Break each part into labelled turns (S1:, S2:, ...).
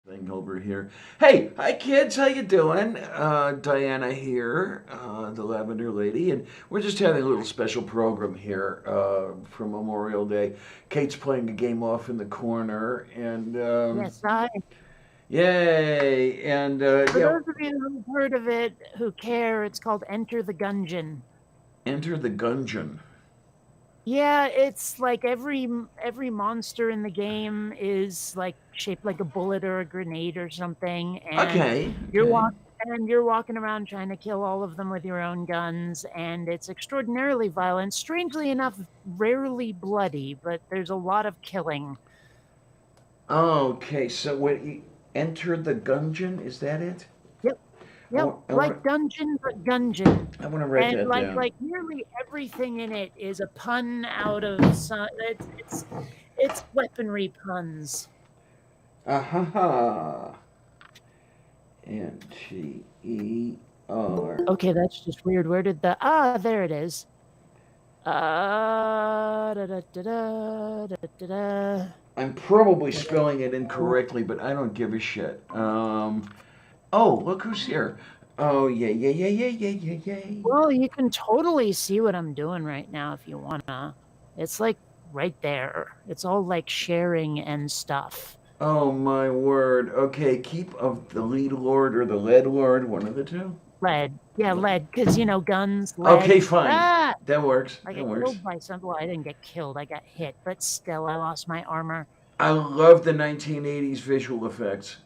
S1: Thing over here. Hey, hi kids, how you doing? Diana here, the Lavender Lady, and we're just having a little special program here for Memorial Day. Kate's playing a game off in the corner, and
S2: Yes, I.
S1: yay! And
S2: For those of you who've heard of it, who care, it's called Enter the Gungeon.
S1: enter the Gungeon.
S2: Yeah, it's like every monster in the game is like shaped like a bullet or a grenade or something, and
S1: Okay,
S2: you're
S1: okay.
S2: you're walking around trying to kill all of them with your own guns, and it's extraordinarily violent. Strangely enough, rarely bloody, but there's a lot of killing.
S1: Okay, so enter the Gungeon? Is that it?
S2: Yep,
S1: I
S2: yep,
S1: want, I want
S2: like Dungeon but Gungeon.
S1: I want to write
S2: And
S1: that down.
S2: like nearly everything in it is a pun out of some it's weaponry puns.
S1: Ah, N-T-E-R.
S2: Okay, that's just weird. Where did there it is. Da, da, da, da, da, da, da.
S1: I'm probably spelling it incorrectly, but I don't give a shit. Oh, look who's here. Oh, yeah, yeah, yeah, yeah, yeah, yeah, yeah.
S2: Well, you can totally see what I'm doing right now if you wanna. It's like right there. It's all like sharing and stuff.
S1: Oh, my word. Okay, keep of the lead lord or the lead lord, one of the two.
S2: Lead. Yeah, lead. Because, guns,
S1: Okay,
S2: lead.
S1: fine.
S2: Ah!
S1: That works.
S2: I
S1: That
S2: got
S1: works.
S2: killed by something. Well, I didn't get killed. I got hit, but still, I lost my armor.
S1: I love the 1980s visual effects.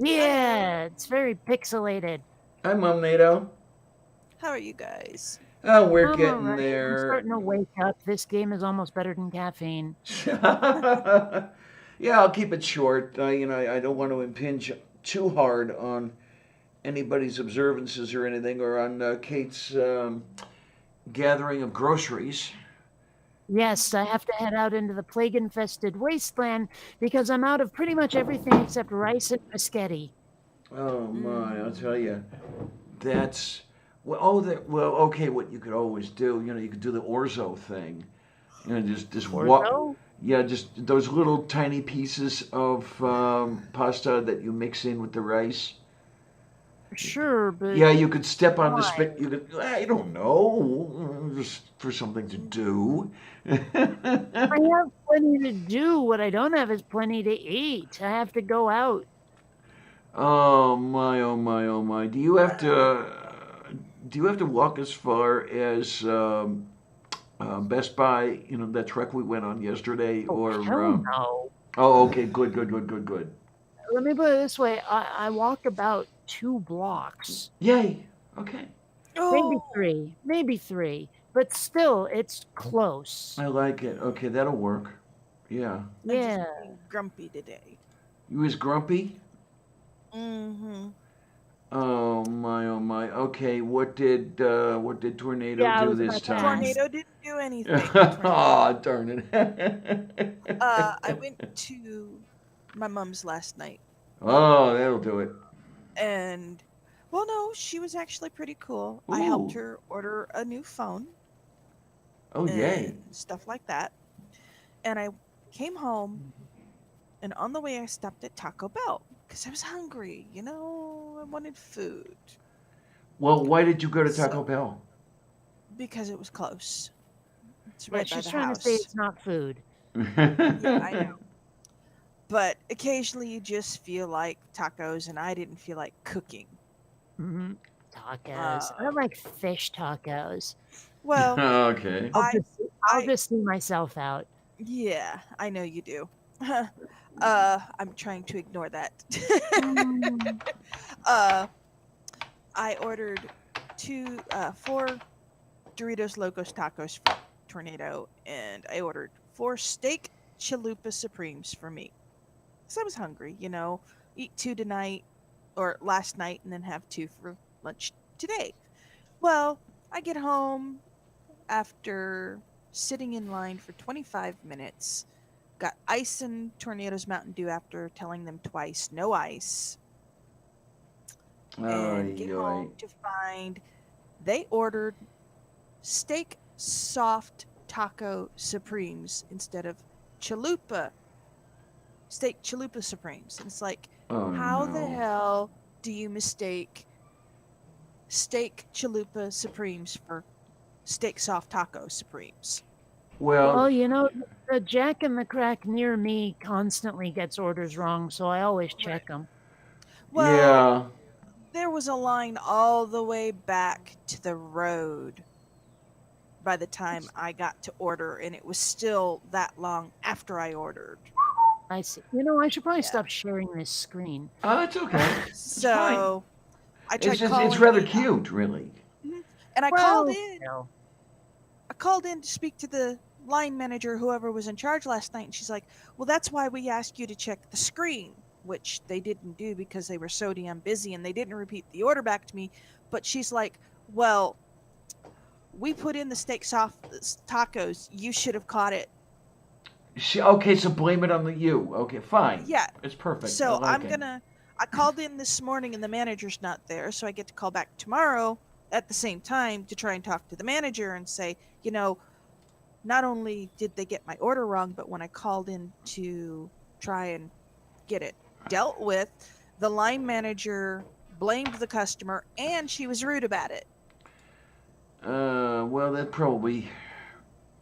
S3: Hello.
S2: Yeah, it's very pixelated.
S1: Hi, Mom NATO.
S3: How are you guys?
S1: Oh, we're
S2: I'm
S1: getting
S2: alright. I'm
S1: there.
S2: starting to wake up. This game is almost better than caffeine.
S1: Yeah, I'll keep it short. I don't want to impinge too hard on anybody's observances or anything, or on Kate's gathering of groceries.
S2: Yes, I have to head out into the plague infested wasteland because I'm out of pretty much everything except rice and biscotti.
S1: Oh my, I'll
S3: Mm,
S1: tell you, that's well, okay. What you could always do, you could do the orzo thing. Just what?
S2: Orzo?
S1: Yeah, just those little tiny pieces of pasta that you mix in with the rice.
S2: Sure, but
S1: Yeah, you could step on the
S2: why?
S1: spit. You could, I don't know, just for something to
S3: mm.
S1: do.
S2: I have plenty to do. What I don't have is plenty to eat. I have to go out.
S1: Oh my, oh my, oh my. Do you have to walk as far as Best Buy? That trek we went on yesterday,
S2: Oh,
S1: or
S2: hell no.
S1: oh, okay, good, good, good, good, good.
S2: Let me put it this way. I walk about 2 blocks.
S1: Yay. Okay,
S2: Maybe
S3: Oh,
S2: 3, maybe 3, but still, it's close.
S1: I like it. Okay, that'll work. Yeah.
S3: I'm just
S2: Yeah.
S3: being grumpy today.
S1: You was grumpy?
S3: Mm-hmm.
S1: Oh my, oh my. Okay, what did Tornado
S2: Yeah, I
S1: do
S2: was
S1: this
S2: about to
S1: time?
S2: ask.
S3: Tornado didn't do anything. Tornado.
S1: Oh, darn it.
S3: I went to my mom's last night,
S1: Oh, that'll do it.
S3: and well, no, she was actually pretty cool. I helped
S1: Ooh.
S3: her order a new phone
S1: Oh, yay.
S3: and stuff like that. And I came home, and on the way, I stopped at Taco Bell because I was hungry. I wanted food.
S1: Well, why did you go to Taco
S3: So,
S1: Bell?
S3: because it was close. It's
S2: Yeah,
S3: right by
S2: she's
S3: the
S2: trying to say
S3: house.
S2: it's not food.
S3: Yeah, I know. But occasionally you just feel like tacos, and I didn't feel like cooking.
S2: Mhm. Tacos. I
S3: Uh,
S2: like fish tacos.
S3: well,
S1: Okay.
S2: I'll
S3: I,
S2: just I'll
S3: I,
S2: just see myself out.
S3: yeah, I know you do. I'm trying to ignore that.
S2: Mm,
S3: uh, I ordered four Doritos Locos Tacos for Tornado, and I ordered four steak chalupa supremes for me. Because I was hungry, eat two tonight or last night and then have two for lunch today. Well, I get home after sitting in line for 25 minutes, got ice in Tornado's Mountain Dew after telling them twice no ice, and
S1: Ay,
S3: get
S1: ay.
S3: home to find they ordered steak soft taco supremes instead of chalupa steak chalupa supremes. And it's like,
S1: Oh
S3: How the
S1: no.
S3: hell do you mistake steak chalupa supremes for steak soft taco supremes?
S1: Well,
S2: Well, the Jack in the Crack near me constantly gets orders wrong, so I always
S3: Right.
S2: check them.
S3: Well,
S1: yeah.
S3: there was a line all the way back to the road by the time I got to order, and it was still that long after I ordered.
S2: I see. I should probably
S3: Yeah.
S2: stop sharing this screen.
S1: Oh, it's okay. It's fine.
S3: So I
S1: It's
S3: tried
S1: just it's
S3: calling
S1: rather
S3: the
S1: cute, really.
S3: Mhm. And I called
S2: Well,
S3: in.
S2: no.
S3: I called in to speak to the line manager, whoever was in charge last night, and she's like, "Well, that's why we asked you to check the screen," which they didn't do because they were so damn busy, and they didn't repeat the order back to me. But she's like, "Well, we put in the steak soft tacos. You should have caught it."
S1: Okay, so blame it on you. Okay, fine.
S3: Yeah.
S1: It's perfect. I
S3: So
S1: like it.
S3: I called in this morning, and the manager's not there, so I get to call back tomorrow at the same time to try and talk to the manager and say, not only did they get my order wrong, but when I called in to try and get it dealt with, the line manager blamed the customer and she was rude about it.
S1: Well, that probably.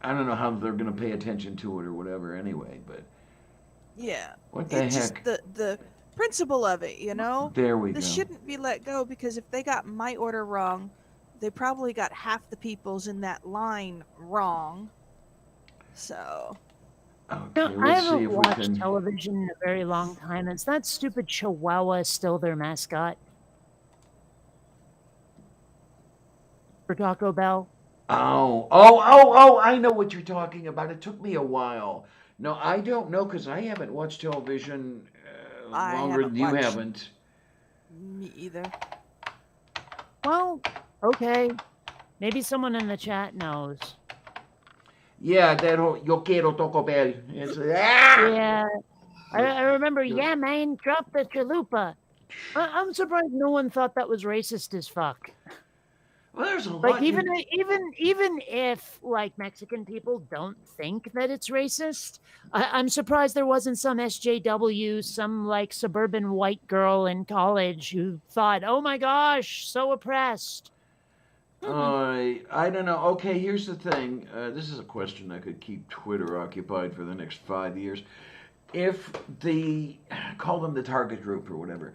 S1: I don't know how they're going to pay attention to it or whatever anyway, but
S3: Yeah.
S1: what the
S3: It's just
S1: heck?
S3: the principle of it,
S1: There we
S3: This
S1: go.
S3: shouldn't be let go because if they got my order wrong, they probably got half the people's in that line wrong. So,
S1: Okay,
S2: I
S1: let's see
S2: haven't
S1: if we
S2: watched
S1: can.
S2: television in a very long time. Is that stupid Chihuahua still their mascot for Taco Bell?
S1: Oh, I know what you're talking about. It took me a while. No, I don't know because I haven't watched television
S3: I
S1: longer
S3: haven't
S1: than you
S3: watched
S1: haven't.
S3: me either.
S2: Well, okay. Maybe someone in the chat knows.
S1: Yeah, that whole Yo quiero Taco Bell. It's,
S2: Yeah. I remember,
S1: Yo-
S2: yeah, man, drop the chalupa. I'm surprised no one thought that was racist as fuck.
S1: Well, there's a
S2: Like
S1: lot.
S2: even if like Mexican people don't think that it's racist, I'm surprised there wasn't some SJW, some like suburban white girl in college who thought, "Oh my gosh, so oppressed."
S1: I don't know. Okay, here's the thing. This is a question that could keep Twitter occupied for the next 5 years. If the call them the target group or whatever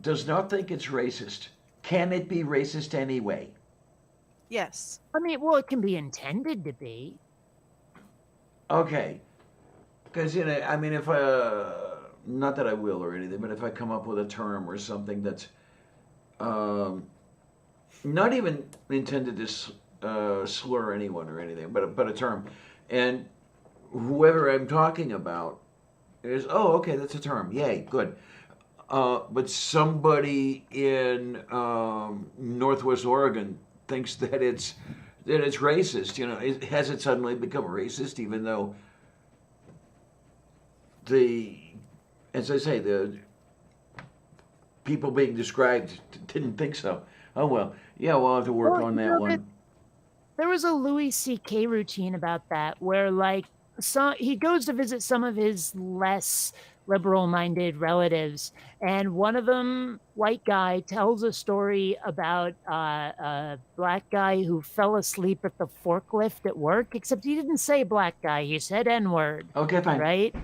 S1: does not think it's racist, can it be racist anyway?
S3: Yes.
S2: I mean, well, it can be intended to be.
S1: Okay, because I mean, if not that I will or anything, but if I come up with a term or something that's um, not even intended to slur anyone or anything, but a term, and whoever I'm talking about is, oh, okay, that's a term, yay, good. But somebody in Northwest Oregon thinks that it's racist. Has it suddenly become racist, even though the, as I say, the people being described didn't think so. Oh well, yeah, we'll have to work
S2: Well,
S1: on that one.
S2: There was a Louis C.K. routine about that where, like, he goes to visit some of his less liberal-minded relatives, and one of them, white guy, tells a story about a black guy who fell asleep at the forklift at work, except he didn't say black guy, he said N-word,
S1: Okay, fine.
S2: right?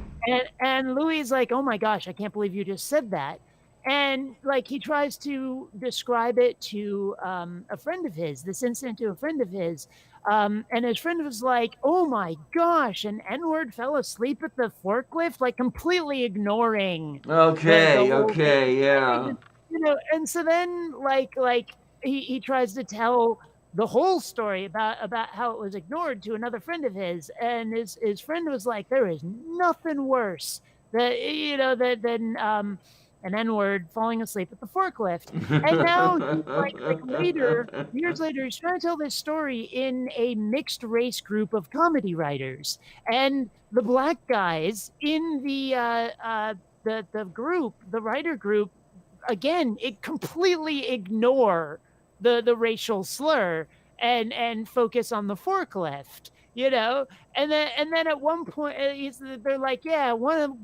S2: And Louis is like, oh my gosh, I can't believe you just said that. And like he tries to describe it to a friend of his, this incident to a friend of his, and his friend was like, "Oh my gosh, an N-word fell asleep at the forklift," like completely ignoring the
S1: Okay,
S2: whole thing.
S1: okay, yeah.
S2: And so then like he tries to tell the whole story about how it was ignored to another friend of his, and his friend was like, "There is nothing worse than an N-word falling asleep at the forklift." And now he's like later, years later, he's trying to tell this story in a mixed race group of comedy writers, and the black guys in the group, the writer group, again, it completely ignore the racial slur and focus on the forklift. And then at one point they're like, yeah,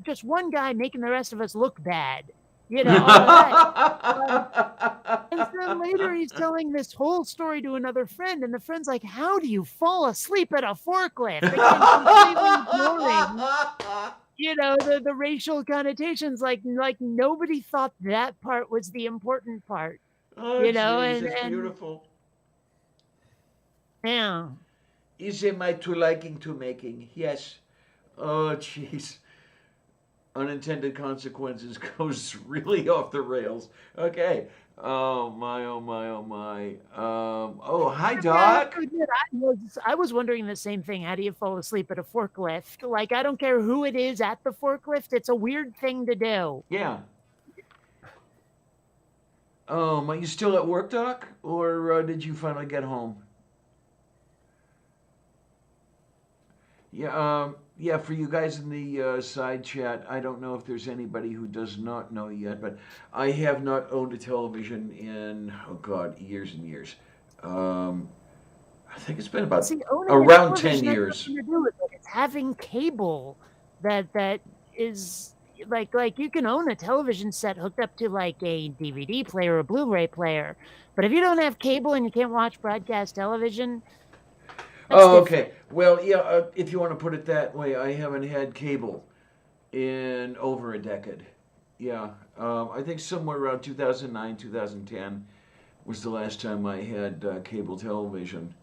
S2: just one guy making the rest of us look bad. you know, all of that. And then later he's telling this whole story to another friend, and the friend's like, "How do you fall asleep at a forklift?" Again, completely ignoring, you know, the racial connotations. Like nobody thought that part was the important part,
S1: Oh,
S2: you know,
S1: jeez,
S2: and
S1: that's beautiful.
S2: yeah.
S1: Is it my to liking to making? Yes. Oh, jeez. Unintended consequences goes really off the rails. Okay. Oh my, oh my, oh my. Oh, hi,
S2: Yeah,
S1: Doc.
S2: so did I was wondering the same thing. How do you fall asleep at a forklift? Like, I don't care who it is at the forklift. It's a weird thing to do.
S1: Yeah. Are you still at work, Doc? Or did you finally get home? Yeah, for you guys in the side chat, I don't know if there's anybody who does not know yet, but I have not owned a television in, oh God, years and years. Um, I think it's been about
S2: See, owning a
S1: around 10
S2: television has
S1: years.
S2: nothing to do with it. It's having cable that is like you can own a television set hooked up to like a DVD player or a Blu-ray player, but if you don't have cable and you can't watch broadcast television, that's
S1: Oh,
S2: different.
S1: okay. Well, yeah, if you want to put it that way, I haven't had cable in over a decade. Yeah, I think somewhere around 2009, 2010 was the last time I had cable television.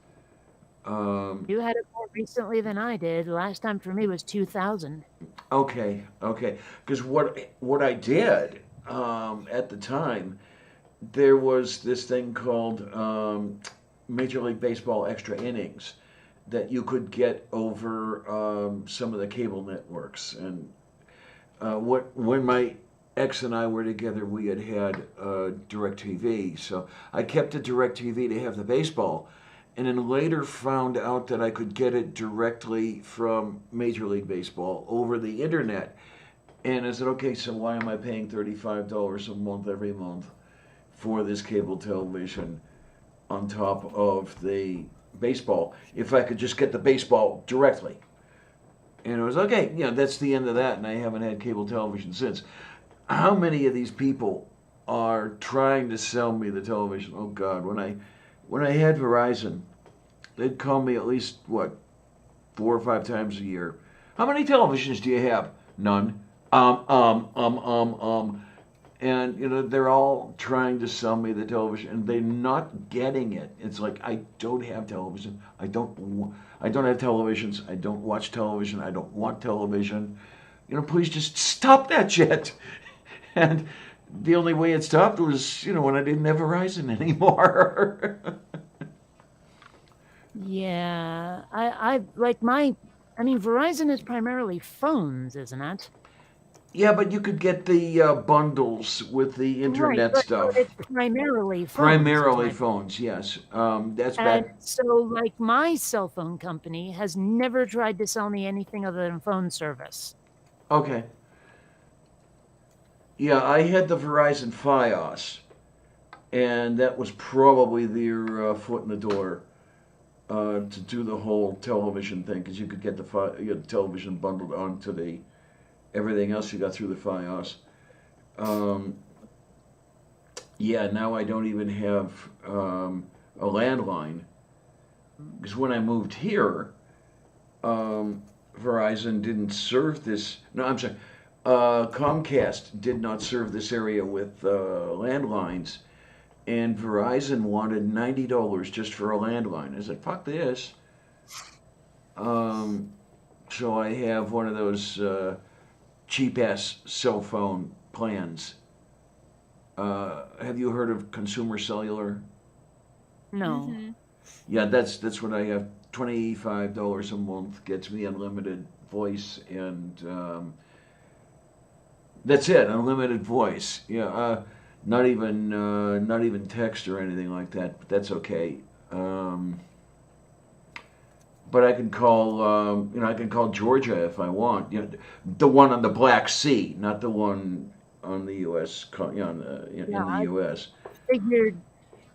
S1: Um,
S2: You had it more recently than I did. The last time for me was 2000.
S1: okay. Because what I did at the time, there was this thing called Major League Baseball Extra Innings that you could get over some of the cable networks. And when my ex and I were together, we had DirecTV. So I kept a DirecTV to have the baseball, and then later found out that I could get it directly from Major League Baseball over the internet. And I said, okay, so why am I paying $35 a month every month for this cable television on top of the baseball if I could just get the baseball directly? And it was okay, that's the end of that, and I haven't had cable television since. How many of these people are trying to sell me the television? Oh God, when I had Verizon, they'd call me at least what 4 or 5 times a year. How many televisions do you have? None. And they're all trying to sell me the television, and they're not getting it. It's like I don't have television. I don't have televisions. I don't watch television. I don't want television. Please just stop that shit. And the only way it stopped was, when I didn't have Verizon anymore.
S2: Yeah, I like I mean, Verizon is primarily phones, isn't it?
S1: Yeah, but you could get the bundles with the
S2: Right,
S1: internet
S2: but
S1: stuff.
S2: it's primarily phones.
S1: Primarily phones, yes. That's
S2: And
S1: back.
S2: so, like, my cell phone company has never tried to sell me anything other than phone service.
S1: Okay. Yeah, I had the Verizon Fios, and that was probably their foot in the door to do the whole television thing, because you could get the television bundled onto the everything else you got through the Fios. Um, yeah, now I don't even have a landline, because when I moved here, Verizon didn't serve this. No, I'm sorry. Comcast did not serve this area with landlines, and Verizon wanted $90 just for a landline. I said, "Fuck this." So I have one of those cheap ass cell phone plans. Have you heard of Consumer Cellular?
S2: No.
S3: Mm-hmm.
S1: Yeah, that's what I have. $25 a month gets me unlimited voice and that's it, unlimited voice. Yeah, not even text or anything like that. But that's okay. But I can call, I can call Georgia if I want. The one on the Black Sea, not the one on the U.S. In
S2: Yeah,
S1: the U.S.
S2: figured,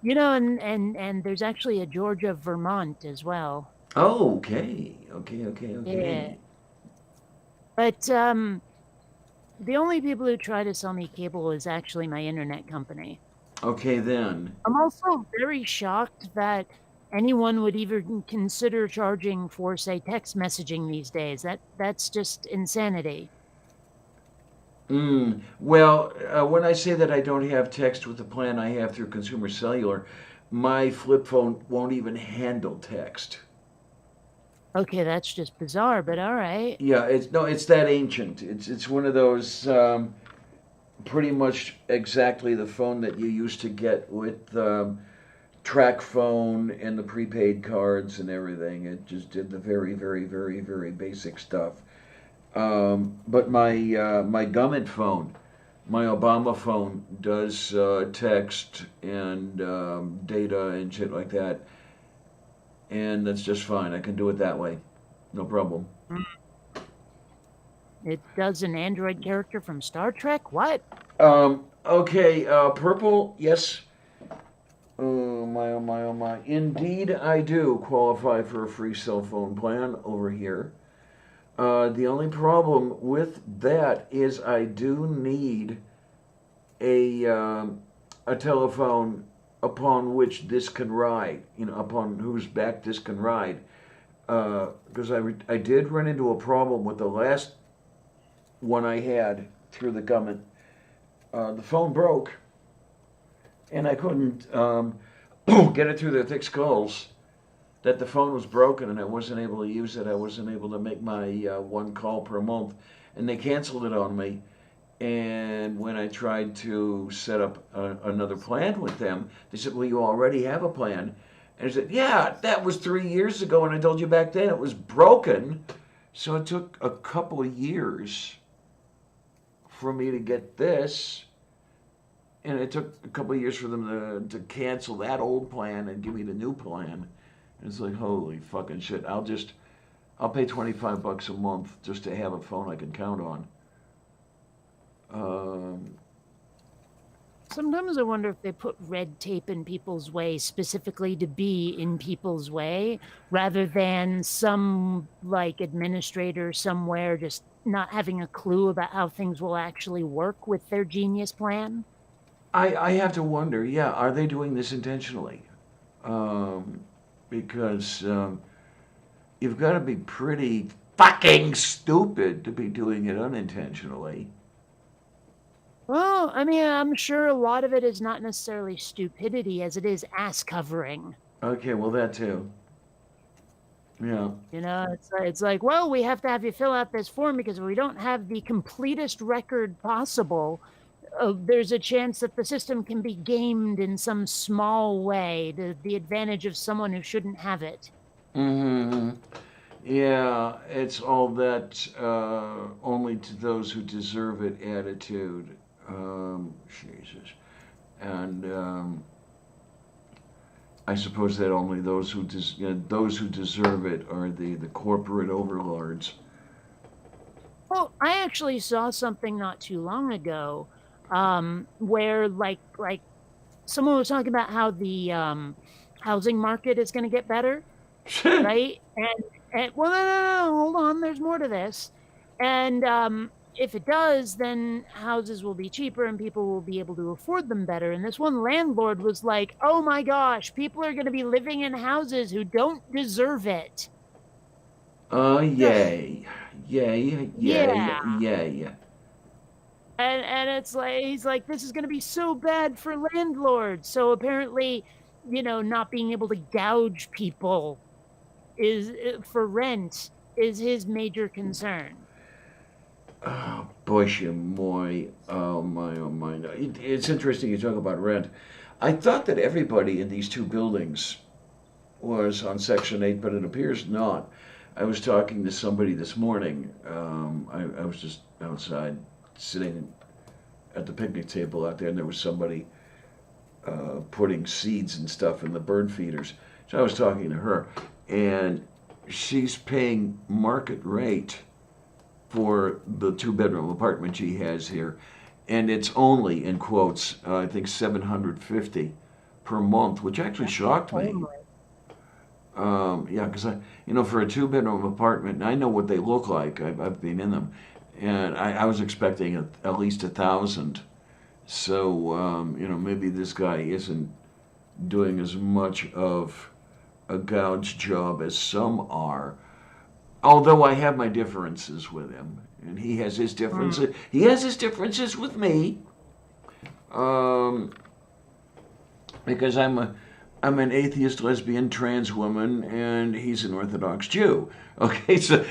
S2: and there's actually a Georgia, Vermont as well.
S1: Oh, okay.
S2: Yeah. But The only people who try to sell me cable is actually my internet company.
S1: Okay, then.
S2: I'm also very shocked that anyone would even consider charging for, say, text messaging these days. That's just insanity.
S1: Well, when I say that I don't have text with the plan I have through Consumer Cellular, my flip phone won't even handle text.
S2: Okay, that's just bizarre, but all right.
S1: Yeah, it's that ancient. It's one of those pretty much exactly the phone that you used to get with track phone and the prepaid cards and everything. It just did the very, very, very, very basic stuff. But my government phone, my Obama phone, does text and data and shit like that, and that's just fine. I can do it that way, no problem.
S2: It does an android character from Star Trek? What?
S1: Okay, purple, yes. Oh my, oh my, oh my. Indeed, I do qualify for a free cell phone plan over here. The only problem with that is I do need a telephone upon which this can ride, upon whose back this can ride. Because I did run into a problem with the last one I had through the government. The phone broke, and I couldn't get it through their thick skulls that the phone was broken and I wasn't able to use it. I wasn't able to make my one call per month, and they canceled it on me. And when I tried to set up another plan with them, they said, "Well, you already have a plan." And I said, "Yeah, that was 3 years ago, and I told you back then it was broken." So it took a couple of years for me to get this, and it took a couple of years for them to cancel that old plan and give me the new plan. And it's like, holy fucking shit! I'll pay $25 a month just to have a phone I can count on.
S2: Sometimes I wonder if they put red tape in people's way specifically to be in people's way, rather than some like administrator somewhere just not having a clue about how things will actually work with their genius plan.
S1: I have to wonder, yeah, are they doing this intentionally? Because you've got to be pretty fucking stupid to be doing it unintentionally.
S2: Well, I mean, I'm sure a lot of it is not necessarily stupidity as it is ass covering.
S1: Okay, well, that too. Yeah.
S2: It's like, well, we have to have you fill out this form because if we don't have the completest record possible, there's a chance that the system can be gamed in some small way to the advantage of someone who shouldn't have it.
S1: Mm-hmm. Yeah, it's all that only to those who deserve it attitude. Jesus. And I suppose that only those who deserve it are the corporate overlords.
S2: Well, I actually saw something not too long ago where like someone was talking about how the housing market is going to get better, right? And well, no, hold on. There's more to this. And if it does, then houses will be cheaper and people will be able to afford them better. And this one landlord was like, "Oh my gosh, people are going to be living in houses who don't deserve it."
S1: Yay.
S2: Yeah.
S1: Yay.
S2: And it's like, he's like, this is going to be so bad for landlords. So apparently, not being able to gouge people for rent is his major concern.
S1: Oh, boy, moi. Oh, my. It's interesting you talk about rent. I thought that everybody in these two buildings was on Section 8, but it appears not. I was talking to somebody this morning. I was just outside sitting at the picnic table out there, and there was somebody putting seeds and stuff in the bird feeders. So I was talking to her, and she's paying market rate for the two-bedroom apartment she has here, and it's only, in quotes, I think $750 per month, which actually shocked me. Yeah, because for a two-bedroom apartment, and I know what they look like. I've been in them, and I was expecting at least 1,000. So maybe this guy isn't doing as much of a gouge job as some are. Although I have my differences with him, and he has his differences. He has his differences with me, um, because I'm an atheist, lesbian, trans woman, and he's an Orthodox Jew. Okay, so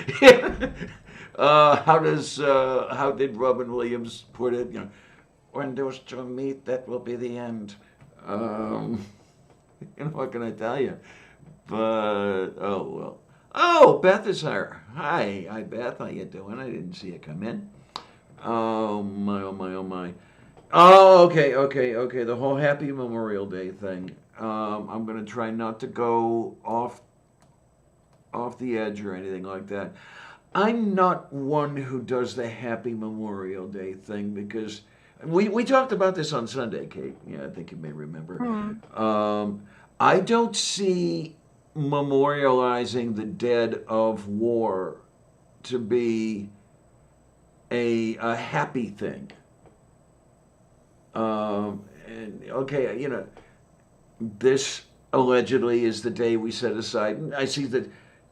S1: how did Robin Williams put it? When those two meet, that will be the end. Um, what can I tell you? But oh well. Oh, Beth is here. Hi, Beth. How you doing? I didn't see you come in. Oh my, oh my, oh my. Oh, okay. The whole Happy Memorial Day thing. I'm gonna try not to go off the edge or anything like that. I'm not one who does the Happy Memorial Day thing because we talked about this on Sunday, Kate. Yeah, I think you may remember. I don't see memorializing the dead of war to be a happy thing. And okay, this allegedly is the day we set aside. And I see that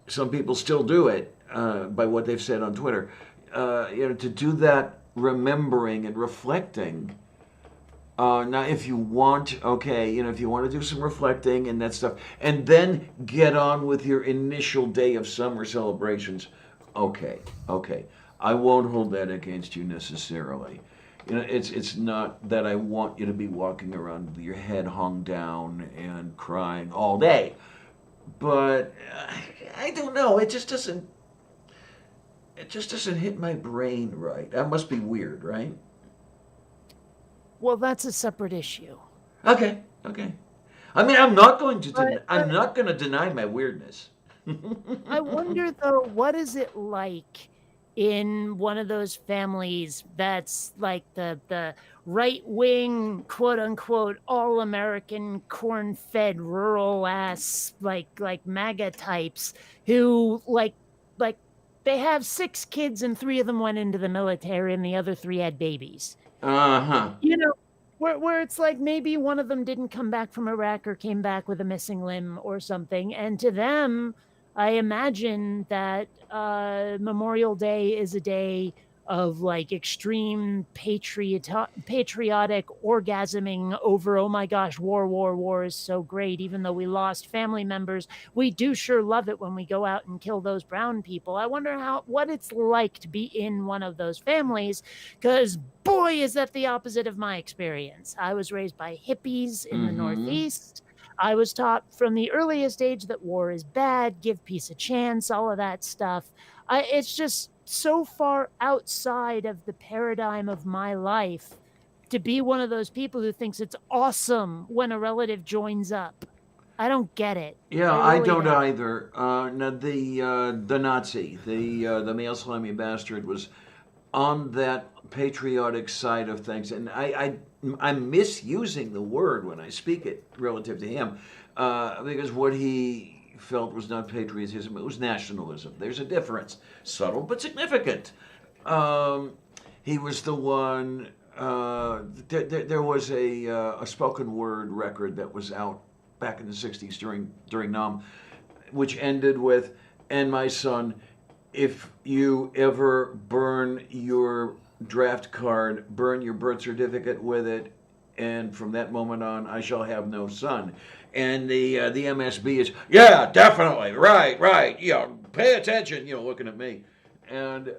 S1: some people still do it by what they've said on Twitter. To do that, remembering and reflecting. Now, if you want, okay, if you want to do some reflecting and that stuff, and then get on with your initial day of summer celebrations, okay. I won't hold that against you necessarily. It's not that I want you to be walking around with your head hung down and crying all day, but I don't know. It just doesn't hit my brain right. That must be weird, right?
S2: Well, that's a separate issue.
S1: Okay. I mean, I'm not going to
S2: But-
S1: deny my weirdness.
S2: I wonder though, what is it like in one of those families that's like the right wing, quote unquote, all American, corn fed, rural ass like MAGA types who like they have 6 kids and 3 of them went into the military and the other 3 had babies.
S1: Uh-huh.
S2: Where it's like maybe one of them didn't come back from Iraq or came back with a missing limb or something, and to them, I imagine that Memorial Day is a day of like extreme patriotic orgasming over, oh my gosh, war is so great. Even though we lost family members, we do sure love it when we go out and kill those brown people. I wonder what it's like to be in one of those families, because boy, is that the opposite of my experience. I was raised by hippies in the Northeast. I was taught from the earliest age that war is bad, give peace a chance, all of that stuff. It's just so far outside of the paradigm of my life to be one of those people who thinks it's awesome when a relative joins up. I don't get it.
S1: Yeah,
S2: I
S1: I
S2: really
S1: don't
S2: don't.
S1: either. Now the Nazi, the male slimy bastard, was on that patriotic side of things, and I'm misusing the word when I speak it relative to him, because what he felt was not patriotism; it was nationalism. There's a difference, subtle but significant. He was the one. There was a spoken word record that was out back in the '60s during Nam, which ended with, "And my son, if you ever burn your draft card, burn your birth certificate with it, and from that moment on, I shall have no son." And the MSB is, yeah, definitely, right, pay attention, looking at me, and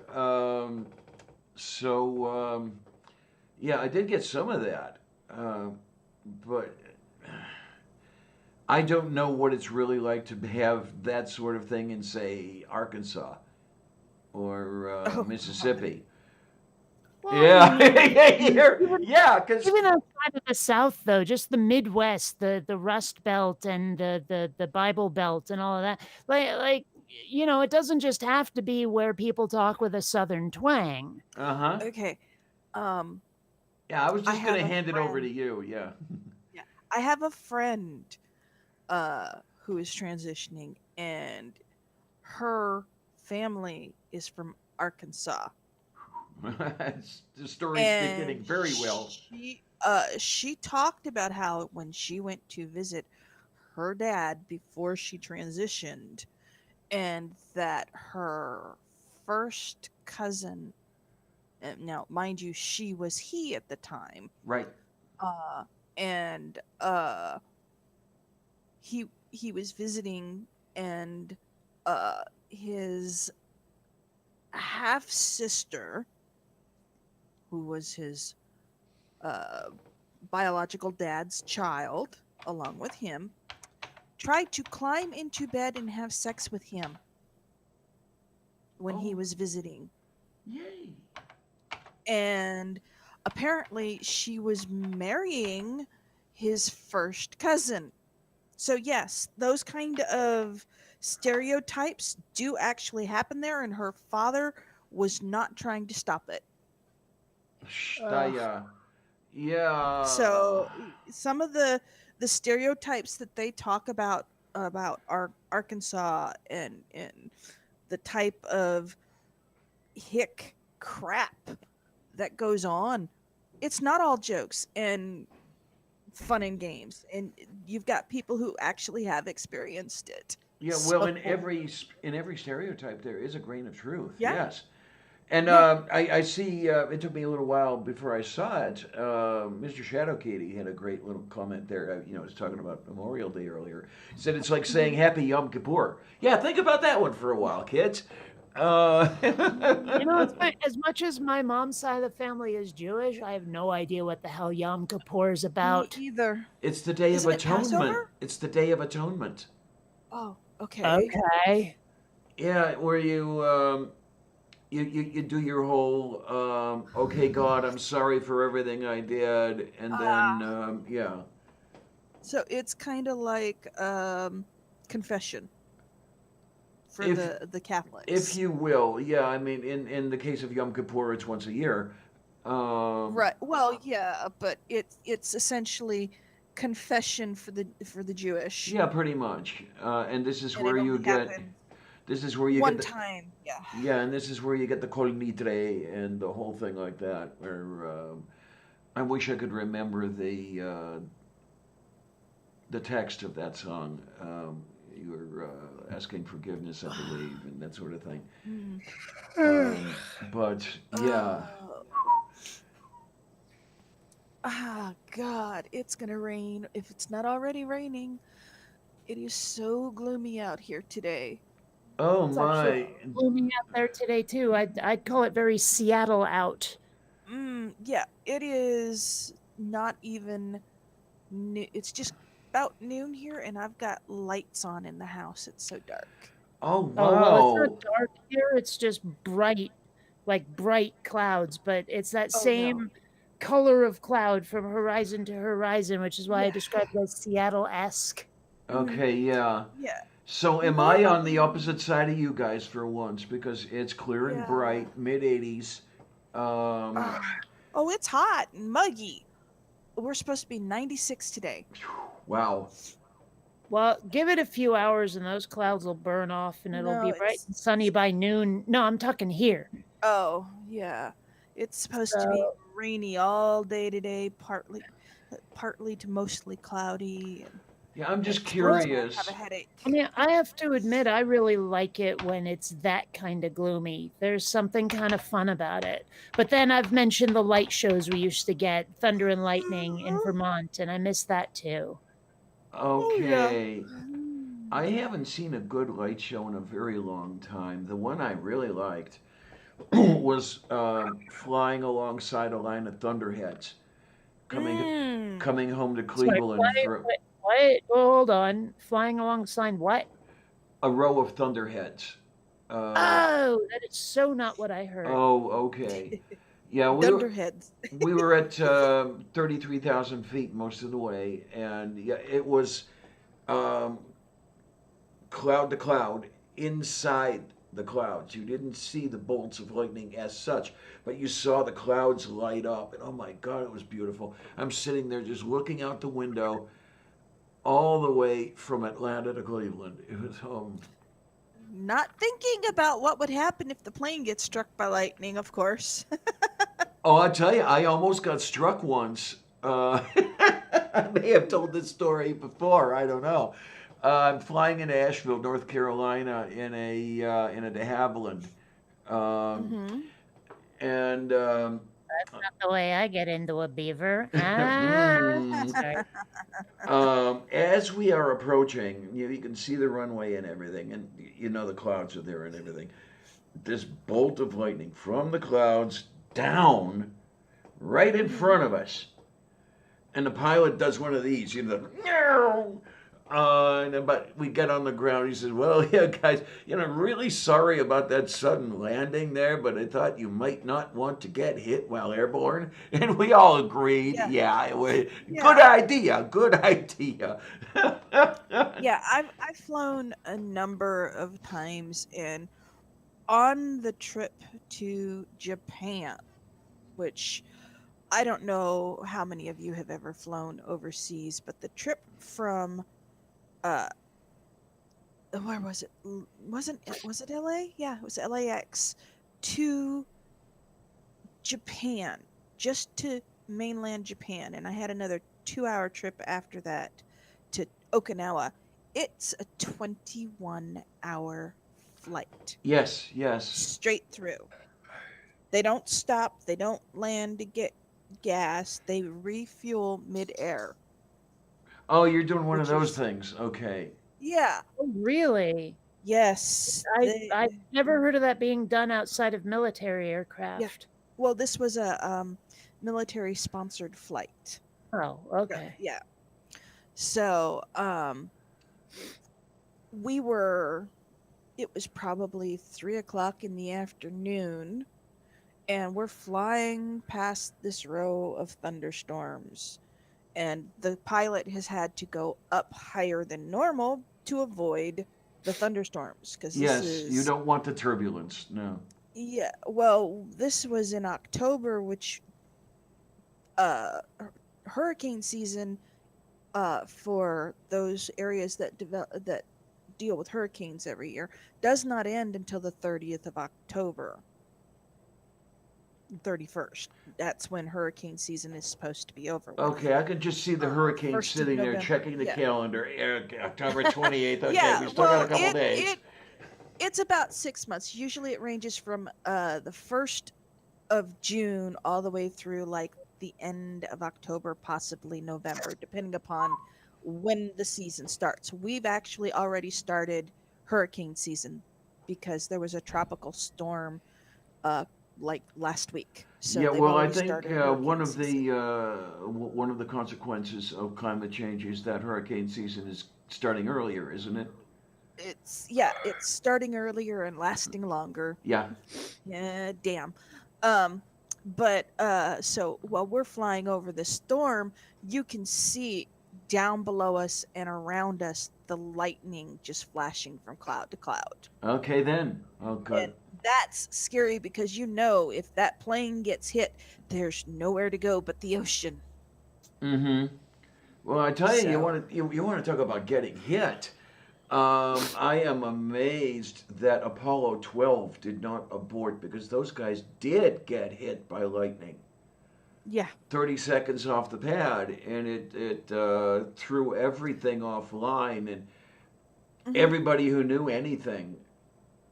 S1: yeah, I did get some of that, but I don't know what it's really like to have that sort of thing in, say, Arkansas or Mississippi.
S2: Well,
S1: Yeah,
S2: even
S1: yeah, because
S2: even outside of the South, though, just the Midwest, the Rust Belt and the Bible Belt and all of that, it doesn't just have to be where people talk with a Southern twang.
S1: uh-huh.
S3: Okay. Um,
S1: Yeah, I was
S3: I
S1: just gonna
S3: have a
S1: hand it over to
S3: friend.
S1: you. Yeah.
S3: Yeah, I have a friend who is transitioning, and her family is from Arkansas.
S1: The story's beginning
S3: And
S1: very well.
S3: she talked about how when she went to visit her dad before she transitioned, and that her first cousin, now mind you, she was he at the time,
S1: Right.
S3: uh, and he was visiting, and his half sister, who was his uh, biological dad's child, along with him, tried to climb into bed and have sex with him when he
S1: Oh,
S3: was visiting.
S1: yay.
S3: And apparently, she was marrying his first cousin. So, yes, those kind of stereotypes do actually happen there, and her father was not trying to stop it.
S2: Ugh.
S1: Staya. Yeah.
S3: So some of the stereotypes that they talk about Arkansas, and the type of hick crap that goes on, it's not all jokes and fun and games, and you've got people who actually have experienced it.
S1: Yeah, well,
S3: So
S1: in every stereotype there is a grain of truth.
S3: yeah,
S1: Yes. And
S3: yeah.
S1: I see. It took me a little while before I saw it. Mr. Shadow Katie had a great little comment there. I was talking about Memorial Day earlier. He said it's like saying
S3: Mhm.
S1: Happy Yom Kippur. Yeah, think about that one for a while, kids.
S2: You know, it's funny, as much as my mom's side of the family is Jewish, I have no idea what the hell Yom Kippur is
S3: Me
S2: about.
S3: either.
S1: It's the Day of
S3: Isn't it
S1: Atonement.
S3: Passover?
S1: It's the Day of Atonement.
S3: Oh, okay.
S2: Okay.
S1: Yeah, where you do your whole okay, God, I'm sorry for everything I did, and then
S3: Ah,
S1: yeah.
S3: so it's kind of like confession for
S1: If
S3: the
S1: if
S3: Catholics.
S1: you will, yeah. I mean, in the case of Yom Kippur, it's once a year. Um,
S3: Right. Well, yeah, but it's essentially confession for the Jewish,
S1: yeah, pretty much. And this is
S3: and it
S1: where you
S3: only
S1: get
S3: happens
S1: this is where you get
S3: one
S1: the
S3: time. Yeah.
S1: yeah, and this is where you get the Kol Nidre and the whole thing like that. Where I wish I could remember the text of that song. You were asking forgiveness, I believe, and that sort of thing.
S3: Mm.
S1: But yeah,
S3: Uh, God, it's gonna rain. If it's not already raining, it is so gloomy out here today.
S1: oh
S2: It's actually
S1: my,
S2: gloomy out there today too. I'd call it very Seattle out.
S3: Yeah, it is not even. It's just about noon here, and I've got lights on in the house. It's so dark.
S1: oh
S2: Oh well, it's not
S1: wow.
S2: dark here. It's just bright, like bright clouds, but it's that
S3: Oh no.
S2: same color of cloud from horizon to horizon, which is why I
S3: Yeah.
S2: described it as Seattle-esque.
S3: Hmm.
S1: Okay, yeah.
S3: Yeah.
S1: So am I on the
S3: Normally.
S1: opposite side of you guys for once because it's clear and
S3: Yeah.
S1: bright, mid 80s. Um,
S3: Ah. Oh, it's hot and muggy. We're supposed to be 96 today.
S1: wow.
S2: Well, give it a few hours and those clouds will burn off and it'll
S3: No,
S2: be bright
S3: it's.
S2: and sunny by noon. No, I'm talking here.
S3: Oh, yeah. It's supposed to be
S2: So,
S3: rainy all day today, partly to mostly cloudy, and
S1: Yeah, I'm just
S3: it's supposed
S2: well,
S3: to have a
S1: curious.
S2: I
S3: headache.
S2: mean, I have to admit, I really like it when it's that kind of gloomy. There's something kind of fun about it. But then I've mentioned the light shows we used to get, Thunder and Lightning in
S3: Mhm.
S2: Vermont, and I miss that too.
S3: Oh yeah.
S1: Okay. I haven't seen a good light show in a very long time. The one I really liked was flying alongside a line of thunderheads coming
S3: Mm.
S1: coming home to
S2: Sorry,
S1: Cleveland for
S2: what? Oh, hold on. Flying alongside what?
S1: a row of thunderheads. Uh,
S2: Oh, that is so not what I heard.
S1: oh, okay. Yeah,
S3: Dunderheads.
S1: we were at 33,000 feet most of the way, and yeah, it was um, cloud to cloud inside the clouds. You didn't see the bolts of lightning as such, but you saw the clouds light up, and oh my God, it was beautiful. I'm sitting there just looking out the window all the way from Atlanta to Cleveland. It was
S3: not thinking about what would happen if the plane gets struck by lightning, of course.
S1: Oh, I tell you, I almost got struck once. I may have told this story before. I don't know. I'm flying into Asheville, North Carolina, in a de Havilland, um,
S3: Hmm.
S1: and
S2: That's not the way I get into a beaver.
S1: mm,
S2: Sorry.
S1: as we are approaching, you can see the runway and everything, and you know the clouds are there and everything. This bolt of lightning from the clouds down right in
S3: Hmm.
S1: front of us. And the pilot does one of these, no. But we get on the ground. He says, "Well, yeah, guys, really sorry about that sudden landing there, but I thought you might not want to get hit while airborne." And we all agreed,
S3: Yeah.
S1: yeah, good
S3: Yeah.
S1: idea, good idea.
S3: Yeah, I've flown a number of times, and on the trip to Japan, which I don't know how many of you have ever flown overseas, but the trip from uh where was it? Was it LA? Yeah, it was LAX to Japan, just to mainland Japan, and I had another 2-hour trip after that to Okinawa. It's a 21-hour flight
S1: Yes, yes.
S3: straight through. They don't stop, they don't land to get gas, they refuel midair,
S1: Oh, you're doing one of
S3: which
S1: those
S3: is,
S1: things. Okay.
S3: yeah,
S2: Oh, really?
S3: yes.
S2: I've never heard of that being done outside of military aircraft.
S3: Well, this was a military sponsored flight.
S2: Oh, okay.
S3: Yeah. So, we were, it was probably 3 o'clock in the afternoon, and we're flying past this row of thunderstorms. And the pilot has had to go up higher than normal to avoid the thunderstorms because this
S1: Yes, you
S3: is,
S1: don't want the turbulence. No.
S3: yeah, well, this was in October, which hurricane season for those areas that deal with hurricanes every year does not end until the 30th of October. 31st. That's when hurricane season is supposed to be over with.
S1: Okay, I can just see the hurricane
S3: 1st of
S1: sitting there
S3: November.
S1: checking the
S3: Yeah.
S1: calendar. October 28th. Okay,
S3: Yeah,
S1: we still got a
S3: well,
S1: couple days.
S3: it's about 6 months. Usually it ranges from the 1st of June all the way through like the end of October, possibly November, depending upon when the season starts. We've actually already started hurricane season because there was a tropical storm like last week. So
S1: Yeah,
S3: they've
S1: well, I
S3: already
S1: think
S3: started hurricane season.
S1: one of the consequences of climate change is that hurricane season is starting earlier, isn't it?
S3: It's starting earlier and lasting longer.
S1: Yeah.
S3: Yeah, damn. But so while we're flying over the storm, you can see down below us and around us the lightning just flashing from cloud to cloud.
S1: Okay then. Oh, good.
S3: And that's scary because if that plane gets hit, there's nowhere to go but the ocean.
S1: Mm-hmm. Well, I tell you, you
S3: So,
S1: want to you want to talk about getting hit. I am amazed that Apollo 12 did not abort because those guys did get hit by lightning.
S3: yeah.
S1: 30 seconds off the pad, and it threw everything offline, and
S3: Hmm.
S1: everybody who knew anything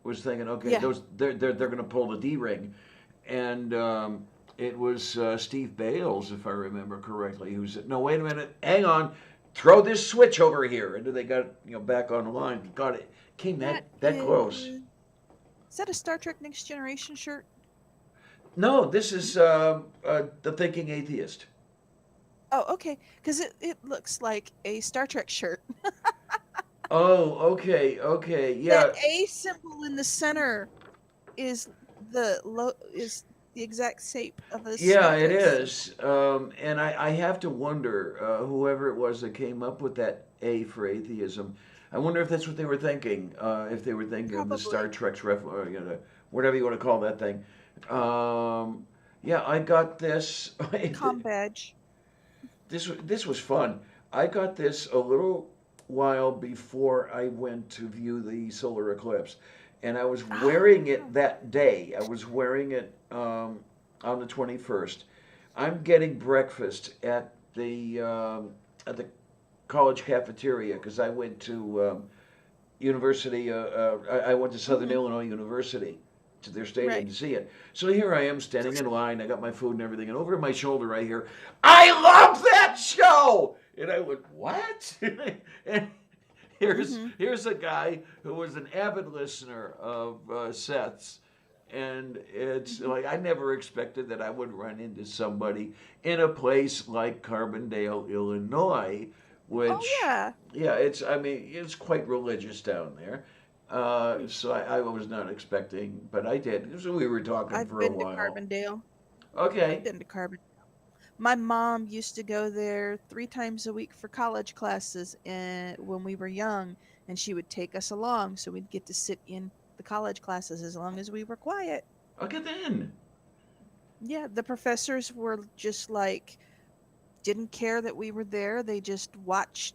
S1: was thinking, okay,
S3: Yeah.
S1: they're going to pull the D ring, and it was Steve Bales, if I remember correctly, who said, "No, wait a minute, hang on, throw this switch over here," and then they got back on the line. Got it, came that close.
S3: Is that a Star Trek Next Generation shirt?
S1: No, this is the Thinking Atheist.
S3: Oh, okay. Because it looks like a Star Trek shirt.
S1: Oh, okay, yeah.
S3: That A symbol in the center is is the exact shape of a
S1: Yeah,
S3: Star
S1: it
S3: Trek symbol.
S1: is. And I have to wonder, whoever it was that came up with that A for atheism, I wonder if that's what they were thinking. If they were thinking of the Star
S3: Probably.
S1: Trek's whatever you want to call that thing. Yeah, I got this.
S3: Com badge.
S1: This was fun. I got this a little while before I went to view the solar eclipse, and I was
S3: Oh,
S1: wearing it that day. I was wearing it on the 21st. I'm getting breakfast at the college cafeteria because I went to university. I went to Southern
S3: mhm,
S1: Illinois University to their stadium
S3: right.
S1: to see it. So here I am standing in line. I got my food and everything, and over my shoulder I hear, "I love that show!" And I went, "What?" And
S3: Mhm.
S1: here's a guy who was an avid listener of Seth's, and it's
S3: Mhm.
S1: like I never expected that I would run into somebody in a place like Carbondale, Illinois,
S3: Oh
S1: which,
S3: yeah,
S1: yeah, I mean, it's quite religious down there. So I was not expecting, but I did. So we were talking
S3: I've
S1: for a
S3: been to
S1: while.
S3: Carbondale. I've
S1: Okay.
S3: been to Carbondale. My mom used to go there 3 times a week for college classes and when we were young, and she would take us along so we'd get to sit in the college classes as long as we were quiet.
S1: Okay then.
S3: Yeah, the professors were just like didn't care that we were there. They just watched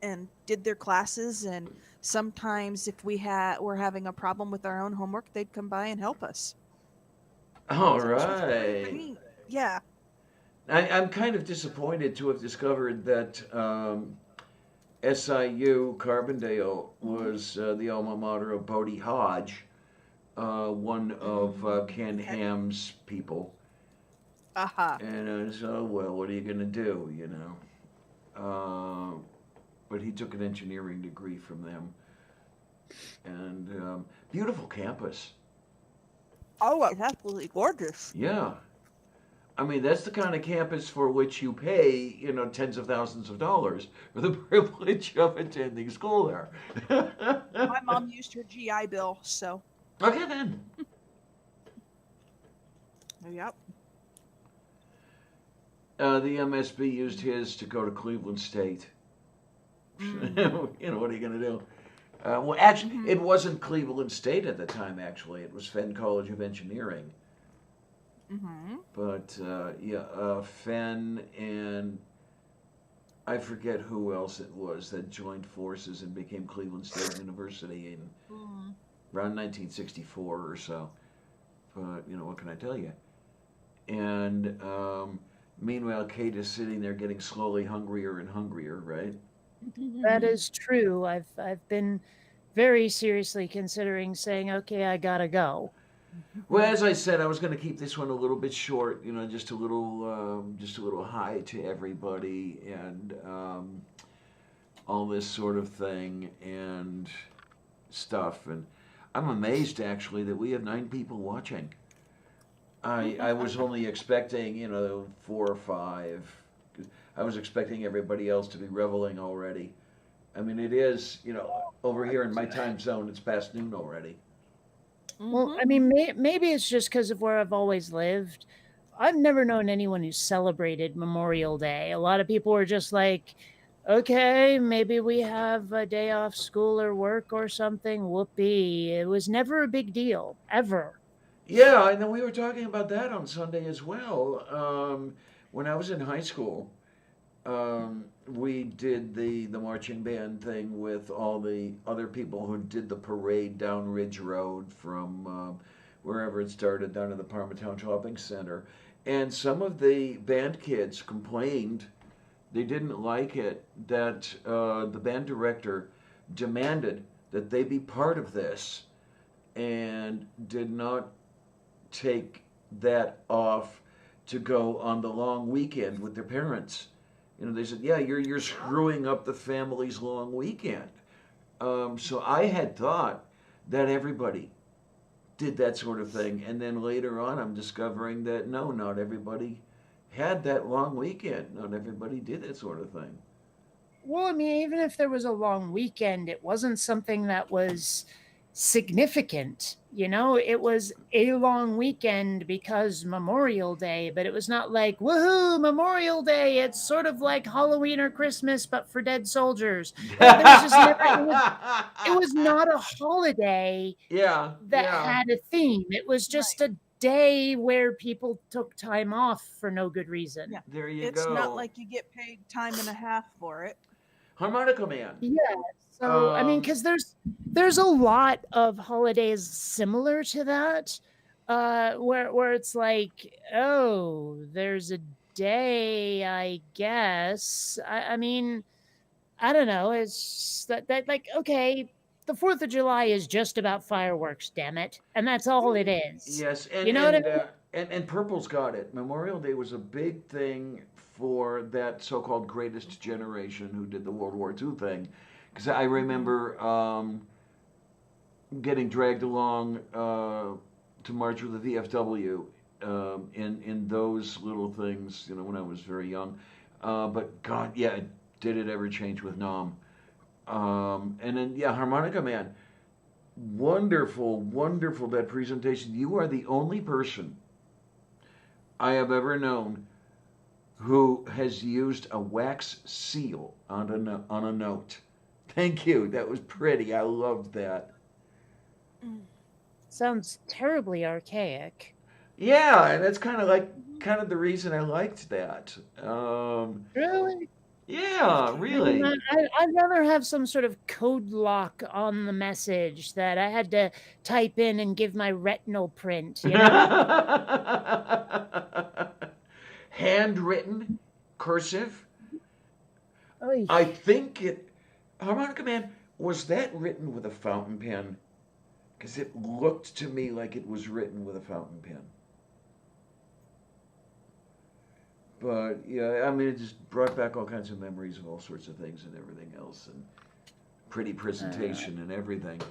S3: and did their classes, and sometimes if were having a problem with our own homework, they'd come by and help us.
S1: All
S3: So it was pretty
S1: right.
S3: neat. Yeah.
S1: I'm kind of disappointed to have discovered that SIU Carbondale
S3: Mhm.
S1: was the alma mater of Bodie Hodge, one of Ken
S3: Okay.
S1: Ham's people.
S3: Aha.
S1: And so, well, what are you going to do, you know? But he took an engineering degree from them. And beautiful campus.
S3: Oh, it's absolutely gorgeous.
S1: Yeah. I mean, that's the kind of campus for which you pay, tens of thousands of dollars for the privilege of attending school there.
S3: My mom used her GI Bill, so
S1: Okay, then.
S3: yep.
S1: The MSB used his to go to Cleveland State.
S3: Mm.
S1: What are you going to do? Well, actually,
S3: Mhm.
S1: it wasn't Cleveland State at the time, actually. It was Fenn College of Engineering.
S3: Mhm.
S1: But, yeah, Fenn and I forget who else it was that joined forces and became Cleveland State University in
S3: Mm.
S1: around 1964 or so. But, what can I tell you? And meanwhile, Kate is sitting there getting slowly hungrier and hungrier, right?
S2: That is true. I've been very seriously considering saying, okay, I gotta go.
S1: Well, as I said, I was going to keep this one a little bit short, just a little hi to everybody, and all this sort of thing and stuff. And I'm amazed actually that we have 9 people watching. I was only expecting, 4 or 5. I was expecting everybody else to be reveling already. I mean, it is, over here in my time zone, it's past noon already.
S2: Well,
S3: Mhm.
S2: I mean, maybe it's just because of where I've always lived. I've never known anyone who celebrated Memorial Day. A lot of people were just like, okay, maybe we have a day off school or work or something. Whoopee. It was never a big deal, ever.
S1: Yeah, and then we were talking about that on Sunday as well. When I was in high school, we did the marching band thing with all the other people who did the parade down Ridge Road from wherever it started down to the Parmatown Shopping Center. And some of the band kids complained they didn't like it that the band director demanded that they be part of this and did not take that off to go on the long weekend with their parents. They said, "Yeah, you're screwing up the family's long weekend." So I had thought that everybody did that sort of thing, and then later on, I'm discovering that no, not everybody had that long weekend. Not everybody did that sort of thing.
S2: Well, I mean, even if there was a long weekend, it wasn't something that was significant. It was a long weekend because Memorial Day, but it was not like, woohoo, Memorial Day. It's sort of like Halloween or Christmas, but for dead soldiers. There was just never, it was not a holiday
S1: Yeah,
S2: that
S1: yeah.
S2: had a theme. It was just
S3: Right.
S2: a day where people took time off for no good reason.
S3: Yeah.
S1: There you
S3: It's not
S1: go.
S3: like you get paid time and a half for it.
S1: Harmonica Man.
S2: Yeah. So I mean,
S1: Um,
S2: because there's a lot of holidays similar to that, where it's like, oh, there's a day, I guess. I mean, I don't know. It's that like okay, the 4th of July is just about fireworks, damn it, and that's all it is.
S1: yes,
S2: You know what I mean?
S1: and Purple's got it. Memorial Day was a big thing for that so-called greatest generation who did the World War II thing, because I remember getting dragged along to march with the VFW in those little things, when I was very young. But God, yeah, did it ever change with Nom? And then yeah, Harmonica Man, wonderful, wonderful that presentation. You are the only person I have ever known who has used a wax seal on a note. Thank you. That was pretty. I loved that.
S2: Sounds terribly archaic.
S1: Yeah, and that's kind of the reason I liked that.
S2: Really?
S1: Yeah,
S2: I mean,
S1: really.
S2: I'd rather have some sort of code lock on the message that I had to type in and give my retinal print, you know?
S1: Handwritten, cursive.
S2: Oy.
S1: I think Harmonica Man, was that written with a fountain pen? Because it looked to me like it was written with a fountain pen. But yeah, I mean, it just brought back all kinds of memories of all sorts of things and everything else, and pretty presentation and everything.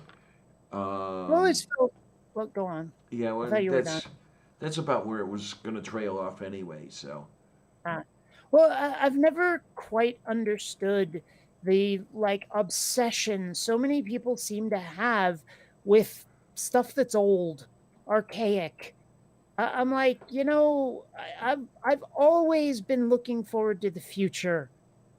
S2: I've always felt. Well, go on.
S1: Yeah,
S2: I
S1: well,
S2: thought you were done.
S1: that's about where it was going to trail off anyway. So
S2: Uh, well, I've never quite understood the like obsession so many people seem to have with stuff that's old, archaic. I'm like, I've always been looking forward to the future.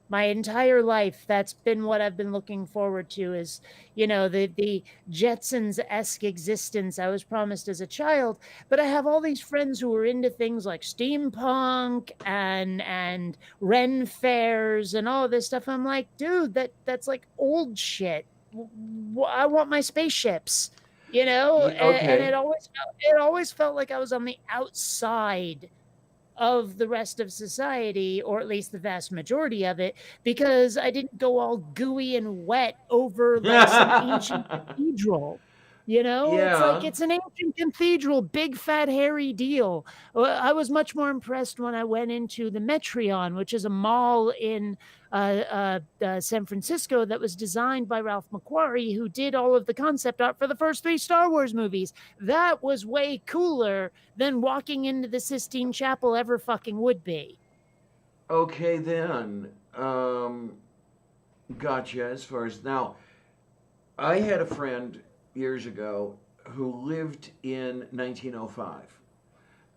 S2: My entire life, that's been what I've been looking forward to. Is the Jetsons-esque existence I was promised as a child. But I have all these friends who are into things like steampunk and Ren fairs and all this stuff. I'm like, dude, that's like old shit. I want my spaceships. And
S1: okay,
S2: it always felt like I was on the outside of the rest of society, or at least the vast majority of it, because I didn't go all gooey and wet over like some ancient cathedral. It's like
S1: yeah.
S2: it's an ancient cathedral, big fat hairy deal. I was much more impressed when I went into the Metreon, which is a mall in San Francisco that was designed by Ralph McQuarrie, who did all of the concept art for the first 3 Star Wars movies. That was way cooler than walking into the Sistine Chapel ever fucking would be.
S1: Okay then. Gotcha. As far as now, I had a friend years ago who lived in 1905.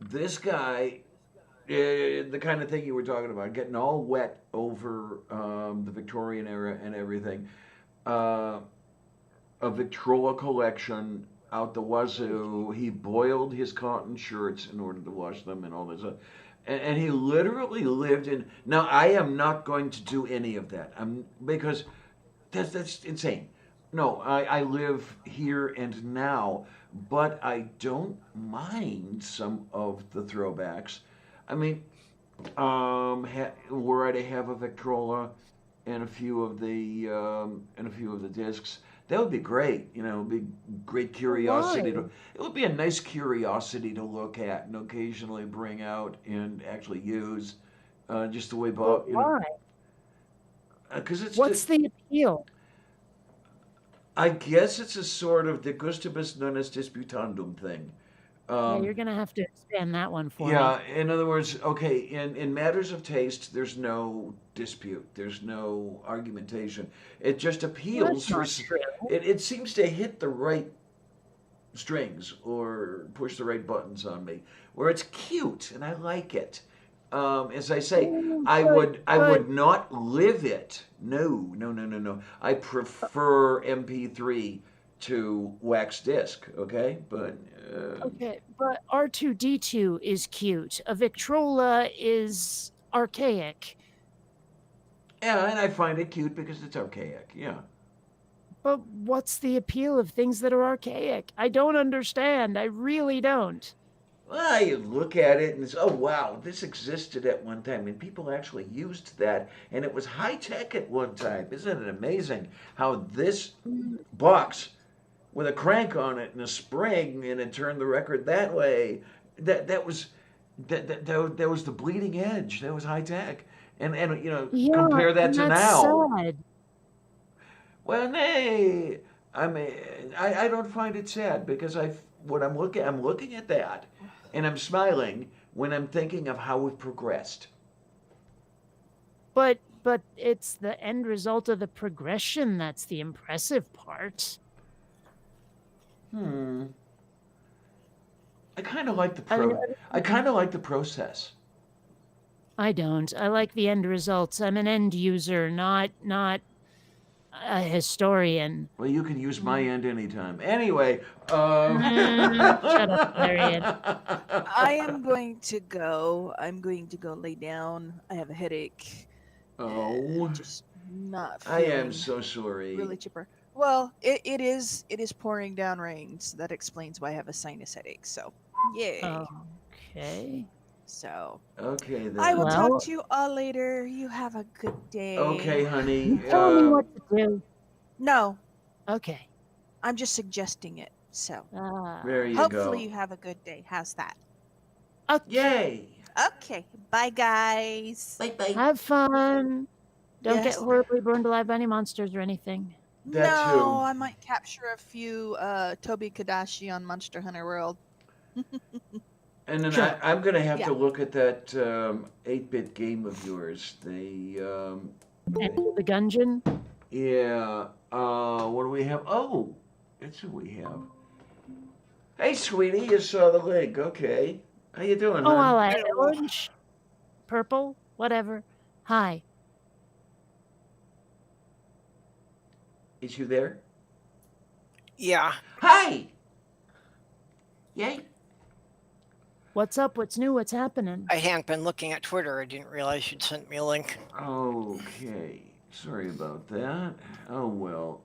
S1: This guy, the kind of thing you were talking about, getting all wet over the Victorian era and everything. Uh, a Victrola collection out the wazoo. He boiled his cotton shirts in order to wash them and all this. And he literally lived in. Now I am not going to do any of that. Because that's insane. No, I live here and now, but I don't mind some of the throwbacks. I mean, were I to have a Victrola and a few of the discs, that would be great. It'd be great curiosity
S2: Why?
S1: it would be a nice curiosity to look at and occasionally bring out and actually use, just the way
S2: But
S1: Bob,
S2: why?
S1: because
S2: What's the appeal?
S1: I guess it's a sort of de gustibus non est disputandum thing.
S2: Yeah,
S1: Um,
S2: you're gonna have to expand that one for me.
S1: yeah, in other words, okay, in matters of taste, there's no dispute, there's no argumentation. It just
S2: Well, that's
S1: appeals
S2: not true.
S1: it seems to hit the right strings or push the right buttons on me, where it's cute and I like it. As I say,
S2: Mm,
S1: I
S2: but
S1: would not live it. No, no, no, no, no. I prefer MP3 to wax disc. Okay, but
S2: okay, but R2D2 is cute. A Victrola is archaic.
S1: Yeah, and I find it cute because it's archaic. Yeah.
S2: But what's the appeal of things that are archaic? I don't understand. I really don't.
S1: Well, you look at it and it's, oh wow, this existed at one time, and people actually used that, and it was high tech at one time. Isn't it amazing how this box with a crank on it and a spring, and it turned the record that way? That was that was the bleeding edge. That was high tech, and
S2: Yeah,
S1: compare that
S2: and
S1: to
S2: that's
S1: now.
S2: sad.
S1: Well, nay, I mean, I don't find it sad because I'm looking at that, and I'm smiling when I'm thinking of how we've progressed.
S2: But it's the end result of the progression that's the impressive part.
S1: Hmm. I kind of like the
S2: I mean,
S1: pro. I kind of like the process.
S2: I don't. I like the end results. I'm an end user, not a historian.
S1: Well, you can use my end anytime. Anyway,
S2: Shut up, Larian.
S3: I am going to go. I'm going to go lay down. I have a headache.
S1: Oh,
S3: Just not
S1: I am
S3: feeling
S1: so sorry.
S3: really chipper. Well, it is pouring down rain, so that explains why I have a sinus headache. So, yay.
S2: Okay.
S3: So,
S1: Okay
S3: I will
S1: then.
S2: Well-
S3: talk to you all later. You have a good day.
S1: Okay, honey.
S2: Tell me what to do.
S3: No,
S2: Okay.
S3: I'm just suggesting it. So,
S1: There you
S3: hopefully
S1: go.
S3: you have a good day. How's that?
S2: Okay.
S1: Yay!
S3: Okay. Bye, guys.
S1: Bye bye.
S2: Have fun. Don't get
S3: Yes.
S2: horribly burned alive by any monsters or anything.
S1: That
S3: no,
S1: too.
S3: I might capture a few Toby Kadashi on Monster Hunter World.
S1: And then
S2: Sure.
S1: I'm going to have
S3: Yeah.
S1: to look at that 8-bit game of yours.
S2: Enter the Gungeon.
S1: Yeah. What do we have? Oh, that's who we have. Hey, sweetie, you saw the link. Okay. How you doing,
S2: Oh,
S1: hon?
S2: I like orange, purple, whatever. Hi.
S1: Is you there?
S4: Yeah,
S1: Hi! Yay.
S2: What's up? What's new? What's happening?
S4: I hadn't been looking at Twitter. I didn't realize you'd sent me a link.
S1: Okay. Sorry about that. Oh, well.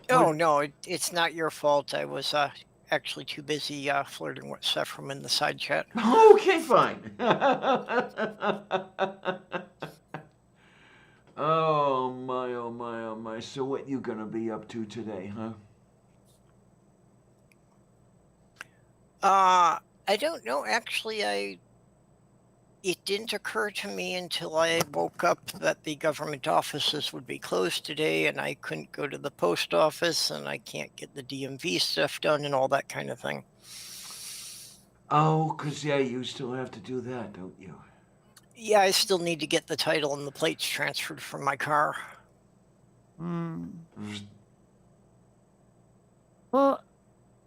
S4: Oh, no, it's not your fault. I was actually too busy flirting with Sephram in the side chat.
S1: Okay, fine. Oh my, oh my, oh my. So what you gonna be up to today, huh?
S4: I don't know. Actually, it didn't occur to me until I woke up that the government offices would be closed today, and I couldn't go to the post office, and I can't get the DMV stuff done, and all that kind of thing.
S1: Oh, 'cause yeah, you still have to do that, don't you?
S4: Yeah, I still need to get the title and the plates transferred from my car.
S2: Hmm. Well,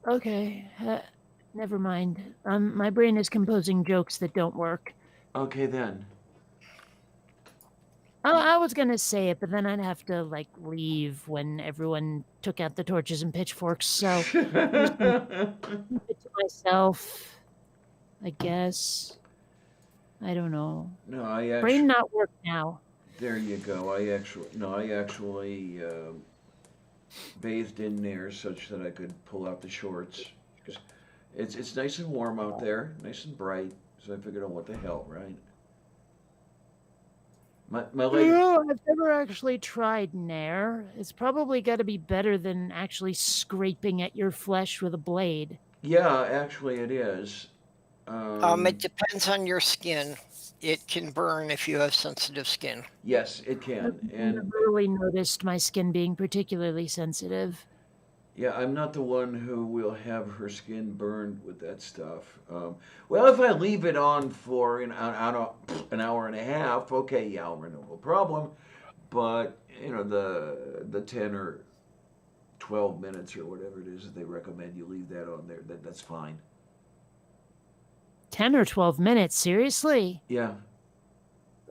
S2: okay. Never mind. My brain is composing jokes that don't work.
S1: Okay then.
S2: I was gonna say it, but then I'd have to like leave when everyone took out the torches and pitchforks. So keep it to myself, I guess. I don't know.
S1: No, I
S2: Brain
S1: actually.
S2: not work now.
S1: There you go. I actually bathed in there such that I could pull out the shorts. 'Cause it's nice and warm out there, nice and bright. So I figured, oh, what the hell, right? My leg.
S2: No, I've never actually tried Nair. It's probably got to be better than actually scraping at your flesh with a blade.
S1: Yeah, actually, it is.
S4: It depends on your skin. It can burn if you have sensitive skin.
S1: Yes, it
S2: I've
S1: can.
S2: never
S1: And
S2: really noticed my skin being particularly sensitive.
S1: yeah, I'm not the one who will have her skin burned with that stuff. Well, if I leave it on for an hour and a half, okay, yeah, I'll no problem. But the 10 or 12 minutes or whatever it is that they recommend you leave that on there, that's fine.
S2: 10 or 12 minutes, seriously?
S1: Yeah.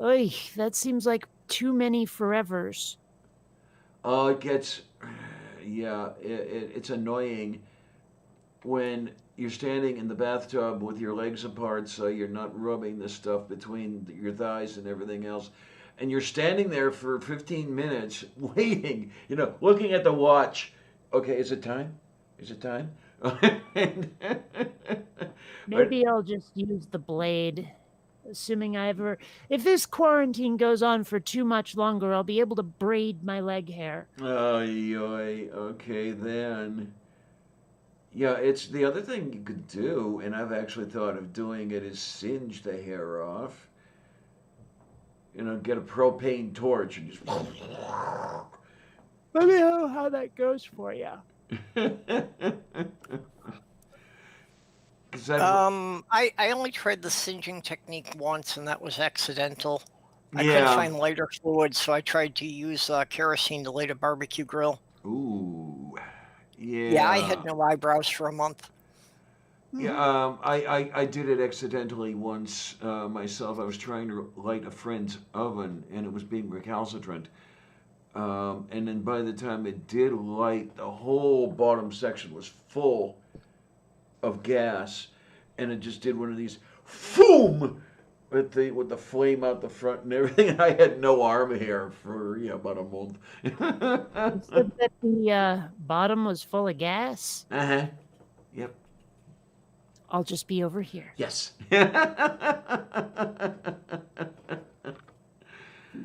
S2: Oy, that seems like too many forevers.
S1: It gets, yeah, it's annoying when you're standing in the bathtub with your legs apart so you're not rubbing the stuff between your thighs and everything else. and you're standing there for 15 minutes waiting, looking at the watch. Okay, is it time? Is it time? And-
S2: Maybe I'll just use the blade. Assuming if this quarantine goes on for too much longer, I'll be able to braid my leg hair.
S1: Okay then. Yeah, it's the other thing you could do, and I've actually thought of doing it, is singe the hair off. Get a propane torch and just.
S2: Let me know how that goes for you.
S1: 'Cause I've-
S4: I only tried the singeing technique once, and that was accidental. I couldn't
S1: yeah.
S4: find lighter fluid, so I tried to use kerosene to light a barbecue grill.
S1: Ooh. Yeah.
S4: Yeah, I had no eyebrows for a month.
S1: Yeah, I did it accidentally once myself. I was trying to light a friend's oven, and it was being recalcitrant. And then by the time it did light, the whole bottom section was full of gas, and it just did one of these, boom, with the flame out the front and everything. I had no arm hair for about a month.
S2: You said that the bottom was full of gas?
S1: Uh-huh. Yep.
S2: I'll just be over here.
S1: Yes.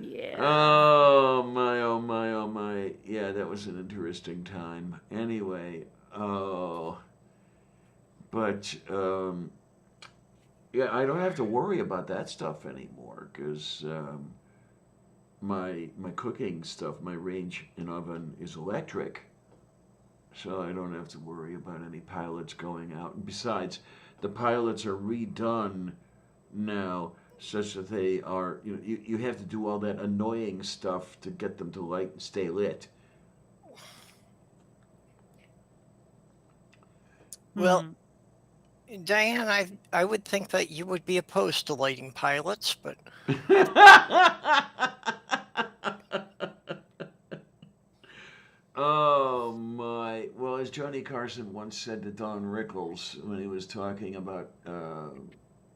S2: Yeah.
S1: Oh my, oh my, oh my. Yeah, that was an interesting time. Anyway, but yeah, I don't have to worry about that stuff anymore because my cooking stuff, my range and oven is electric, so I don't have to worry about any pilots going out. And besides, the pilots are redone now, such that they are, you have to do all that annoying stuff to get them to light and stay lit.
S4: Well,
S2: Hmm.
S4: Diane, I would think that you would be opposed to lighting pilots, but
S1: Oh my. Well, as Johnny Carson once said to Don Rickles when he was talking about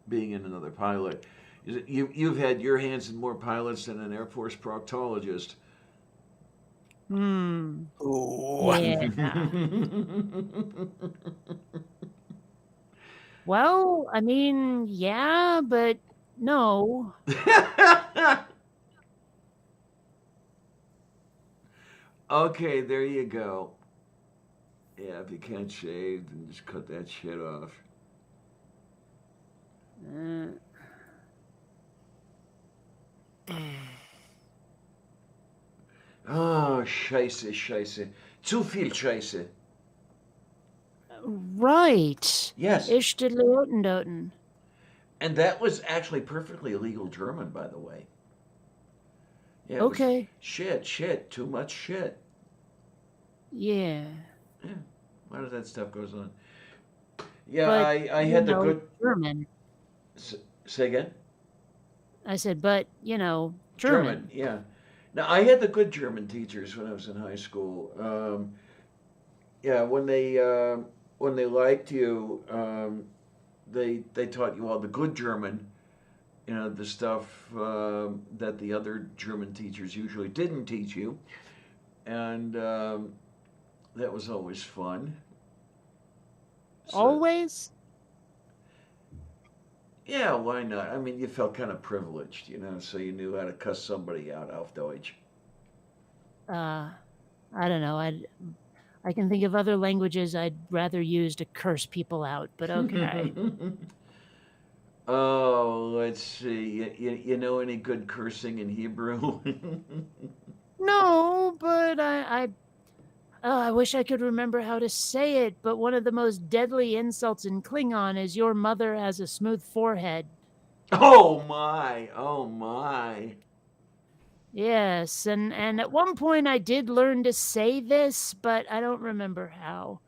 S1: being in another pilot, you've had your hands in more pilots than an Air Force proctologist.
S2: Hmm.
S4: ooh.
S2: Yeah. Well, I mean, yeah, but no.
S1: Okay, there you go. Yeah, if you can't shave, then just cut that shit off.
S2: Uh,
S1: Oh, scheiße, scheiße. Zu viel Scheiße.
S2: right.
S1: Yes.
S2: Ich Doten.
S1: And that was actually perfectly legal German, by the way. Yeah, it was
S2: Okay.
S1: shit, too much shit.
S2: Yeah.
S1: Yeah, a lot of that stuff goes on. Yeah,
S2: But,
S1: I had the good.
S2: German.
S1: Say again?
S2: I said, but, German.
S1: Yeah. Now, I had the good German teachers when I was in high school. Yeah, when they liked you, they taught you all the good German, the stuff that the other German teachers usually didn't teach you, and that was always fun. So,
S2: Always?
S1: yeah, why not? I mean, you felt kind of privileged, so you knew how to cuss somebody out auf Deutsch.
S2: I don't know. I can think of other languages I'd rather use to curse people out, but okay.
S1: Oh, let's see. You know any good cursing in Hebrew?
S2: No, but I wish I could remember how to say it, but one of the most deadly insults in Klingon is your mother has a smooth forehead.
S1: Oh my, oh my.
S2: Yes, and at one point I did learn to say this, but I don't remember how.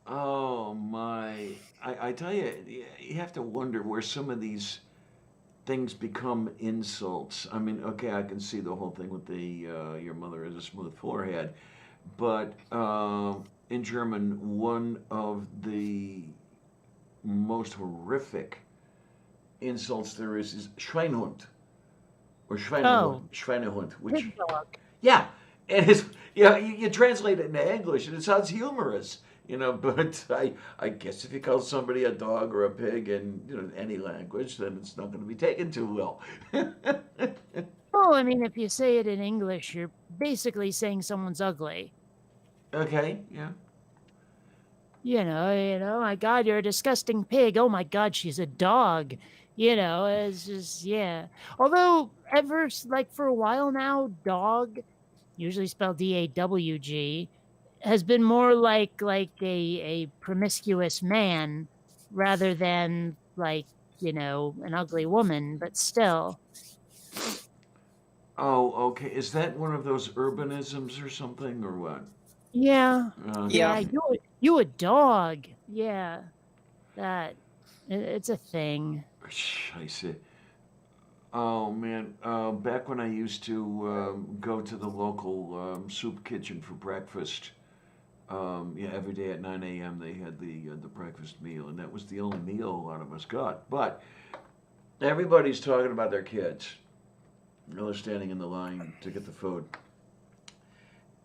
S1: Oh my. I tell you, you have to wonder where some of these things become insults. I mean, okay, I can see the whole thing with the your mother has a smooth forehead, but in German, one of the most horrific insults there is Schweinhund. or Schweinehund.
S2: Oh.
S1: Schweinehund, which
S2: Pig dog.
S1: yeah, and it's you translate it into English and it sounds humorous, But I guess if you call somebody a dog or a pig in any language, then it's not going to be taken too well.
S2: Well, I mean, if you say it in English, you're basically saying someone's ugly.
S1: Okay, yeah.
S2: My God, you're a disgusting pig. Oh my God, she's a dog. It's just, yeah. Although, for a while now, dog, usually spelled DAWG, has been more like a promiscuous man rather than an ugly woman, but still.
S1: Oh, okay. Is that one of those urbanisms or something, or what?
S2: Yeah.
S4: Yeah.
S2: You a dog. Yeah. That it's a thing.
S1: I see. Oh man, back when I used to go to the local soup kitchen for breakfast, every day at 9 a.m. they had the breakfast meal, and that was the only meal a lot of us got. But everybody's talking about their kids. They're standing in the line to get the food,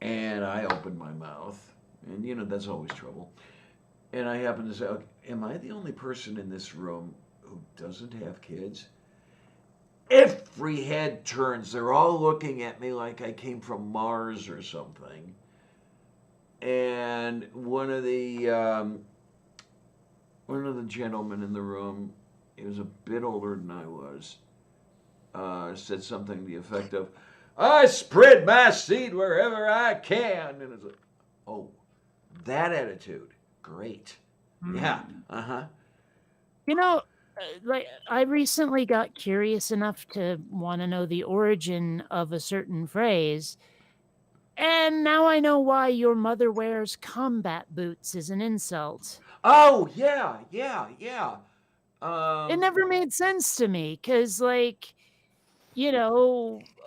S1: and I opened my mouth, and that's always trouble. And I happened to say, okay, "Am I the only person in this room who doesn't have kids?" Every head turns. They're all looking at me like I came from Mars or something. And one of the gentlemen in the room, he was a bit older than I was, said something to the effect of, "I spread my seed wherever I can." And it's like, oh, that attitude, great. Yeah, uh-huh.
S2: I recently got curious enough to want to know the origin of a certain phrase, and now I know why "your mother wears combat boots" is an insult.
S1: Oh, yeah.
S2: It never made sense to me, because,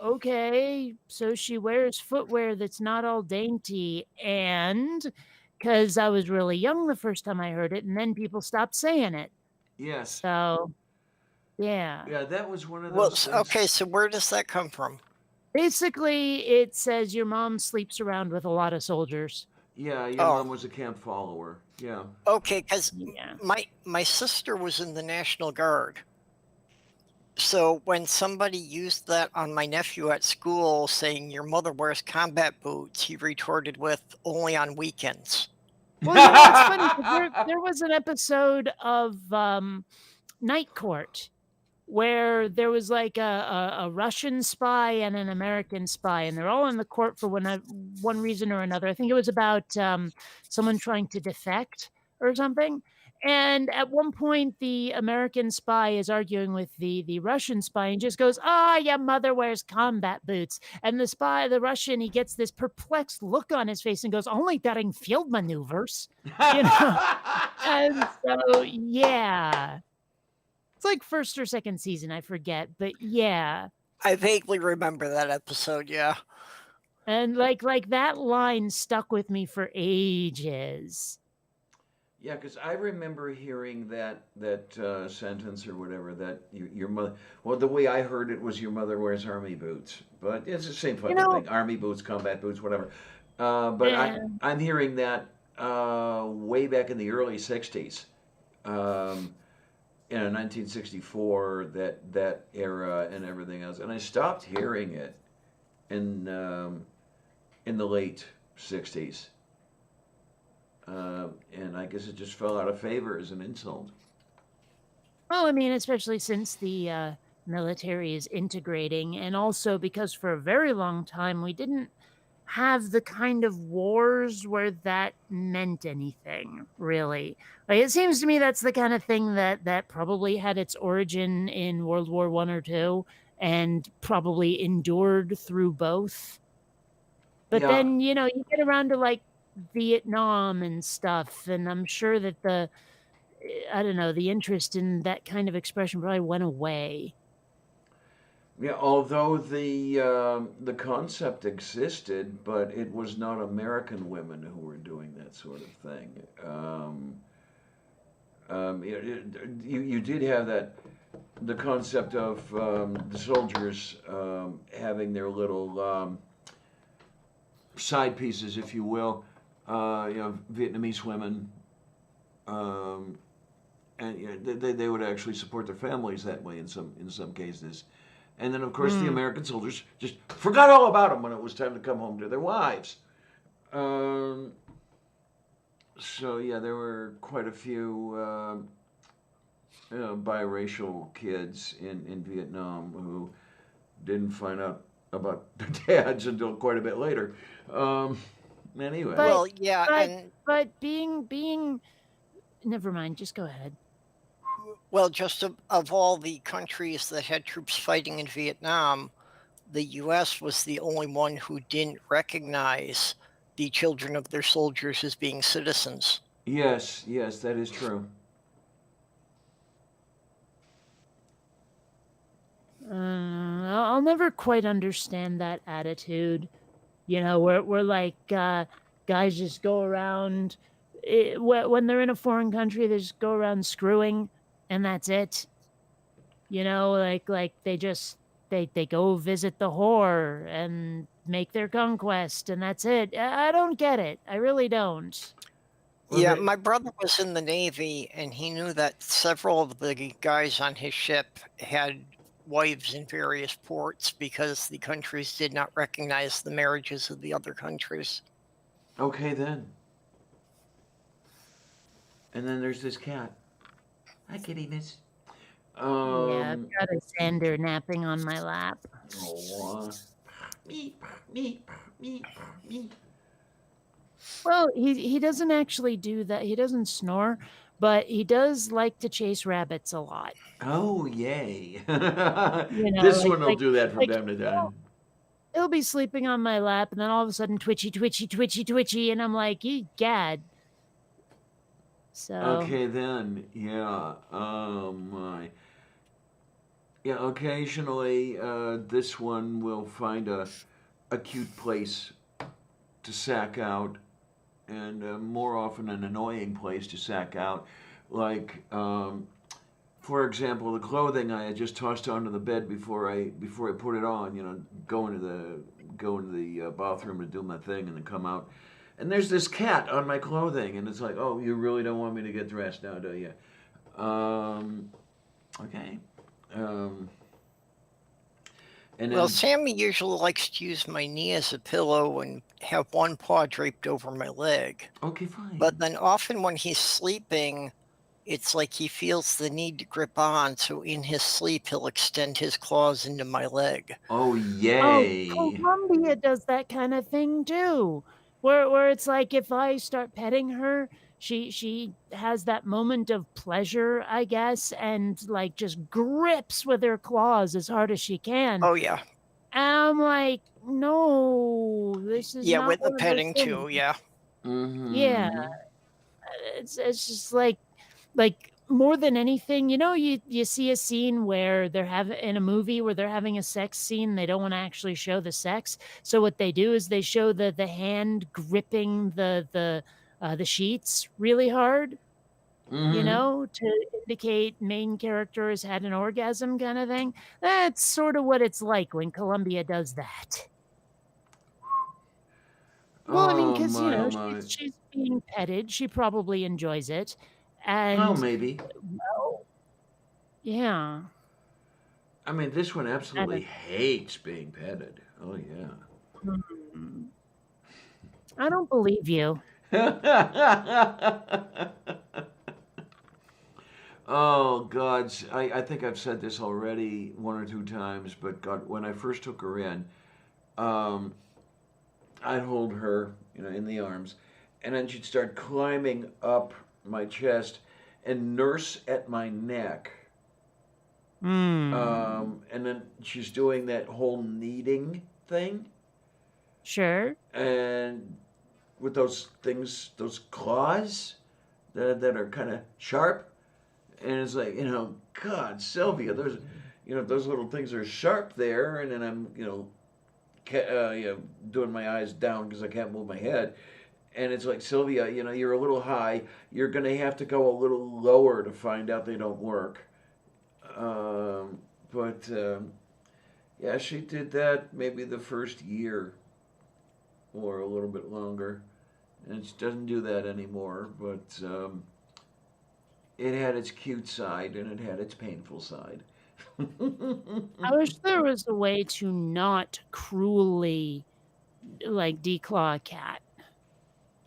S2: okay, so she wears footwear that's not all dainty, and because I was really young the first time I heard it, and then people stopped saying it.
S1: Yes.
S2: So, yeah.
S1: Yeah, that was one of
S4: Well,
S1: those things.
S4: okay, so where does that come from?
S2: Basically, it says your mom sleeps around with a lot of soldiers.
S1: Yeah, your mom was a camp follower. Yeah.
S4: Okay, because
S2: Yeah.
S4: my sister was in the National Guard. So when somebody used that on my nephew at school, saying "your mother wears combat boots," he retorted with "only on weekends."
S2: Well, it's funny, 'cause there was an episode of Night Court where there was like a Russian spy and an American spy, and they're all in the court for one reason or another. I think it was about someone trying to defect or something. And at one point, the American spy is arguing with the Russian spy and just goes, "Ah, your mother wears combat boots." And the Russian, he gets this perplexed look on his face and goes, "Only during field maneuvers." And so, yeah. It's like first or second season, I forget, but yeah.
S4: I vaguely remember that episode, yeah.
S2: And like that line stuck with me for ages.
S1: Yeah, because I remember hearing that sentence or whatever, that your mother. Well, the way I heard it was "your mother wears army boots," but it's the same fucking thing. Army boots, combat boots, whatever. But
S2: Yeah.
S1: I'm hearing that way back in the early '60s, 1964, that era and everything else, and I stopped hearing it in the late '60s. And I guess it just fell out of favor as an insult.
S2: Well, I mean, especially since the military is integrating, and also because for a very long time we didn't have the kind of wars where that meant anything, really. Like, it seems to me that's the kind of thing that probably had its origin in World War I or II, and probably endured through both. But
S1: Yeah.
S2: then, you get around to like Vietnam and stuff, and I'm sure that the interest in that kind of expression probably went away.
S1: Yeah, although the concept existed, but it was not American women who were doing that sort of thing. You did have that the concept of the soldiers having their little side pieces, if you will. Vietnamese women, and they would actually support their families that way in some cases. And then, of course, the American soldiers just forgot all about them when it was time to come home to their wives. So yeah, there were quite a few biracial kids in Vietnam who didn't find out about their dads until quite a bit later. Anyway,
S2: But-
S4: Well, yeah,
S2: but-
S4: and
S2: But being never mind, just go ahead.
S4: well, just of all the countries that had troops fighting in Vietnam, the U.S. was the only one who didn't recognize the children of their soldiers as being citizens.
S1: yes, that is true.
S2: I'll never quite understand that attitude. You know, we're like guys just go around when they're in a foreign country, they just go around screwing, and that's it. You know, like they just they go visit the whore and make their conquest, and that's it. I don't get it. I really don't.
S1: Well,
S4: Yeah,
S1: they-
S4: my brother was in the Navy, and he knew that several of the guys on his ship had wives in various ports because the countries did not recognize the marriages of the other countries.
S1: Okay then. And then there's this cat. Hi, kitty miss.
S2: Yeah, I've got a Xander napping on my lap.
S1: Me, me, me, me.
S2: Well, he doesn't actually do that. He doesn't snore, but he does like to chase rabbits a lot.
S1: Oh, yay.
S2: You know,
S1: This
S2: like-
S1: one will
S2: like-
S1: do that from
S2: like,
S1: time to time.
S2: He'll be sleeping on my lap, and then all of a sudden, twitchy, twitchy, twitchy, twitchy, and I'm like, "Gad." So
S1: Okay then, yeah. Oh my. Yeah, occasionally this one will find a cute place to sack out, and more often an annoying place to sack out. Like, for example, the clothing I had just tossed onto the bed before I put it on. You know, go into the bathroom to do my thing, and then come out. And there's this cat on my clothing, and it's like, oh, you really don't want me to get dressed now, do you? Okay. And
S4: Well,
S1: then,
S4: Sammy usually likes to use my knee as a pillow and have one paw draped over my leg.
S1: okay, fine.
S4: But then often when he's sleeping, it's like he feels the need to grip on, so in his sleep he'll extend his claws into my leg.
S1: Oh, yay.
S2: Columbia does that kind of thing too, where it's like if I start petting her, she has that moment of pleasure, I guess, and like just grips with her claws as hard as she can.
S4: Oh yeah.
S2: And I'm like, no, this is
S4: Yeah,
S2: not
S4: with the
S2: one of those
S4: petting too,
S2: things."
S4: yeah.
S1: Mm-hmm.
S2: Yeah. It's just like more than anything, you know, you see a scene where they're having in a movie where they're having a sex scene, they don't want to actually show the sex, so what they do is they show the hand gripping the sheets really hard, you know, to indicate main character has had an orgasm kind of thing. That's sort of what it's like when Columbia does that. Well, I mean, because you know she's being petted, she probably enjoys it, and
S1: Oh, maybe.
S2: well, yeah.
S1: I mean, this one absolutely hates being petted. Oh, yeah.
S2: I don't believe you.
S1: Oh, God. I think I've said this already one or two times, but God, when I first took her in, I'd hold her, you know, in the arms, and then she'd start climbing up my chest and nurse at my neck. And then she's doing that whole kneading thing.
S2: Sure.
S1: And with those things, those claws that are kind of sharp. And it's like, you know, God, Sylvia, there's, you know, those little things are sharp there. And then I'm, you know, doing my eyes down because I can't move my head. And it's like, Sylvia, you know, you're a little high. You're going to have to go a little lower to find out they don't work. But yeah, she did that maybe the first year or a little bit longer, and she doesn't do that anymore. But it had its cute side and it had its painful side.
S2: I wish there was a way to not cruelly like declaw a cat.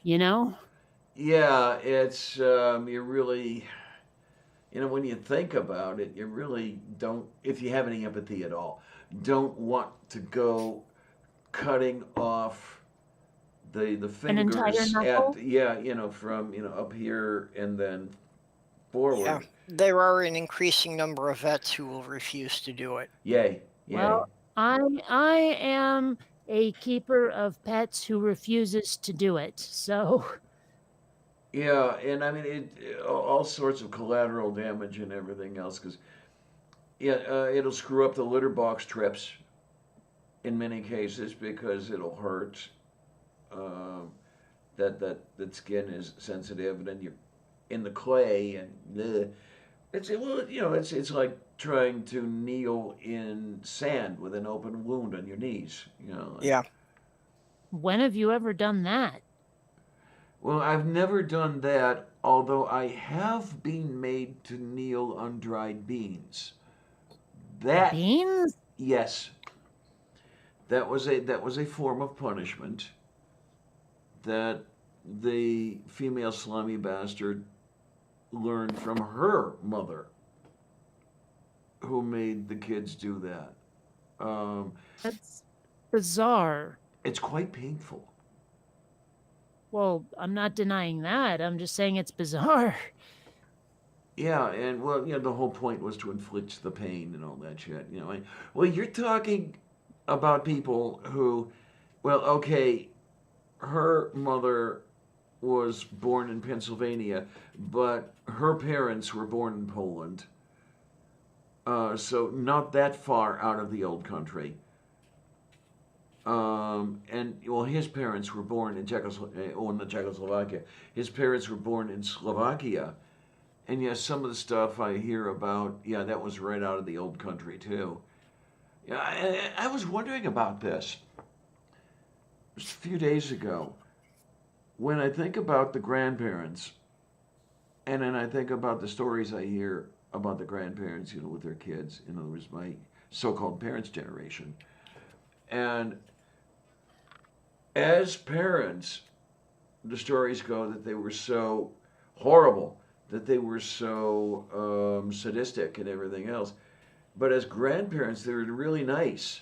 S2: You know?
S1: Yeah, it's you really, when you think about it, you really don't, if you have any empathy at all, don't want to go cutting off the
S2: An entire
S1: fingers
S2: knuckle?
S1: from up here and then
S4: Yeah,
S1: forward.
S4: there are an increasing number of vets who will refuse to do it.
S1: Yay, yay.
S2: Well, I am a keeper of pets who refuses to do it. So
S1: Yeah, and I mean all sorts of collateral damage and everything else because it'll screw up the litter box trips in many cases because it'll hurt. Um, that skin is sensitive, and then you're in the clay, and it's like trying to kneel in sand with an open wound on your knees.
S4: Yeah.
S2: when have you ever done that?
S1: Well, I've never done that, although I have been made to kneel on dried beans. That
S2: Beans?
S1: Yes, that was a form of punishment that the female slimy bastard learned from her mother, who made the kids do that.
S2: That's bizarre.
S1: It's quite painful.
S2: Well, I'm not denying that. I'm just saying it's bizarre.
S1: Yeah, and well, the whole point was to inflict the pain and all that shit. Well, you're talking about people who, well, okay, her mother was born in Pennsylvania, but her parents were born in Poland. So not that far out of the old country. And well, his parents were born in Czechoslovakia. His parents were born in Slovakia. And yes, some of the stuff I hear about, yeah, that was right out of the old country too. Yeah, I was wondering about this just a few days ago. When I think about the grandparents, and then I think about the stories I hear about the grandparents, with their kids, in other words, my so-called parents' generation. And as parents, the stories go that they were so horrible, that they were so sadistic and everything else. But as grandparents, they were really nice.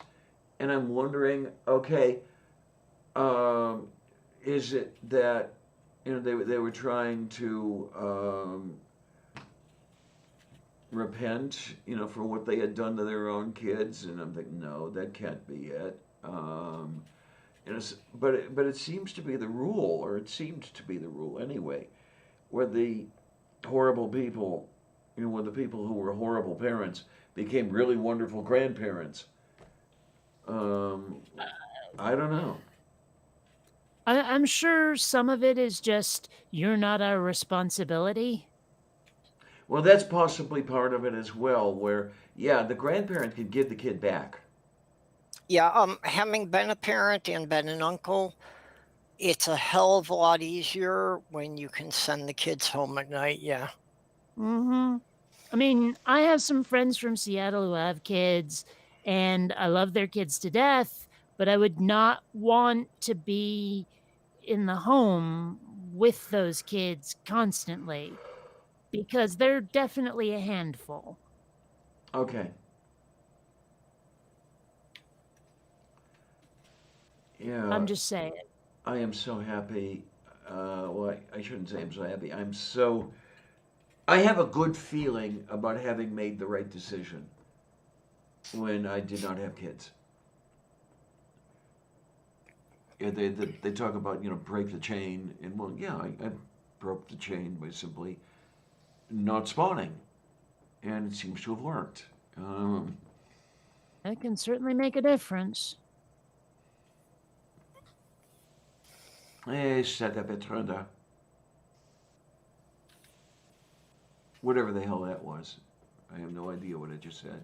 S1: And I'm wondering, okay, is it that they were trying to repent, for what they had done to their own kids? And I'm thinking, no, that can't be it. But it seems to be the rule, or it seemed to be the rule anyway, where the horrible people, when the people who were horrible parents became really wonderful grandparents. I don't know.
S2: I'm sure some of it is just you're not our responsibility.
S1: Well, that's possibly part of it as well, where, yeah, the grandparent can give the kid back.
S4: Yeah, having been a parent and been an uncle, it's a hell of a lot easier when you can send the kids home at night. Yeah.
S2: Mm-hmm. I mean, I have some friends from Seattle who have kids, and I love their kids to death, but I would not want to be in the home with those kids constantly because they're definitely a handful.
S1: Okay. Yeah.
S2: I'm just saying.
S1: I am so happy. Well, I shouldn't say I'm so happy. I have a good feeling about having made the right decision when I did not have kids. Yeah, they talk about, break the chain, and well, yeah, I broke the chain by simply not spawning, and it seems to have worked.
S2: That can certainly make a difference.
S1: Ça whatever the hell that was. I have no idea what I just said.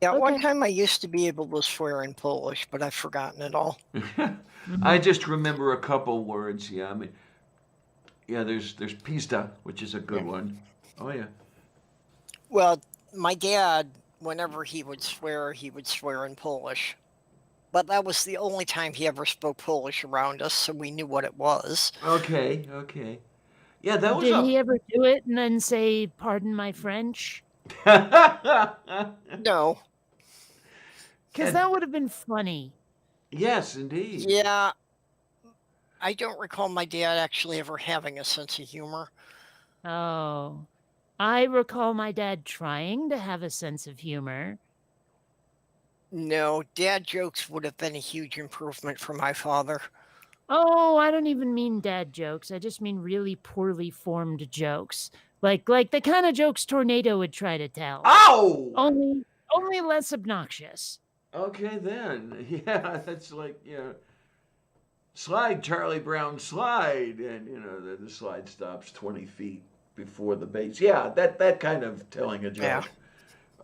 S4: Yeah, one
S2: Okay.
S4: time I used to be able to swear in Polish, but I've forgotten it all.
S1: I just remember a couple words. Yeah, I mean, yeah. There's pista, which is a good
S4: Yeah.
S1: one. Oh yeah.
S4: Well, my dad, whenever he would swear in Polish. But that was the only time he ever spoke Polish around us, so we knew what it was.
S1: Okay. Okay. Yeah, that was
S2: Did
S1: a.
S2: he ever do it and then say, "Pardon my French"?
S4: No.
S2: Because
S1: And-
S2: that would have been funny.
S1: Yes, indeed.
S4: Yeah. I don't recall my dad actually ever having a sense of humor.
S2: Oh, I recall my dad trying to have a sense of humor.
S4: No, dad jokes would have been a huge improvement for my father.
S2: Oh, I don't even mean dad jokes. I just mean really poorly formed jokes. Like the kind of jokes Tornado would try to tell.
S1: Ow!
S2: Only less obnoxious.
S1: Okay then. Yeah, that's like, slide, Charlie Brown, slide, and the slide stops 20 feet before the base. Yeah, that kind of telling a joke.
S4: Yeah.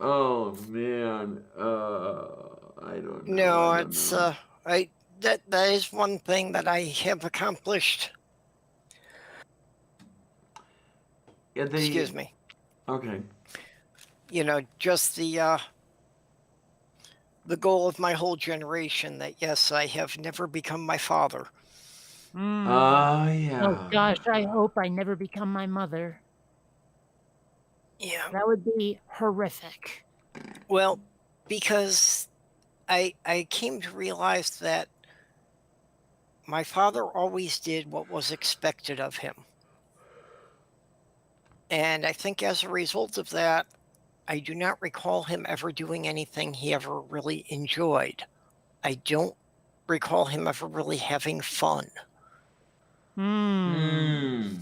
S1: Oh man, I don't know.
S4: No,
S1: I don't
S4: it's
S1: know.
S4: that is one thing that I have accomplished.
S1: Yeah,
S4: Excuse me.
S1: Okay.
S4: Just the goal of my whole generation that yes, I have never become my father.
S1: Yeah.
S2: Oh gosh, I hope I never become my mother.
S4: Yeah.
S2: That would be horrific.
S4: Well, because I came to realize that my father always did what was expected of him. And I think as a result of that, I do not recall him ever doing anything he ever really enjoyed. I don't recall him ever really having fun.
S1: Hmm.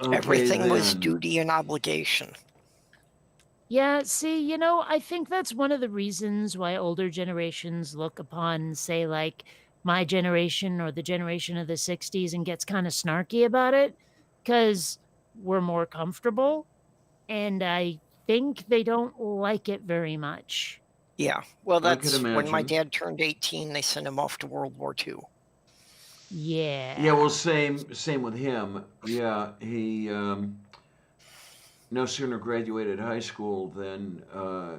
S1: Okay,
S4: Everything was
S1: then.
S4: duty and obligation.
S2: Yeah, see, I think that's one of the reasons why older generations look upon, say, like my generation or the generation of the 60s and gets kind of snarky about it because we're more comfortable. And I think they don't like it very much.
S4: Yeah. Well,
S1: I could
S4: that's when my
S1: imagine.
S4: dad turned 18, they sent him off to World War II.
S2: Yeah.
S1: Yeah, well, same with him. Yeah, he no sooner graduated high school than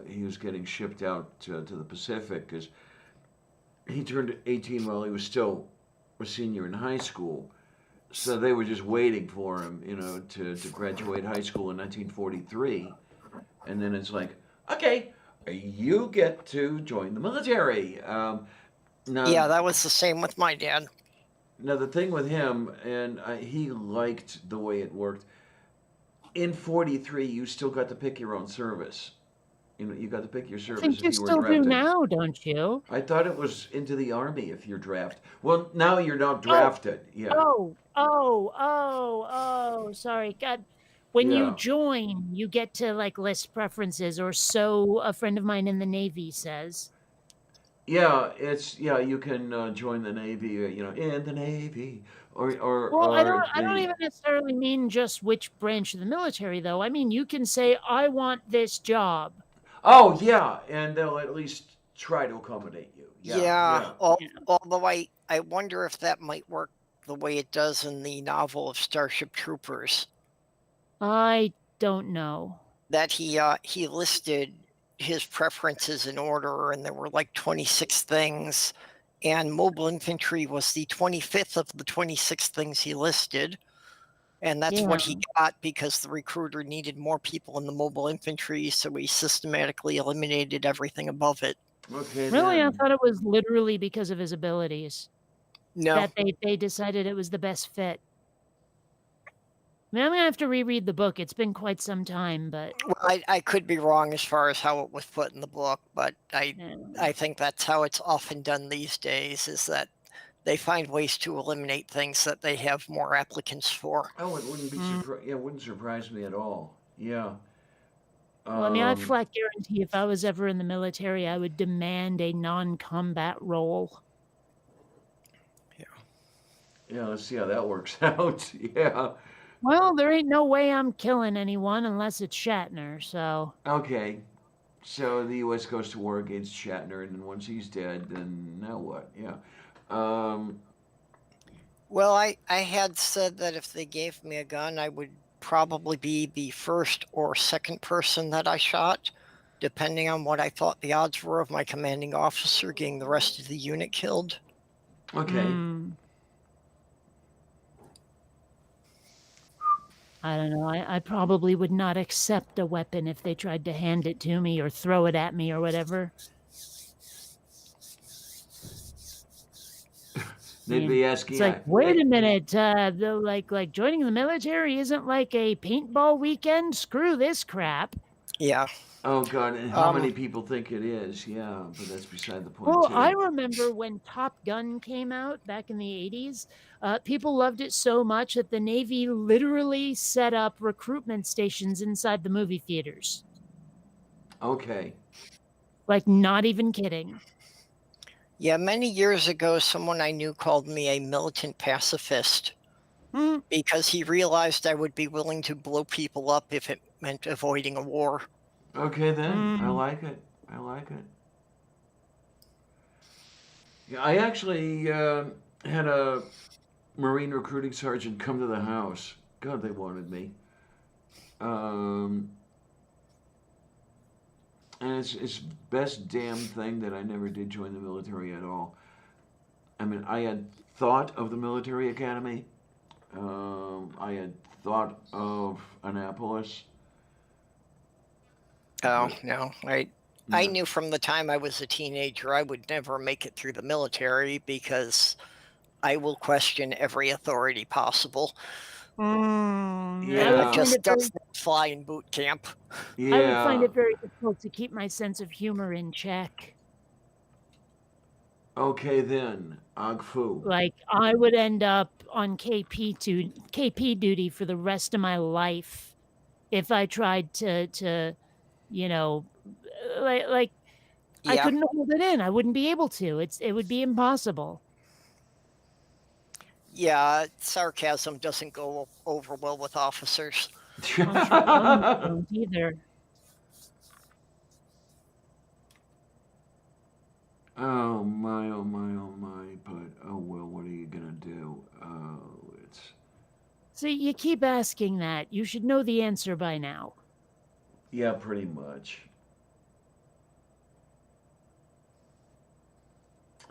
S1: he was getting shipped out to the Pacific because he turned 18 while he was still a senior in high school. So they were just waiting for him, to graduate high school in 1943. And then it's like, okay, you get to join the military. Now,
S4: Yeah, that was the same with my dad.
S1: Now the thing with him, and he liked the way it worked. In 43, you still got to pick your own service. You got to pick your
S2: I
S1: service
S2: think
S1: if
S2: you
S1: you were
S2: still do
S1: drafted.
S2: now, don't you?
S1: I thought it was into the army if you're drafted. Well, now you're not drafted. Yeah.
S2: Sorry. God, when you
S1: Yeah.
S2: join, you get to list preferences, or so a friend of mine in the Navy says.
S1: Yeah, you can join the Navy, in the Navy, or
S2: Well, I
S1: or
S2: don't even necessarily mean just which branch of the military, though. I mean, you can say, "I want this job."
S1: Oh yeah, and they'll at least try to accommodate you. Yeah.
S4: Yeah.
S2: Yeah.
S4: Although I wonder if that might work the way it does in the novel of Starship Troopers.
S2: I don't know.
S4: That he listed his preferences in order, and there were like 26 things, and mobile infantry was the 25th of the 26 things he listed. And that's what he got because the recruiter needed more people in the mobile infantry, so he systematically eliminated everything above it.
S1: Okay.
S2: Really, I
S1: then.
S2: thought it was literally because of his abilities
S4: No.
S2: that they decided it was the best fit. I mean, I'm gonna have to reread the book. It's been quite some time, but
S4: Well, I could be wrong as far as how it was put in the book, but
S2: yeah.
S4: I think that's how it's often done these days, is that they find ways to eliminate things that they have more applicants for.
S1: Oh, it wouldn't be it wouldn't surprise me at all. Yeah.
S2: Well, I mean, I flat guarantee if I was ever in the military, I would demand a non-combat role.
S1: Yeah, let's see how that works out. Yeah.
S2: Well, there ain't no way I'm killing anyone unless it's Shatner, so.
S1: Okay. So the U.S. goes to war against Shatner, and then once he's dead, then now what? Yeah. Um,
S4: Well, I had said that if they gave me a gun, I would probably be the first or second person that I shot, depending on what I thought the odds were of my commanding officer getting the rest of the unit killed.
S1: okay.
S2: I don't know. I probably would not accept a weapon if they tried to hand it to me or throw it at me or whatever.
S1: They'd
S2: mean,
S1: be asking.
S2: It's like, wait a minute, like joining the military isn't like a paintball weekend. Screw this crap.
S4: Yeah.
S1: Oh God! And how many people think it is? Yeah, but that's beside the point.
S2: Well,
S1: too.
S2: I remember when Top Gun came out back in the 80s, people loved it so much that the Navy literally set up recruitment stations inside the movie theaters.
S1: Okay.
S2: Like, not even kidding.
S4: Yeah, many years ago, someone I knew called me a militant pacifist because he realized I would be willing to blow people up if it meant avoiding a war.
S1: Okay, then. I like it. I like it. Yeah, I actually had a Marine recruiting sergeant come to the house. God, they wanted me. And it's best damn thing that I never did join the military at all. I mean, I had thought of the military academy. I had thought of Annapolis.
S4: Oh, no. I knew from the time I was a teenager I would never make it through the military because I will question every authority possible.
S1: Yeah.
S4: It just doesn't fly in boot camp.
S1: Yeah.
S2: I would find it very difficult to keep my sense of humor in check.
S1: Okay, then. Agfu.
S2: Like, I would end up on KP duty for the rest of my life if I tried to you know, like I
S4: Yeah.
S2: couldn't hold it in. I wouldn't be able to. It would be impossible.
S4: Yeah, sarcasm doesn't go over well with officers.
S2: Don't either.
S1: Oh my, oh my, oh my. But oh well, what are you gonna do? It's
S2: See, you keep asking that. You should know the answer by now.
S1: yeah, pretty much.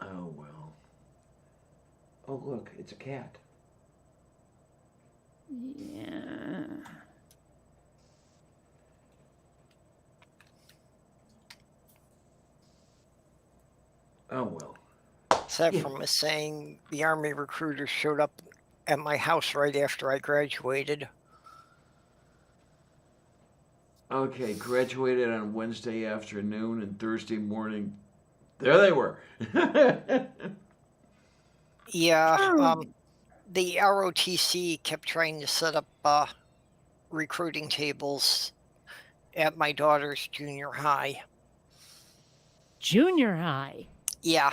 S1: Oh well. Oh look, it's a cat.
S2: Yeah.
S1: Oh well.
S4: Aside from us saying the Army recruiters showed up at my house right after I graduated.
S1: Okay, graduated on Wednesday afternoon and Thursday morning. There they were.
S4: Yeah, the ROTC kept trying to set up recruiting tables at my daughter's junior high.
S2: Junior high?
S4: Yeah.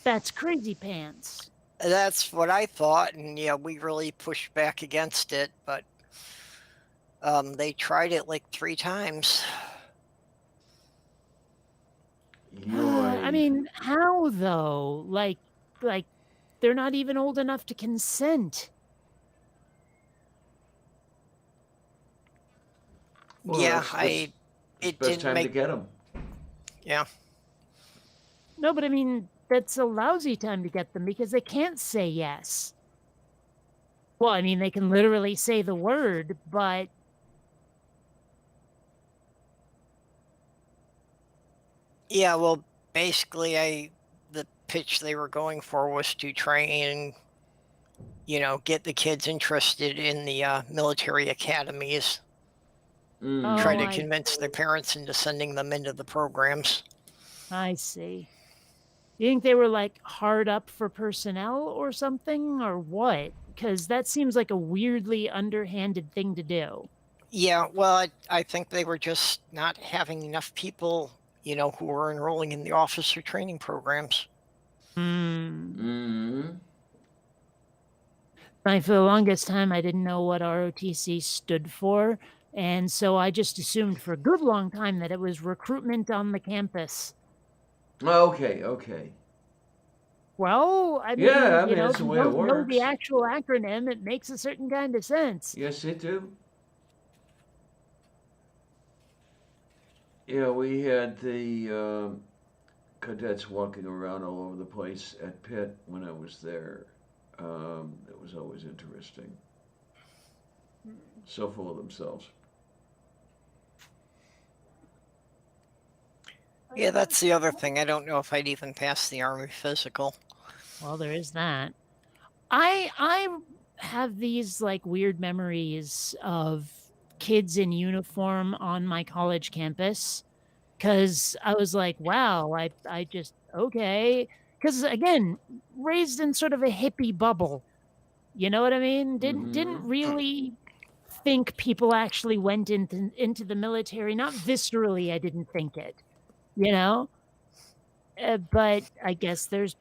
S2: That's crazy pants.
S4: That's what I thought, and yeah, we really pushed back against it, but they tried it like 3 times.
S2: I mean, how though? Like they're not even old enough to consent.
S1: Well,
S4: yeah,
S1: it
S4: it
S1: best
S4: didn't
S1: time
S4: make.
S1: to get them.
S4: Yeah.
S2: No, but I mean, that's a lousy time to get them because they can't say yes. Well, I mean, they can literally say the word, but
S4: Yeah, well, basically, the pitch they were going for was to try and, get the kids interested in the military academies. Try to convince their parents into sending them into the programs.
S2: I see. You think they were like hard up for personnel or something, or what? Because that seems like a weirdly underhanded thing to do.
S4: Yeah, well, I think they were just not having enough people, who were enrolling in the officer training programs.
S2: For the longest time, I didn't know what ROTC stood for, and so I just assumed for a good long time that it was recruitment on the campus.
S1: Okay, okay.
S2: Well, I
S1: Yeah, I
S2: mean,
S1: mean,
S2: if
S1: that's the
S2: you
S1: way it
S2: don't know the
S1: works.
S2: actual acronym, it makes a certain kind of sense.
S1: Yes, it do. Yeah, we had the cadets walking around all over the place at Pitt when I was there. It was always interesting. So full of themselves.
S4: Yeah, that's the other thing. I don't know if I'd even pass the Army physical.
S2: Well, there is that. I have these like weird memories of kids in uniform on my college campus because I was like, wow, I just okay. Because again, raised in sort of a hippie bubble, you know what I mean? Didn't
S1: Mm-hmm.
S2: really think people actually went into the military. Not viscerally, I didn't think it, you know. But I guess there's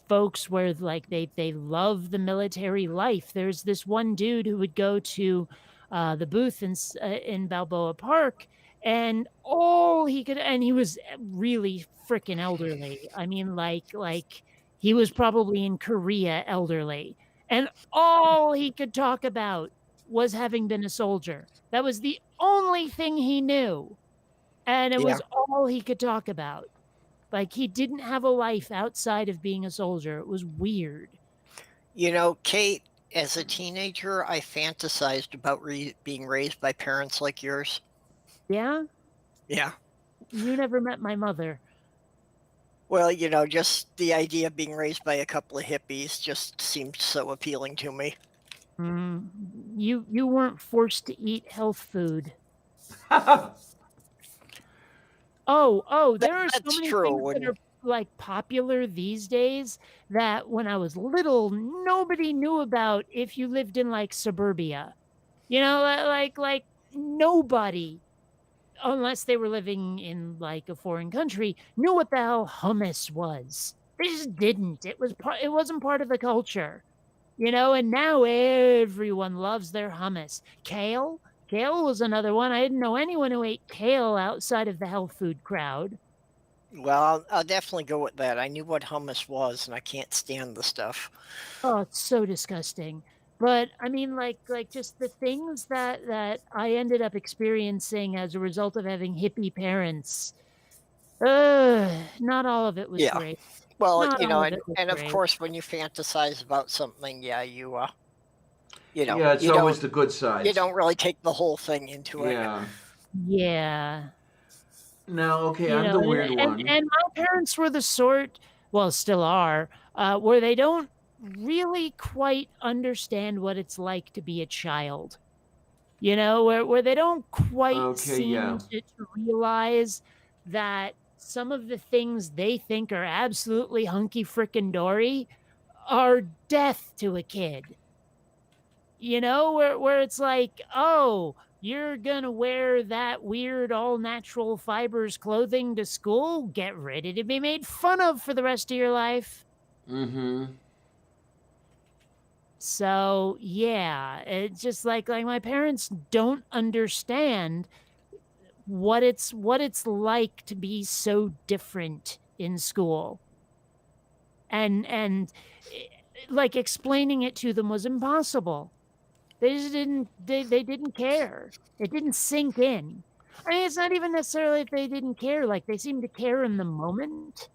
S2: folks where like they love the military life. There's this one dude who would go to the booth in Balboa Park, and all he could, and he was really freaking elderly. I mean, like he was probably in Korea elderly, and all he could talk about was having been a soldier. That was the only thing he knew, and it
S4: Yeah.
S2: was all he could talk about. Like he didn't have a life outside of being a soldier. It was weird.
S4: You know, Kate, as a teenager, I fantasized about being raised by parents like yours.
S2: Yeah?
S4: Yeah.
S2: You never met my mother.
S4: Well, you know, just the idea of being raised by a couple of hippies just seemed so appealing to me.
S2: Mm, you weren't forced to eat health food. There are so
S4: That's
S2: many
S4: true.
S2: things that are like popular these days that when I was little, nobody knew about if you lived in like suburbia. You know, like nobody, unless they were living in like a foreign country, knew what the hell hummus was. They just didn't. It wasn't part of the culture. You know, and now everyone loves their hummus. Kale? Kale was another one. I didn't know anyone who ate kale outside of the health food crowd.
S4: Well, I'll definitely go with that. I knew what hummus was, and I can't stand the stuff.
S2: Oh, it's so disgusting. But I mean, like just the things that I ended up experiencing as a result of having hippie parents. Not all of it was
S4: Yeah.
S2: great.
S4: Well,
S2: Not
S4: you know,
S2: all of it was
S4: and of
S2: great.
S4: course, when you fantasize about something, yeah, you know,
S1: Yeah, it's
S4: you
S1: always
S4: don't
S1: the good sides.
S4: you don't really take the whole thing into it.
S1: Yeah.
S2: Yeah.
S1: Now, okay,
S2: You
S1: I'm
S2: know,
S1: the weird one.
S2: and my parents were the sort, well, still are, where they don't really quite understand what it's like to be a child. You know, where they don't quite
S1: Okay,
S2: seem
S1: yeah.
S2: to realize that some of the things they think are absolutely hunky frickin' dory are death to a kid. You know, where it's like, oh, you're gonna wear that weird all natural fibers clothing to school? Get ready to be made fun of for the rest of your life.
S1: Mm-hmm.
S2: So yeah, it's just like my parents don't understand what it's like to be so different in school. And like explaining it to them was impossible. They just they didn't care. It didn't sink in. I mean, it's not even necessarily if they didn't care, like they seemed to care in the moment,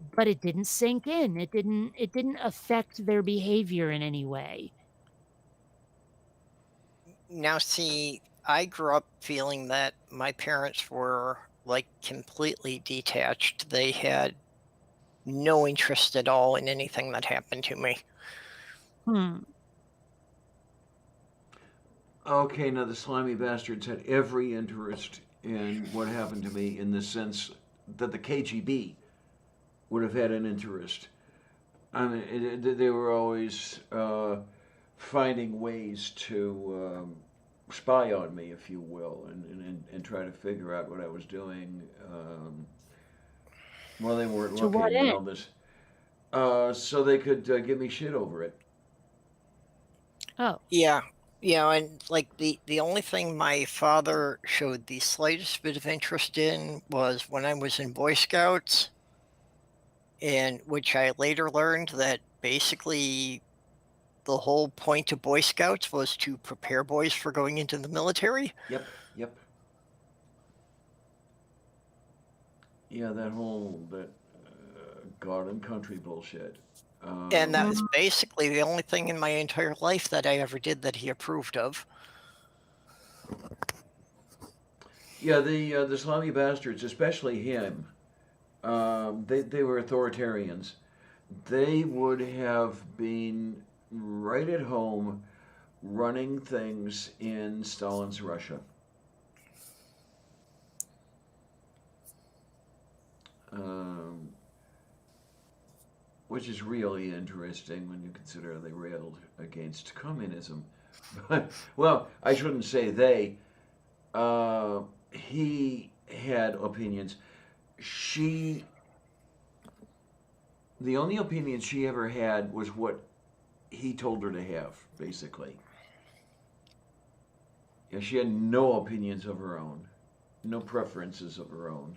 S2: but it didn't sink in. It didn't affect their behavior in any way.
S4: Now, see, I grew up feeling that my parents were like completely detached. They had no interest at all in anything that happened to me.
S2: Hmm.
S1: Okay, now the slimy bastards had every interest in what happened to me in the sense that the KGB would have had an interest. I mean, they were always finding ways to spy on me, if you will, and try to figure out what I was doing. Well, they weren't
S2: To what
S1: looking and
S2: end?
S1: all this. So they could give me shit over it.
S2: Oh,
S4: Yeah. Yeah, and like the only thing my father showed the slightest bit of interest in was when I was in Boy Scouts, and which I later learned that basically the whole point of Boy Scouts was to prepare boys for going into the military.
S1: Yep, yep. Yeah, that God and country bullshit.
S4: And that
S1: Um,
S4: was basically the only thing in my entire life that I ever did that he approved of.
S1: yeah, the slimy bastards, especially him. They were authoritarians. They would have been right at home running things in Stalin's Russia. Um, which is really interesting when you consider they railed against communism. But, well, I shouldn't say they. He had opinions. She, the only opinion she ever had was what he told her to have, basically. Yeah, she had no opinions of her own, no preferences of her own.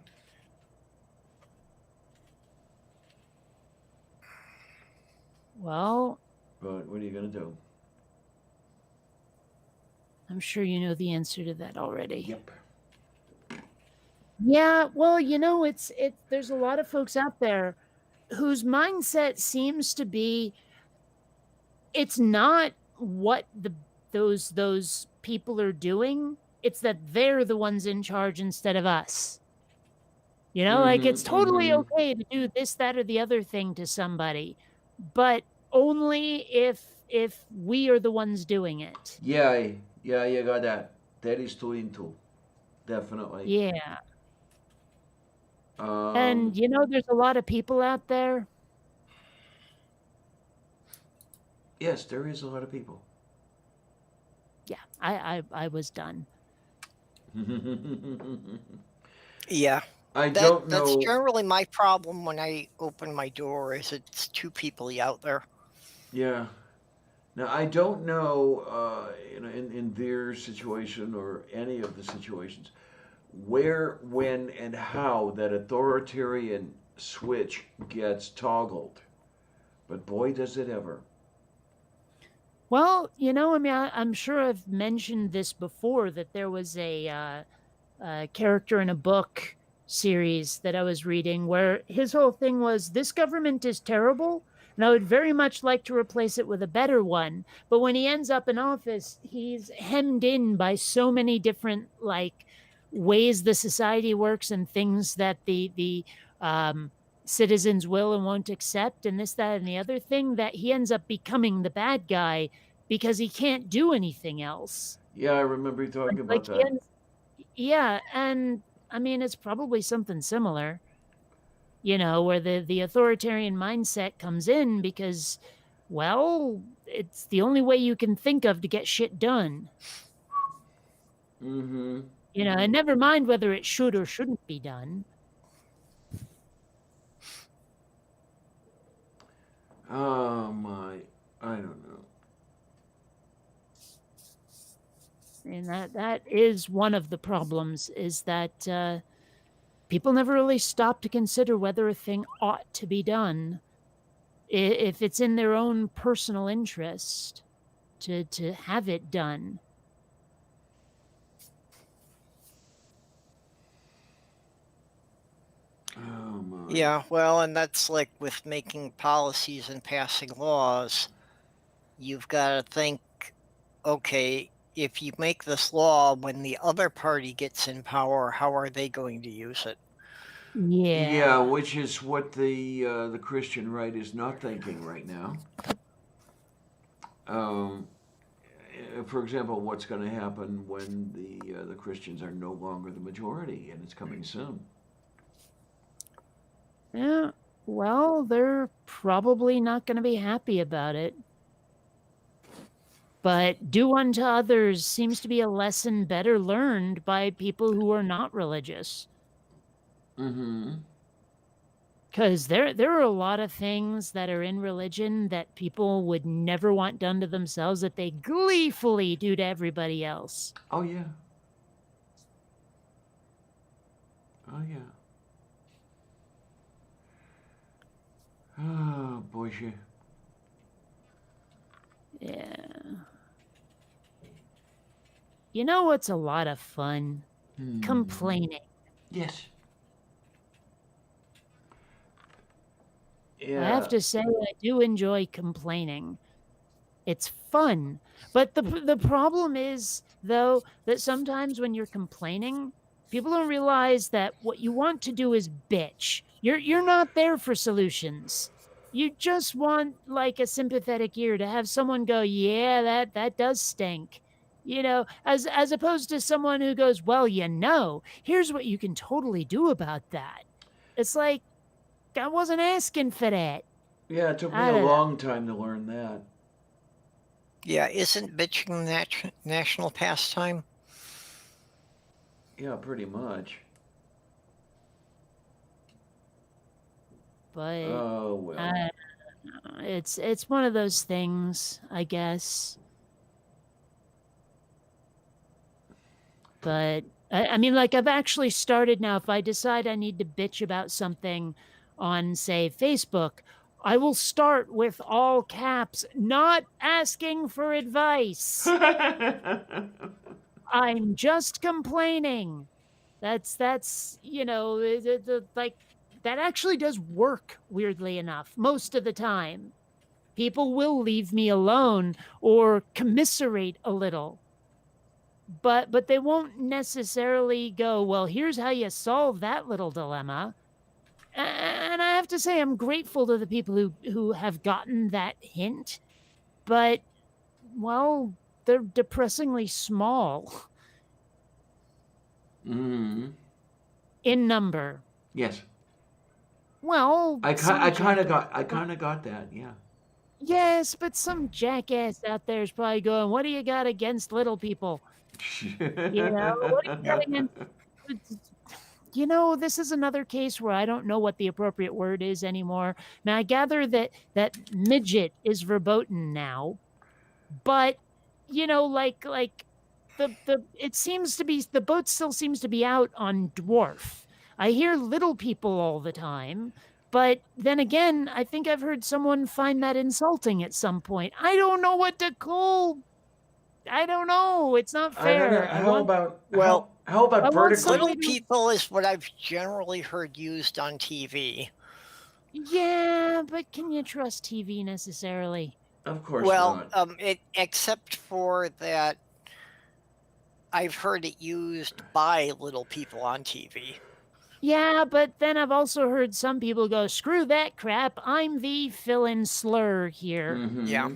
S2: well,
S1: But what are you going to do?
S2: I'm sure you know the answer to that already.
S1: Yep.
S2: Yeah, well, there's a lot of folks out there whose mindset seems to be it's not what those people are doing, it's that they're the ones in charge instead of us. Like it's totally
S1: Mm-hmm.
S2: okay to do this, that, or the other thing to somebody, but only if we are the ones doing it.
S1: Yeah, yeah, you got that. That is too into, definitely.
S2: Yeah.
S1: Um,
S2: And there's a lot of people out there.
S1: yes, there is a lot of people.
S2: Yeah, I was done.
S4: Yeah.
S1: I
S4: That
S1: don't
S4: that's
S1: know.
S4: generally my problem when I open my door is it's too peoply out there.
S1: Yeah. Now I don't know. In their situation or any of the situations, where, when, and how that authoritarian switch gets toggled. But boy, does it ever.
S2: Well, I'm sure I've mentioned this before that there was a character in a book series that I was reading where his whole thing was this government is terrible and I would very much like to replace it with a better one. But when he ends up in office, he's hemmed in by so many different ways the society works and things that the citizens will and won't accept and this, that, and the other thing that he ends up becoming the bad guy because he can't do anything else.
S1: Yeah, I remember you talking about
S2: Like he
S1: that.
S2: ends yeah, and I mean, it's probably something similar, where the authoritarian mindset comes in because, well, it's the only way you can think of to get shit done.
S1: Mm-hmm.
S2: And never mind whether it should or shouldn't be done.
S1: Oh my, I don't know.
S2: And that is one of the problems is that people never really stop to consider whether a thing ought to be done if it's in their own personal interest to have it done.
S1: Oh my.
S4: Yeah, well, and that's like with making policies and passing laws. You've got to think, okay, if you make this law when the other party gets in power, how are they going to use it?
S1: Yeah, which is what the Christian right is not thinking right now. For example, what's going to happen when the Christians are no longer the majority, and it's coming soon.
S2: Yeah, well, they're probably not going to be happy about it. But do unto others seems to be a lesson better learned by people who are not religious.
S1: Mm-hmm.
S2: Because there are a lot of things that are in religion that people would never want done to themselves that they gleefully do to everybody else.
S1: Oh yeah. Oh yeah. Oh boy, shit.
S2: Yeah. You know what's a lot of fun? Complaining.
S1: Yes.
S2: I
S1: Yeah.
S2: have to say, I do enjoy complaining. It's fun. But the problem is, though, that sometimes when you're complaining, people don't realize that what you want to do is bitch. You're not there for solutions. You just want like a sympathetic ear to have someone go, yeah, that does stink. You know, as opposed to someone who goes, well, here's what you can totally do about that. It's like, I wasn't asking for that.
S1: Yeah, it took me
S2: I
S1: a
S2: don't know.
S1: long time to learn that.
S4: Yeah, isn't bitching national pastime?
S1: Yeah, pretty much.
S2: But
S1: Oh well.
S2: I don't know. It's one of those things, I guess. But I mean, like I've actually started now. If I decide I need to bitch about something on, say, Facebook, I will start with all caps, not asking for advice. I'm just complaining. That's like that actually does work, weirdly enough, most of the time. People will leave me alone or commiserate a little. But they won't necessarily go, well, here's how you solve that little dilemma. And I have to say I'm grateful to the people who have gotten that hint, but well, they're depressingly small
S1: Mm-hmm.
S2: in number.
S1: Yes.
S2: Well,
S1: I
S2: some
S1: kind of
S2: jackass-
S1: got that. Yeah.
S2: Yes, but some jackass out there is probably going, what do you got against little people? You know, what do you got against? You know, this is another case where I don't know what the appropriate word is anymore. Now I gather that midget is verboten now, but you know, like the it seems to be the boat still seems to be out on dwarf. I hear little people all the time, but then again, I think I've heard someone find that insulting at some point. I don't know what to call. I don't know. It's not
S1: I don't know.
S2: fair.
S4: Well,
S1: how about
S2: I want
S1: vertically?
S2: somebody
S4: little people is what I've generally heard used on TV.
S2: Yeah, but can you trust TV necessarily?
S1: Of course
S4: Well,
S1: not.
S4: except for that, I've heard it used by little people on TV.
S2: Yeah, but then I've also heard some people go, screw that crap. I'm the fill-in slur here.
S1: Mhm.
S4: Yeah.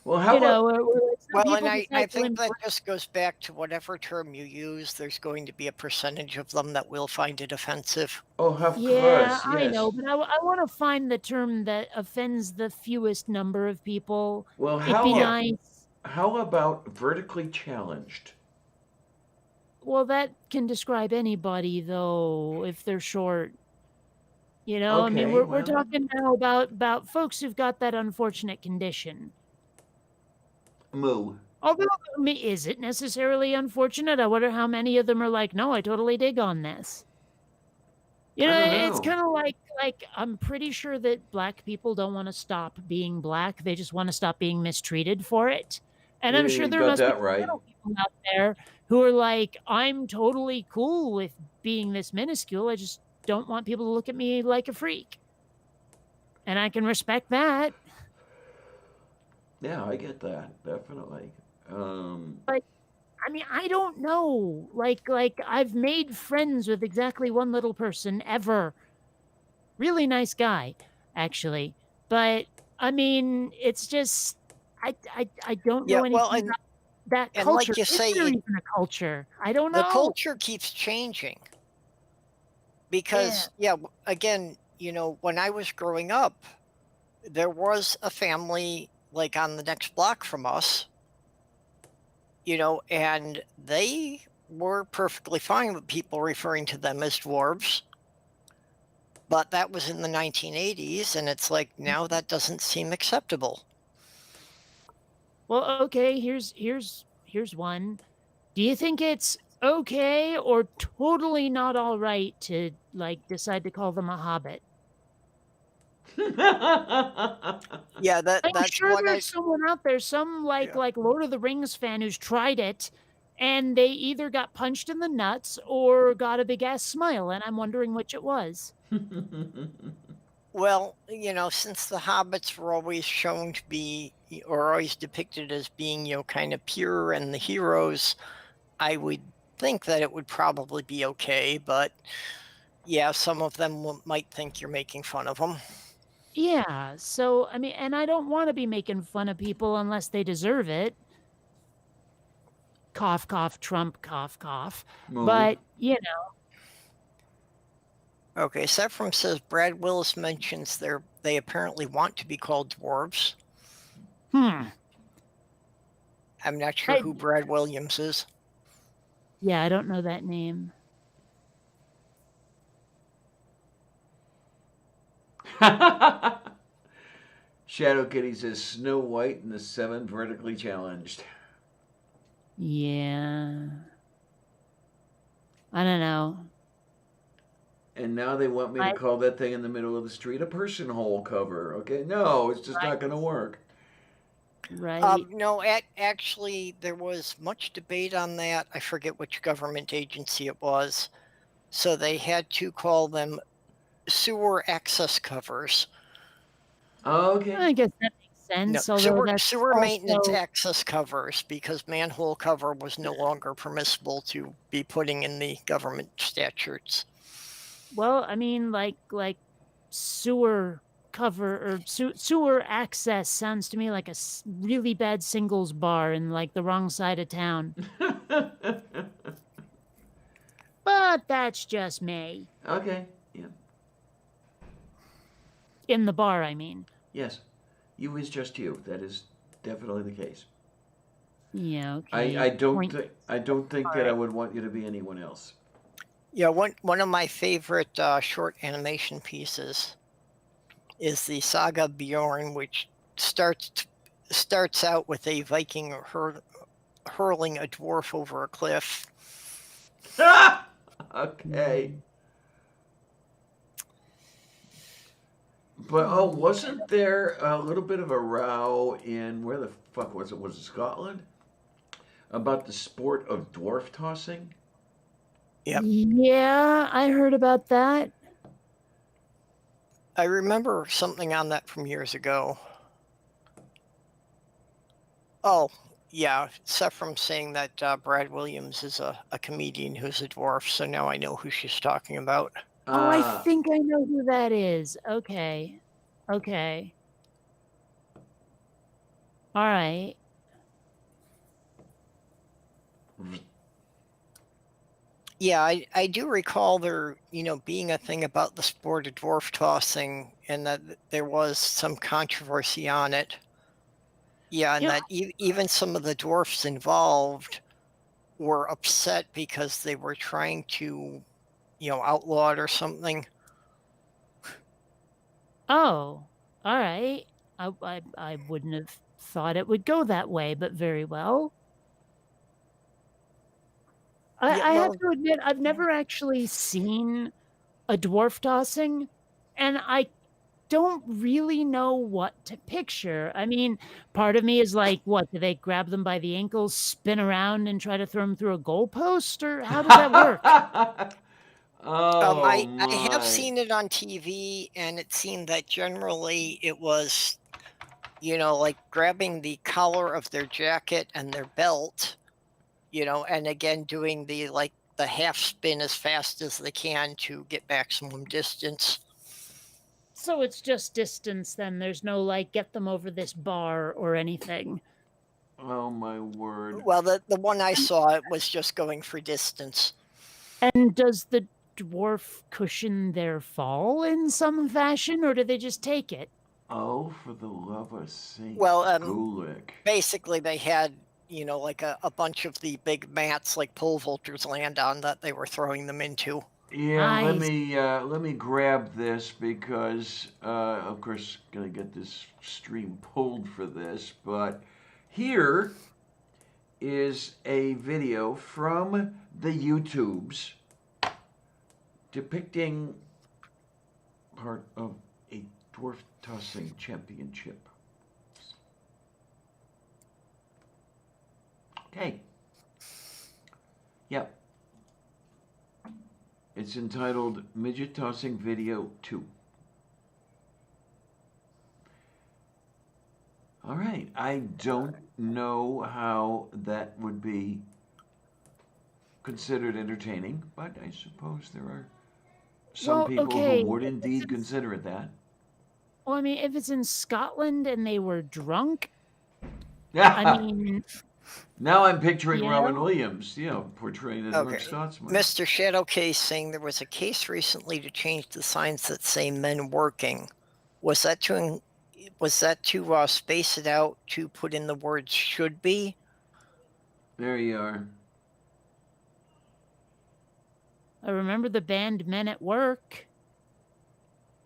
S1: Well, how
S2: You
S1: about
S2: know, some
S4: Well,
S2: people
S4: and I
S2: decide to
S4: think that
S2: embrace-
S4: just goes back to whatever term you use, there's going to be a percentage of them that will find it offensive.
S1: oh, of
S2: Yeah,
S1: course,
S2: I
S1: yes.
S2: know, but I want to find the term that offends the fewest number of people.
S1: Well,
S2: It'd be
S1: how
S2: nice.
S1: how about vertically challenged?
S2: Well, that can describe anybody, though, if they're short. You know, I mean,
S1: Okay,
S2: we're
S1: well-
S2: talking now about folks who've got that unfortunate condition.
S1: Moo.
S2: Although, I mean, is it necessarily unfortunate? I wonder how many of them are like, no, I totally dig on this. You know,
S1: I don't
S2: it's
S1: know.
S2: kind of like I'm pretty sure that black people don't want to stop being black. They just want to stop being mistreated for it. And I'm
S1: Yeah,
S2: sure
S1: you
S2: there
S1: got
S2: must be
S1: that right.
S2: little people out there who are like, I'm totally cool with being this minuscule. I just don't want people to look at me like a freak. And I can respect that.
S1: Yeah, I get that definitely.
S2: I mean, I don't know. Like I've made friends with exactly one little person ever. Really nice guy, actually. But I mean, it's just I don't know
S4: Yeah,
S2: anything
S4: well,
S2: about that
S4: and like
S2: culture.
S4: you say,
S2: Is there even a culture? I don't know.
S4: the culture keeps changing. Because, yeah, again, you know, when I was growing up, there was a family like on the next block from us, you know, and they were perfectly fine with people referring to them as dwarves. But that was in the 1980s, and it's like now that doesn't seem acceptable.
S2: Well, okay, here's one. Do you think it's okay or totally not all right to like decide to call them a hobbit?
S4: Yeah,
S2: I'm
S4: that's
S2: sure
S4: what I.
S2: there's someone out there, some
S4: Yeah.
S2: like Lord of the Rings fan who's tried it and they either got punched in the nuts or got a big ass smile, and I'm wondering which it was.
S4: Well, since the hobbits were always shown to be, or always depicted as being, kind of pure and the heroes, I would think that it would probably be okay. But yeah, some of them might think you're making fun of them.
S2: Yeah, so I mean, and I don't want to be making fun of people unless they deserve it. Cough, cough, Trump, cough, cough.
S1: Move.
S2: But,
S4: Okay, Sephram says Brad Willis mentions they apparently want to be called dwarves. I'm not sure who Brad Williams is.
S2: Yeah, I don't know that name.
S1: Shadow Kitty says Snow White and the Seven vertically challenged.
S2: Yeah. I don't know.
S1: And now they want me to call that thing in the middle of the street a person hole cover. Okay, no, it's just not going to work.
S2: Right.
S4: No, actually, there was much debate on that. I forget which government agency it was. So they had to call them sewer access covers.
S1: Okay.
S2: I guess that makes sense.
S4: No, sewer maintenance access covers, because manhole cover was no longer permissible to be putting in the government statutes.
S2: Well, I mean, like sewer cover or sewer access sounds to me like a really bad singles bar in like the wrong side of town. But that's just me.
S1: Okay, yeah.
S2: In the bar, I mean.
S1: Yes, you is just you. That is definitely the case.
S2: Yeah. Okay.
S1: I don't think that I would want you to be anyone else.
S4: Yeah, one of my favorite short animation pieces is the Saga Bjorn, which starts out with a Viking hurling a dwarf over a cliff.
S1: Okay. But wasn't there a little bit of a row in where the fuck was it? Was it Scotland? About the sport of dwarf tossing?
S4: Yep.
S2: Yeah, I heard about that.
S4: I remember something on that from years ago. Oh, yeah. Sephram saying that Brad Williams is a comedian who's a dwarf, so now I know who she's talking about.
S2: Oh, I think I know who that is. Okay. Okay. All right.
S4: Yeah, I do recall there, being a thing about the sport of dwarf tossing, and that there was some controversy on it. Yeah, and that even some of the dwarfs involved were upset because they were trying to, outlaw it or something.
S2: Oh, all right. I wouldn't have thought it would go that way, but very well. I have to admit, I've never actually seen a dwarf tossing, and I don't really know what to picture. I mean, part of me is like, what, do they grab them by the ankles, spin around, and try to throw them through a goalpost, or how does that work?
S4: I have seen it on TV, and it seemed that generally it was, like grabbing the collar of their jacket and their belt, and again doing the half spin as fast as they can to get maximum distance.
S2: So it's just distance then. There's no get them over this bar or anything.
S1: Oh my word.
S4: Well, the one I saw, it was just going for distance.
S2: And does the dwarf cushion their fall in some fashion, or do they just take it?
S1: Oh, for the love of Saint
S4: Gulick. Basically, they had, a bunch of the big mats like pole vaulters land on that they were throwing them into.
S1: Yeah,
S2: Nice.
S1: let me grab this because of course gonna get this stream pulled for this, but here is a video from the YouTubes depicting part of a dwarf tossing championship. Okay. Yep. It's entitled Midget Tossing Video 2. All right. I don't know how that would be considered entertaining, but I suppose there are some
S2: Well,
S1: people
S2: okay,
S1: who would
S2: if it's
S1: indeed
S2: in-
S1: consider it that.
S2: Well, I mean, if it's in Scotland and they were drunk, I mean,
S1: Now I'm picturing
S2: you
S1: Robin
S2: know?
S1: Williams, portraying a drunk
S4: Okay.
S1: Scotsman.
S4: Mr. Shadowcase saying there was a case recently to change the signs that say men working. Was that to space it out to put in the words should be?
S1: There you are.
S2: I remember the band Men at Work.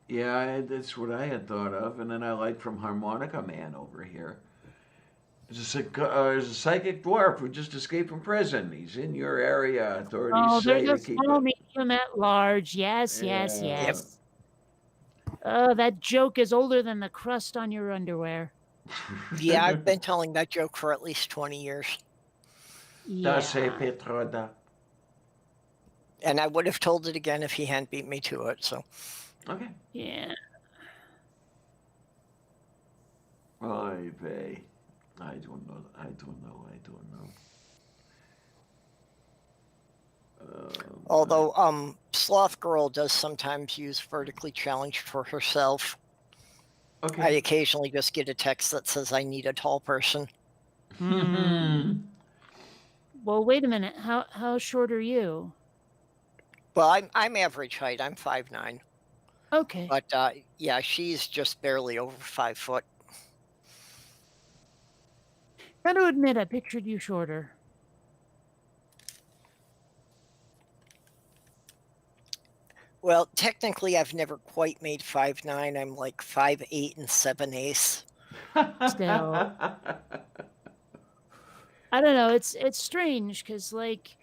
S1: Yeah, that's what I had thought of, and then I like from Harmonica Man over here. There's a psychic dwarf who just escaped from prison. He's in your area. Authorities
S2: Oh,
S1: say
S2: there's
S1: to
S2: a
S1: keep
S2: small
S1: it.
S2: medium at large. Yes, yes,
S1: Yeah.
S2: yes. Oh, that joke is older than the crust on your underwear.
S4: Yeah, I've been telling that joke for at least 20 years.
S2: Yeah.
S1: Das Petroda.
S4: And I would have told it again if he hadn't beat me to it. So
S1: Okay.
S2: Yeah.
S1: Oy vey. I don't know.
S4: although Sloth Girl does sometimes use vertically challenged for herself. I
S1: Okay.
S4: occasionally just get a text that says I need a tall person.
S2: Well, wait a minute. How short are you?
S4: Well, I'm average height. I'm 5'9".
S2: Okay.
S4: But yeah, she's just barely over 5 foot.
S2: Gotta admit, I pictured you shorter.
S4: Well, technically, I've never quite made 5'9". I'm like 5'8" and 7/8.
S2: Still. I don't know. It's strange because like,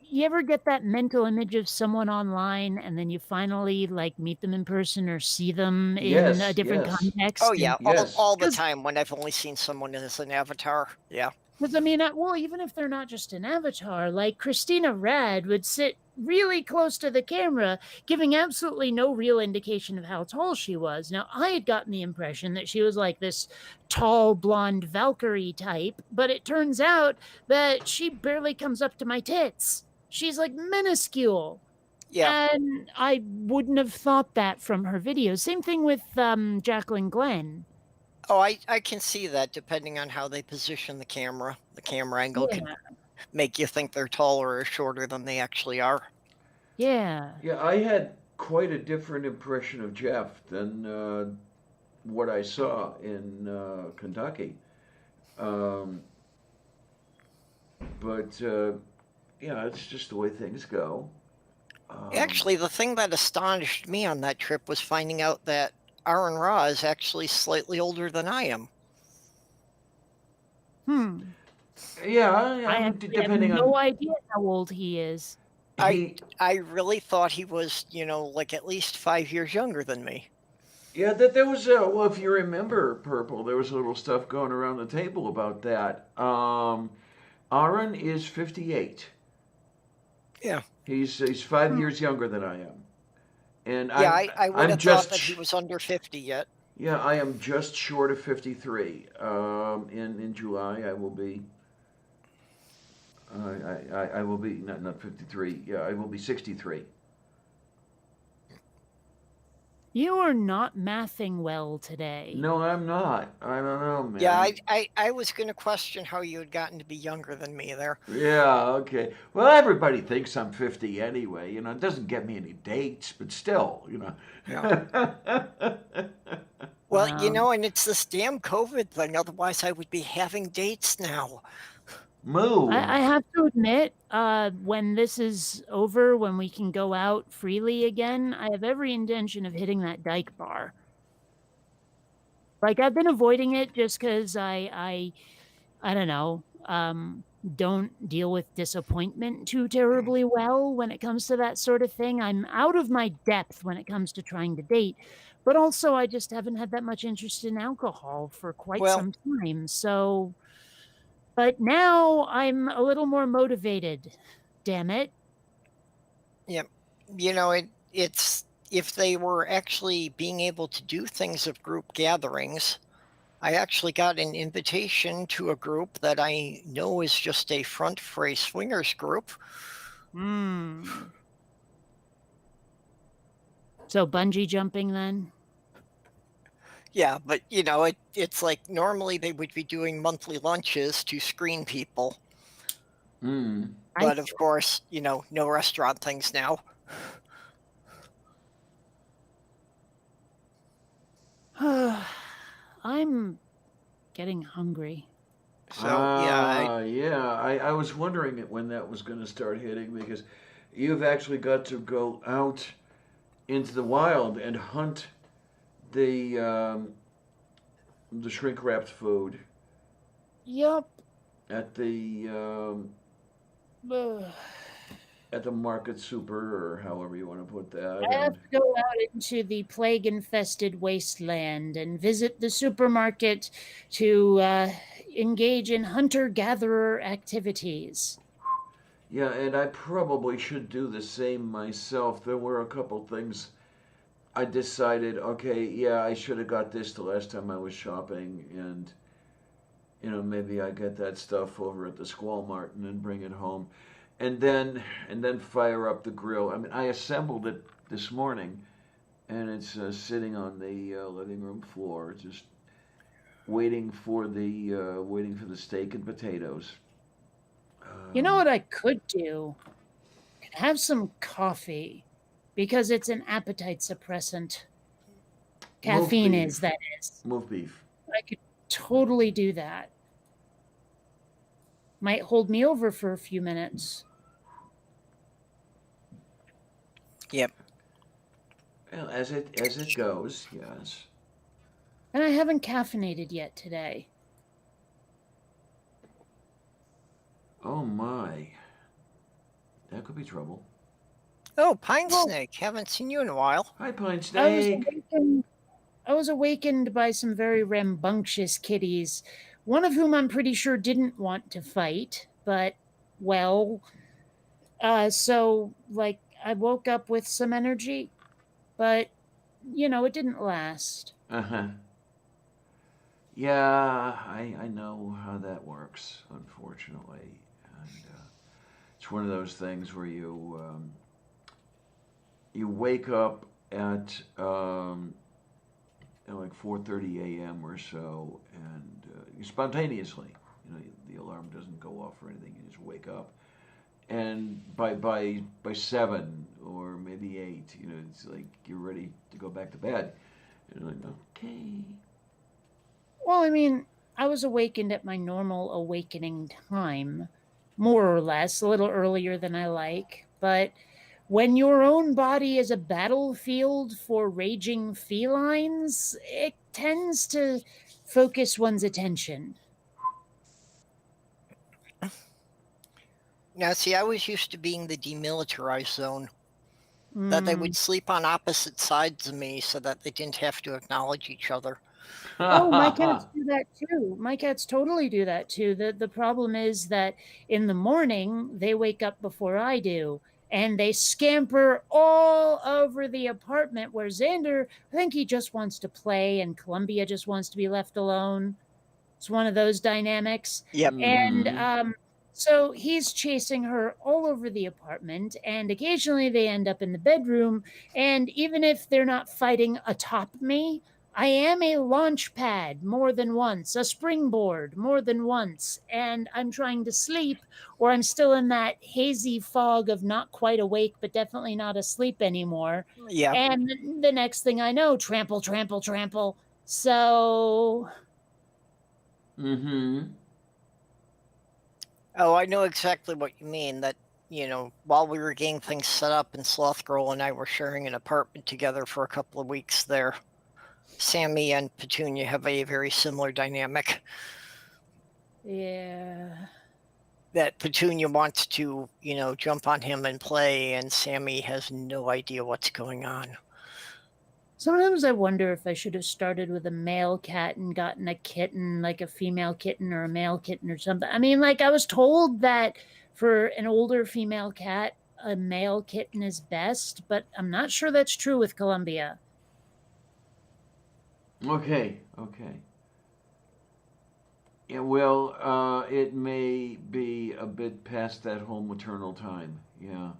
S2: you ever get that mental image of someone online and then you finally like meet them in person or see them in a
S1: Yes,
S2: different
S1: yes.
S2: context?
S4: Oh yeah,
S1: Yes.
S4: all the
S2: 'Cause-
S4: time when I've only seen someone as an avatar. Yeah.
S2: Because I mean, well, even if they're not just an avatar, like Christina Rad would sit really close to the camera, giving absolutely no real indication of how tall she was. Now, I had gotten the impression that she was like this tall, blonde Valkyrie type, but it turns out that she barely comes up to my tits. She's like minuscule.
S4: Yeah.
S2: And I wouldn't have thought that from her videos. Same thing with Jacqueline Glenn.
S4: Oh, I can see that depending on how they position the camera. The camera angle
S2: Yeah.
S4: can make you think they're taller or shorter than they actually are.
S2: Yeah.
S1: Yeah, I had quite a different impression of Jeff than what I saw in Kentucky. But yeah, it's just the way things go.
S4: Actually, the thing that astonished me on that trip was finding out that Aaron Ra is actually slightly older than I am.
S1: Yeah,
S2: I have
S1: depending
S2: no
S1: on.
S2: idea how old he is.
S1: He,
S4: I really thought he was, like at least 5 years younger than me.
S1: yeah, that there was well, if you remember, Purple, there was a little stuff going around the table about that. Aaron is 58.
S4: Yeah.
S1: He's 5 years younger than I am, and
S4: Yeah, I would
S1: I'm
S4: have
S1: just
S4: thought that he was under 50 yet.
S1: yeah, I am just short of 53. In July, I will be. I will be not 53. Yeah, I will be 63.
S2: You are not mathing well today.
S1: No, I'm not. I don't know, man.
S4: Yeah, I was going to question how you had gotten to be younger than me there.
S1: Yeah, okay. Well, everybody thinks I'm 50 anyway. It doesn't get me any dates, but still,
S4: Well,
S2: Wow.
S4: and it's this damn COVID thing. Otherwise, I would be having dates now.
S1: Move.
S2: I have to admit, when this is over, when we can go out freely again, I have every intention of hitting that dyke bar. Like, I've been avoiding it just because I don't know, don't deal with disappointment too terribly well when it comes to that sort of thing. I'm out of my depth when it comes to trying to date, but also I just haven't had that much interest in alcohol for quite
S4: Well,
S2: some time. So, but now I'm a little more motivated. Damn it.
S4: yeah, it's if they were actually being able to do things of group gatherings. I actually got an invitation to a group that I know is just a front for a swingers group.
S2: Hmm. So bungee jumping then?
S4: Yeah, but it's like normally they would be doing monthly lunches to screen people,
S1: Mm.
S4: but of course, no restaurant things now.
S2: I'm getting hungry.
S4: So yeah,
S1: Yeah. I was wondering when that was going to start hitting because you've actually got to go out into the wild and hunt the shrink wrapped food
S2: Yup.
S1: at
S2: Ugh.
S1: the market super or however you want to put that.
S2: I have
S1: And
S2: to go out into the plague infested wasteland and visit the supermarket to engage in hunter gatherer activities.
S1: yeah, and I probably should do the same myself. There were a couple things I decided, okay, yeah, I should have got this the last time I was shopping, and maybe I get that stuff over at the Squall Mart and then bring it home, and then fire up the grill. I mean, I assembled it this morning, and it's sitting on the living room floor, just waiting for the steak and potatoes.
S2: You know what I could do? Have some coffee because it's an appetite suppressant. Caffeine
S1: beef.
S2: is, that is.
S1: Move beef.
S2: I could totally do that. Might hold me over for a few minutes.
S4: yep.
S1: Well, as it goes, yes.
S2: And I haven't caffeinated yet today.
S1: Oh my, that could be trouble.
S4: Oh, Pine
S2: Well-
S4: Snake, haven't seen you in a while.
S1: Hi, Pine
S2: I was
S1: Snake.
S2: awakened by some very rambunctious kitties, one of whom I'm pretty sure didn't want to fight, but, well, so, like, I woke up with some energy, but, it didn't last.
S1: Uh huh. Yeah, I know how that works, unfortunately, and it's one of those things where you wake up at like 4:30 a.m. or so, and you spontaneously, the alarm doesn't go off or anything. You just wake up, and by 7 or maybe 8, it's like you're ready to go back to bed. And you're like, okay.
S2: Well, I mean, I was awakened at my normal awakening time, more or less, a little earlier than I like, but when your own body is a battlefield for raging felines, it tends to focus one's attention.
S4: Now, see, I was used to being the demilitarized zone, that they would sleep on opposite sides of me so that they didn't have to acknowledge each other.
S2: Oh, my cats do that too. My cats totally do that too. The problem is that in the morning they wake up before I do, and they scamper all over the apartment where Xander, I think he just wants to play and Columbia just wants to be left alone. It's one of those dynamics.
S4: Yep.
S2: And
S1: Mhm.
S2: so he's chasing her all over the apartment, and occasionally they end up in the bedroom. And even if they're not fighting atop me, I am a launch pad more than once, a springboard more than once, and I'm trying to sleep, or I'm still in that hazy fog of not quite awake, but definitely not asleep anymore.
S4: Yeah.
S2: And the next thing I know, trample, trample, trample. So,
S1: Mm-hmm.
S4: Oh, I know exactly what you mean. That, while we were getting things set up and Sloth Girl and I were sharing an apartment together for a couple of weeks there, Sammy and Petunia have a very similar dynamic.
S2: Yeah.
S4: That Petunia wants to, jump on him and play, and Sammy has no idea what's going on.
S2: Sometimes I wonder if I should have started with a male cat and gotten a kitten, like a female kitten or a male kitten or something. I mean, like, I was told that for an older female cat, a male kitten is best, but I'm not sure that's true with Columbia.
S1: Okay, okay. Yeah, well, it may be a bit past that home maternal time. Yeah.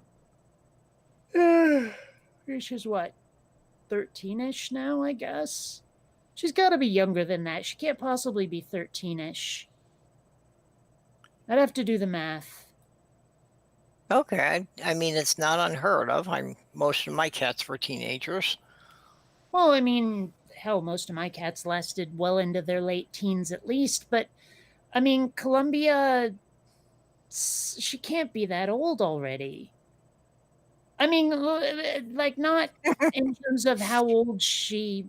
S2: She's what, 13-ish now, I guess? She's got to be younger than that. She can't possibly be 13-ish. I'd have to do the math.
S4: Okay, I mean, it's not unheard of. Most of my cats were teenagers.
S2: Well, I mean, hell, most of my cats lasted well into their late teens at least, but I mean, Columbia, she can't be that old already. I mean, like, not in terms of how old she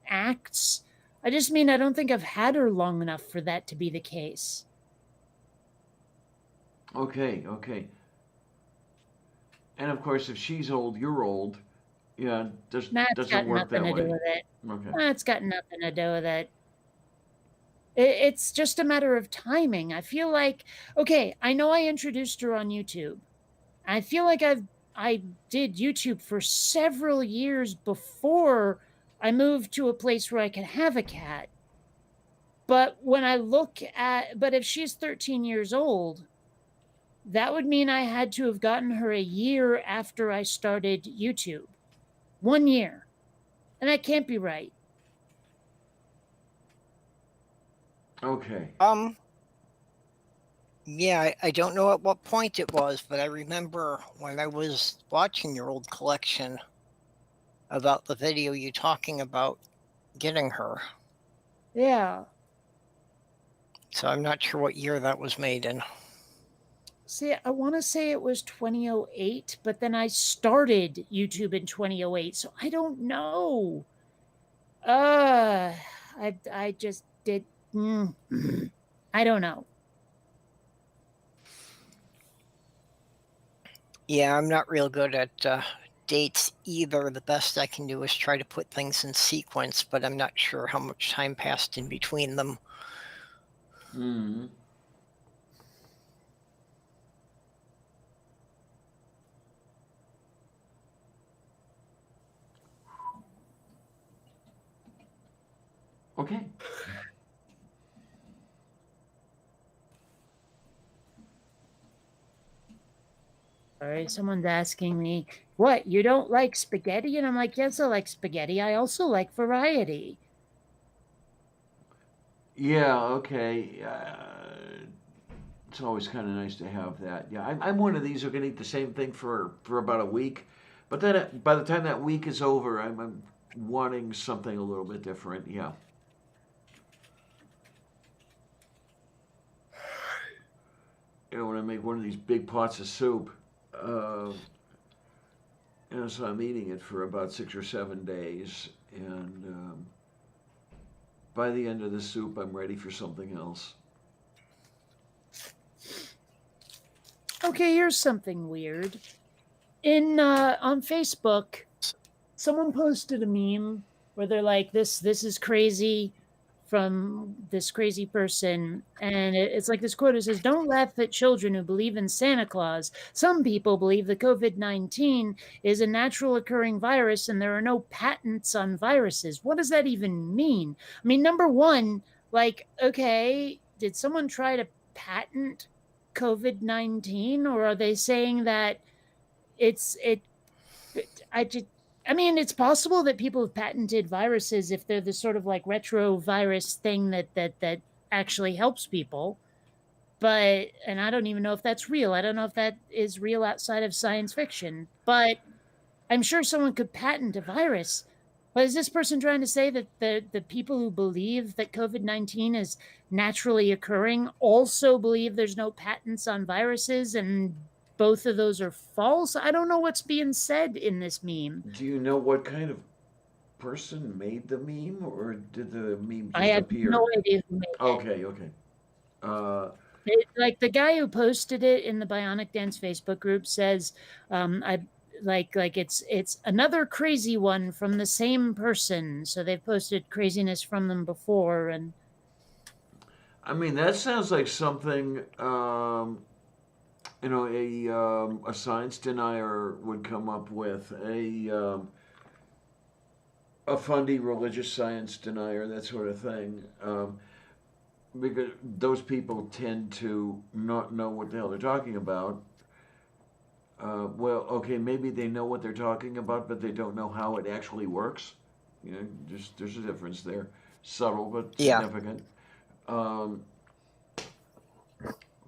S2: acts. I just mean, I don't think I've had her long enough for that to be the case.
S1: Okay, okay. And of course, if she's old, you're old. Yeah,
S2: That's
S1: doesn't
S2: got
S1: work
S2: nothing
S1: that
S2: to do
S1: way.
S2: with it.
S1: Okay.
S2: That's got nothing to do with it. It's just a matter of timing. I feel like, okay, I know I introduced her on YouTube. I feel like I did YouTube for several years before I moved to a place where I could have a cat. But but if she's 13 years old, that would mean I had to have gotten her a year after I started YouTube. 1 year. And that can't be right.
S1: Okay.
S4: Yeah, I don't know at what point it was, but I remember when I was watching your old collection about the video you talking about getting her.
S2: Yeah.
S4: So I'm not sure what year that was made in.
S2: See, I want to say it was 2008, but then I started YouTube in 2008, so I don't know. I just did. I don't know.
S4: Yeah, I'm not real good at dates either. The best I can do is try to put things in sequence, but I'm not sure how much time passed in between them.
S1: Hmm. Okay.
S2: Sorry, someone's asking me, what, you don't like spaghetti? And I'm like, yes, I like spaghetti. I also like variety.
S1: Yeah. Okay. It's always kind of nice to have that. Yeah, I'm one of these who can eat the same thing for about a week, but then by the time that week is over, I'm wanting something a little bit different. Yeah. When I make one of these big pots of soup, so I'm eating it for about 6 or 7 days, and by the end of the soup, I'm ready for something else.
S2: Okay, here's something weird. On Facebook, someone posted a meme where they're like, this is crazy, from this crazy person, and it's like this quote. It says, don't laugh at children who believe in Santa Claus. Some people believe that COVID-19 is a natural occurring virus and there are no patents on viruses. What does that even mean? I mean, number one, like, okay, did someone try to patent COVID-19, or are they saying that I mean, it's possible that people have patented viruses if they're the sort of like retrovirus thing that actually helps people. But, and I don't even know if that's real. I don't know if that is real outside of science fiction. But I'm sure someone could patent a virus. But is this person trying to say that the people who believe that COVID-19 is naturally occurring also believe there's no patents on viruses, and both of those are false? I don't know what's being said in this meme.
S1: Do you know what kind of person made the meme, or did the meme
S2: I
S1: just
S2: have
S1: appear?
S2: no idea who made it.
S1: Okay.
S2: Like the guy who posted it in the Bionic Dance Facebook group says, I like it's another crazy one from the same person. So they've posted craziness from them before, and
S1: I mean, that sounds like something a science denier would come up with, a fundy religious science denier, that sort of thing. Because those people tend to not know what the hell they're talking about. Well, okay, maybe they know what they're talking about, but they don't know how it actually works. You know, there's a difference there, subtle but
S4: Yeah.
S1: significant.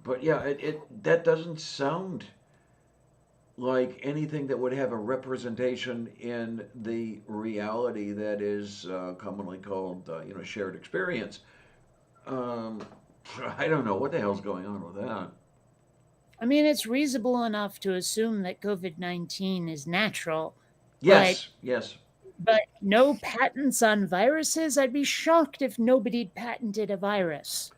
S1: But yeah, that doesn't sound like anything that would have a representation in the reality that is commonly called, shared experience. I don't know what the hell's going on with that.
S2: I mean, it's reasonable enough to assume that COVID-19 is natural.
S1: Yes.
S2: But no patents on viruses? I'd be shocked if nobody'd patented a virus.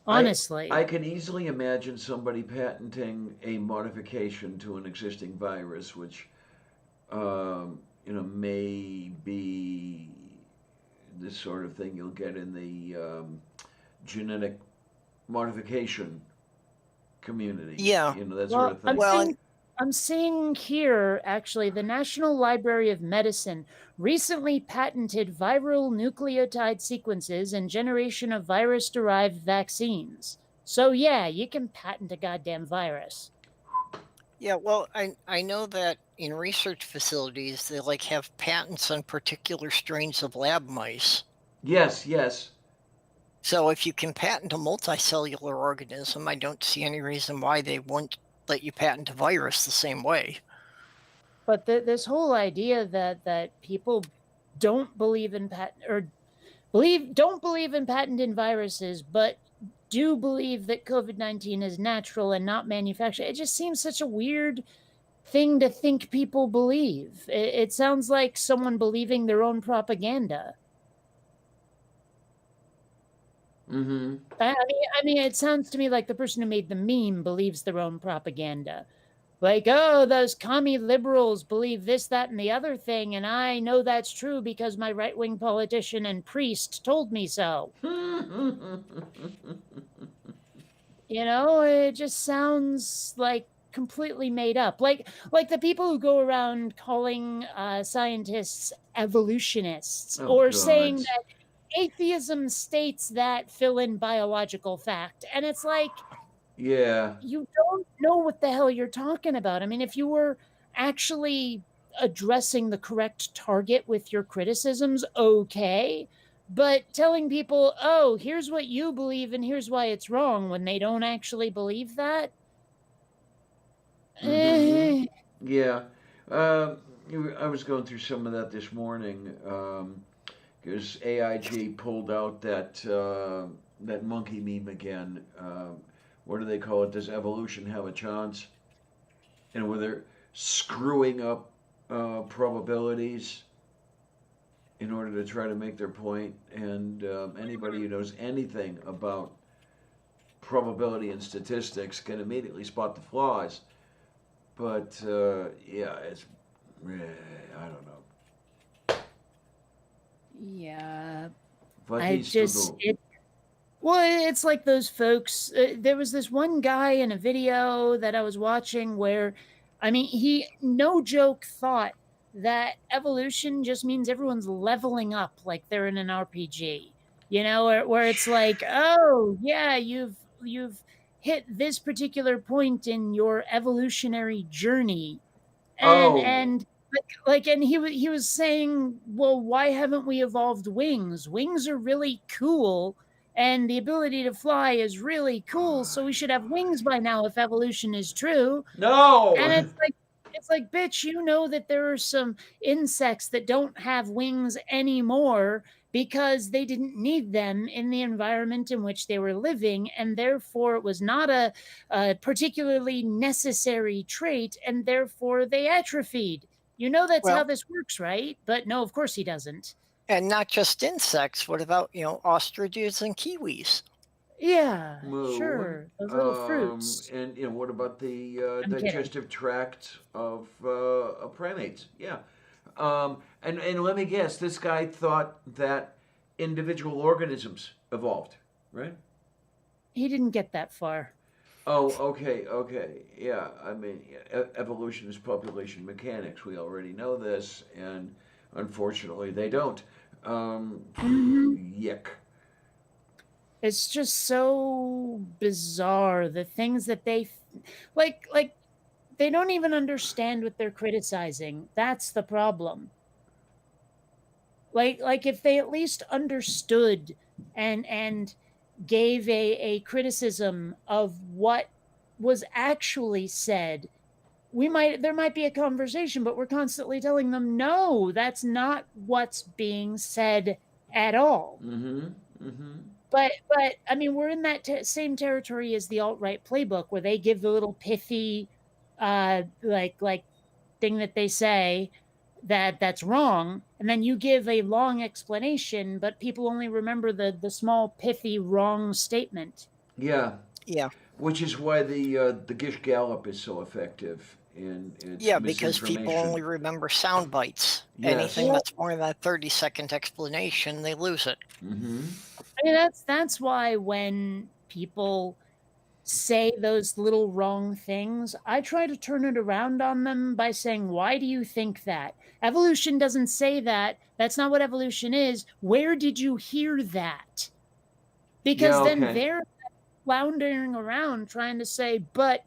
S2: Honestly.
S1: I can easily imagine somebody patenting a modification to an existing virus, which, may be the sort of thing you'll get in the genetic modification community.
S4: Yeah.
S1: That sort of thing.
S2: I'm seeing here, actually, the National Library of Medicine recently patented viral nucleotide sequences and generation of virus-derived vaccines. So yeah, you can patent a goddamn virus.
S4: Yeah, well, I know that in research facilities, they have patents on particular strains of lab mice.
S1: Yes.
S4: So if you can patent a multicellular organism, I don't see any reason why they won't let you patent a virus the same way.
S2: But this whole idea that people don't believe in don't believe in patented viruses, but do believe that COVID-19 is natural and not manufactured, it just seems such a weird thing to think people believe. It sounds like someone believing their own propaganda.
S1: Mm-hmm.
S2: I mean, it sounds to me like the person who made the meme believes their own propaganda. Like, oh, those commie liberals believe this, that, and the other thing, and I know that's true because my right-wing politician and priest told me so. It just sounds like completely made up. Like the people who go around calling scientists evolutionists, or saying that atheism states that fill in biological fact. And it's like,
S1: yeah,
S2: you don't know what the hell you're talking about. I mean, if you were actually addressing the correct target with your criticisms, okay. But telling people, oh, here's what you believe and here's why it's wrong, when they don't actually believe that.
S1: Mm-hmm. Yeah. I was going through some of that this morning. Because AIG pulled out that monkey meme again. What do they call it? Does evolution have a chance? And where they're screwing up probabilities in order to try to make their point. And anybody who knows anything about probability and statistics can immediately spot the flaws. But yeah, it's I don't know.
S2: Yeah,
S1: It's
S2: like those folks. There was this one guy in a video that I was watching where, I mean, he, no joke, thought that evolution just means everyone's leveling up like they're in an RPG, where it's like, oh yeah, you've hit this particular point in your evolutionary journey, and he was saying, well, why haven't we evolved wings? Wings are really cool, and the ability to fly is really cool, so we should have wings by now if evolution is true.
S1: No!
S2: And it's like, It's like, bitch, you know that there are some insects that don't have wings anymore because they didn't need them in the environment in which they were living, and therefore it was not a particularly necessary trait, and therefore they atrophied. You know that's how
S4: Well,
S2: this works, right? But no, of course he doesn't.
S4: and not just insects. What about, ostriches and kiwis?
S2: Yeah,
S1: Moo.
S2: sure. Those little fruits.
S1: And what about the
S2: I'm kidding.
S1: digestive tract of primates? Yeah. And let me guess, this guy thought that individual organisms evolved, right?
S2: He didn't get that far.
S1: Oh, okay. Yeah, I mean, evolution is population mechanics. We already know this, and unfortunately, they don't. Yuck.
S2: It's just so bizarre, the things that they like they don't even understand what they're criticizing. That's the problem. Like if they at least understood and gave a criticism of what was actually said, there might be a conversation, but we're constantly telling them, no, that's not what's being said at all. But I mean, we're in that same territory as the alt-right playbook, where they give the little pithy like thing that they say that's wrong, and then you give a long explanation, but people only remember the small pithy wrong statement.
S1: Yeah,
S4: Yeah.
S1: which is why the Gish Gallop is so effective in its
S4: Yeah, because people
S1: misinformation.
S4: only remember sound bites.
S1: Yes.
S4: Anything that's more than that 30-second explanation, they lose it.
S2: I mean, that's why when people say those little wrong things, I try to turn it around on them by saying, why do you think that? Evolution doesn't say that. That's not what evolution is. Where did you hear that? Because
S1: Yeah,
S2: then
S1: okay.
S2: they're floundering around trying to say, but,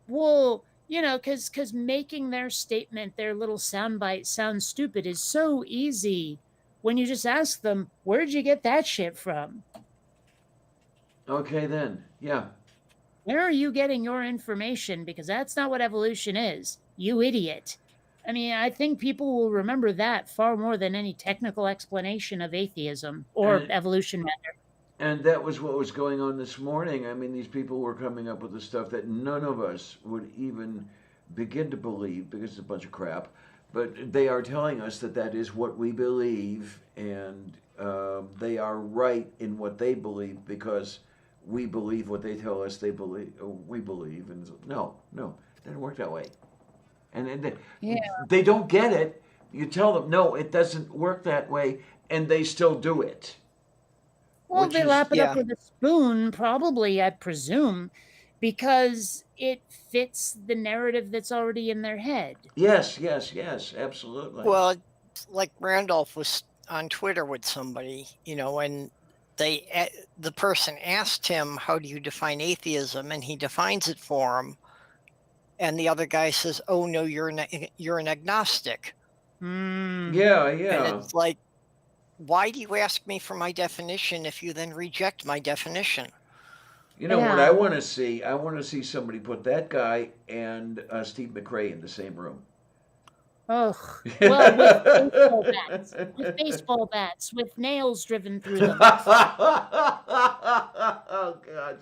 S2: well, because making their statement, their little soundbite sound stupid is so easy when you just ask them, where'd you get that shit from?
S1: Okay, then. Yeah.
S2: Where are you getting your information? Because that's not what evolution is, you idiot. I mean, I think people will remember that far more than any technical explanation of atheism or
S1: And-
S2: evolution matter.
S1: And that was what was going on this morning. I mean, these people were coming up with the stuff that none of us would even begin to believe because it's a bunch of crap. But they are telling us that that is what we believe, and they are right in what they believe because we believe what they tell us they believe. We believe, and no, it doesn't work that way. And they don't get it. You tell them, no, it doesn't work that way, and they still do it.
S2: Well,
S1: Which
S2: they
S1: is-
S2: lap it up
S4: yeah.
S2: with a spoon, probably, I presume, because it fits the narrative that's already in their head.
S1: Yes, absolutely.
S4: Well, it's like Randolph was on Twitter with somebody, and the person asked him, how do you define atheism? And he defines it for him. And the other guy says, oh, no, you're an agnostic.
S1: Yeah.
S4: And it's like, why do you ask me for my definition if you then reject my definition?
S1: You know what
S2: Yeah.
S1: I want to see? I want to see somebody put that guy and Steve McRae in the same room.
S2: Ugh. Well, with baseball bats, with nails driven through them.
S1: Oh God!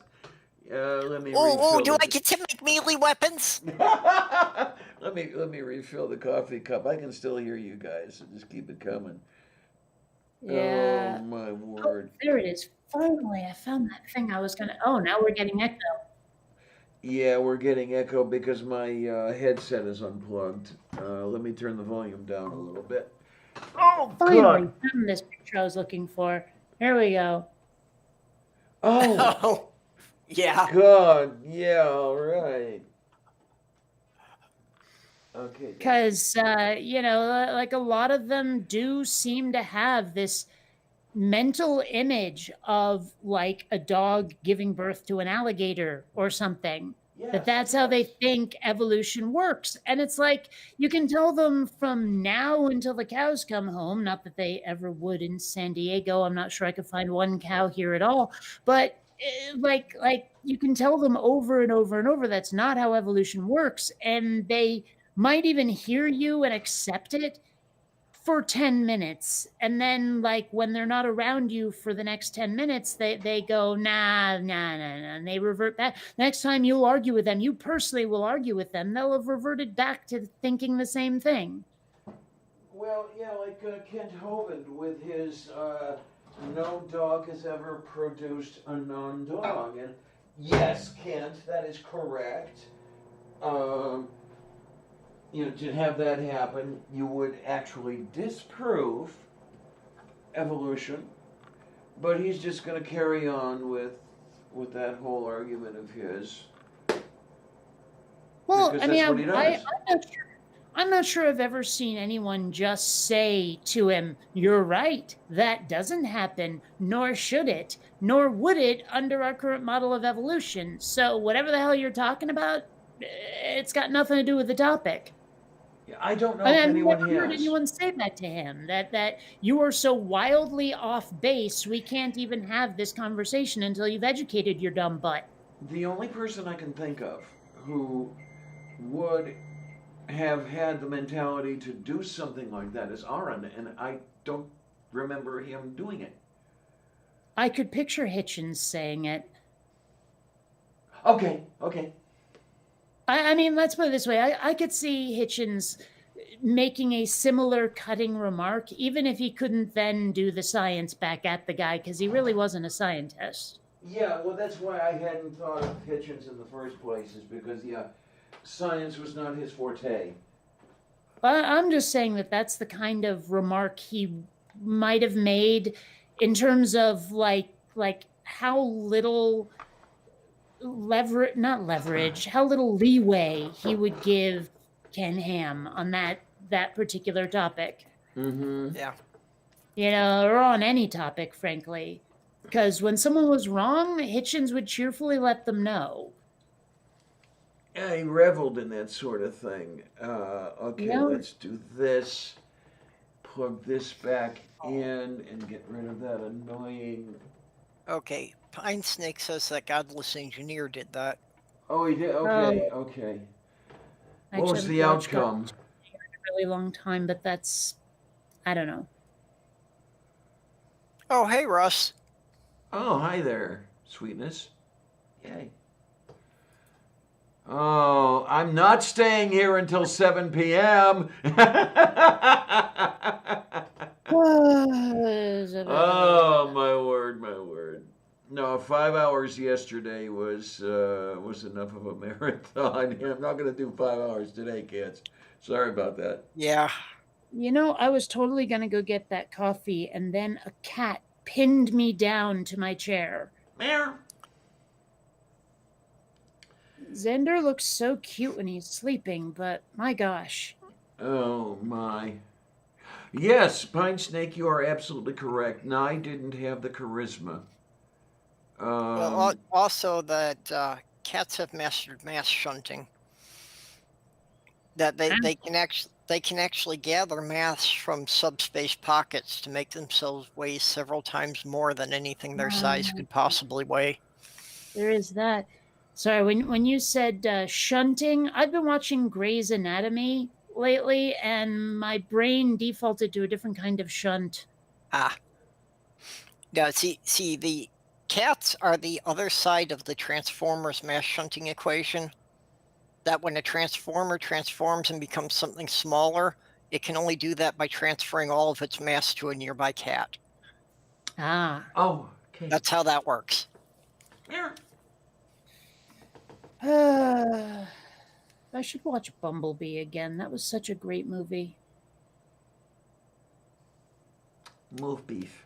S1: Let me.
S4: Oh, do
S1: refill
S4: I get to make melee weapons?
S1: let me refill the coffee cup. I can still hear you guys, so just keep it coming.
S2: Yeah.
S1: Oh my word!
S2: There it is. Finally, I found that thing I was gonna. Oh, now we're getting echo.
S1: Yeah, we're getting echo because my headset is unplugged. Let me turn the volume down a little bit. Oh
S2: Finally,
S1: God!
S2: found this picture I was looking for. Here we go.
S1: Oh
S4: Oh, yeah.
S1: God! Yeah, all right. Okay.
S2: Because like a lot of them do seem to have this mental image of like a dog giving birth to an alligator or something. That's how they think evolution works. And it's like, you can tell them from now until the cows come home, not that they ever would in San Diego. I'm not sure I could find one cow here at all. But like you can tell them over and over and over that's not how evolution works, and they might even hear you and accept it for 10 minutes, and then like when they're not around you for the next 10 minutes, they go nah, and they revert back. Next time you'll argue with them, you personally will argue with them, they'll have reverted back to thinking the same thing.
S1: Well, yeah, like Kent Hovind with his no dog has ever produced a non-dog. And yes, Kent, that is correct. To have that happen, you would actually disprove evolution. But he's just going to carry on with that whole argument of his.
S2: Well,
S1: Because
S2: I mean,
S1: that's what he does.
S2: I'm not sure I've ever seen anyone just say to him, "You're right, that doesn't happen, nor should it, nor would it under our current model of evolution. So whatever the hell you're talking about, it's got nothing to do with the topic."
S1: Yeah, I don't know
S2: I mean,
S1: if
S2: I've
S1: anyone
S2: never heard
S1: has.
S2: anyone say that to him, that you are so wildly off base, we can't even have this conversation until you've educated your dumb butt.
S1: The only person I can think of who would have had the mentality to do something like that is Aaron, and I don't remember him doing it.
S2: I could picture Hitchens saying it.
S1: Okay.
S2: I mean, let's put it this way. I could see Hitchens making a similar cutting remark, even if he couldn't then do the science back at the guy, because he really wasn't a scientist.
S1: Yeah, well, that's why I hadn't thought of Hitchens in the first place, is because, science was not his forte.
S2: I'm just saying that that's the kind of remark he might have made in terms of like how little how little leeway he would give Ken Ham on that particular topic.
S1: Mm-hmm.
S4: Yeah.
S2: Or on any topic, frankly. Because when someone was wrong, Hitchens would cheerfully let them know.
S1: Yeah, he reveled in that sort of thing. Okay,
S2: Yeah.
S1: let's do this. Plug this back in and get rid of that annoying...
S4: Okay, Pine Snake says that Godless Engineer did that.
S1: Oh, he did? Okay.
S2: I
S1: What was
S2: haven't
S1: the
S2: watched it
S1: outcome?
S2: in a really long time, but that's, I don't know.
S4: Oh, hey, Russ.
S1: Oh, hi there, sweetness. Yay. Oh, I'm not staying here until 7 p.m. Oh, my word. No, 5 hours yesterday was enough of a marathon. I'm not going to do 5 hours today, kids. Sorry about that.
S4: Yeah.
S2: I was totally going to go get that coffee, and then a cat pinned me down to my chair.
S1: Meow.
S2: Xander looks so cute when he's sleeping, but my gosh.
S1: Oh, my. Yes, Pine Snake, you are absolutely correct. Nye didn't have the charisma.
S4: Well, also that cats have mastered mass shunting. That they can actually gather mass from subspace pockets to make themselves weigh several times more than anything their size could possibly weigh.
S2: There is that. Sorry, when you said shunting, I've been watching Grey's Anatomy lately, and my brain defaulted to a different kind of shunt.
S4: Now, see, the cats are the other side of the Transformers mass shunting equation. That when a Transformer transforms and becomes something smaller, it can only do that by transferring all of its mass to a nearby cat.
S1: Oh, okay.
S4: That's how that works.
S1: Yeah.
S2: I should watch Bumblebee again. That was such a great movie.
S1: Move beef.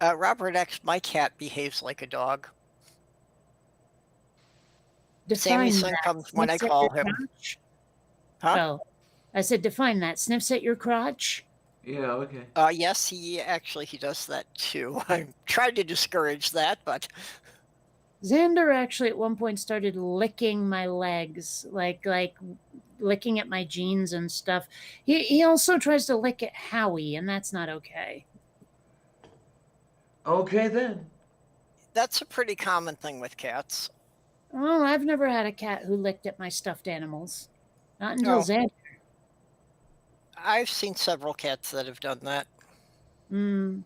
S4: Robert X, my cat behaves like a dog.
S2: Define
S4: Sammy
S2: that.
S4: comes when I
S2: Sniffs at
S4: call
S2: your
S4: him.
S2: crotch?
S4: Huh?
S2: Oh, I said define that. Sniffs at your crotch?
S1: Yeah, okay.
S4: Yes, he does that too. I tried to discourage that, but
S2: Xander actually at one point started licking my legs, like licking at my jeans and stuff. He also tries to lick at Howie, and that's not okay.
S1: Okay then.
S4: That's a pretty common thing with cats.
S2: Oh, I've never had a cat who licked at my stuffed animals. Not until
S4: Oh,
S2: Xander.
S4: I've seen several cats that have done that.
S2: Hmm.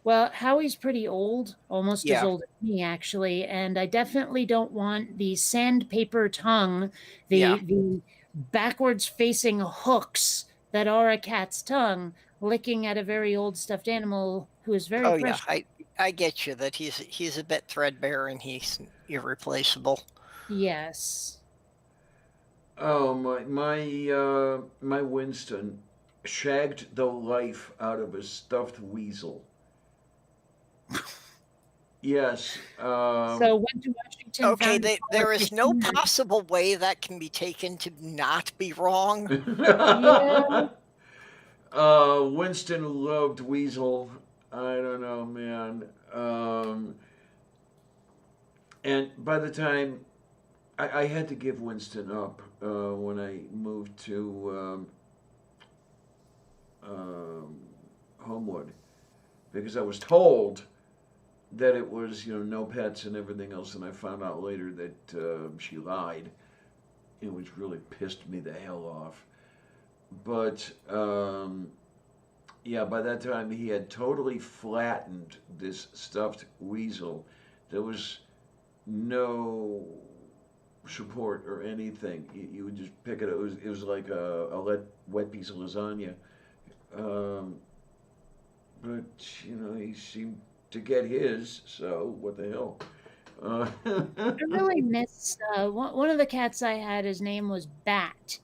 S2: Well, Howie's pretty old, almost as
S4: Yeah.
S2: old as me, actually, and I definitely don't want the sandpaper tongue,
S4: Yeah.
S2: the backwards facing hooks that are a cat's tongue, licking at a very old stuffed animal who is very
S4: Oh yeah.
S2: fresh.
S4: I get you that he's a bit threadbare and he's irreplaceable.
S2: Yes.
S1: Oh my Winston shagged the life out of a stuffed weasel. Yes.
S2: So went to Washington.
S4: Okay,
S2: Found a
S4: there is no
S2: politician.
S4: possible way that can be taken to not be wrong.
S2: Yeah.
S1: Winston loved Weasel. I don't know, man. And by the time I had to give Winston up when I moved to Homewood because I was told that it was no pets and everything else, and I found out later that she lied, which really pissed me the hell off. But yeah, by that time he had totally flattened this stuffed weasel. There was no support or anything. You would just pick it. It was like a wet piece of lasagna. Um, but he seemed to get his. So what the hell?
S2: I really miss one of the cats I had. His name was Bat,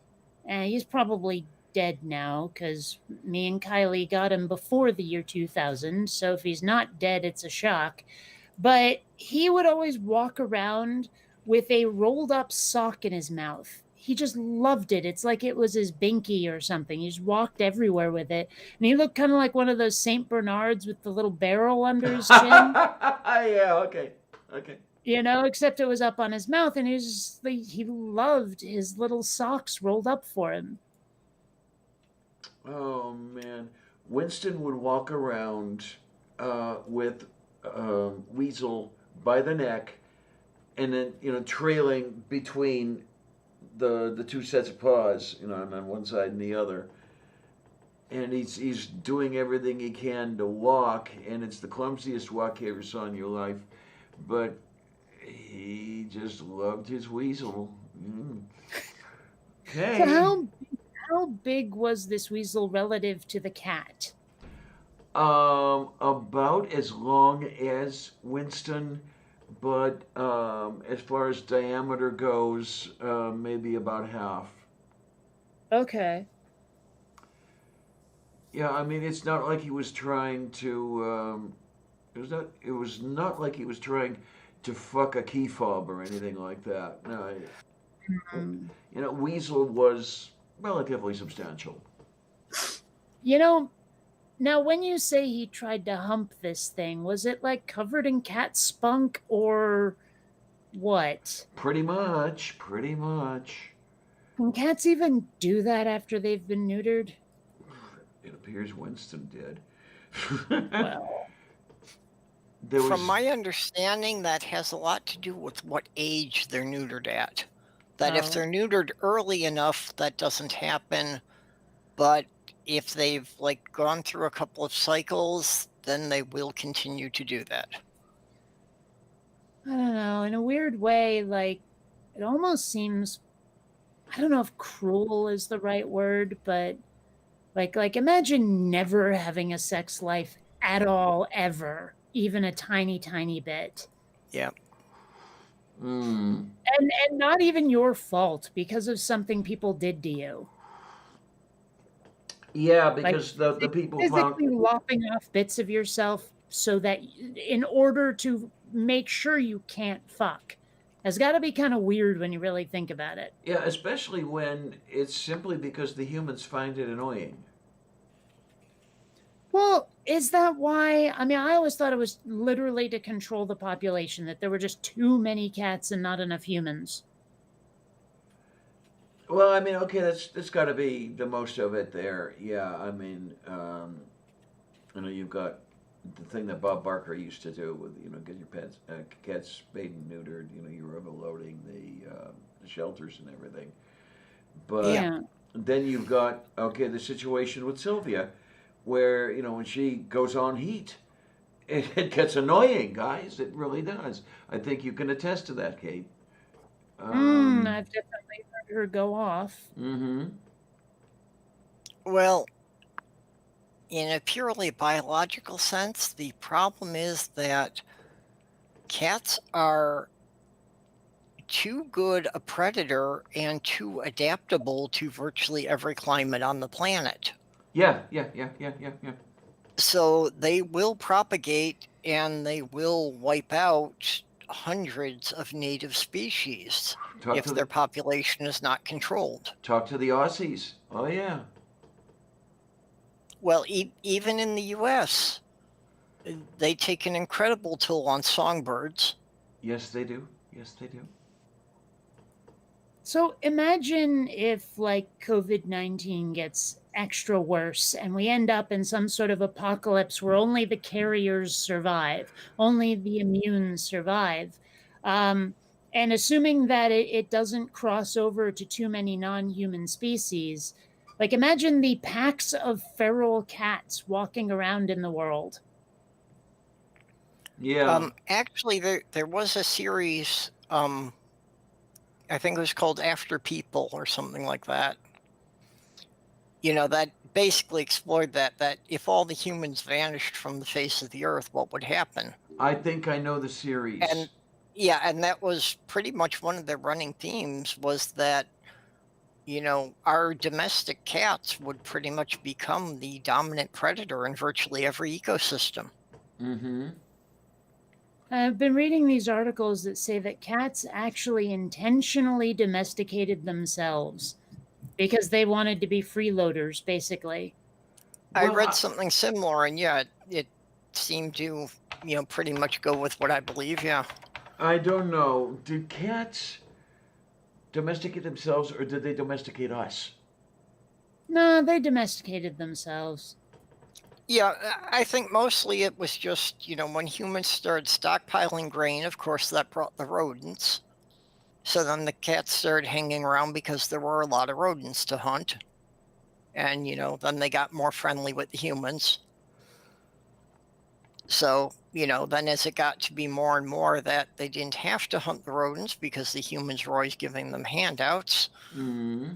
S2: and he's probably dead now because me and Kylie got him before the year 2000. So if he's not dead, it's a shock. But he would always walk around with a rolled up sock in his mouth. He just loved it. It's like it was his binky or something. He just walked everywhere with it. And he looked kind of like one of those St. Bernards with the little barrel under his chin.
S1: Yeah. Okay. Okay.
S2: Except it was up on his mouth, and he loved his little socks rolled up for him.
S1: Oh man, Winston would walk around with Weasel by the neck, and then trailing between the two sets of paws, on one side and the other. And he's doing everything he can to walk, and it's the clumsiest walk you ever saw in your life. But he just loved his Weasel. Okay.
S2: So how big was this weasel relative to the cat?
S1: About as long as Winston, but as far as diameter goes, maybe about half.
S2: Okay.
S1: Yeah, I mean, it's not like he was trying to. It was not like he was trying to fuck a key fob or anything like that. No,
S2: Um,
S1: Weasel was relatively substantial.
S2: Now when you say he tried to hump this thing, was it like covered in cat spunk or what?
S1: Pretty much, pretty much.
S2: Can cats even do that after they've been neutered?
S1: It appears Winston did.
S2: Well,
S1: There was.
S4: From my understanding, that has a lot to do with what age they're neutered at. That if
S2: Oh.
S4: they're neutered early enough, that doesn't happen. But if they've gone through a couple of cycles, then they will continue to do that.
S2: I don't know. In a weird way, it almost seems, I don't know if cruel is the right word, but like imagine never having a sex life at all, ever, even a tiny, tiny bit.
S4: Yeah.
S1: Mm.
S2: And not even your fault because of something people did to you.
S1: Yeah, because the people found.
S2: Physically lopping off bits of yourself so that in order to make sure you can't fuck. Has got to be kind of weird when you really think about it.
S1: Yeah, especially when it's simply because the humans find it annoying.
S2: Well, is that why? I mean, I always thought it was literally to control the population, that there were just too many cats and not enough humans.
S1: Well, I mean, okay, that's got to be the most of it there. Yeah, I mean, you've got the thing that Bob Barker used to do with, get your pets, cats spayed and neutered. You're overloading the shelters and everything. But
S4: Yeah.
S2: Yeah.
S1: then you've got, okay, the situation with Sylvia, where, when she goes on heat, it gets annoying, guys. It really does. I think you can attest to that, Kate.
S2: I've definitely heard her go off.
S1: Mm-hmm.
S4: Well, in a purely biological sense, the problem is that cats are too good a predator and too adaptable to virtually every climate on the planet.
S1: Yeah.
S4: So they will propagate and they will wipe out hundreds of native species
S1: Talk
S4: if
S1: to
S4: their
S1: the
S4: population is not controlled.
S1: talk to the Aussies. Oh yeah.
S4: Well, even in the US, they take an incredible toll on songbirds.
S1: Yes, they do. Yes, they do.
S2: So imagine if like COVID-19 gets extra worse and we end up in some sort of apocalypse where only the carriers survive, only the immune survive. And assuming that it doesn't cross over to too many non-human species, like imagine the packs of feral cats walking around in the world.
S1: Yeah.
S4: Actually, there was a series, I think it was called After People or something like that. That basically explored that if all the humans vanished from the face of the earth, what would happen?
S1: I think I know the series.
S4: And yeah, and that was pretty much one of their running themes was that, our domestic cats would pretty much become the dominant predator in virtually every ecosystem.
S1: Mm-hmm.
S2: I've been reading these articles that say that cats actually intentionally domesticated themselves because they wanted to be freeloaders, basically.
S4: I
S1: Well,
S4: read something similar, and yeah, it seemed to, pretty much go with what I believe. Yeah.
S1: I don't know. Did cats domesticate themselves, or did they domesticate us?
S2: No, they domesticated themselves.
S4: Yeah, I think mostly it was just, when humans started stockpiling grain, of course, that brought the rodents. So then the cats started hanging around because there were a lot of rodents to hunt. And, then they got more friendly with the humans. So, then as it got to be more and more that they didn't have to hunt the rodents because the humans were always giving them handouts.
S1: Mm-hmm.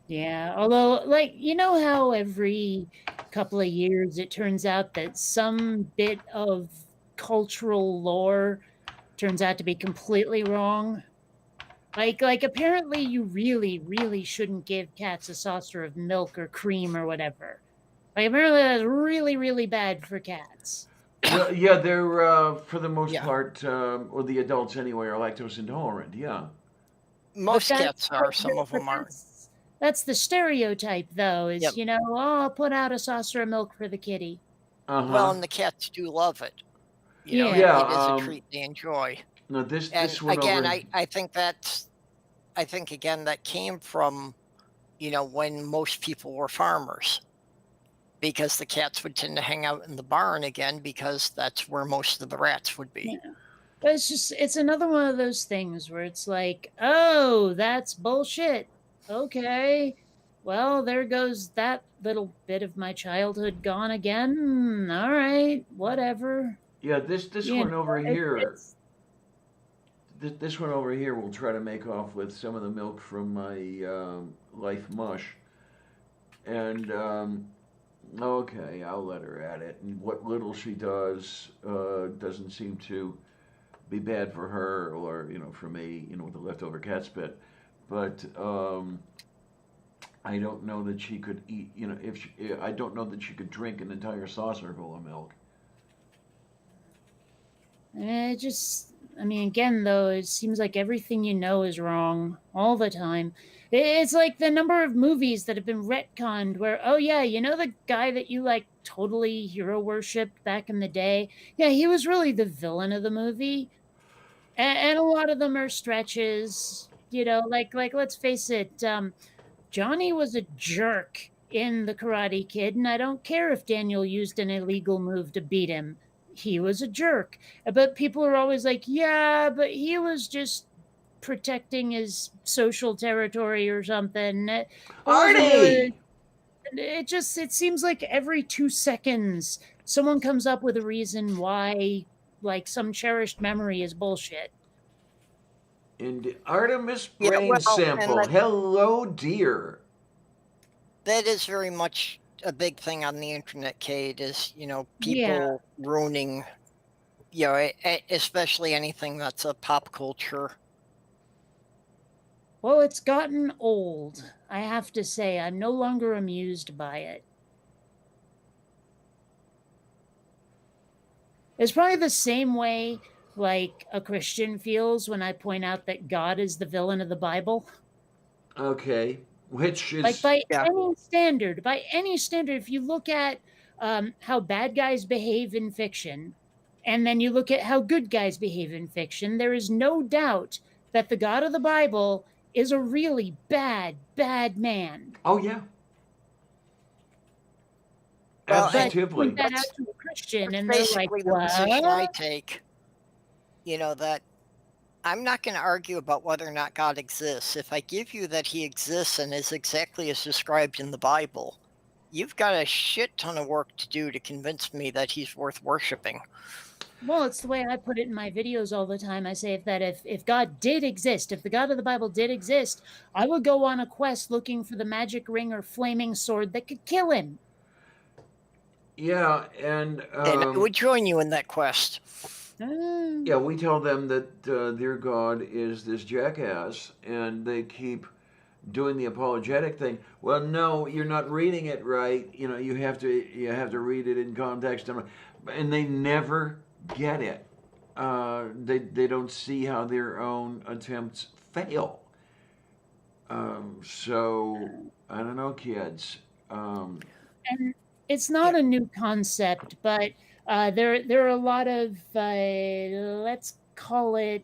S2: Yeah, although, like, you know how every couple of years it turns out that some bit of cultural lore turns out to be completely wrong? Like apparently you really, really shouldn't give cats a saucer of milk or cream or whatever. Like apparently that's really, really bad for cats.
S1: Well, yeah, they're for the most
S4: Yeah.
S1: part, or the adults anyway, are lactose intolerant. Yeah.
S4: Most
S2: But
S4: cats are, some of
S2: but
S4: them aren't.
S2: that's the stereotype, though, is,
S4: Yep.
S2: I'll put out a saucer of milk for the kitty.
S1: Uh-huh.
S4: Well, and the cats do love it.
S2: Yeah.
S1: Yeah,
S4: It is a treat they enjoy.
S1: No, this
S4: And
S1: one
S4: again,
S1: over.
S4: I think again that came from, when most people were farmers, because the cats would tend to hang out in the barn again because that's where most of the rats would be.
S2: Yeah. But it's another one of those things where it's like, oh, that's bullshit. Okay. Well, there goes that little bit of my childhood gone again. All right, whatever.
S1: Yeah, this
S2: You
S1: one
S2: know,
S1: over here.
S2: it's
S1: This one over here will try to make off with some of the milk from my Life Mush. And, okay, I'll let her at it. And what little she does doesn't seem to be bad for her or, for me, with the leftover cat spit. But I don't know that she could eat, I don't know that she could drink an entire saucer full of milk.
S2: I mean, again, though, it seems like everything you know is wrong all the time. It's like the number of movies that have been retconned where, oh, yeah, the guy that you, like, totally hero worshipped back in the day? Yeah, he was really the villain of the movie. And a lot of them are stretches, like let's face it, Johnny was a jerk in The Karate Kid, and I don't care if Daniel used an illegal move to beat him. He was a jerk. But people are always like, yeah, but he was just protecting his social territory or something. It wasn't really-
S1: Artie!
S2: it seems like every 2 seconds someone comes up with a reason why like some cherished memory is bullshit.
S1: And Artemis
S4: Yeah,
S1: Brain
S4: well, and
S1: Sample.
S4: that-
S1: Hello, dear.
S4: That is very much a big thing on the internet, Kate, is, people
S2: Yeah.
S4: ruining, especially anything that's a pop culture.
S2: Well, it's gotten old. I have to say, I'm no longer amused by it. It's probably the same way like a Christian feels when I point out that God is the villain of the Bible.
S1: Okay. Which is.
S2: Like by
S4: Yeah.
S2: any standard, if you look at how bad guys behave in fiction, and then you look at how good guys behave in fiction, there is no doubt that the God of the Bible is a really bad man.
S1: Oh, yeah.
S4: Well,
S2: But
S1: Absolutely.
S2: point that out to a Christian, and they're like,
S4: Basically, the position I
S2: "What?"
S4: take, that I'm not going to argue about whether or not God exists. If I give you that he exists and is exactly as described in the Bible, you've got a shit ton of work to do to convince me that he's worth worshiping.
S2: Well, it's the way I put it in my videos all the time. I say if God did exist, if the God of the Bible did exist, I would go on a quest looking for the magic ring or flaming sword that could kill him.
S1: Yeah, and.
S4: And I would join you in that quest.
S1: Yeah, we tell them that their God is this jackass, and they keep doing the apologetic thing. Well, no, you're not reading it right. You have to read it in context, and they never get it. They don't see how their own attempts fail. So I don't know, kids.
S2: And it's not a new concept, but there are a lot of let's call it.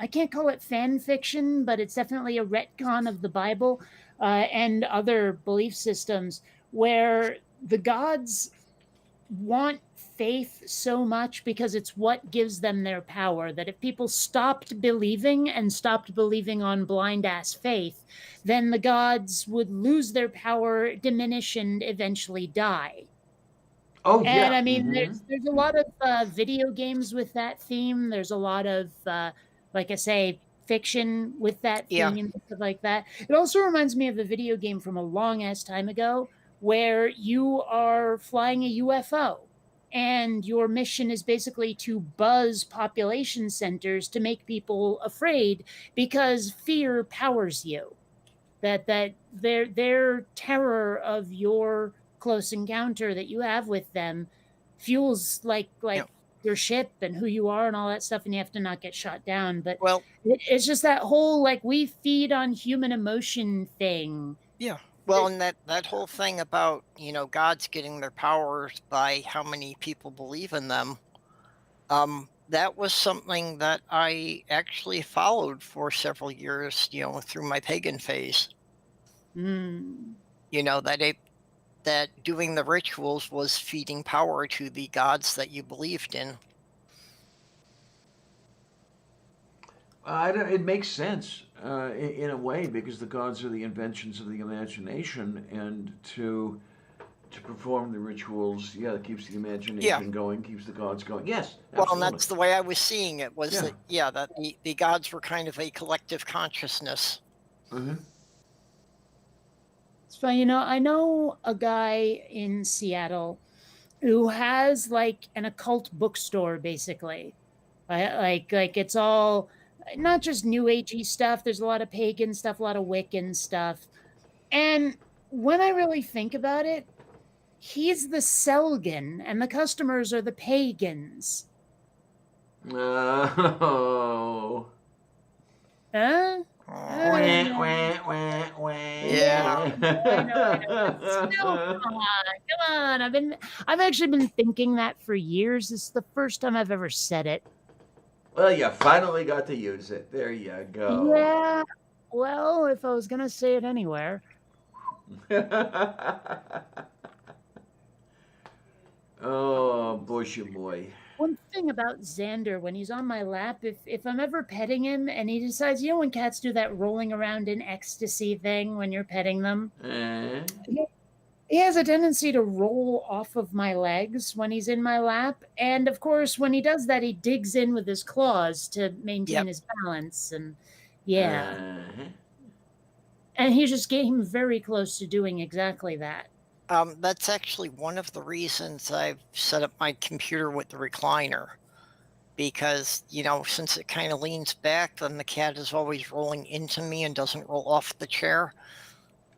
S2: I can't call it fan fiction, but it's definitely a retcon of the Bible and other belief systems where the gods want faith so much because it's what gives them their power, that if people stopped believing on blind ass faith, then the gods would lose their power, diminish, and eventually die.
S1: Oh, yeah.
S2: And I mean,
S1: Mhm.
S2: there's a lot of video games with that theme. There's a lot of, like I say, fiction with that
S4: Yeah.
S2: theme and stuff like that. It also reminds me of a video game from a long ass time ago where you are flying a UFO. And your mission is basically to buzz population centers to make people afraid because fear powers you. That their terror of your close encounter that you have with them fuels like
S4: Yeah.
S2: your ship and who you are and all that stuff, and you have to not get shot down. But
S4: Well,
S2: it's just that whole like we feed on human emotion thing.
S4: yeah. Well, and that whole thing about, gods getting their powers by how many people believe in them, that was something that I actually followed for several years, through my pagan phase.
S2: Mm.
S4: That doing the rituals was feeding power to the gods that you believed in.
S1: It makes sense in a way because the gods are the inventions of the imagination, and to perform the rituals, it keeps the imagination going, keeps the gods going. Yes,
S4: Well,
S1: absolutely.
S4: and that's the way I was seeing it, was
S1: Yeah.
S4: that the gods were kind of a collective consciousness.
S1: Mhm.
S2: So I know a guy in Seattle who has like an occult bookstore, basically. Like it's all not just new agey stuff. There's a lot of pagan stuff, a lot of Wiccan stuff. And when I really think about it, he's the Selgan and the customers are the pagans.
S1: Oh.
S2: Huh?
S1: Wah, wah, wah, wah.
S4: Yeah.
S2: I know. Still, come on. I've actually been thinking that for years. This is the first time I've ever said it.
S1: Well, you finally got to use it. There you go.
S2: Yeah. Well, if I was gonna say it anywhere.
S1: Oh, bushy boy.
S2: One thing about Xander, when he's on my lap, if I'm ever petting him and he decides, you know, when cats do that rolling around in ecstasy thing when you're petting them,
S1: Eh?
S2: he has a tendency to roll off of my legs when he's in my lap. And of course, when he does that, he digs in with his claws to maintain
S4: Yep.
S2: his balance. And yeah.
S1: Uh-huh.
S2: And he just came very close to doing exactly that.
S4: That's actually one of the reasons I've set up my computer with the recliner. Because, you know, since it kind of leans back, then the cat is always rolling into me and doesn't roll off the chair.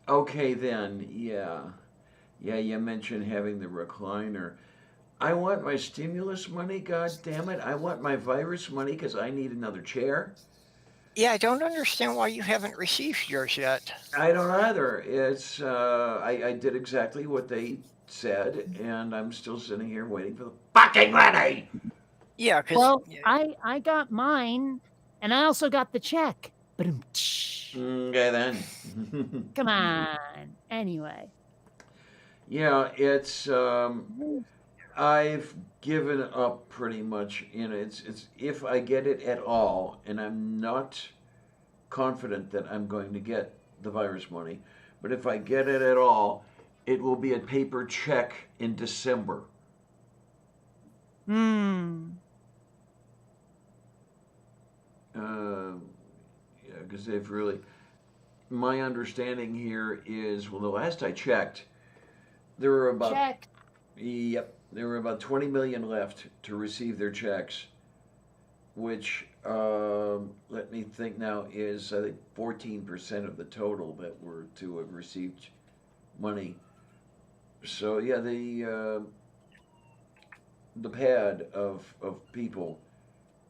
S1: Okay, then, yeah. Yeah, you mentioned having the recliner. I want my stimulus money, god damn it. I want my virus money because I need another chair.
S4: Yeah, I don't understand why you haven't received yours yet.
S1: I don't either. It's I did exactly what they said, and I'm still sitting here waiting for the fucking money.
S4: Yeah, because
S2: Well, I got mine, and I also got the check. But
S1: Okay then.
S2: come on. Anyway.
S1: Yeah, it's I've given up pretty much. You know, it's if I get it at all, and I'm not confident that I'm going to get the virus money, but if I get it at all, it will be a paper check in December. Yeah, because they've really. My understanding here is, well, the last I checked, there were about
S2: Check.
S1: Yep, there were about 20 million left to receive their checks, which let me think now is I think 14% of the total that were to have received money. So yeah, the pad of people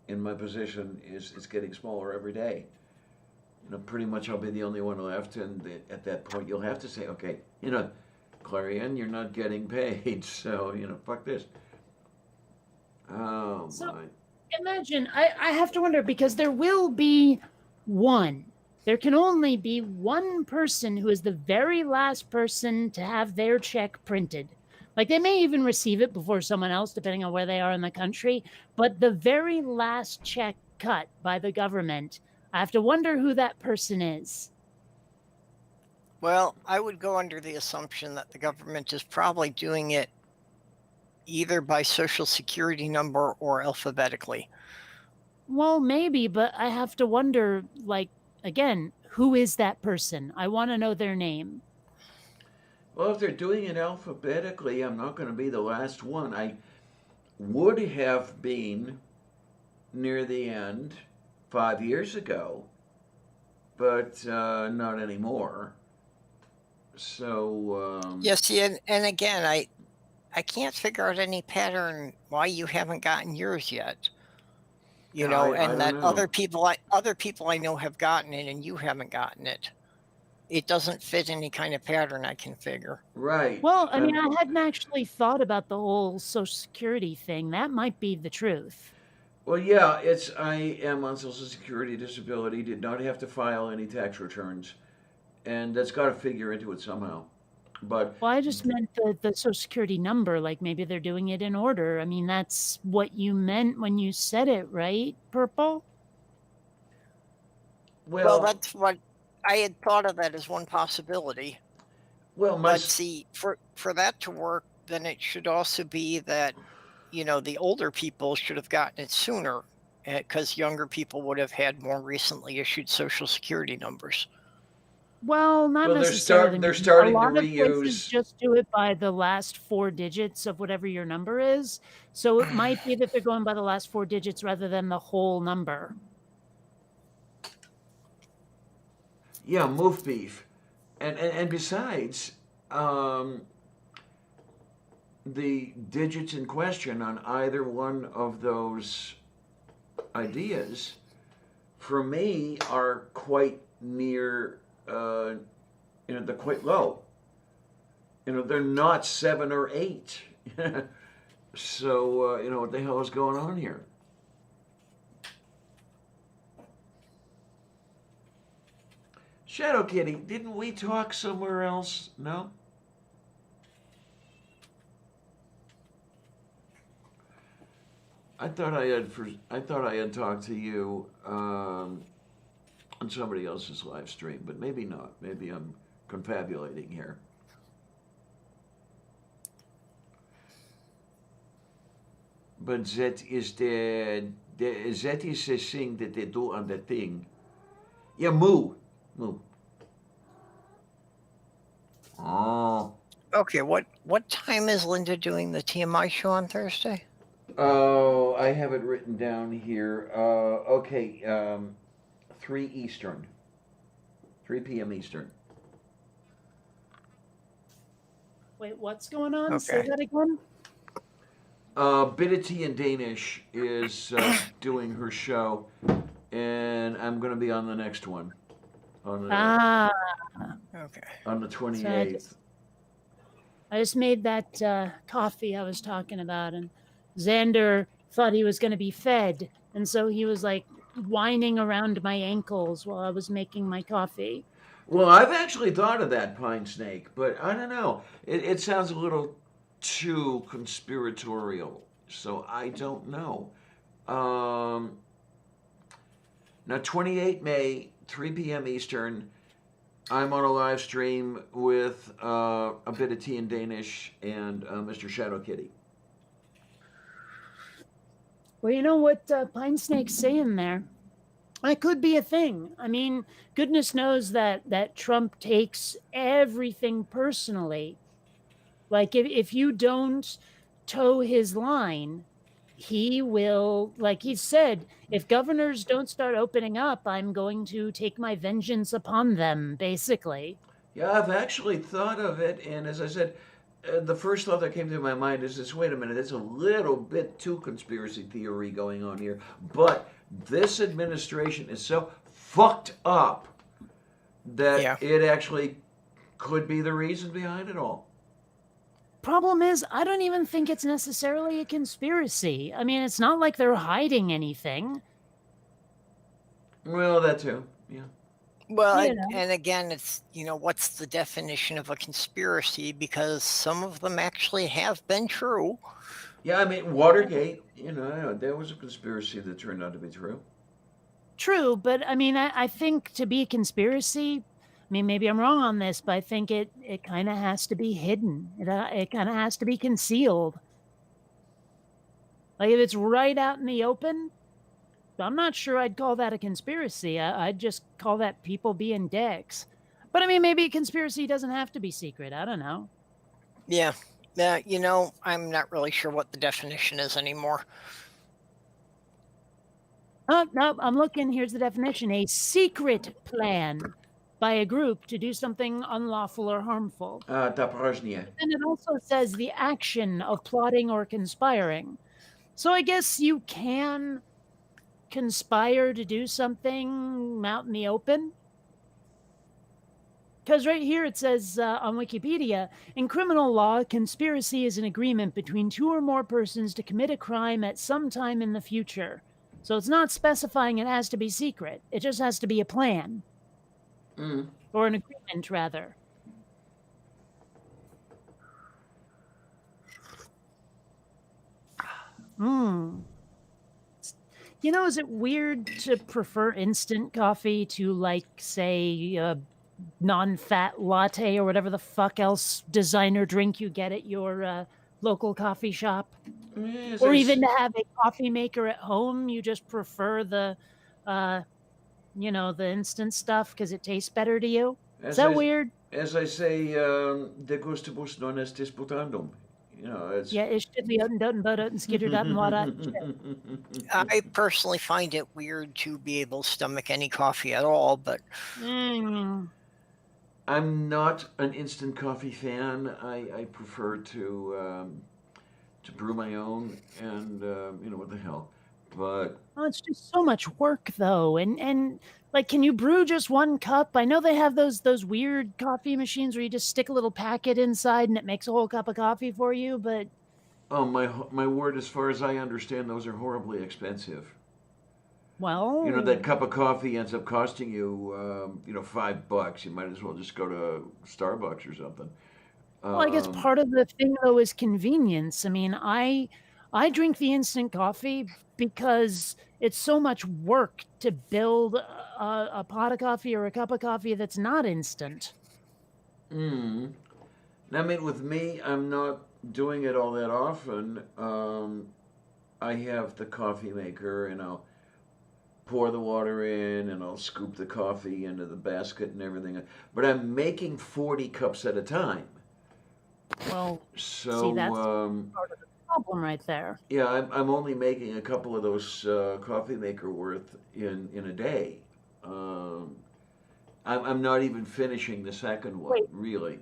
S1: in my position is getting smaller every day. You know, pretty much I'll be the only one left, and at that point you'll have to say, okay, you know, Clarion, you're not getting paid, so you know, fuck this. Oh
S2: So-
S1: my!
S2: Imagine, I have to wonder because there will be one. There can only be one person who is the very last person to have their check printed. Like they may even receive it before someone else, depending on where they are in the country. But the very last check cut by the government, I have to wonder who that person is.
S4: well, I would go under the assumption that the government is probably doing it either by social security number or alphabetically.
S2: Well, maybe, but I have to wonder, like, again, who is that person? I want to know their name.
S1: Well, if they're doing it alphabetically, I'm not going to be the last one. I would have been near the end 5 years ago, but not anymore. So
S4: Yeah, see, and again, I can't figure out any pattern why you haven't gotten yours yet. You
S1: Yeah,
S4: know,
S1: I
S4: and
S1: don't
S4: that
S1: know.
S4: other people I know have gotten it and you haven't gotten it. It doesn't fit any kind of pattern I can figure.
S1: right.
S2: Well, I mean,
S1: And-
S2: I hadn't actually thought about the whole Social Security thing. That might be the truth.
S1: Well, yeah, it's I am on Social Security disability, did not have to file any tax returns, and that's got to figure into it somehow. But
S2: Well, I just meant the Social Security number. Like maybe they're doing it in order. I mean, that's what you meant when you said it, right, Purple?
S4: Well, that's what I had thought of that as one possibility.
S1: well, my
S4: But see, for that to work, then it should also be that, you know, the older people should have gotten it sooner because younger people would have had more recently issued social security numbers.
S2: Well, not
S1: Well, they're
S2: necessarily.
S1: they're
S2: Maybe.
S1: starting
S2: a
S1: to
S2: lot of places
S1: reuse-
S2: just do it by the last 4 digits of whatever your number is. So it might be that they're going by the last 4 digits rather than the whole number.
S1: yeah, moof beef, and besides, the digits in question on either one of those ideas, for me, are quite near. You know, they're quite low. You know, they're not 7 or 8. So you know, what the hell is going on here? Shadow Kitty, didn't we talk somewhere else? No? I thought I had talked to you on somebody else's live stream, but maybe not. Maybe I'm confabulating here. But that is the that is the thing that they do on the thing. Yeah, moo. Moo. Oh.
S4: Okay, what time is Linda doing the TMI show on Thursday?
S1: Oh, I have it written down here. Okay, 3 Eastern. 3 p.m. Eastern.
S2: Wait, what's going on? Say
S4: Okay.
S2: that again.
S1: Bitte in Danish is doing her show, and I'm going to be on the next one. On the,
S2: Ah,
S4: Okay.
S1: on the 28th.
S2: I just made that coffee I was talking about, and Xander thought he was going to be fed, and so he was like whining around my ankles while I was making my coffee.
S1: Well, I've actually thought of that, Pine Snake, but I don't know. It sounds a little too conspiratorial, so I don't know. Now, 28 May, 3 p.m. Eastern, I'm on a live stream with a bit of tea in Danish and Mr. Shadow Kitty.
S2: Well, you know what Pine Snake's saying there? That could be a thing. I mean, goodness knows that Trump takes everything personally. Like, if you don't toe his line, he will, like he said, if governors don't start opening up, I'm going to take my vengeance upon them, basically.
S1: Yeah, I've actually thought of it, and as I said, the first thought that came to my mind is this: wait a minute, it's a little bit too conspiracy theory going on here. But this administration is so fucked up that
S4: Yeah.
S1: it actually could be the reason behind it all.
S2: Problem is, I don't even think it's necessarily a conspiracy. I mean, it's not like they're hiding anything.
S1: Well, that too. Yeah.
S4: Well,
S2: You
S4: and,
S2: know.
S4: and again, it's, what's the definition of a conspiracy? Because some of them actually have been true.
S1: Yeah, I mean, Watergate, there was a conspiracy that turned out to be true.
S2: True, but I mean, I think to be a conspiracy, I mean, maybe I'm wrong on this, but I think it kind of has to be hidden. It kind of has to be concealed. Like, if it's right out in the open, I'm not sure I'd call that a conspiracy. I'd just call that people being dicks. But I mean, maybe a conspiracy doesn't have to be secret. I don't know.
S4: Yeah. I'm not really sure what the definition is anymore.
S2: Oh, no, I'm looking. Here's the definition: a secret plan by a group to do something unlawful or harmful.
S1: Taporozhnie.
S2: And it also says the action of plotting or conspiring. So I guess you can conspire to do something out in the open. Because right here it says on Wikipedia, in criminal law, conspiracy is an agreement between 2 or more persons to commit a crime at some time in the future. So it's not specifying it has to be secret. It just has to be a plan.
S1: Mm.
S2: Or an agreement, rather. Is it weird to prefer instant coffee to, like, say, a non-fat latte or whatever the fuck else designer drink you get at your local coffee shop?
S1: Yes,
S2: Or
S1: I
S2: even
S1: s-
S2: to have a coffee maker at home, you just prefer the instant stuff because it tastes better to you? Is
S1: as
S2: that
S1: I-
S2: weird?
S1: As I say, de gustibus non est disputandum. It's
S2: Yeah, ich did the oten doten boten and skittered up and what
S4: I personally find it weird to be able to stomach any coffee at all, but
S1: I'm not an instant coffee fan. I prefer to brew my own, and what the hell. But
S2: Oh, it's just so much work, though. And like, can you brew just one cup? I know they have those weird coffee machines where you just stick a little packet inside and it makes a whole cup of coffee for you. But
S1: oh my word! As far as I understand, those are horribly expensive.
S2: Well,
S1: You know, that cup of coffee ends up costing you, $5. You might as well just go to Starbucks or something.
S2: well, I guess
S1: Um,
S2: part of the thing though is convenience. I mean, I drink the instant coffee because it's so much work to build a pot of coffee or a cup of coffee that's not instant.
S1: mm. I mean, with me, I'm not doing it all that often. I have the coffee maker, and I'll pour the water in, and I'll scoop the coffee into the basket and everything. But I'm making 40 cups at a time.
S2: Well, see,
S1: So,
S2: that's part of the problem right there.
S1: yeah, I'm only making a couple of those coffee maker worth in a day. Um, I'm not even finishing the second one,
S2: Wait.
S1: really.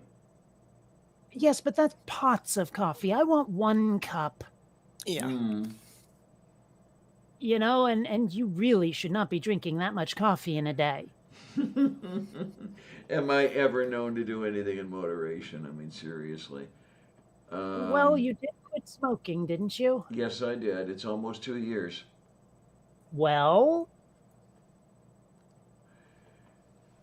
S2: Yes, but that's pots of coffee. I want one cup,
S4: Yeah.
S1: Mm.
S2: and you really should not be drinking that much coffee in a day.
S1: Am I ever known to do anything in moderation? I mean, seriously.
S2: Well, you did quit smoking, didn't you?
S1: Yes, I did. It's almost 2 years.
S2: Well,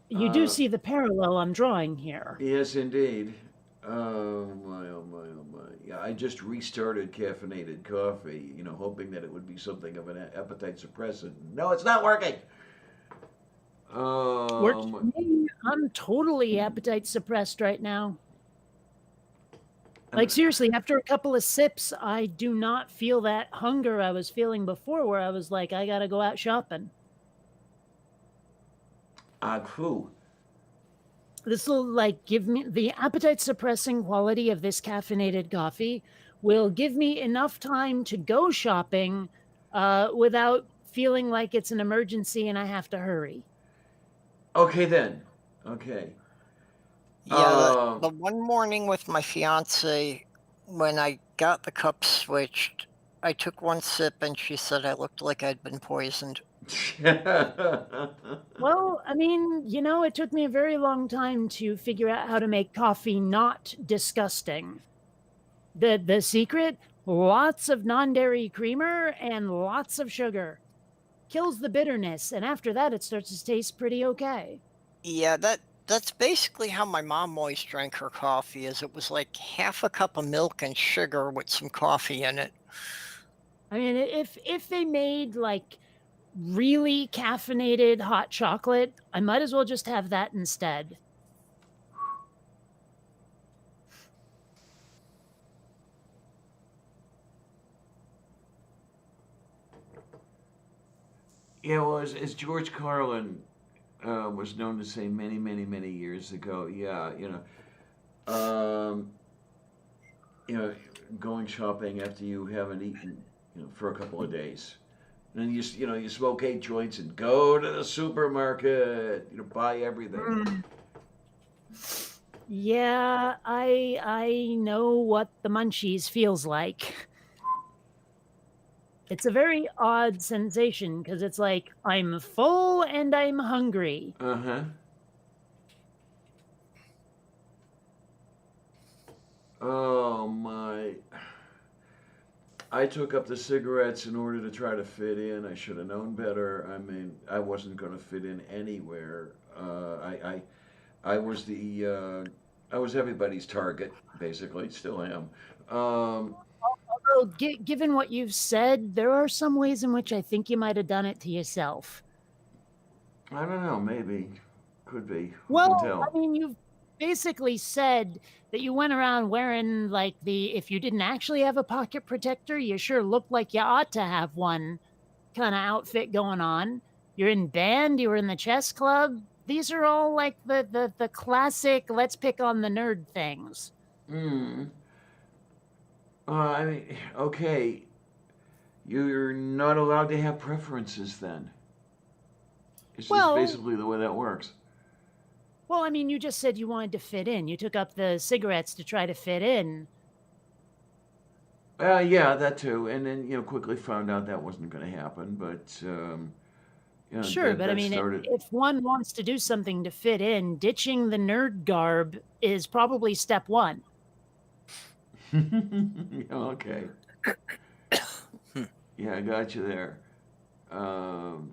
S2: you do
S1: Uh,
S2: see the parallel I'm drawing here.
S1: yes, indeed. Oh my, oh my, oh my. Yeah, I just restarted caffeinated coffee, hoping that it would be something of an appetite suppressant. No, it's not working.
S2: Works for me. I'm totally appetite suppressed right now. Like, seriously, after a couple of sips, I do not feel that hunger I was feeling before, where I was like, I gotta go out shopping.
S1: Cool.
S2: This will, like, give me the appetite suppressing quality of this caffeinated coffee, will give me enough time to go shopping without feeling like it's an emergency and I have to hurry.
S1: Okay then. Okay.
S4: Yeah, the one morning with my fiance, when I got the cup switched, I took one sip and she said I looked like I'd been poisoned.
S2: Well, I mean, it took me a very long time to figure out how to make coffee not disgusting. The secret, lots of non-dairy creamer and lots of sugar. Kills the bitterness, and after that it starts to taste pretty okay.
S4: Yeah, that's basically how my mom always drank her coffee, is it was like half a cup of milk and sugar with some coffee in it.
S2: I mean, if they made like really caffeinated hot chocolate, I might as well just have that instead.
S1: Yeah, well, as George Carlin was known to say many, many, many years ago, yeah, um, you know, going shopping after you haven't eaten, for a couple of days. And then you smoke 8 joints and go to the supermarket, buy everything.
S2: Yeah, I know what the munchies feels like. It's a very odd sensation because it's like I'm full and I'm hungry.
S1: Uh-huh. Oh my. I took up the cigarettes in order to try to fit in. I should have known better. I mean, I wasn't going to fit in anywhere. I was I was everybody's target, basically. Still am.
S2: Although, given what you've said, there are some ways in which I think you might have done it to yourself.
S1: I don't know. Maybe, could be. Who
S2: Well,
S1: can tell?
S2: I mean, you've basically said that you went around wearing like if you didn't actually have a pocket protector, you sure looked like you ought to have one kind of outfit going on. You're in band, you were in the chess club. These are all like the classic let's pick on the nerd things.
S1: Hmm. I mean, okay. You're not allowed to have preferences then. It's just
S2: Well-
S1: basically the way that works.
S2: Well, I mean, you just said you wanted to fit in. You took up the cigarettes to try to fit in.
S1: Yeah, that too. And then, quickly found out that wasn't going to happen. But,
S2: Sure, but I
S1: that
S2: mean,
S1: started.
S2: if one wants to do something to fit in, ditching the nerd garb is probably step one.
S1: Okay. Yeah, I got you there. Um,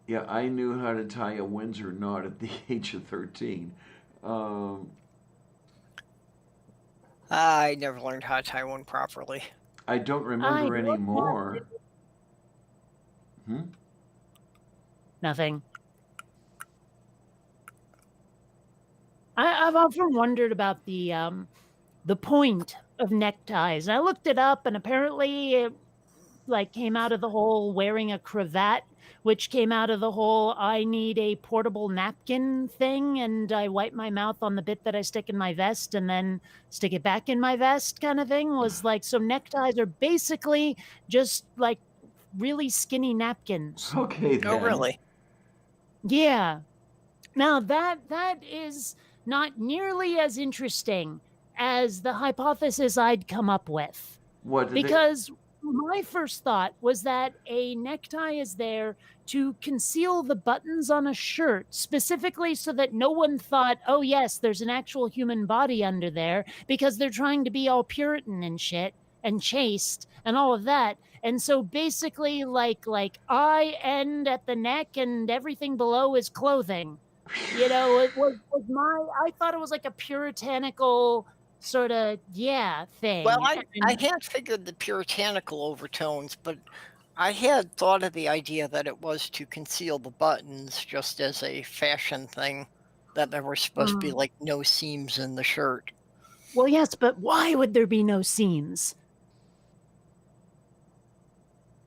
S1: yeah, I knew how to tie a Windsor knot at the age of 13. Um,
S4: I never learned how to tie one properly.
S1: I don't
S2: I
S1: remember
S2: love
S1: anymore. Hmm?
S2: nothing. I've often wondered about the point of neckties. I looked it up, and apparently it like came out of the whole wearing a cravat, which came out of the whole I need a portable napkin thing, and I wipe my mouth on the bit that I stick in my vest and then stick it back in my vest kind of thing. Was like, so neckties are basically just like really skinny napkins.
S1: Okay,
S4: Oh,
S1: then.
S4: really?
S2: Yeah. Now that is not nearly as interesting as the hypothesis I'd come up with.
S1: What did they?
S2: Because my first thought was that a necktie is there to conceal the buttons on a shirt, specifically so that no one thought, oh, yes, there's an actual human body under there, because they're trying to be all Puritan and shit and chaste and all of that. And so basically, like I end at the neck and everything below is clothing. You know, it was I thought it was like a puritanical sort of thing.
S4: Well, I
S2: And
S4: had figured the puritanical overtones, but I had thought of the idea that it was to conceal the buttons just as a fashion thing, that there were supposed to be like no seams in the shirt.
S2: well, yes, but why would there be no seams?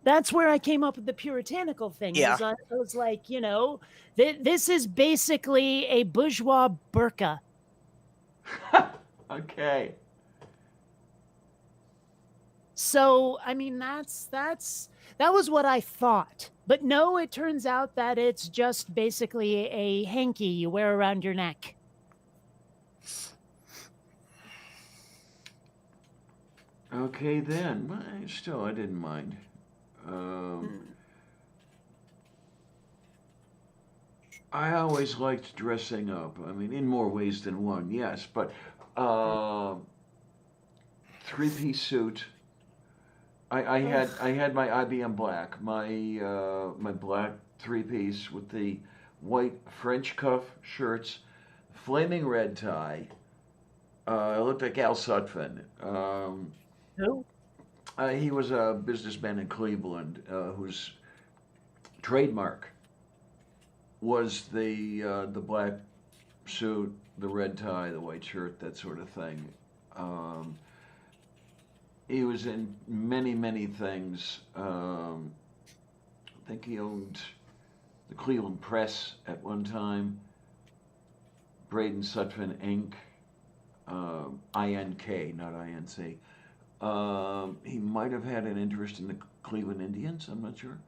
S2: That's where I came up with the puritanical thing.
S4: Yeah.
S2: I was like, you know, this is basically a bourgeois burqa.
S1: Okay.
S2: So, I mean, that was what I thought. But no, it turns out that it's just basically a hanky you wear around your neck.
S1: Okay, then. Well, still, I didn't mind. I always liked dressing up. I mean, in more ways than one, yes. But three-piece suit. I had my IBM black, my black three-piece with the white French cuff shirts, flaming red tie. I looked like Al Sutphin.
S2: Who?
S1: He was a businessman in Cleveland whose trademark was the black suit, the red tie, the white shirt, that sort of thing. He was in many things. I think he owned the Cleveland Press at one time, Braden Sutphin Inc., INK, not INC. He might have had an interest in the Cleveland Indians. I'm not sure,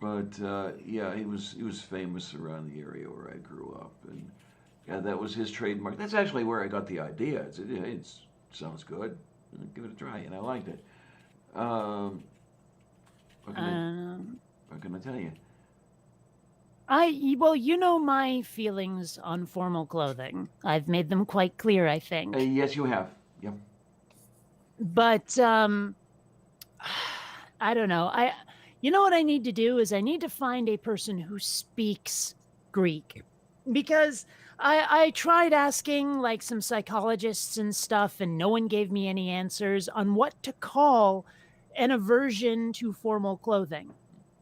S1: but yeah, he was famous around the area where I grew up, and yeah, that was his trademark. That's actually where I got the idea. It sounds good. Give it a try, and I liked it. What can I tell you?
S2: Well, you know my feelings on formal clothing. I've made them quite clear, I think.
S1: Yes, you have. Yep.
S2: But I don't know. You know what I need to do is I need to find a person who speaks Greek, because I tried asking like some psychologists and stuff, and no one gave me any answers on what to call an aversion to formal clothing.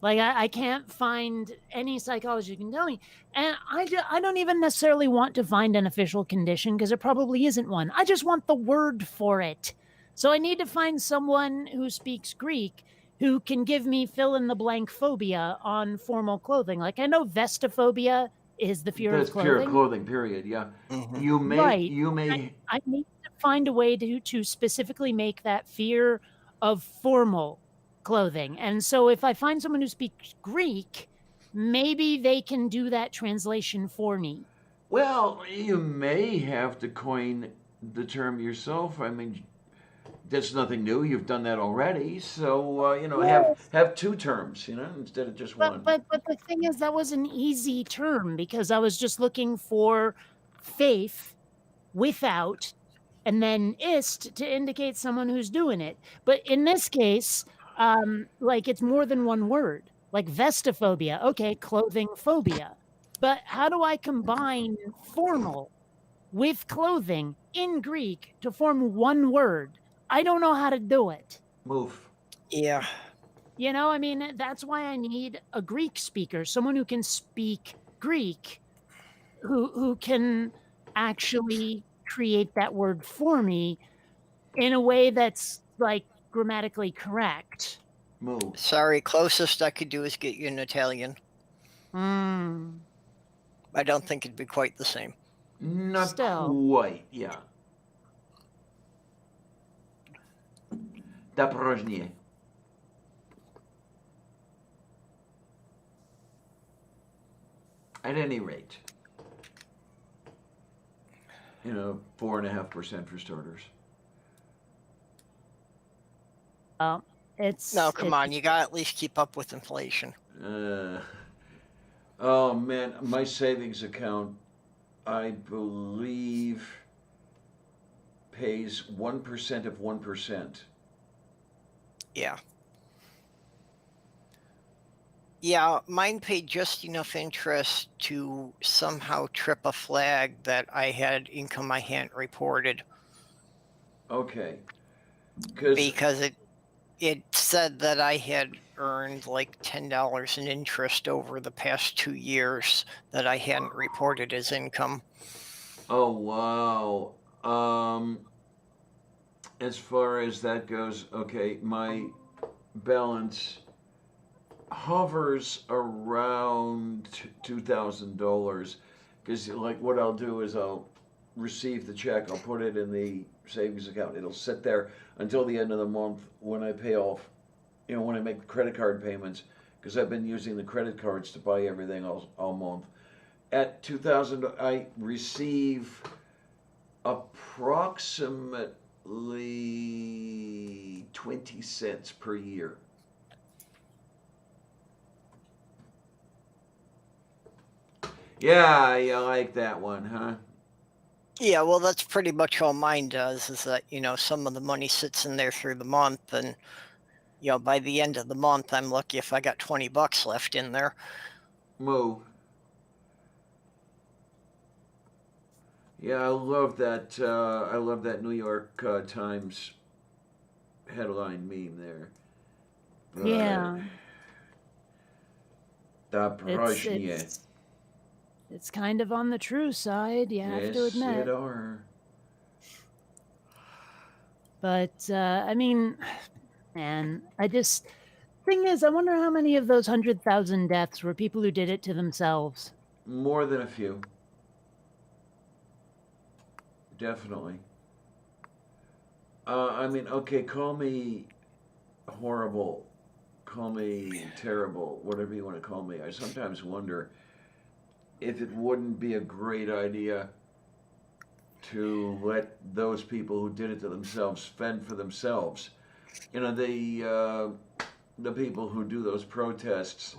S2: Like I can't find any psychologist who can tell me, and I don't even necessarily want to find an official condition, because there probably isn't one. I just want the word for it. So I need to find someone who speaks Greek who can give me fill in the blank phobia on formal clothing. Like I know vestophobia is the fear
S1: That's
S2: of clothing.
S1: fear of clothing. Period. Yeah.
S4: Mhm.
S1: You may.
S2: Right.
S1: You may.
S2: I need to find a way to specifically make that fear of formal clothing. And so if I find someone who speaks Greek, maybe they can do that translation for me.
S1: Well, you may have to coin the term yourself. I mean, that's nothing new. You've done that already. So have two terms, instead of just one.
S2: But the thing is, that was an easy term, because I was just looking for faith without, and then ist to indicate someone who's doing it. But in this case, like it's more than one word. Like vestophobia, okay, clothing phobia. But how do I combine formal with clothing in Greek to form one word? I don't know how to do it.
S1: Move.
S4: Yeah.
S2: You know, I mean, that's why I need a Greek speaker, someone who can speak Greek, who can actually create that word for me in a way that's like grammatically correct.
S1: Move.
S4: Sorry, closest I could do is get you an Italian.
S2: Mm.
S4: I don't think it'd be quite the same.
S1: Not
S2: Still.
S1: quite, yeah. Daporožnie. At any rate, 4.5% for starters.
S2: It's
S4: No, come
S2: it-
S4: on, you gotta at least keep up with inflation.
S1: Oh man, my savings account, I believe, pays 1% of 1%.
S4: Yeah. Yeah, mine paid just enough interest to somehow trip a flag that I had income I hadn't reported
S1: Okay.
S4: because it said that I had earned like $10 in interest over the past 2 years that I hadn't reported as income.
S1: Oh wow. As far as that goes, okay, my balance hovers around $2,000 because like what I'll do is I'll receive the check, I'll put it in the savings account, it'll sit there until the end of the month when I pay off, when I make the credit card payments, because I've been using the credit cards to buy everything all month. At 2,000, I receive approximately 20 cents per year. Yeah, you like that one, huh?
S4: Yeah, well, that's pretty much all mine does is that, some of the money sits in there through the month. And, by the end of the month, I'm lucky if I got $20 left in there.
S1: Moo. Yeah, I love that. I love that New York Times headline meme there. But
S2: yeah.
S1: Daporožnie.
S2: It's kind of on the true side, you have to
S1: Yes,
S2: admit.
S1: it are.
S2: But I mean, man, thing is, I wonder how many of those 100,000 deaths were people who did it to themselves.
S1: More than a few. Definitely. I mean, okay, call me horrible, call me terrible, whatever you want to call me. I sometimes wonder if it wouldn't be a great idea to let those people who did it to themselves fend for themselves. The people who do those protests,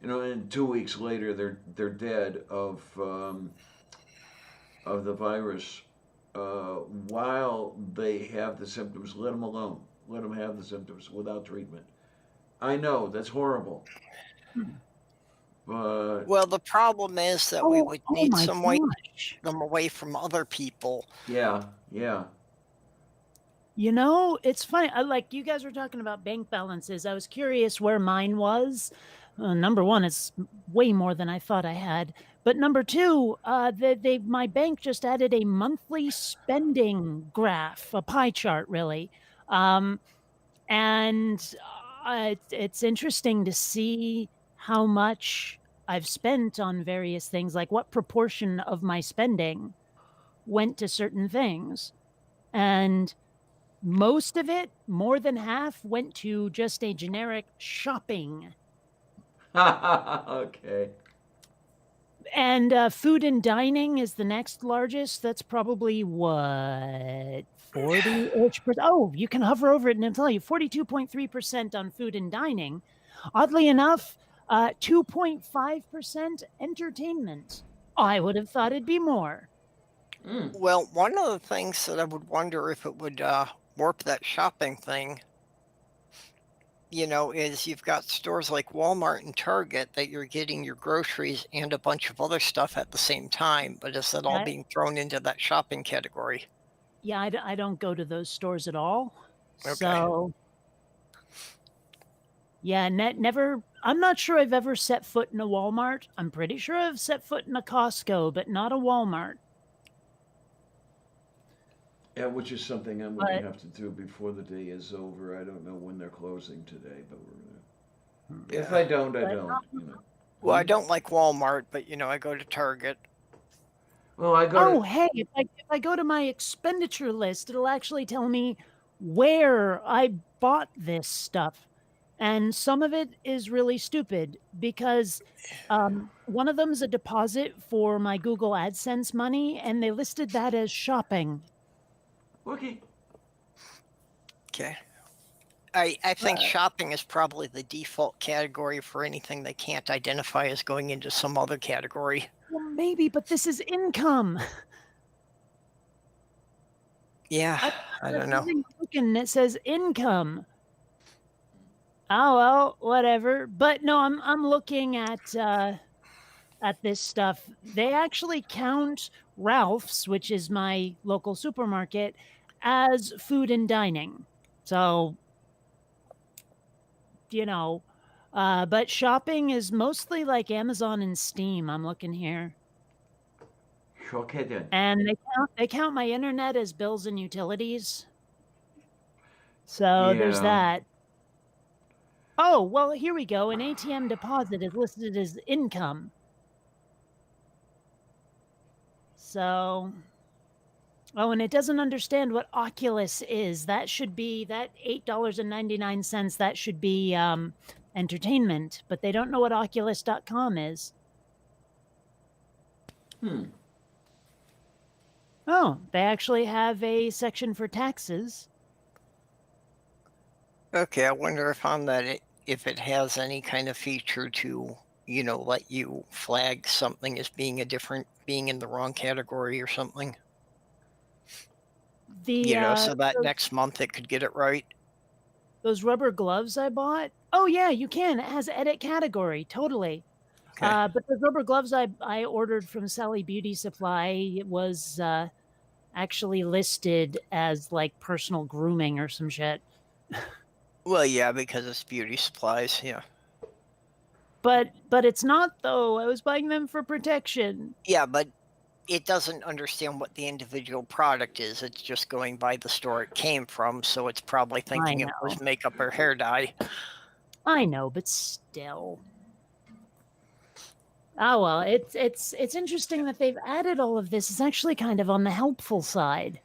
S1: and 2 weeks later they're dead of the virus. While they have the symptoms, let them alone. Let them have the symptoms without treatment. I know that's horrible, but
S4: Well, the problem is that we would need
S2: my
S4: some way to
S2: gosh.
S4: keep them away from other people.
S1: yeah.
S2: It's funny. Like you guys were talking about bank balances. I was curious where mine was. Number one, it's way more than I thought I had. But number two, my bank just added a monthly spending graph, a pie chart, really. And it's interesting to see how much I've spent on various things, like what proportion of my spending went to certain things. And most of it, more than half, went to just a generic shopping.
S1: Okay.
S2: And food and dining is the next largest. That's probably what, 40-ish%? Oh, you can hover over it and it'll tell you 42.3% on food and dining. Oddly enough, 2.5% entertainment. I would have thought it'd be more.
S4: Well, one of the things that I would wonder if it would warp that shopping thing is you've got stores like Walmart and Target that you're getting your groceries and a bunch of other stuff at the same time, but is that all
S2: I,
S4: being thrown into that shopping category?
S2: yeah, I don't go to those stores at all.
S4: Okay.
S2: So yeah, never. I'm not sure I've ever set foot in a Walmart. I'm pretty sure I've set foot in a Costco, but not a Walmart.
S1: Yeah, which is something I'm going
S2: But
S1: to have to do before the day is over. I don't know when they're closing today, but we're going to. If
S4: Yeah.
S1: I don't, I
S2: But,
S1: don't. You know.
S4: Well, I don't like Walmart, but I go to Target.
S1: Well, I go
S2: oh,
S1: to.
S2: hey, if I go to my expenditure list, it'll actually tell me where I bought this stuff. And some of it is really stupid because one of them's a deposit for my Google AdSense money, and they listed that as shopping.
S1: Okay.
S4: Okay. I think shopping is probably the default category for anything they can't identify as going into some other category.
S2: Well, maybe, but this is income.
S4: Yeah, I don't know.
S2: Looking, it says income. Oh well, whatever. But no, I'm looking at this stuff. They actually count Ralph's, which is my local supermarket, as food and dining. So, but shopping is mostly like Amazon and Steam. I'm looking here.
S1: Okay then.
S2: And they count my internet as bills and utilities. So there's
S1: Yeah.
S2: that. Oh, well, here we go. An ATM deposit is listed as income. So, oh, and it doesn't understand what Oculus is. That should be that $8.99. That should be entertainment, but they don't know what Oculus.com is. Oh, they actually have a section for taxes.
S4: Okay, I wonder if on that if it has any kind of feature to let you flag something as being in the wrong category or something. So that next month it could get it right.
S2: Those rubber gloves I bought. Oh yeah, you can. It has edit category. Totally.
S4: Okay.
S2: But the rubber gloves I ordered from Sally Beauty Supply was actually listed as like personal grooming or some shit.
S4: Well, yeah, because it's beauty supplies. Yeah.
S2: But it's not though. I was buying them for protection.
S4: Yeah, but it doesn't understand what the individual product is. It's just going by the store it came from, so it's probably thinking it was makeup or hair dye.
S2: I know, but still. Oh well, it's interesting that they've added all of this. It's actually kind of on the helpful side.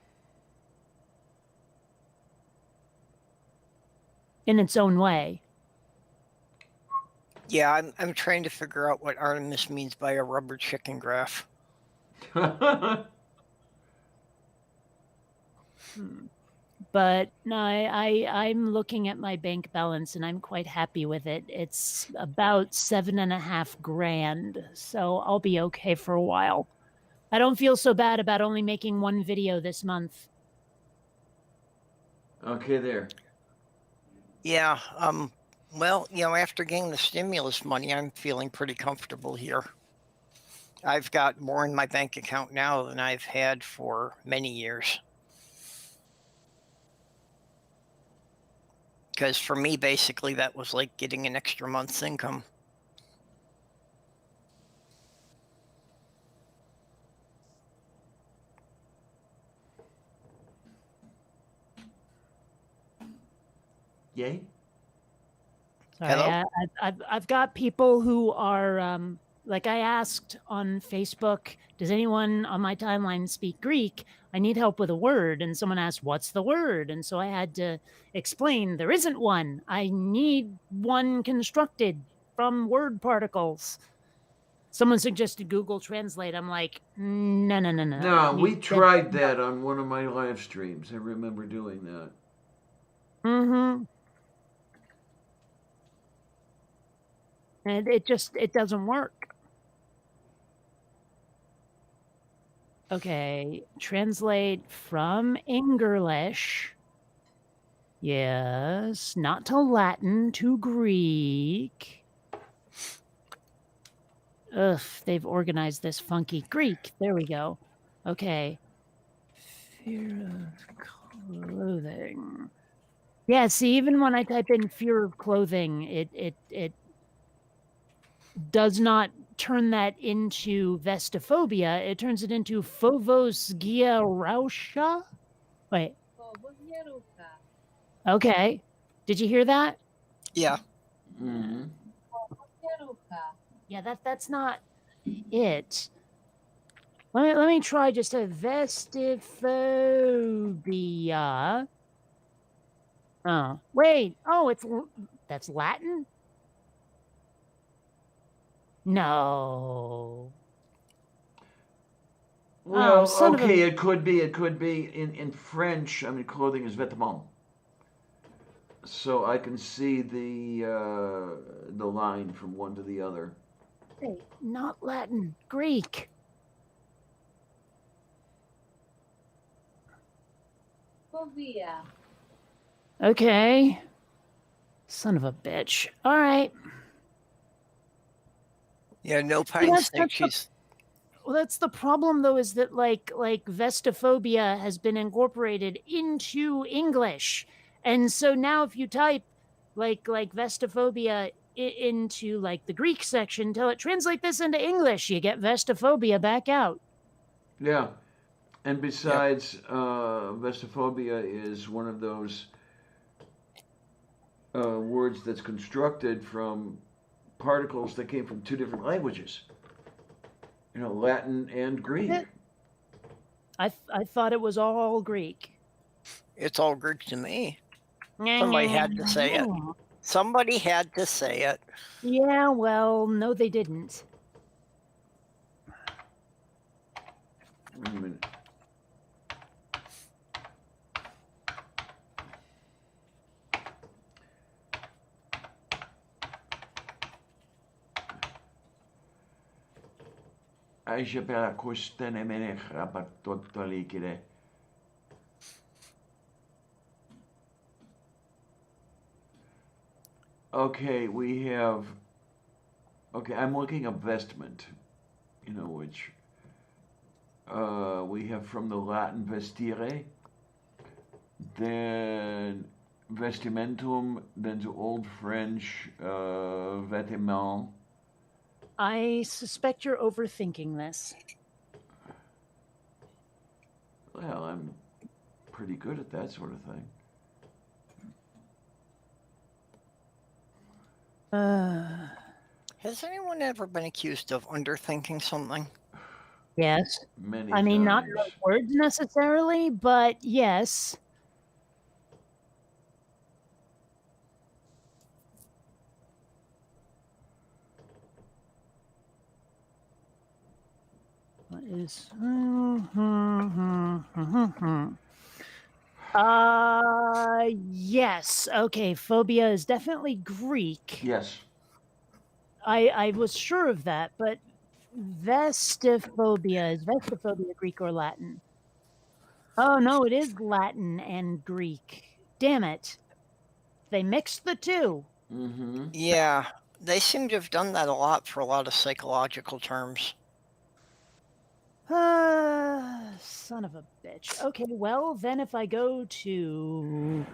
S2: In its own way.
S4: Yeah, I'm trying to figure out what Artemis means by a rubber chicken graph.
S2: But no, I'm looking at my bank balance and I'm quite happy with it. It's about $7.5 grand, so I'll be okay for a while. I don't feel so bad about only making one video this month.
S1: Okay there.
S4: Yeah, well, after getting the stimulus money, I'm feeling pretty comfortable here. I've got more in my bank account now than I've had for many years. Because for me, basically, that was like getting an extra month's income.
S1: Yay?
S2: Sorry,
S4: Hello?
S2: I've got people who are like I asked on Facebook, does anyone on my timeline speak Greek? I need help with a word. And someone asked, what's the word? And so I had to explain there isn't one. I need one constructed from word particles. Someone suggested Google Translate. I'm like, no.
S1: No, we tried that on one of my live streams. I remember doing that.
S2: Mm-hmm. And it doesn't work. Okay, translate from English Yes, not to Latin, to Greek. Ugh, they've organized this funky. Greek, there we go. Okay. Fear of clothing. Yeah, see, even when I type in fear of clothing, it does not turn that into vestophobia. It turns it into phobosgiarausha. Wait. Okay. Did you hear that?
S4: Yeah.
S1: Mm-hmm.
S2: Yeah, that's not it. Let me try just a vestiphobia. Oh, wait. Oh, that's Latin? No.
S1: Well,
S2: son of a-
S1: okay, it could be. It could be in French. I mean, clothing is vêtement. So I can see the line from one to the other.
S2: Hey, not Latin, Greek.
S5: Phobia.
S2: Okay. Son of a bitch. All right.
S4: Yeah, no pine
S2: that's
S4: snake.
S2: the-
S4: She's
S2: Well, that's the problem, though, is that like vestophobia has been incorporated into English, and so now if you type like vestophobia into like the Greek section, tell it translate this into English, you get vestophobia back out.
S1: Yeah, and besides, vestophobia is one of those words that's constructed from particles that came from two different languages. You know, Latin and Greek.
S2: I thought it was all Greek.
S4: it's all Greek to me. Somebody had to say it. Somebody had to say it.
S2: Yeah, well, no, they didn't.
S1: Wait a minute. Aisha pela kustene menecha patottolikide. Okay, we have. Okay, I'm looking up vestment, you know, which we have from the Latin vestire, then vestimentum, then the Old French vêtement.
S2: I suspect you're overthinking this.
S1: Well, I'm pretty good at that sort of thing.
S4: Has anyone ever been accused of underthinking something?
S2: Yes.
S1: Many
S2: I mean, not
S1: times.
S2: the words necessarily, but yes. What is? Yes. Okay. Phobia is definitely Greek.
S1: Yes.
S2: I was sure of that, but vestiphobia is vestophobia Greek or Latin? Oh no, it is Latin and Greek. Damn it! They mixed the two.
S1: Mm-hmm.
S4: Yeah, they seem to have done that a lot for a lot of psychological terms.
S2: Son of a bitch. Okay, well, then if I go to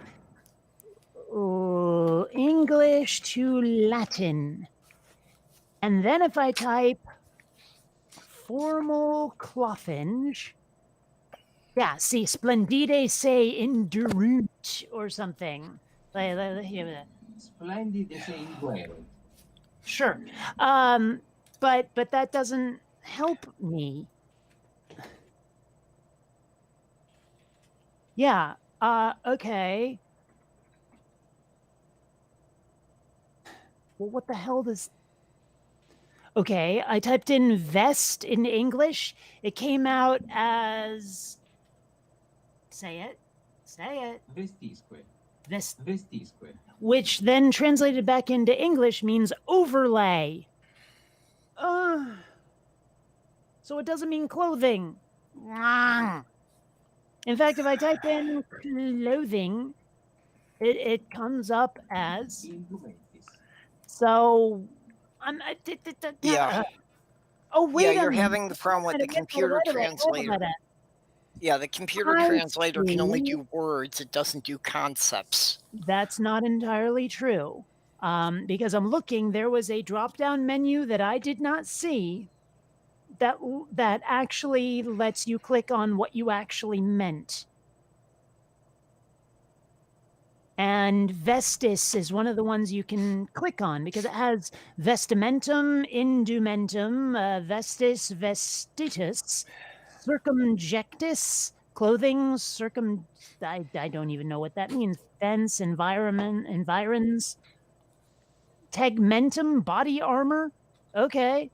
S2: English to Latin, and then if I type formal clothinge, yeah, see, splendide se indurunt or something.
S5: Splendid se inguerent.
S2: Sure. But that doesn't help me. Yeah. Okay. Well, what the hell does... Okay, I typed in vest in English. It came out as... Say it. Say it.
S5: Vestisque.
S2: Vest,
S5: Vestisque.
S2: which then translated back into English means overlay. So it doesn't mean clothing. Wrong. In fact, if I type in clothing, It comes up as
S5: Indumentis.
S2: so.
S4: Yeah.
S2: Oh
S4: Yeah,
S2: wait a
S4: you're
S2: minute!
S4: having the problem with the
S2: Wait a minute! Wait a
S4: computer
S2: minute! Wait a
S4: translator.
S2: minute!
S4: Yeah, the computer
S2: I
S4: translator can only
S2: see.
S4: do words, it doesn't do concepts.
S2: That's not entirely true. Because I'm looking, there was a drop-down menu that I did not see that actually lets you click on what you actually meant. And Vestis is one of the ones you can click on because it has vestimentum, indumentum, vestis, vestitus, circumjectus, clothing, I don't even know what that means. Fence, environment, environs, tegmentum, body armor. Okay.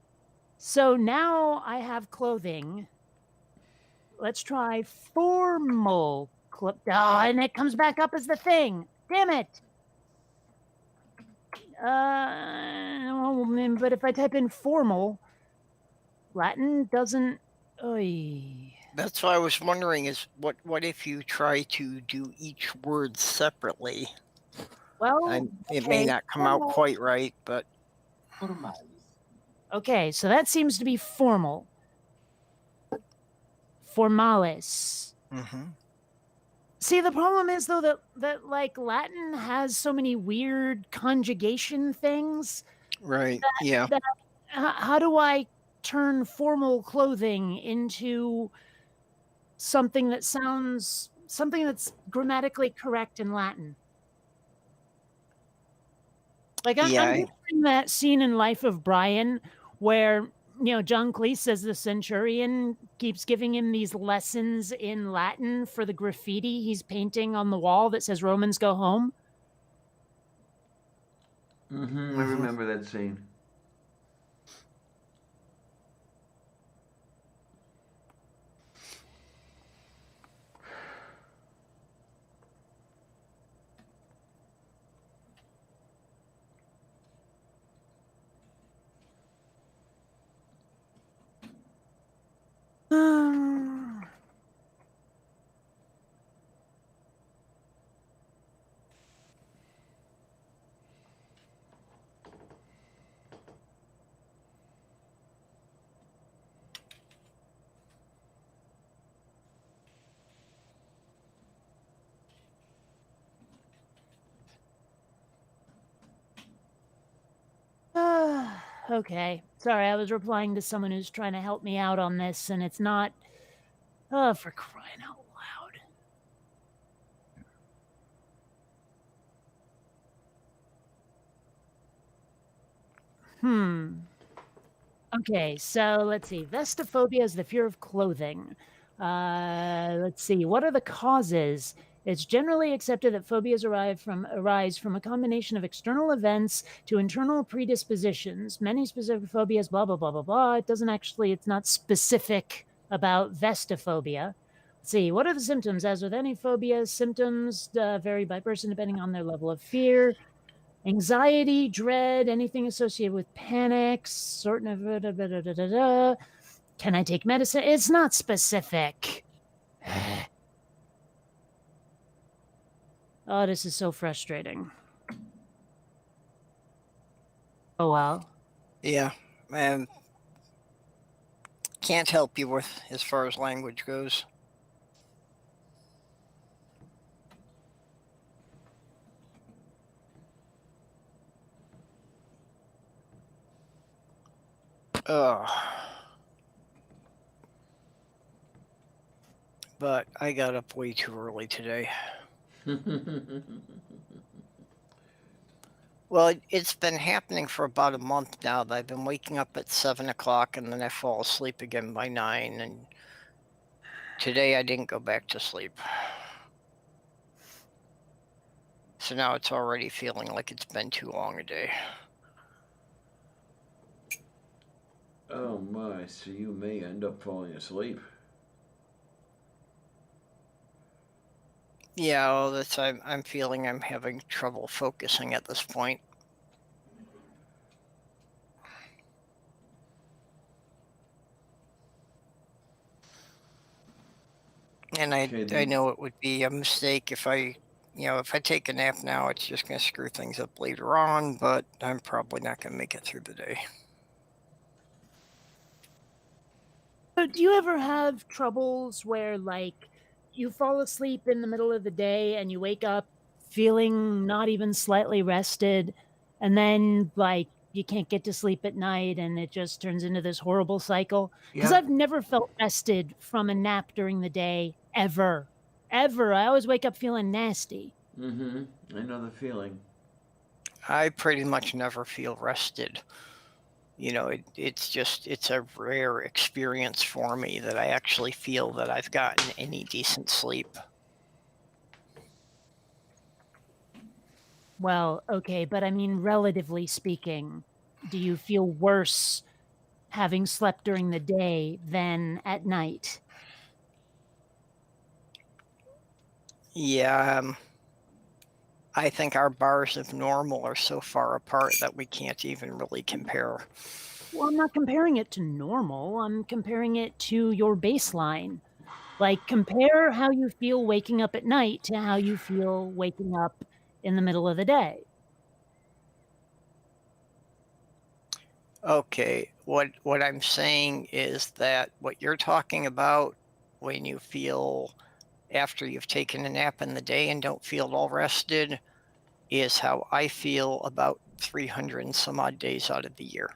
S2: So now I have clothing. Let's try formal clip. Oh, and it comes back up as the thing. Damn it. But if I type in formal, Latin doesn't. Oy.
S4: That's what I was wondering is what if you try to do each word separately?
S2: Well,
S4: And it may
S2: okay,
S4: not come out
S2: formal.
S4: quite right, but
S5: Formalis.
S2: Okay, so that seems to be formal. Formalis.
S4: mhm.
S2: See, the problem is though that like Latin has so many weird conjugation things.
S4: Right. Yeah.
S2: How do I turn formal clothing into something that's grammatically correct in Latin? Like I'm
S4: Yeah.
S2: picturing that scene in Life of Brian where John Cleese as the centurion keeps giving him these lessons in Latin for the graffiti he's painting on the wall that says Romans go home.
S1: I
S4: Mhm.
S1: remember that scene.
S2: Okay. Sorry, I was replying to someone who's trying to help me out on this, and it's not. Oh, for crying out loud. Okay, so let's see. Vestophobia is the fear of clothing. Let's see. What are the causes? It's generally accepted that phobias arise from a combination of external events to internal predispositions. Many specific phobias, blah blah blah blah blah. It's not specific about vestophobia. Let's see. What are the symptoms? As with any phobia, symptoms vary by person depending on their level of fear. Anxiety, dread, anything associated with panic, sort of. Can I take medicine? It's not specific. Oh, this is so frustrating. Oh well.
S4: Yeah. Can't help you with as far as language goes. But I got up way too early today. Well, it's been happening for about a month now. I've been waking up at 7 o'clock and then I fall asleep again by 9. And today I didn't go back to sleep. So now it's already feeling like it's been too long a day.
S1: Oh my, so you may end up falling asleep.
S4: Yeah, well, I'm feeling I'm having trouble focusing at this point. And I
S1: Okay, then.
S4: know it would be a mistake if I if I take a nap now, it's just going to screw things up later on, but I'm probably not going to make it through the day.
S2: So do you ever have troubles where, like, you fall asleep in the middle of the day and you wake up feeling not even slightly rested, and then, like, you can't get to sleep at night and it just turns into this horrible cycle? Because
S1: Yeah.
S2: I've never felt rested from a nap during the day, ever. Ever. I always wake up feeling nasty.
S1: Mm-hmm. I know the feeling.
S4: I pretty much never feel rested. It's a rare experience for me that I actually feel that I've gotten any decent sleep.
S2: Well, okay, but I mean, relatively speaking, do you feel worse having slept during the day than at night?
S4: Yeah, I think our bars of normal are so far apart that we can't even really compare.
S2: Well, I'm not comparing it to normal. I'm comparing it to your baseline. Like, compare how you feel waking up at night to how you feel waking up in the middle of the day.
S4: Okay, what I'm saying is that what you're talking about when you feel after you've taken a nap in the day and don't feel all rested is how I feel about 300 and some odd days out of the year.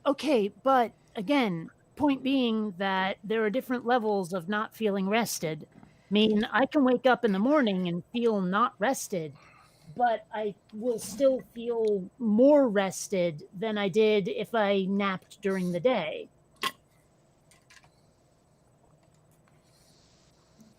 S2: Okay, but again, point being that there are different levels of not feeling rested. I mean, I can wake up in the morning and feel not rested, but I will still feel more rested than I did if I napped during the day.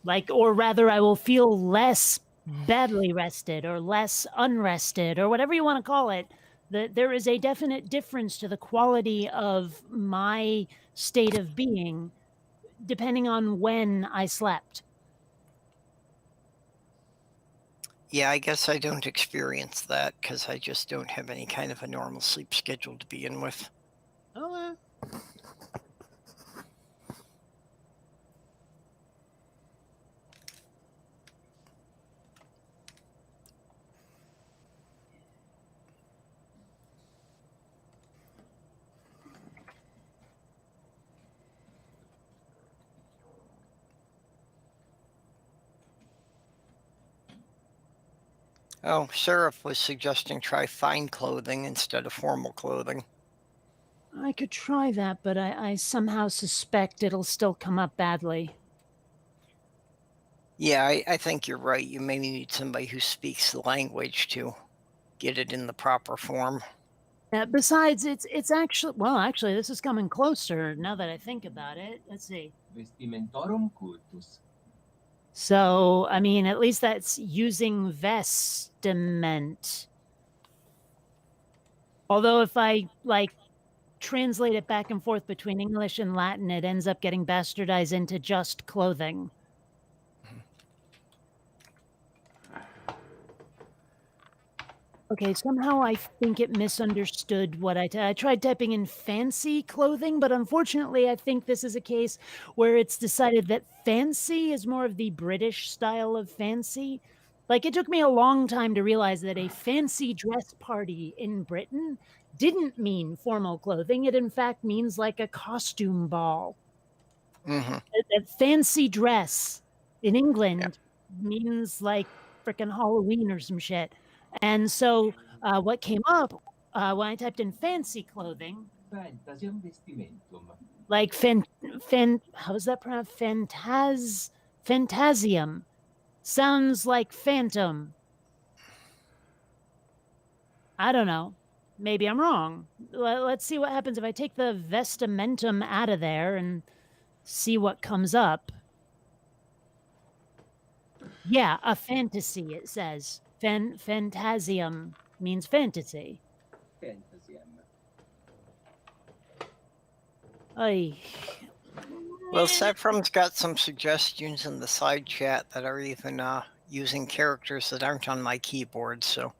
S2: Like, or rather, I will feel less badly rested or less unrested or whatever you want to call it. There is a definite difference to the quality of my state of being depending on when I slept.
S4: Yeah, I guess I don't experience that because I just don't have any kind of a normal sleep schedule to begin with.
S2: Oh,
S4: Oh, Seraph was suggesting try fine clothing instead of formal clothing.
S2: I could try that, but I somehow suspect it'll still come up badly.
S4: Yeah, I think you're right. You maybe need somebody who speaks the language to get it in the proper form.
S2: Besides, it's actually this is coming closer now that I think about it. Let's see.
S5: Vestimentorum cultus.
S2: So, I mean, at least that's using vestiment. Although if I like translate it back and forth between English and Latin, it ends up getting bastardized into just clothing. Okay, somehow I think it misunderstood what I tried typing in fancy clothing, but unfortunately I think this is a case where it's decided that fancy is more of the British style of fancy. Like, it took me a long time to realize that a fancy dress party in Britain didn't mean formal clothing. It in fact means like a costume ball.
S4: Hmm.
S2: A fancy dress in England means like freaking Halloween or some shit. And so what came up when I typed in fancy clothing,
S5: Fantasiam vestimentum.
S2: like how is that pronounced? Fantasium sounds like phantom. I don't know. Maybe I'm wrong. Let's see what happens if I take the vestimentum out of there and see what comes up. Yeah, a fantasy, it says. Fantasium means fantasy.
S5: Fantasiam.
S2: Ay.
S4: Well, Sephrum's got some suggestions in the side chat that are even using characters that aren't on my keyboard, so.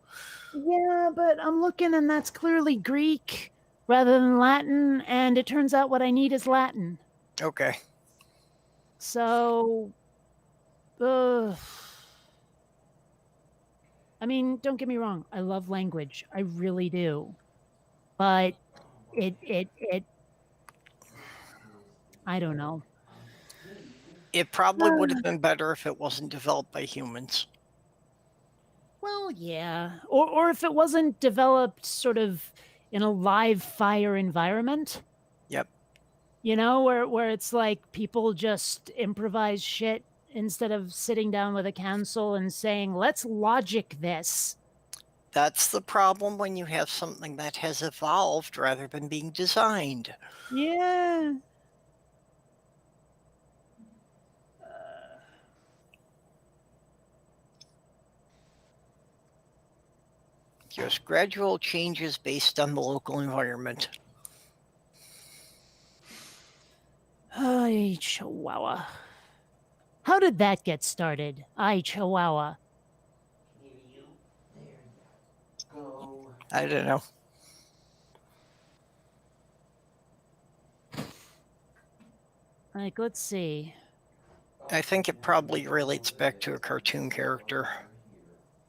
S2: Yeah, but I'm looking and that's clearly Greek rather than Latin, and it turns out what I need is Latin.
S4: Okay.
S2: So, I mean, don't get me wrong. I love language. I really do. But it I don't know.
S4: It probably would have been better if it wasn't developed by humans.
S2: Well, yeah. Or if it wasn't developed sort of in a live fire environment.
S4: Yep.
S2: You know, where it's like people just improvise shit instead of sitting down with a council and saying, let's logic this.
S4: That's the problem when you have something that has evolved rather than being designed.
S2: Yeah.
S4: Just gradual changes based on the local environment.
S2: Ay, Chihuahua. How did that get started? Ay, Chihuahua.
S1: Go.
S4: I don't know.
S2: Like, let's see.
S4: I think it probably relates back to a cartoon character.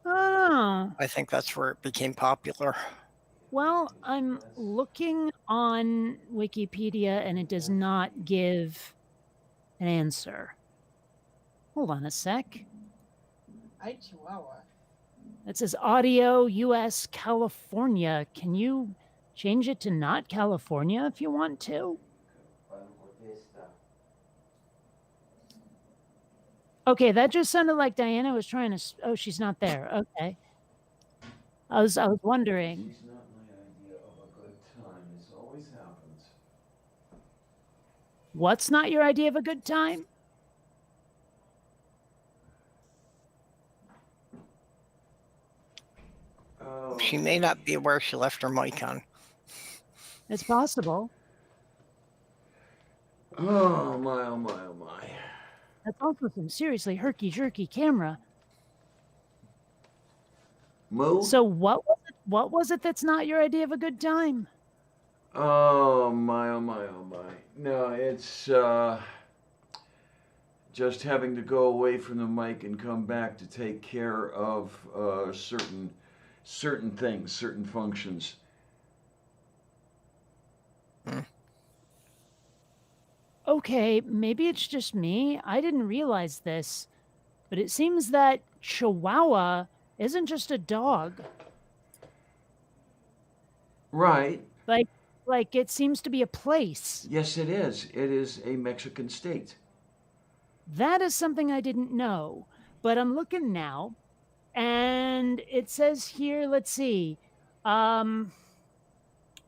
S2: Oh,
S4: I think that's where it became popular.
S2: well, I'm looking on Wikipedia and it does not give an answer. Hold on a sec.
S6: Ay, Chihuahua.
S2: It says audio US California. Can you change it to not California if you want to? Okay, that just sounded like Diana was trying to. Oh, she's not there. Okay. I was wondering.
S1: She's not my idea of a good time. This always happens.
S2: What's not your idea of a good time?
S1: Oh.
S4: She may not be aware she left her mic on.
S2: It's possible.
S1: Oh my, oh my, oh my.
S2: That's also some seriously herky-jerky camera.
S1: Moo?
S2: So what was it that's not your idea of a good time?
S1: Oh my, oh my, oh my. No, it's just having to go away from the mic and come back to take care of certain things, certain functions.
S2: Okay, maybe it's just me. I didn't realize this, but it seems that Chihuahua isn't just a dog.
S1: Right.
S2: Like it seems to be a place.
S1: Yes, it is. It is a Mexican state.
S2: That is something I didn't know, but I'm looking now, and it says here, let's see,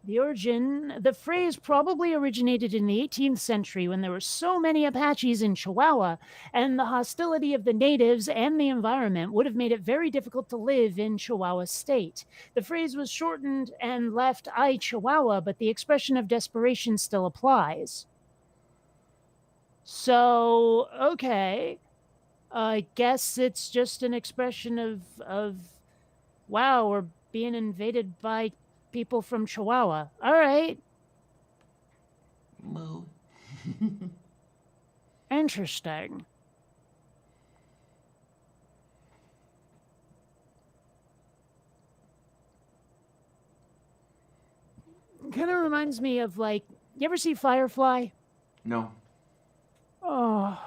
S2: the phrase probably originated in the 18th century when there were so many Apaches in Chihuahua, and the hostility of the natives and the environment would have made it very difficult to live in Chihuahua state. The phrase was shortened and left "Ay, Chihuahua," but the expression of desperation still applies. So, okay. I guess it's just an expression of wow, we're being invaded by people from Chihuahua. All right.
S1: Moo.
S2: Interesting. Kind of reminds me of like, you ever see Firefly?
S1: No.
S2: Oh,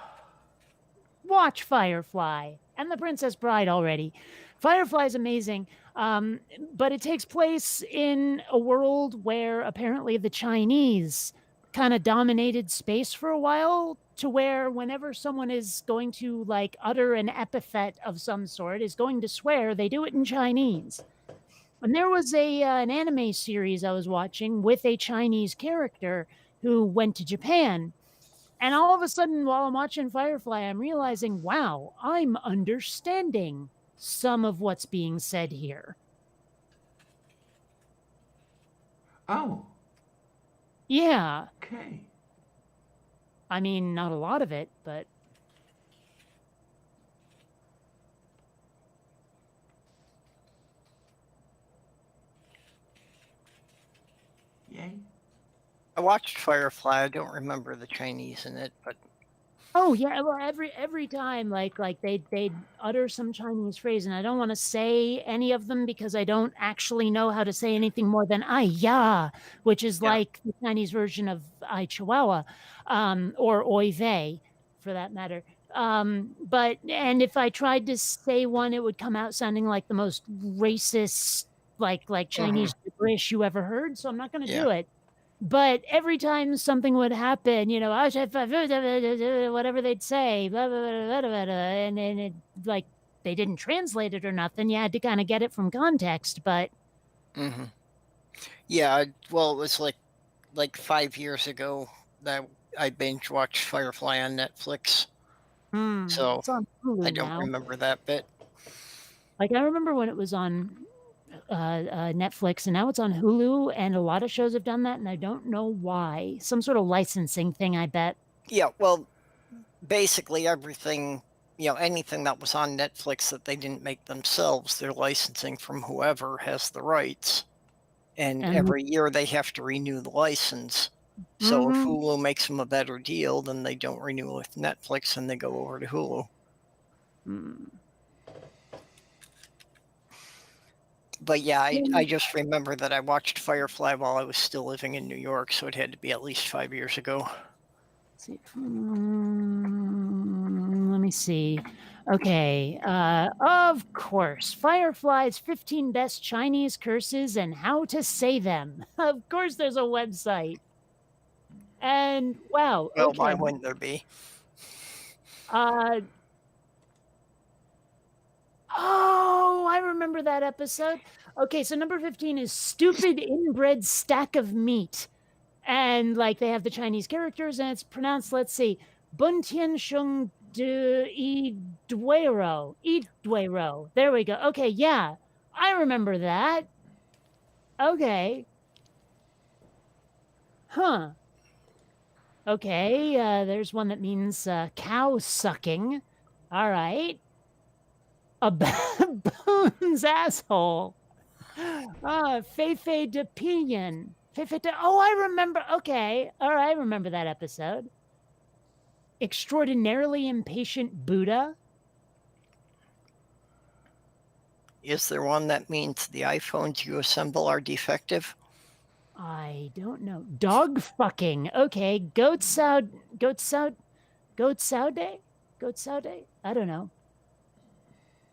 S2: watch Firefly and The Princess Bride already. Firefly is amazing, but it takes place in a world where apparently the Chinese kind of dominated space for a while, to where whenever someone is going to like utter an epithet of some sort, is going to swear, they do it in Chinese. And there was an anime series I was watching with a Chinese character who went to Japan. And all of a sudden, while I'm watching Firefly, I'm realizing, wow, I'm understanding some of what's being said here.
S1: Oh.
S2: Yeah.
S1: Okay.
S2: I mean, not a lot of it, but...
S1: Yay.
S4: I watched Firefly. I don't remember the Chinese in it, but
S2: Oh yeah, well every time like they'd utter some Chinese phrase, and I don't want to say any of them because I don't actually know how to say anything more than "ai ya," which is
S4: Yeah.
S2: like the Chinese version of "ai chihuahua," or "oi vey," for that matter. But and if I tried to say one, it would come out sounding like the most racist, like
S4: Hmm.
S2: Chinese gibberish you ever heard. So I'm not going to
S4: Yeah.
S2: do it. But every time something would happen, you know, whatever they'd say, blah, blah, blah, blah, blah, and it like they didn't translate it or nothing. You had to kind of get it from context. But
S4: Hmm. Yeah. Well, it was like 5 years ago that I binge watched Firefly on Netflix, so
S2: it's on
S4: I
S2: Hulu
S4: don't
S2: now.
S4: remember that bit.
S2: Like I remember when it was on Netflix, and now it's on Hulu, and a lot of shows have done that, and I don't know why. Some sort of licensing thing, I bet.
S4: Yeah. Well, basically everything, anything that was on Netflix that they didn't make themselves, they're licensing from whoever has the rights. And
S2: And
S4: every year they have to renew the license. So if
S2: mhm.
S4: Hulu makes them a better deal, then they don't renew with Netflix and they go over to Hulu.
S2: Mm.
S4: But yeah, I just remember that I watched Firefly while I was still living in New York, so it had to be at least 5 years ago.
S2: See. Let me see. Okay. Of course, Firefly's 15 best Chinese curses and how to say them. Of course, there's a website. And wow.
S4: Well, why
S2: Okay.
S4: wouldn't there be?
S2: Uh. Oh, I remember that episode. Okay, so number 15 is stupid inbred stack of meat. And like they have the Chinese characters, and it's pronounced, let's see, Buntian Shung de Idwero. There we go. Okay, yeah. I remember that. Okay. Huh. Okay, there's one that means cow sucking. All right. A baboon's asshole. Feifei de Pillion. Oh, I remember. Okay. All right. I remember that episode. Extraordinarily impatient Buddha.
S4: Is there one that means the iPhones you assemble are defective?
S2: I don't know. Dog fucking. Okay. Goat sow day? Goat sow day? I don't know.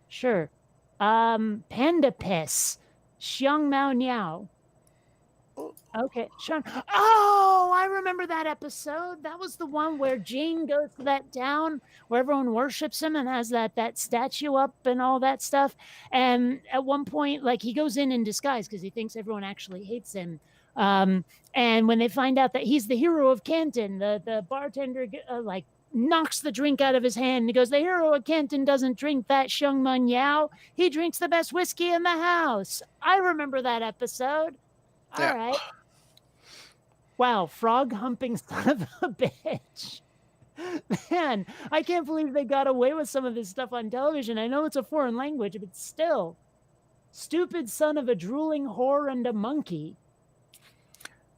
S2: Sure. Panda piss. Xiang Mao Niao. Okay, Sean. Oh, I remember that episode. That was the one where Jane goes to that town where everyone worships him and has that statue up and all that stuff. And at one point, like he goes in disguise because he thinks everyone actually hates him. And when they find out that he's the hero of Canton, the bartender like knocks the drink out of his hand and he goes, "The hero of Canton doesn't drink that Sheng Mun Yao. He drinks the best whiskey in the house." I remember that episode. All
S4: Yeah.
S2: right. Wow, frog humping son of a bitch. Man, I can't believe they got away with some of this stuff on television. I know it's a foreign language, but still. Stupid son of a drooling whore and a monkey.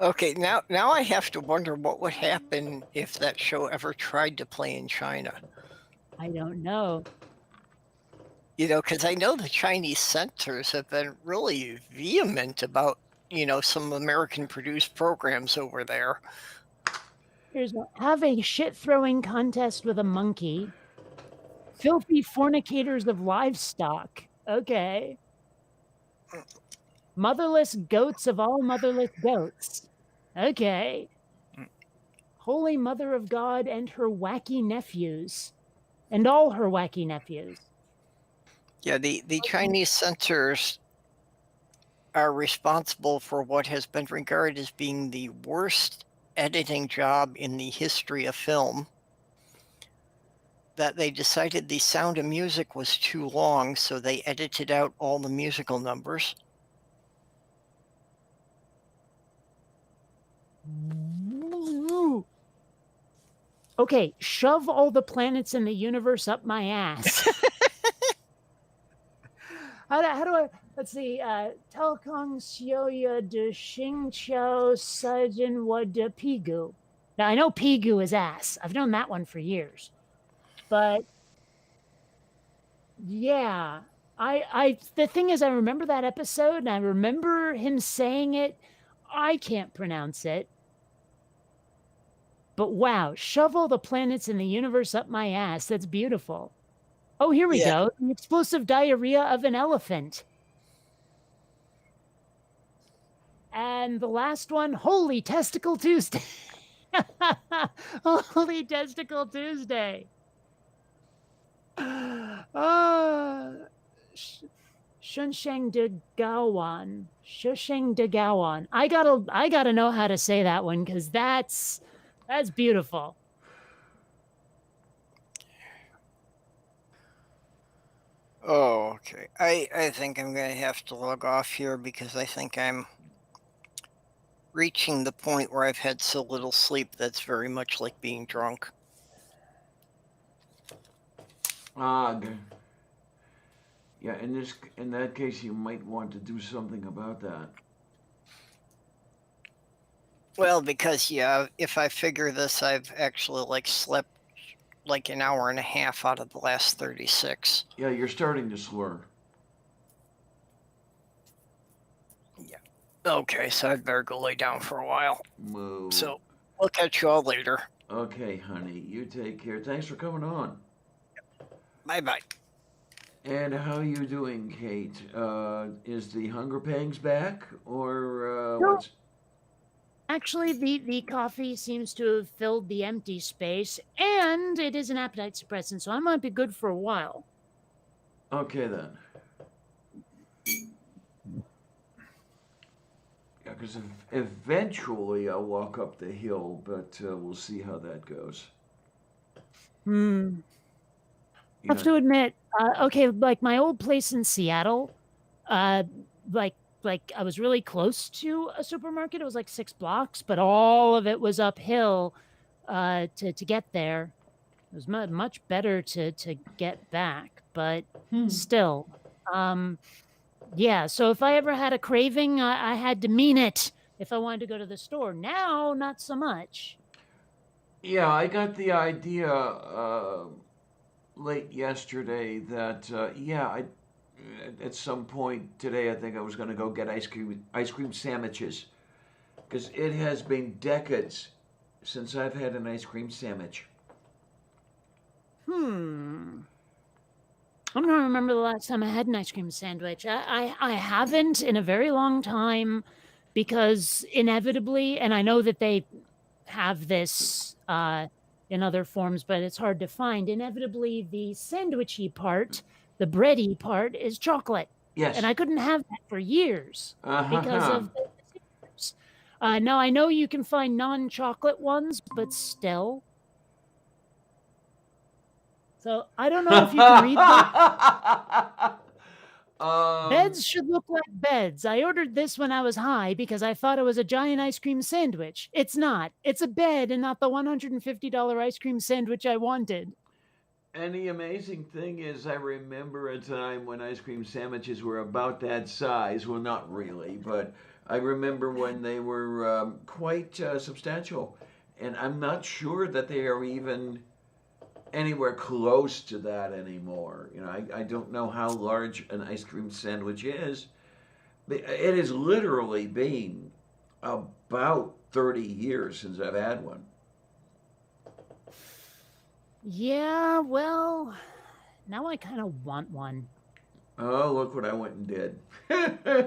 S4: Okay, now I have to wonder what would happen if that show ever tried to play in China.
S2: I don't know.
S4: Because I know the Chinese censors have been really vehement about, some American-produced programs over there.
S2: Here's one. Have a shit-throwing contest with a monkey. Filthy fornicators of livestock. Okay. Motherless goats of all motherless goats. Okay. Holy Mother of God and her wacky nephews. And all her wacky nephews.
S4: Yeah, the Chinese censors are responsible for what has been regarded as being the worst editing job in the history of film. That they decided the Sound of Music was too long, so they edited out all the musical numbers.
S2: Okay, shove all the planets in the universe up my ass. How do I, let's see, Telkong Xiaoya de Xingqiao Sajin Wa de Pigu. Now, I know Pigu is ass. I've known that one for years. but yeah, the thing is, I remember that episode, and I remember him saying it. I can't pronounce it, but wow, shove all the planets in the universe up my ass. That's beautiful. Oh, here we
S4: Yeah.
S2: go. The explosive diarrhea of an elephant. And the last one, Holy Testicle Tuesday. Holy Testicle Tuesday. Shunsheng de Gawan. Shusheng de Gawan. I gotta know how to say that one, because that's beautiful.
S4: Oh, okay. I think I'm going to have to log off here because I think I'm reaching the point where I've had so little sleep that's very much like being drunk.
S1: Yeah, in that case, you might want to do something about that.
S4: Well, because yeah, if I figure this, I've actually like slept like an hour and a half out of the last 36.
S1: Yeah, you're starting to slur.
S4: Okay, so I'd better go lay down for a while.
S1: Moo.
S4: So we'll catch you all later.
S1: Okay, honey, you take care. Thanks for coming on.
S4: Bye-bye.
S1: And how you doing, Kate? Is the hunger pangs back, or
S2: No.
S1: what's?
S2: Actually, the coffee seems to have filled the empty space, and it is an appetite suppressant, so I might be good for a while.
S1: Okay then. Yeah, because eventually I'll walk up the hill, but we'll see how that goes.
S2: Hmm.
S1: You
S2: Have
S1: know-
S2: to admit, okay, like my old place in Seattle, like I was really close to a supermarket. It was like 6 blocks, but all of it was uphill to get there. It was much better to get back, but still, yeah. So if I ever had a craving, I had to mean it if I wanted to go to the store. Now, not so much.
S1: Yeah, I got the idea late yesterday that at some point today I think I was going to go get ice cream sandwiches, because it has been decades since I've had an ice cream sandwich.
S2: I'm trying to remember the last time I had an ice cream sandwich. I haven't in a very long time, because inevitably, and I know that they have this in other forms, but it's hard to find. Inevitably, the sandwichy part, the bready part, is chocolate.
S1: Yes.
S2: And I couldn't have that for years because
S1: Uh-huh.
S2: of the sugars. Now, I know you can find non-chocolate ones, but still. So I don't know if you can read them. Beds should look like beds. I ordered this when I was high because I thought it was a giant ice cream sandwich. It's not. It's a bed and not the $150 ice cream sandwich I wanted.
S1: And the amazing thing is, I remember a time when ice cream sandwiches were about that size. Well, not really, but I remember when they were quite substantial. And I'm not sure that they are even anywhere close to that anymore. You know, I don't know how large an ice cream sandwich is. It has literally been about 30 years since I've had one.
S2: Yeah, well, now I kind of want one.
S1: Oh, look what I went and did.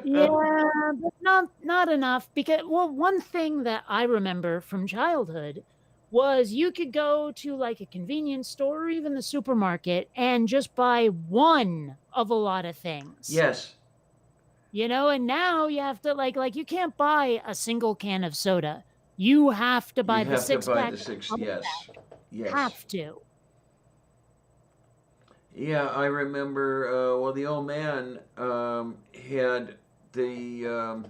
S2: Yeah, but not enough, because, well, one thing that I remember from childhood was you could go to like a convenience store or even the supermarket and just buy one of a lot of things.
S1: Yes.
S2: You know, and now you have to like you can't buy a single can of soda. You have to buy
S1: You
S2: the
S1: have
S2: six
S1: to buy
S2: pack.
S1: the six.
S2: of
S1: Yes. Yes.
S2: Have to.
S1: Yeah, I remember. Well, the old man had the.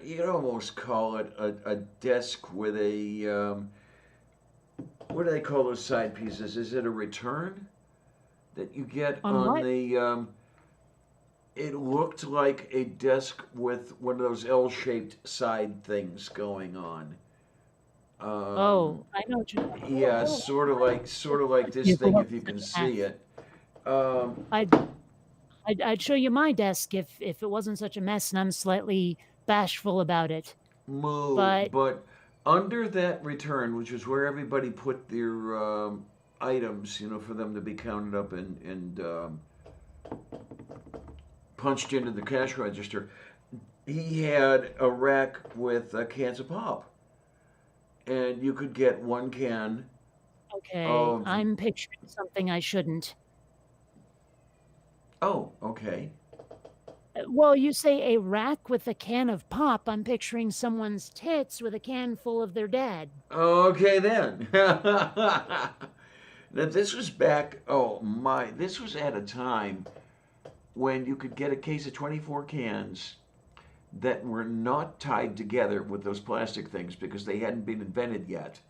S1: You'd almost call it a desk with a. What do they call those side pieces? Is it a return that you get
S2: On what?
S1: the? It looked like a desk with one of those L-shaped side things going on.
S2: Oh, I know what you're
S1: Yeah, sort of like this
S2: You
S1: thing
S2: go
S1: if you
S2: up
S1: can
S2: to
S1: see it. Um,
S2: I'd show you my desk if it wasn't such a mess, and I'm slightly bashful about it. But
S1: but under that return, which is where everybody put their items, for them to be counted up and punched into the cash register, he had a rack with cans of pop, and you could get one can
S2: okay,
S1: of.
S2: I'm picturing something I shouldn't.
S1: Oh, okay.
S2: Well, you say a rack with a can of pop. I'm picturing someone's tits with a can full of their dad.
S1: Okay then. Now this was back. Oh my! This was at a time when you could get a case of 24 cans that were not tied together with those plastic things because they hadn't been invented yet.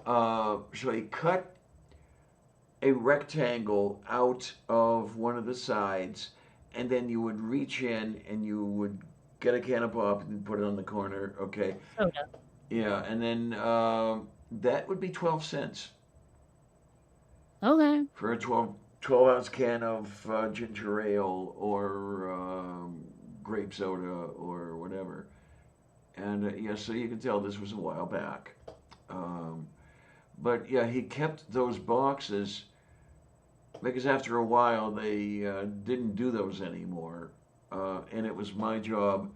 S1: So he cut a rectangle out of one of the sides, and then you would reach in and you would get a can of pop and put it on the corner. Okay.
S2: Soda.
S1: Yeah, and then that would be 12 cents
S2: Okay.
S1: for a 12 ounce can of ginger ale or grape soda or whatever. And yeah, so you can tell this was a while back. But yeah, he kept those boxes because after a while they didn't do those anymore. And it was my job,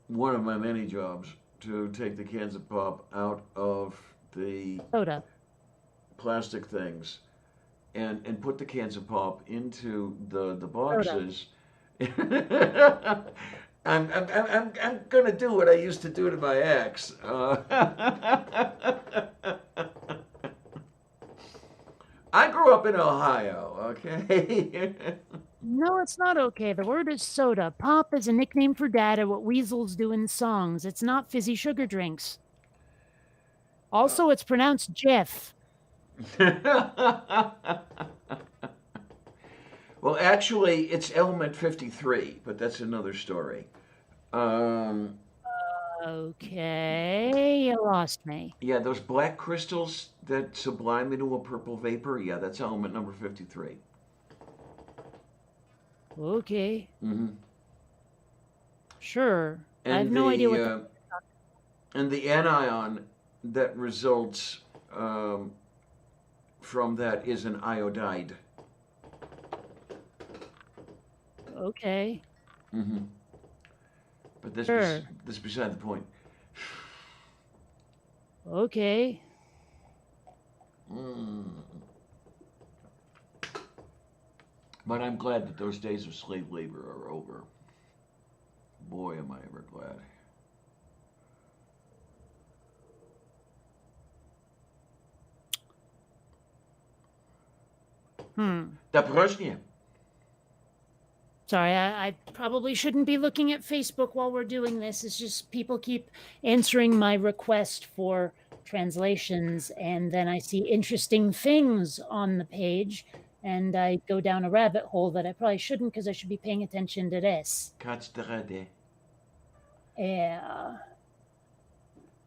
S1: one of my many jobs, to take the cans of pop out of the
S2: Soda.
S1: plastic things and put the cans of pop into the boxes. I'm gonna do what I used to do to my ex. I grew up in Ohio, okay?
S2: No, it's not okay. The word is soda. Pop is a nickname for dad or what weasels do in songs. It's not fizzy sugar drinks. Also, it's pronounced Jiff.
S1: Well, actually, it's element 53, but that's another story.
S2: Okay, you lost me.
S1: Yeah, those black crystals that sublime into a purple vapor, yeah, that's element number 53.
S2: Okay,
S1: Mm-hmm.
S2: sure. I have no idea what
S1: and the anion that results from that is an iodide.
S2: Okay.
S1: Mm-hmm. But this
S2: Sure.
S1: this is beside the point.
S2: Okay.
S1: But I'm glad that those days of slave labor are over. Boy, am I ever glad. Da prośnie.
S2: Sorry, I probably shouldn't be looking at Facebook while we're doing this. It's just people keep answering my request for translations, and then I see interesting things on the page, and I go down a rabbit hole that I probably shouldn't because I should be paying attention to this.
S1: Katstrade.
S2: Yeah.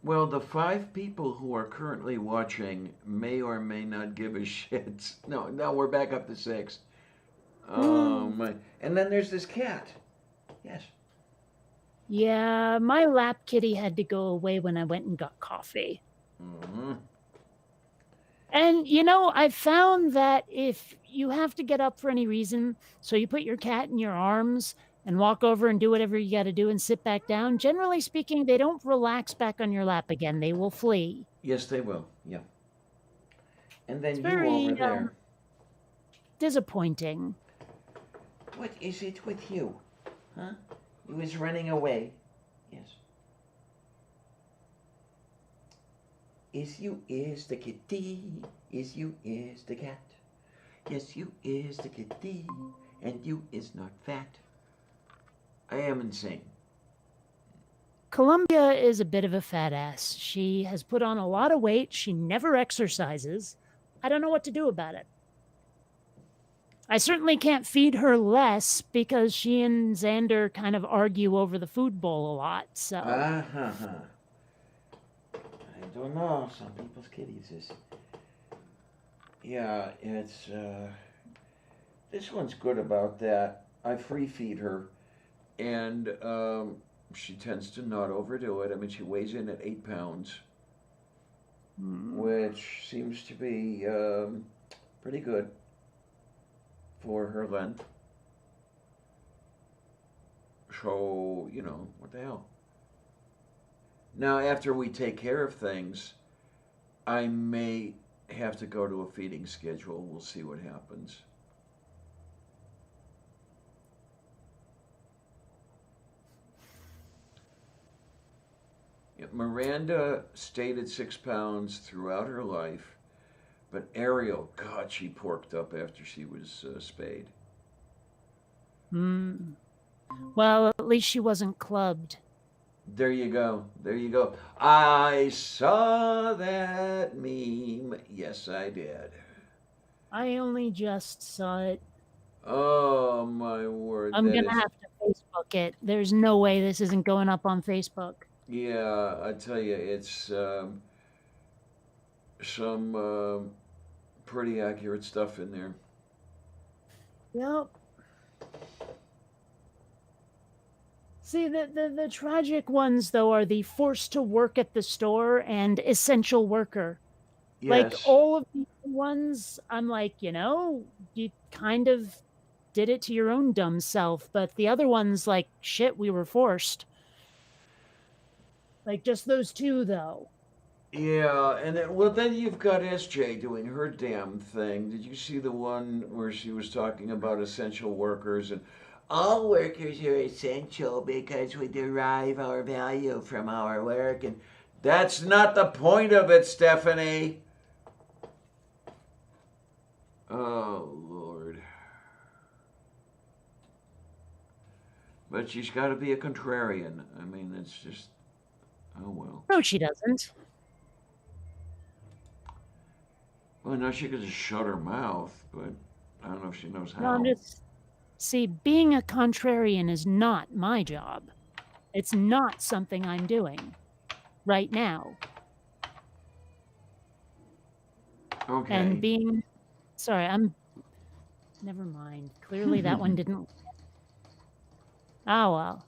S1: Well, the 5 people who are currently watching may or may not give a shit. No, we're back up to 6. And then there's this cat. Yes.
S2: Yeah, my lap kitty had to go away when I went and got coffee.
S1: Mm-hmm.
S2: And, I found that if you have to get up for any reason, so you put your cat in your arms and walk over and do whatever you got to do and sit back down, generally speaking, they don't relax back on your lap again. They will flee.
S1: Yes, they will. Yeah. And then
S2: It's
S1: you
S2: very,
S1: over there.
S2: disappointing.
S1: What is it with you? Huh? You was running away. Yes. Is you is the kitty. Is you is the cat. Yes, you is the kitty. And you is not fat. I am insane.
S2: Columbia is a bit of a fat ass. She has put on a lot of weight. She never exercises. I don't know what to do about it. I certainly can't feed her less because she and Xander kind of argue over the food bowl a lot. So
S1: I don't know. Some people's kitties is. Yeah, it's. This one's good about that. I free feed her, and she tends to not overdo it. I mean, she weighs in at 8 pounds, which seems to be pretty good for her length. So, what the hell? Now, after we take care of things, I may have to go to a feeding schedule. We'll see what happens. Yeah, Miranda stayed at 6 pounds throughout her life, but Ariel, God, she porked up after she was spayed.
S2: Well, at least she wasn't clubbed.
S1: There you go. There you go. I saw that meme. Yes, I did.
S2: I only just saw it.
S1: Oh, my word.
S2: I'm
S1: that
S2: gonna
S1: is-
S2: have to Facebook it. There's no way this isn't going up on Facebook.
S1: Yeah, I tell you, it's some pretty accurate stuff in there.
S2: Yep. See, the tragic ones, though, are the forced to work at the store and essential worker. Like,
S1: Yes.
S2: all of the ones, I'm like, you kind of did it to your own dumb self. But the other ones, like, shit, we were forced. Like, just those two, though.
S1: Yeah, and then you've got SJ doing her damn thing. Did you see the one where she was talking about essential workers and all workers are essential because we derive our value from our work, and that's not the point of it, Stephanie. Oh, Lord. But she's got to be a contrarian. I mean, it's just, oh well.
S2: No, she doesn't.
S1: Well, no, she could just shut her mouth, but I don't know if she knows how.
S2: No, I'm just. See, being a contrarian is not my job. It's not something I'm doing right now.
S1: Okay.
S2: And being. Sorry, never mind. Clearly that one didn't. Oh, well.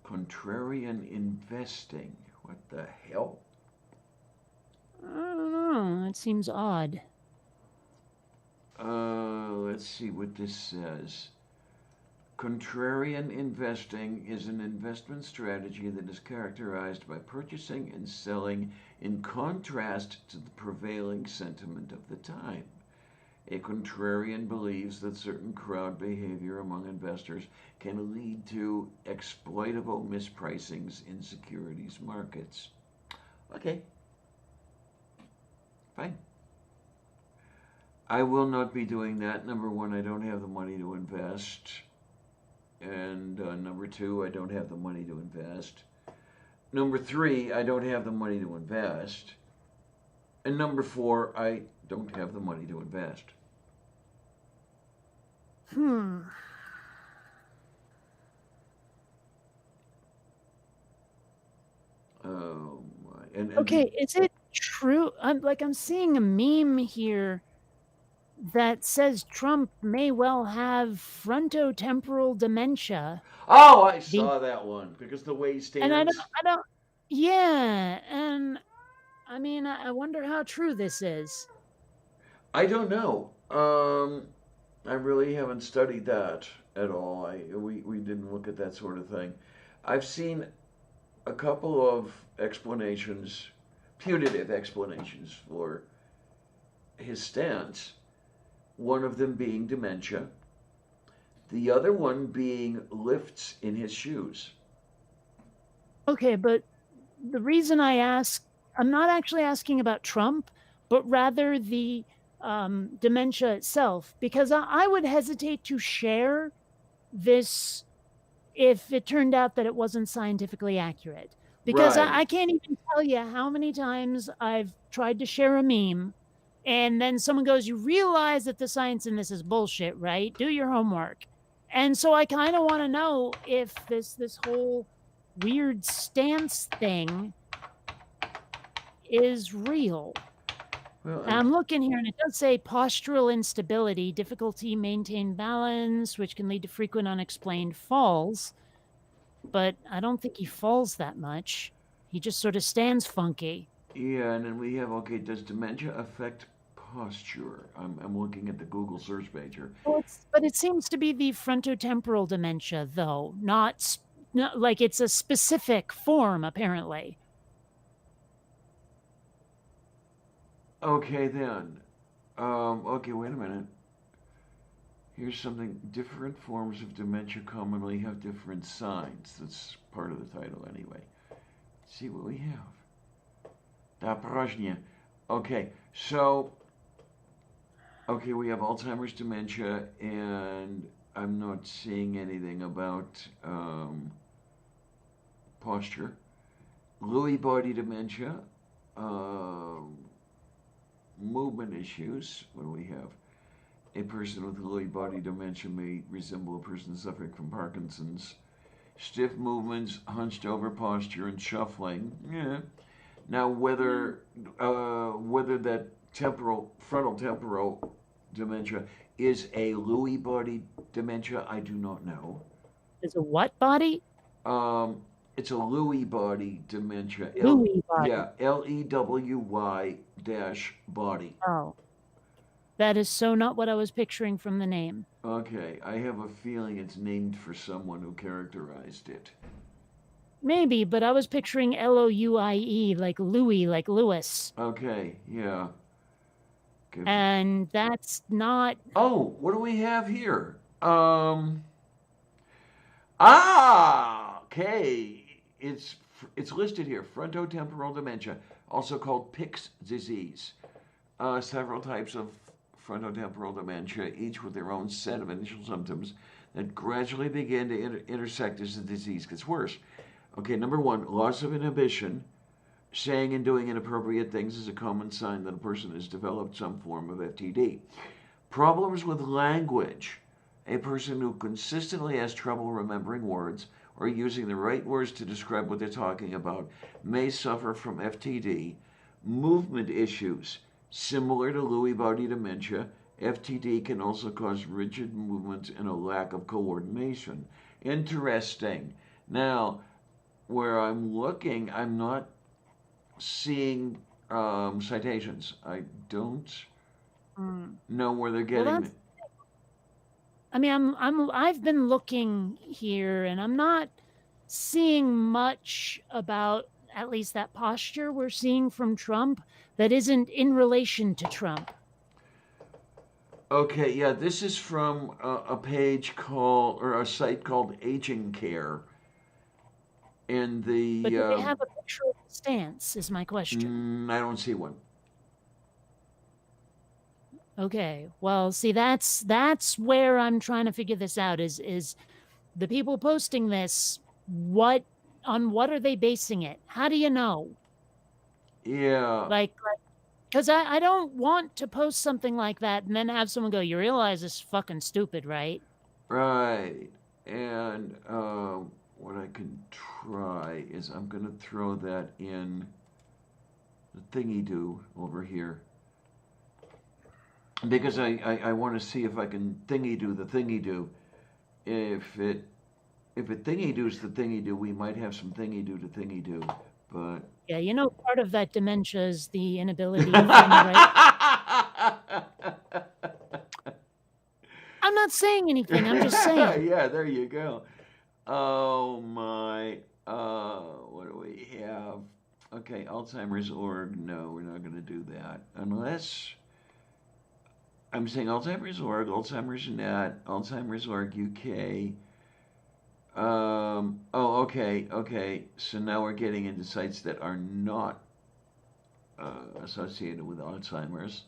S1: Contrarian investing. What the hell?
S2: I don't know. It seems odd.
S1: Let's see what this says. Contrarian investing is an investment strategy that is characterized by purchasing and selling in contrast to the prevailing sentiment of the time. A contrarian believes that certain crowd behavior among investors can lead to exploitable mispricings in securities markets. Okay. Fine. I will not be doing that. Number one, I don't have the money to invest. And number two, I don't have the money to invest. Number three, I don't have the money to invest. And number four, I don't have the money to invest. Oh my! And
S2: Okay, is it true? I'm seeing a meme here that says Trump may well have frontotemporal dementia.
S1: Oh, I saw that one because the way he stands.
S2: And I don't. Yeah, and I mean, I wonder how true this is.
S1: I don't know. I really haven't studied that at all. We didn't look at that sort of thing. I've seen a couple of explanations, punitive explanations for his stance. One of them being dementia. The other one being lifts in his shoes.
S2: Okay, but the reason I ask, I'm not actually asking about Trump, but rather the dementia itself, because I would hesitate to share this if it turned out that it wasn't scientifically accurate. Because
S1: Right.
S2: I can't even tell you how many times I've tried to share a meme And then someone goes, you realize that the science in this is bullshit, right? Do your homework. And so I kind of want to know if this whole weird stance thing is real.
S1: Well,
S2: And I'm looking here, and it does say postural instability, difficulty maintain balance, which can lead to frequent unexplained falls. But I don't think he falls that much. He just sort of stands funky.
S1: yeah, and then we have, okay, does dementia affect posture? I'm looking at the Google search page here.
S2: Well, but it seems to be the frontotemporal dementia, though, not like it's a specific form, apparently.
S1: Okay, then. Okay, wait a minute. Here's something. Different forms of dementia commonly have different signs. That's part of the title, anyway. Let's see what we have. Naporozhny. Okay, so. Okay, we have Alzheimer's dementia, and I'm not seeing anything about posture. Lewy body dementia. Movement issues. What do we have? A person with Lewy body dementia may resemble a person suffering from Parkinson's. Stiff movements, hunched over posture, and shuffling. Yeah. Now, whether that frontal temporal dementia is a Lewy body dementia, I do not know.
S2: Is a what body?
S1: It's a Lewy body dementia.
S2: Lewy body.
S1: Yeah, Lewy body.
S2: Oh. That is so not what I was picturing from the name.
S1: Okay, I have a feeling it's named for someone who characterized it.
S2: Maybe, but I was picturing Louie, like Louis, like Lewis.
S1: Okay, yeah. Good.
S2: And that's not.
S1: Oh, what do we have here? Okay. It's listed here. Frontotemporal dementia, also called Pick's disease. Several types of frontotemporal dementia, each with their own set of initial symptoms that gradually begin to intersect as the disease gets worse. Okay, number one, loss of inhibition. Saying and doing inappropriate things is a common sign that a person has developed some form of FTD. Problems with language. A person who consistently has trouble remembering words or using the right words to describe what they're talking about may suffer from FTD. Movement issues. Similar to Lewy body dementia, FTD can also cause rigid movements and a lack of coordination. Interesting. Now, where I'm looking, I'm not seeing citations. I don't know where they're getting it.
S2: I mean, I've been looking here, and I'm not seeing much about at least that posture we're seeing from Trump that isn't in relation to Trump.
S1: Okay, yeah, this is from a page called, or a site called Aging Care. And the.
S2: But do they have a picture of the stance, is my question.
S1: I don't see one.
S2: Okay, well, see, that's where I'm trying to figure this out, is the people posting this, on what are they basing it? How do you know?
S1: Yeah.
S2: Like, because I don't want to post something like that and then have someone go, you realize this is fucking stupid, right?
S1: Right. And what I can try is I'm going to throw that in the thingy-do over here. Because I want to see if I can thingy-do the thingy-do. If it thingy-doos the thingy-do, we might have some thingy-do to thingy-do. But
S2: yeah, you know, part of that dementia is the inability to find the right. I'm not saying anything. I'm just saying.
S1: Yeah, there you go. Oh my. What do we have? Okay, Alzheimer's org. No, we're not going to do that unless I'm saying Alzheimer's org, Alzheimer's net, Alzheimer's org UK. Okay. So now we're getting into sites that are not associated with Alzheimer's.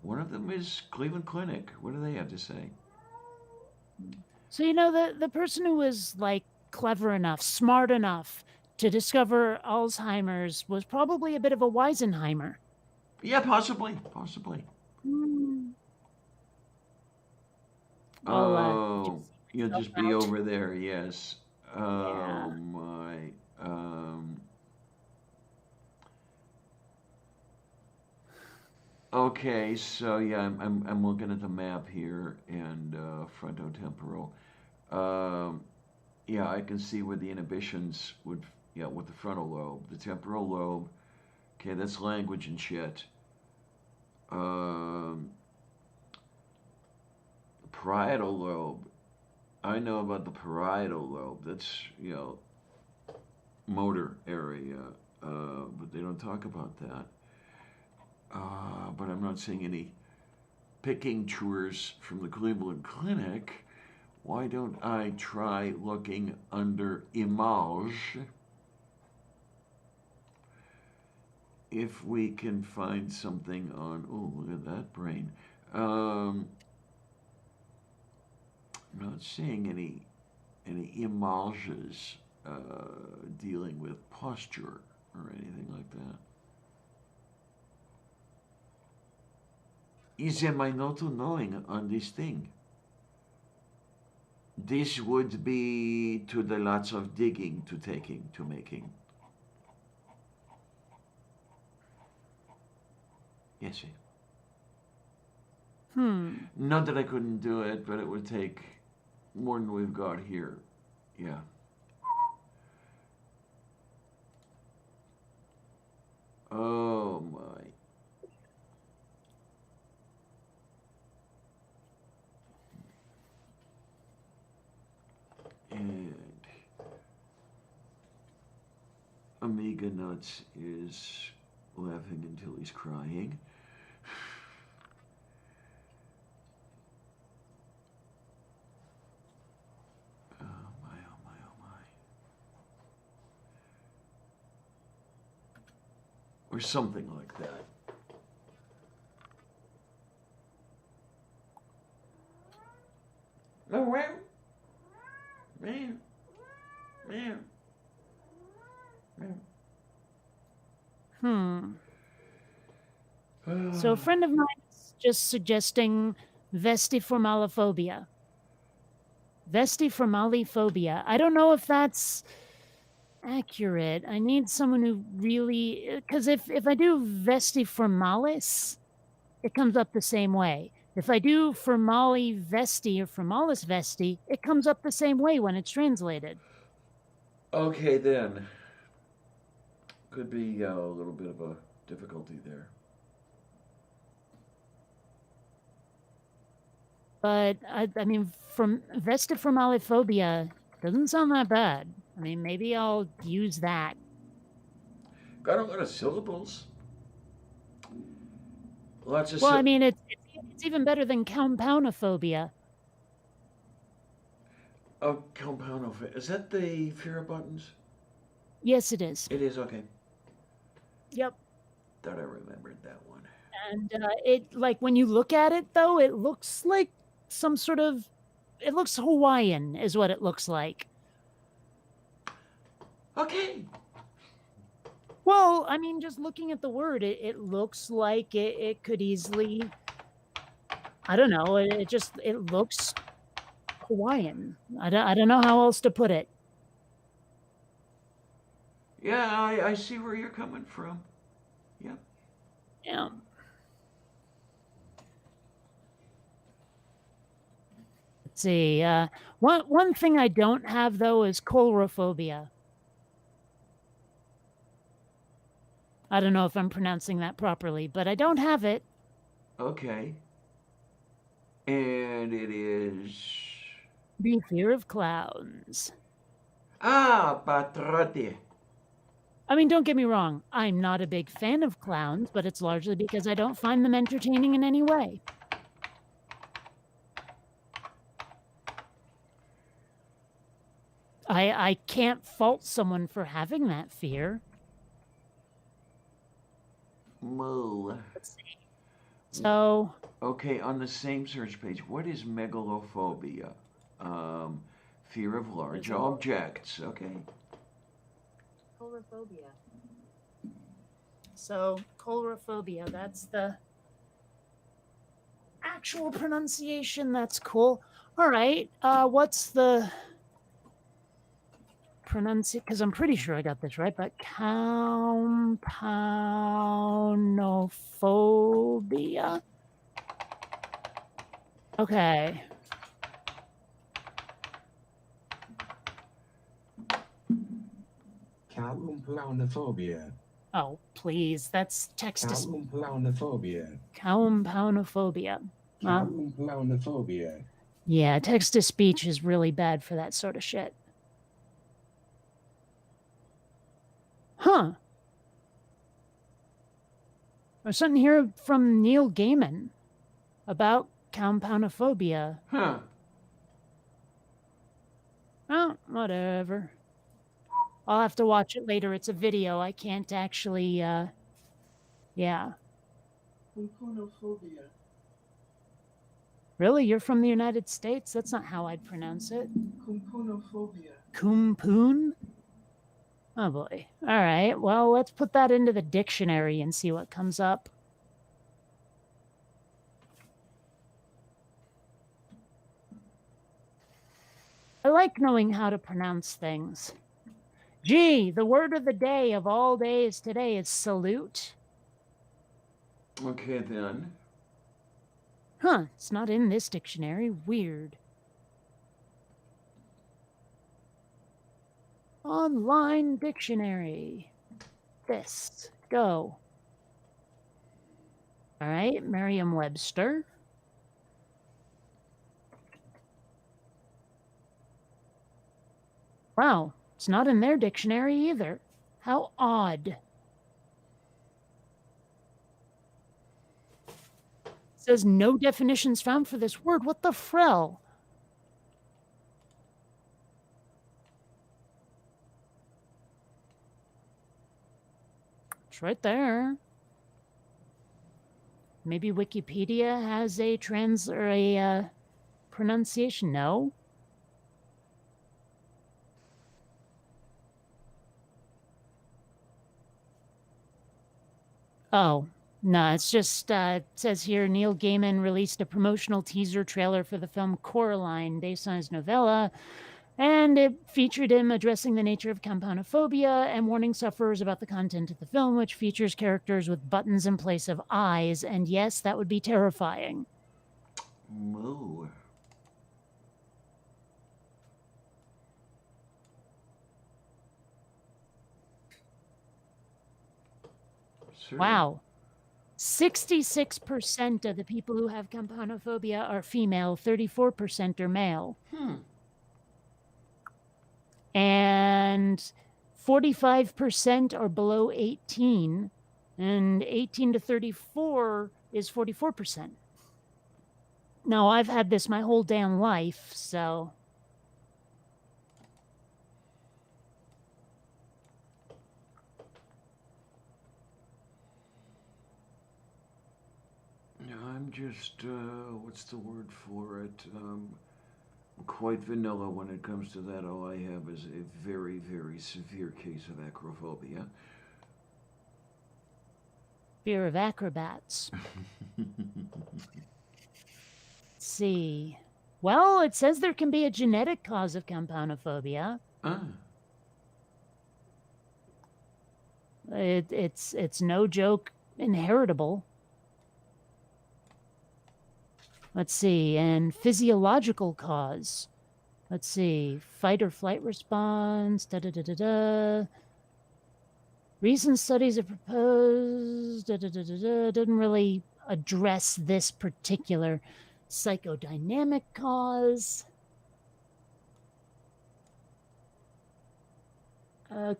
S1: One of them is Cleveland Clinic. What do they have to say?
S2: So, you know, the person who was like clever enough, smart enough to discover Alzheimer's was probably a bit of a Weisenheimer.
S1: Yeah, possibly.
S2: Hmm. Well,
S1: Oh, you'll
S2: yourself
S1: just be
S2: out.
S1: over there. Yes.
S2: Yeah.
S1: Oh my. Okay, so yeah, I'm looking at the map here and frontotemporal. Um, yeah, I can see where the inhibitions would. Yeah, with the frontal lobe, the temporal lobe. Okay, that's language and shit. Um, parietal lobe. I know about the parietal lobe. That's motor area, but they don't talk about that. But I'm not seeing any picking tours from the Cleveland Clinic. Why don't I try looking under image if we can find something on, oh, look at that brain. I'm not seeing any images dealing with posture or anything like that. Is am I not knowing on this thing? This would be to the lots of digging to making. Yes, sir. Not that I couldn't do it, but it would take more than we've got here. Yeah. Oh my. And Amiga Nuts is laughing until he's crying. Oh my, oh my, oh my. Or something like that. Oh, well. Man. Man.
S2: So a friend of mine is just suggesting vestiformalophobia. Vestiformalophobia. I don't know if that's accurate. I need someone who really, because if I do vestiformalis, it comes up the same way. If I do formali vesti or formalis vesti, it comes up the same way when it's translated.
S1: Okay, then. Could be a little bit of a difficulty there.
S2: But I mean, from vestiformalophobia doesn't sound that bad. I mean, maybe I'll use that.
S1: Got a lot of syllables. Lots of
S2: Well, I mean, it's even better than compoundophobia.
S1: Oh, compound of it. Is that the fear of buttons?
S2: Yes, it is.
S1: It is, okay.
S2: Yep.
S1: Thought I remembered that one.
S2: And it, like, when you look at it, though, it looks like some sort of, it looks Hawaiian, is what it looks like.
S1: Okay.
S2: Well, I mean, just looking at the word, it looks like it could easily, I don't know, it looks Hawaiian. I don't know how else to put it.
S1: Yeah, I see where you're coming from. Yep.
S2: Yeah. Let's see. One thing I don't have, though, is coulrophobia. I don't know if I'm pronouncing that properly, but I don't have it.
S1: Okay. And it is.
S2: The fear of clowns.
S1: Ah, patrote.
S2: I mean, don't get me wrong. I'm not a big fan of clowns, but it's largely because I don't find them entertaining in any way. I can't fault someone for having that fear.
S1: Moo.
S2: Let's see. So,
S1: Okay, on the same search page, what is megalophobia? Fear of large objects. Okay.
S7: Coulrophobia.
S2: So coulrophobia, that's the actual pronunciation. That's cool. All right. What's the pronunciation? Because I'm pretty sure I got this right, but compoundophobia. Okay.
S7: Compoundophobia.
S2: Oh, please. That's text to
S7: Compoundophobia.
S2: compoundophobia.
S7: Compoundophobia.
S2: Yeah, text to speech is really bad for that sort of shit. Huh. There's something here from Neil Gaiman about compoundophobia.
S1: Huh.
S2: Oh, whatever. I'll have to watch it later. It's a video. I can't actually, yeah.
S6: Kumkunophobia.
S2: Really? You're from the United States? That's not how I'd pronounce it.
S6: Kumkunophobia.
S2: Kumpoon? Oh boy. All right. Well, let's put that into the dictionary and see what comes up. I like knowing how to pronounce things. Gee, the word of the day of all days today is salute.
S1: Okay then.
S2: Huh, it's not in this dictionary. Weird. Online dictionary. This. Go. All right, Merriam-Webster. Wow, it's not in their dictionary either. How odd. It says no definitions found for this word. What the frell? It's right there. Maybe Wikipedia has a pronunciation. No. Oh, no, it's just, it says here Neil Gaiman released a promotional teaser trailer for the film Coraline based on his novella, and it featured him addressing the nature of compoundophobia and warning sufferers about the content of the film, which features characters with buttons in place of eyes. And yes, that would be terrifying.
S1: Moo. Sure.
S2: Wow. 66% of the people who have compoundophobia are female, 34% are male. And 45% are below 18, and 18 to 34 is 44%. Now, I've had this my whole damn life, so...
S1: I'm just, what's the word for it? Quite vanilla when it comes to that. All I have is a very, very severe case of acrophobia.
S2: Fear of acrobats. Let's see. Well, it says there can be a genetic cause of compoundophobia.
S1: Ah.
S2: It's no joke inheritable. Let's see, and physiological cause. Let's see, fight or flight response, da-da-da-da-da. Recent studies have proposed, da-da-da-da-da, didn't really address this particular psychodynamic cause. Okay.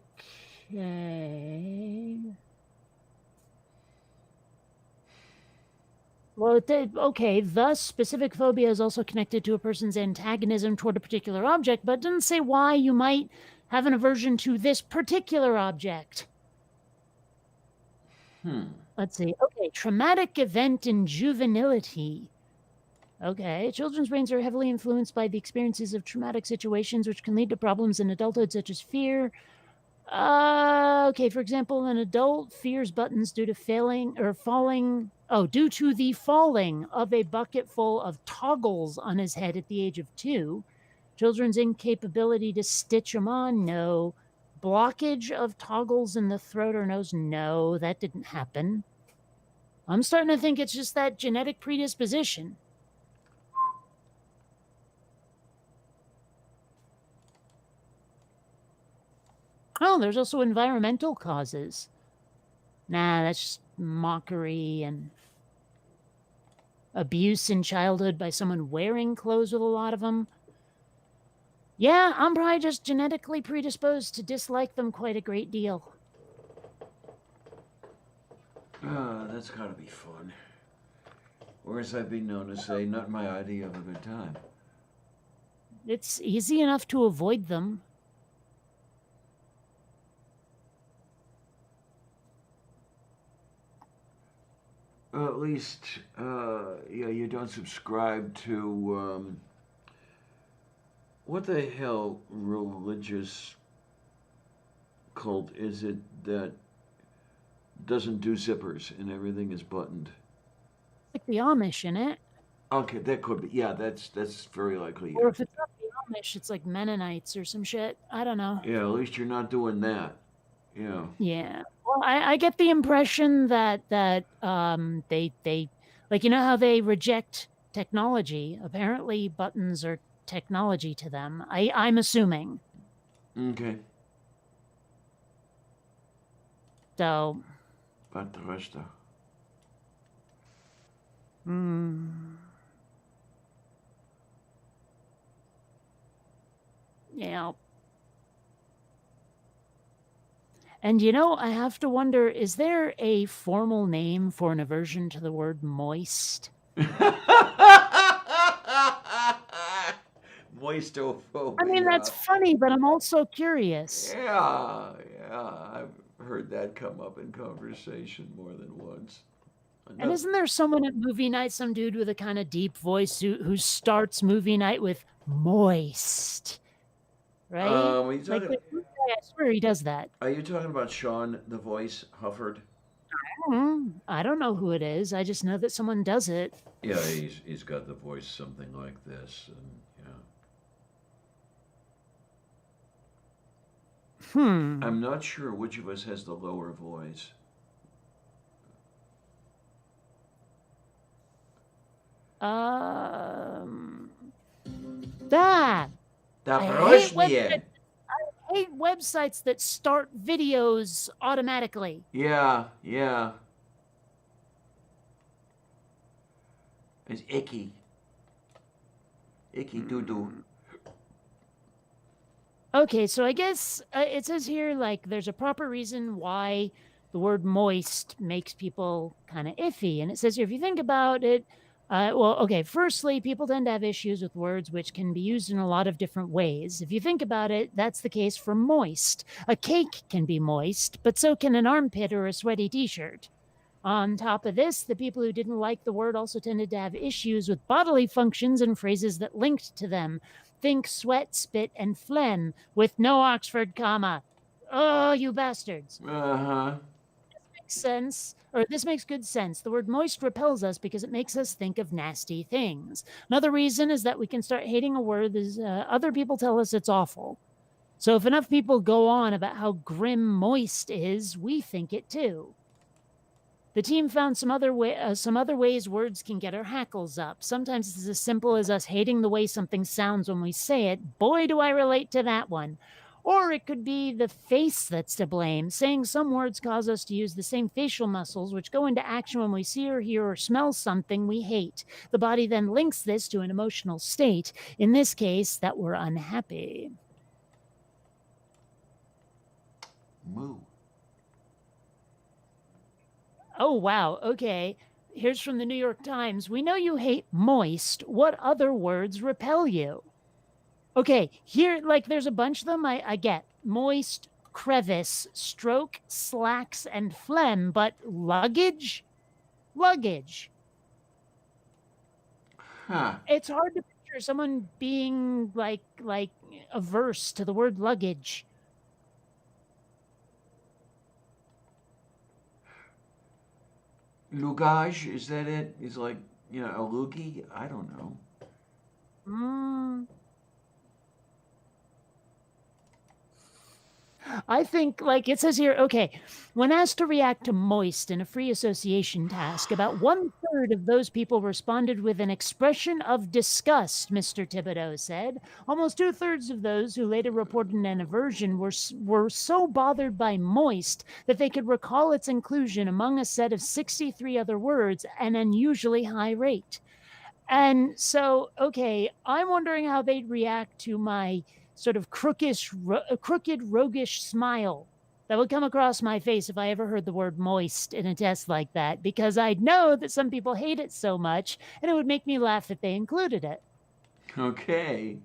S2: Well, okay, thus specific phobia is also connected to a person's antagonism toward a particular object, but it doesn't say why you might have an aversion to this particular object. Let's see. Okay, traumatic event in juvenility. Okay, children's brains are heavily influenced by the experiences of traumatic situations, which can lead to problems in adulthood, such as fear. Okay, for example, an adult fears buttons due to due to the falling of a bucket full of toggles on his head at the age of 2. Children's incapability to stitch them on, no. Blockage of toggles in the throat or nose, no, that didn't happen. I'm starting to think it's just that genetic predisposition. Oh, there's also environmental causes. Nah, that's just mockery and abuse in childhood by someone wearing clothes with a lot of them. Yeah, I'm probably just genetically predisposed to dislike them quite a great deal.
S1: That's gotta be fun. Or as I've been known to say, not my idea of a good time.
S2: It's easy enough to avoid them.
S1: At least, yeah, you don't subscribe to, what the hell religious cult is it that doesn't do zippers and everything is buttoned?
S2: Like the Amish in it.
S1: Okay, that could be. Yeah, that's very likely.
S2: Or if it's not the Amish, it's like Mennonites or some shit. I don't know.
S1: Yeah, at least you're not doing that. Yeah.
S2: Yeah. Well, I get the impression that they like, you know how they reject technology? Apparently buttons are technology to them. I'm assuming.
S1: Okay.
S2: So
S1: But the rest of...
S2: yeah. And you know, I have to wonder, is there a formal name for an aversion to the word moist?
S1: Moistophobia.
S2: I mean, that's funny, but I'm also curious.
S1: Yeah, I've heard that come up in conversation more than once.
S2: And isn't there someone at movie night, some dude with a kind of deep voice who starts movie night with moist? Right?
S1: Are you
S2: Like,
S1: talking,
S2: I swear he does that.
S1: are you talking about Sean, the voice, Hufford?
S2: I don't know who it is. I just know that someone does it.
S1: Yeah, he's got the voice something like this, and yeah. I'm not sure which of us has the lower voice.
S2: I hate websites that start videos automatically.
S1: Yeah. It's icky. Icky doo-doo.
S2: Okay, so I guess it says here, like, there's a proper reason why the word moist makes people kind of iffy. And it says here, if you think about it, firstly, people tend to have issues with words which can be used in a lot of different ways. If you think about it, that's the case for moist. A cake can be moist, but so can an armpit or a sweaty t-shirt. On top of this, the people who didn't like the word also tended to have issues with bodily functions and phrases that linked to them. Think sweat, spit, and phlegm with no Oxford comma. Oh, you bastards. This makes good sense. The word moist repels us because it makes us think of nasty things. Another reason is that we can start hating a word as other people tell us it's awful. So if enough people go on about how grim moist is, we think it too. The team found some other ways words can get our hackles up. Sometimes it's as simple as us hating the way something sounds when we say it. Boy, do I relate to that one. Or it could be the face that's to blame. Saying some words cause us to use the same facial muscles, which go into action when we see or hear or smell something we hate. The body then links this to an emotional state, in this case, that we're unhappy.
S1: Moo.
S2: Oh, wow. Okay. Here's from the New York Times. We know you hate moist. What other words repel you? Okay, here, like, there's a bunch of them I get. Moist, crevice, stroke, slacks, and phlegm, but luggage? Luggage.
S1: Huh.
S2: It's hard to picture someone being, like averse to the word luggage.
S1: Lugage, is that it? Is like, you know, a loogie? I don't know.
S2: Mm, I think, like it says here, okay, when asked to react to moist in a free association task, about 1/3 of those people responded with an expression of disgust, Mr. Thibodeau said. Almost 2/3 of those who later reported an aversion were so bothered by moist that they could recall its inclusion among a set of 63 other words at an unusually high rate. And so, okay, I'm wondering how they'd react to my sort of crooked, roguish smile that would come across my face if I ever heard the word moist in a test like that, because I'd know that some people hate it so much, and it would make me laugh if they included it.
S1: Okay.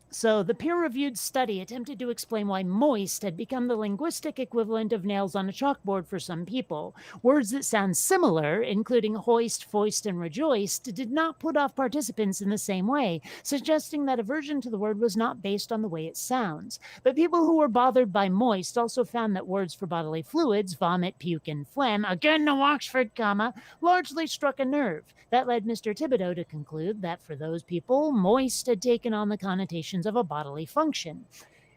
S2: So the peer-reviewed study attempted to explain why moist had become the linguistic equivalent of nails on a chalkboard for some people. Words that sound similar, including hoist, foist, and rejoiced, did not put off participants in the same way, suggesting that aversion to the word was not based on the way it sounds. But people who were bothered by moist also found that words for bodily fluids, vomit, puke, and phlegm, again no Oxford comma, largely struck a nerve. That led Mr. Thibodeau to conclude that for those people, moist had taken on the connotations of a bodily function.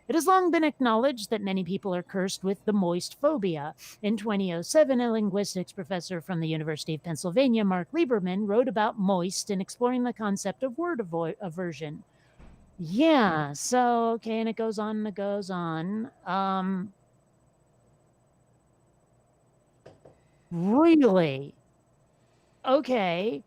S2: It has long been acknowledged that many people are cursed with the moist phobia. In 2007, a linguistics professor from the University of Pennsylvania, Mark Lieberman, wrote about moist and exploring the concept of word aversion. Yeah, so, okay, and it goes on and it goes on. Really? Okay.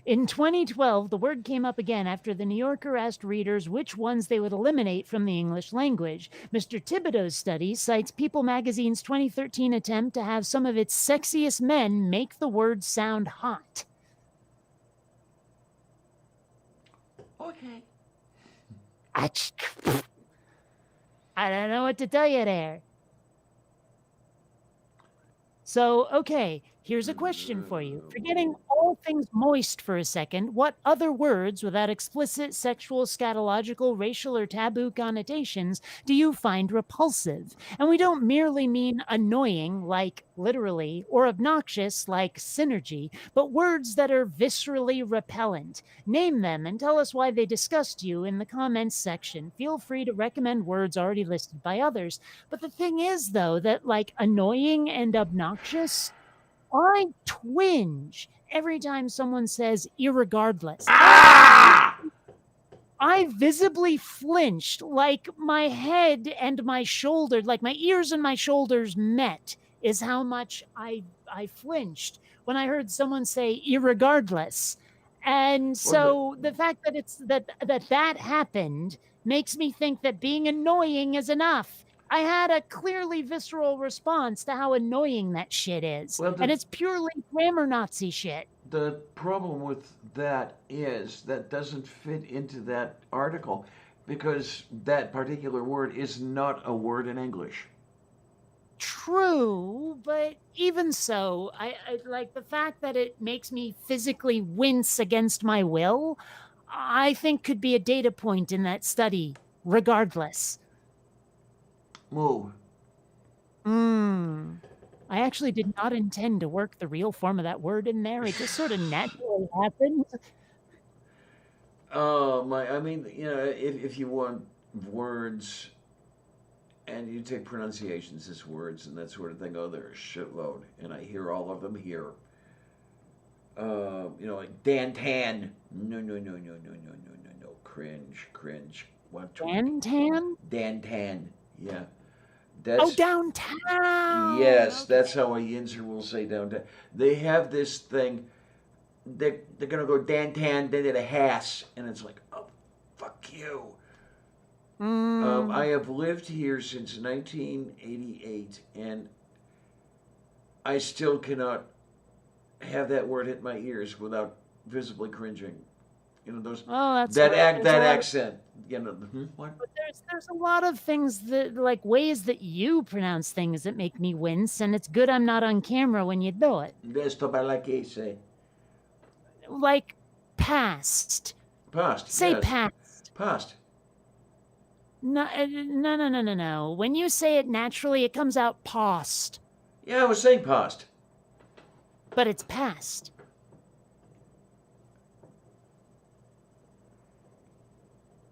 S2: In 2012, the word came up again after the New Yorker asked readers which ones they would eliminate from the English language. Mr. Thibodeau's study cites People magazine's 2013 attempt to have some of its sexiest men make the word sound hot.
S1: Okay.
S2: I don't know what to tell you there. So, okay, here's a question for you. Forgetting all things moist for a second, what other words without explicit sexual, scatological, racial, or taboo connotations do you find repulsive? And we don't merely mean annoying, like literally, or obnoxious, like synergy, but words that are viscerally repellent. Name them and tell us why they disgust you in the comments section. Feel free to recommend words already listed by others. But the thing is, though, that like annoying and obnoxious, I twinge every time someone says irregardless.
S1: Ah!
S2: I visibly flinched, like my head and my shoulder, like my ears and my shoulders met, is how much I flinched when I heard someone say irregardless. And so the fact that it's that happened makes me think that being annoying is enough. I had a clearly visceral response to how annoying that shit is.
S1: Well,
S2: and it's purely grammar Nazi shit.
S1: The problem with that is that doesn't fit into that article because that particular word is not a word in English.
S2: True, but even so, I like the fact that it makes me physically wince against my will, I think could be a data point in that study, regardless.
S1: Moo.
S2: I actually did not intend to work the real form of that word in there. It just sort of naturally happened.
S1: I mean, you know, if you want words and you take pronunciations as words and that sort of thing, oh, there's a shitload, and I hear all of them here. You know, like Dan-tan. No. Cringe.
S2: Dan-tan?
S1: Dan-tan, yeah.
S2: Oh, downtown!
S1: Yes, that's how a Yinzer will say downtown. They have this thing, they're going to go Dan-tan, then a Hass, and it's like, oh, fuck you. I have lived here since 1988, and I still cannot have that word hit my ears without visibly cringing. You know, those that accent. You know, what?
S2: But there's a lot of things that, like, ways that you pronounce things that make me wince, and it's good I'm not on camera when you do it.
S1: Esto para la que say.
S2: Like past.
S1: Past.
S2: Say
S1: yes.
S2: past.
S1: Past.
S2: No. When you say it naturally, it comes out past,
S1: Yeah, I was saying past.
S2: but it's past.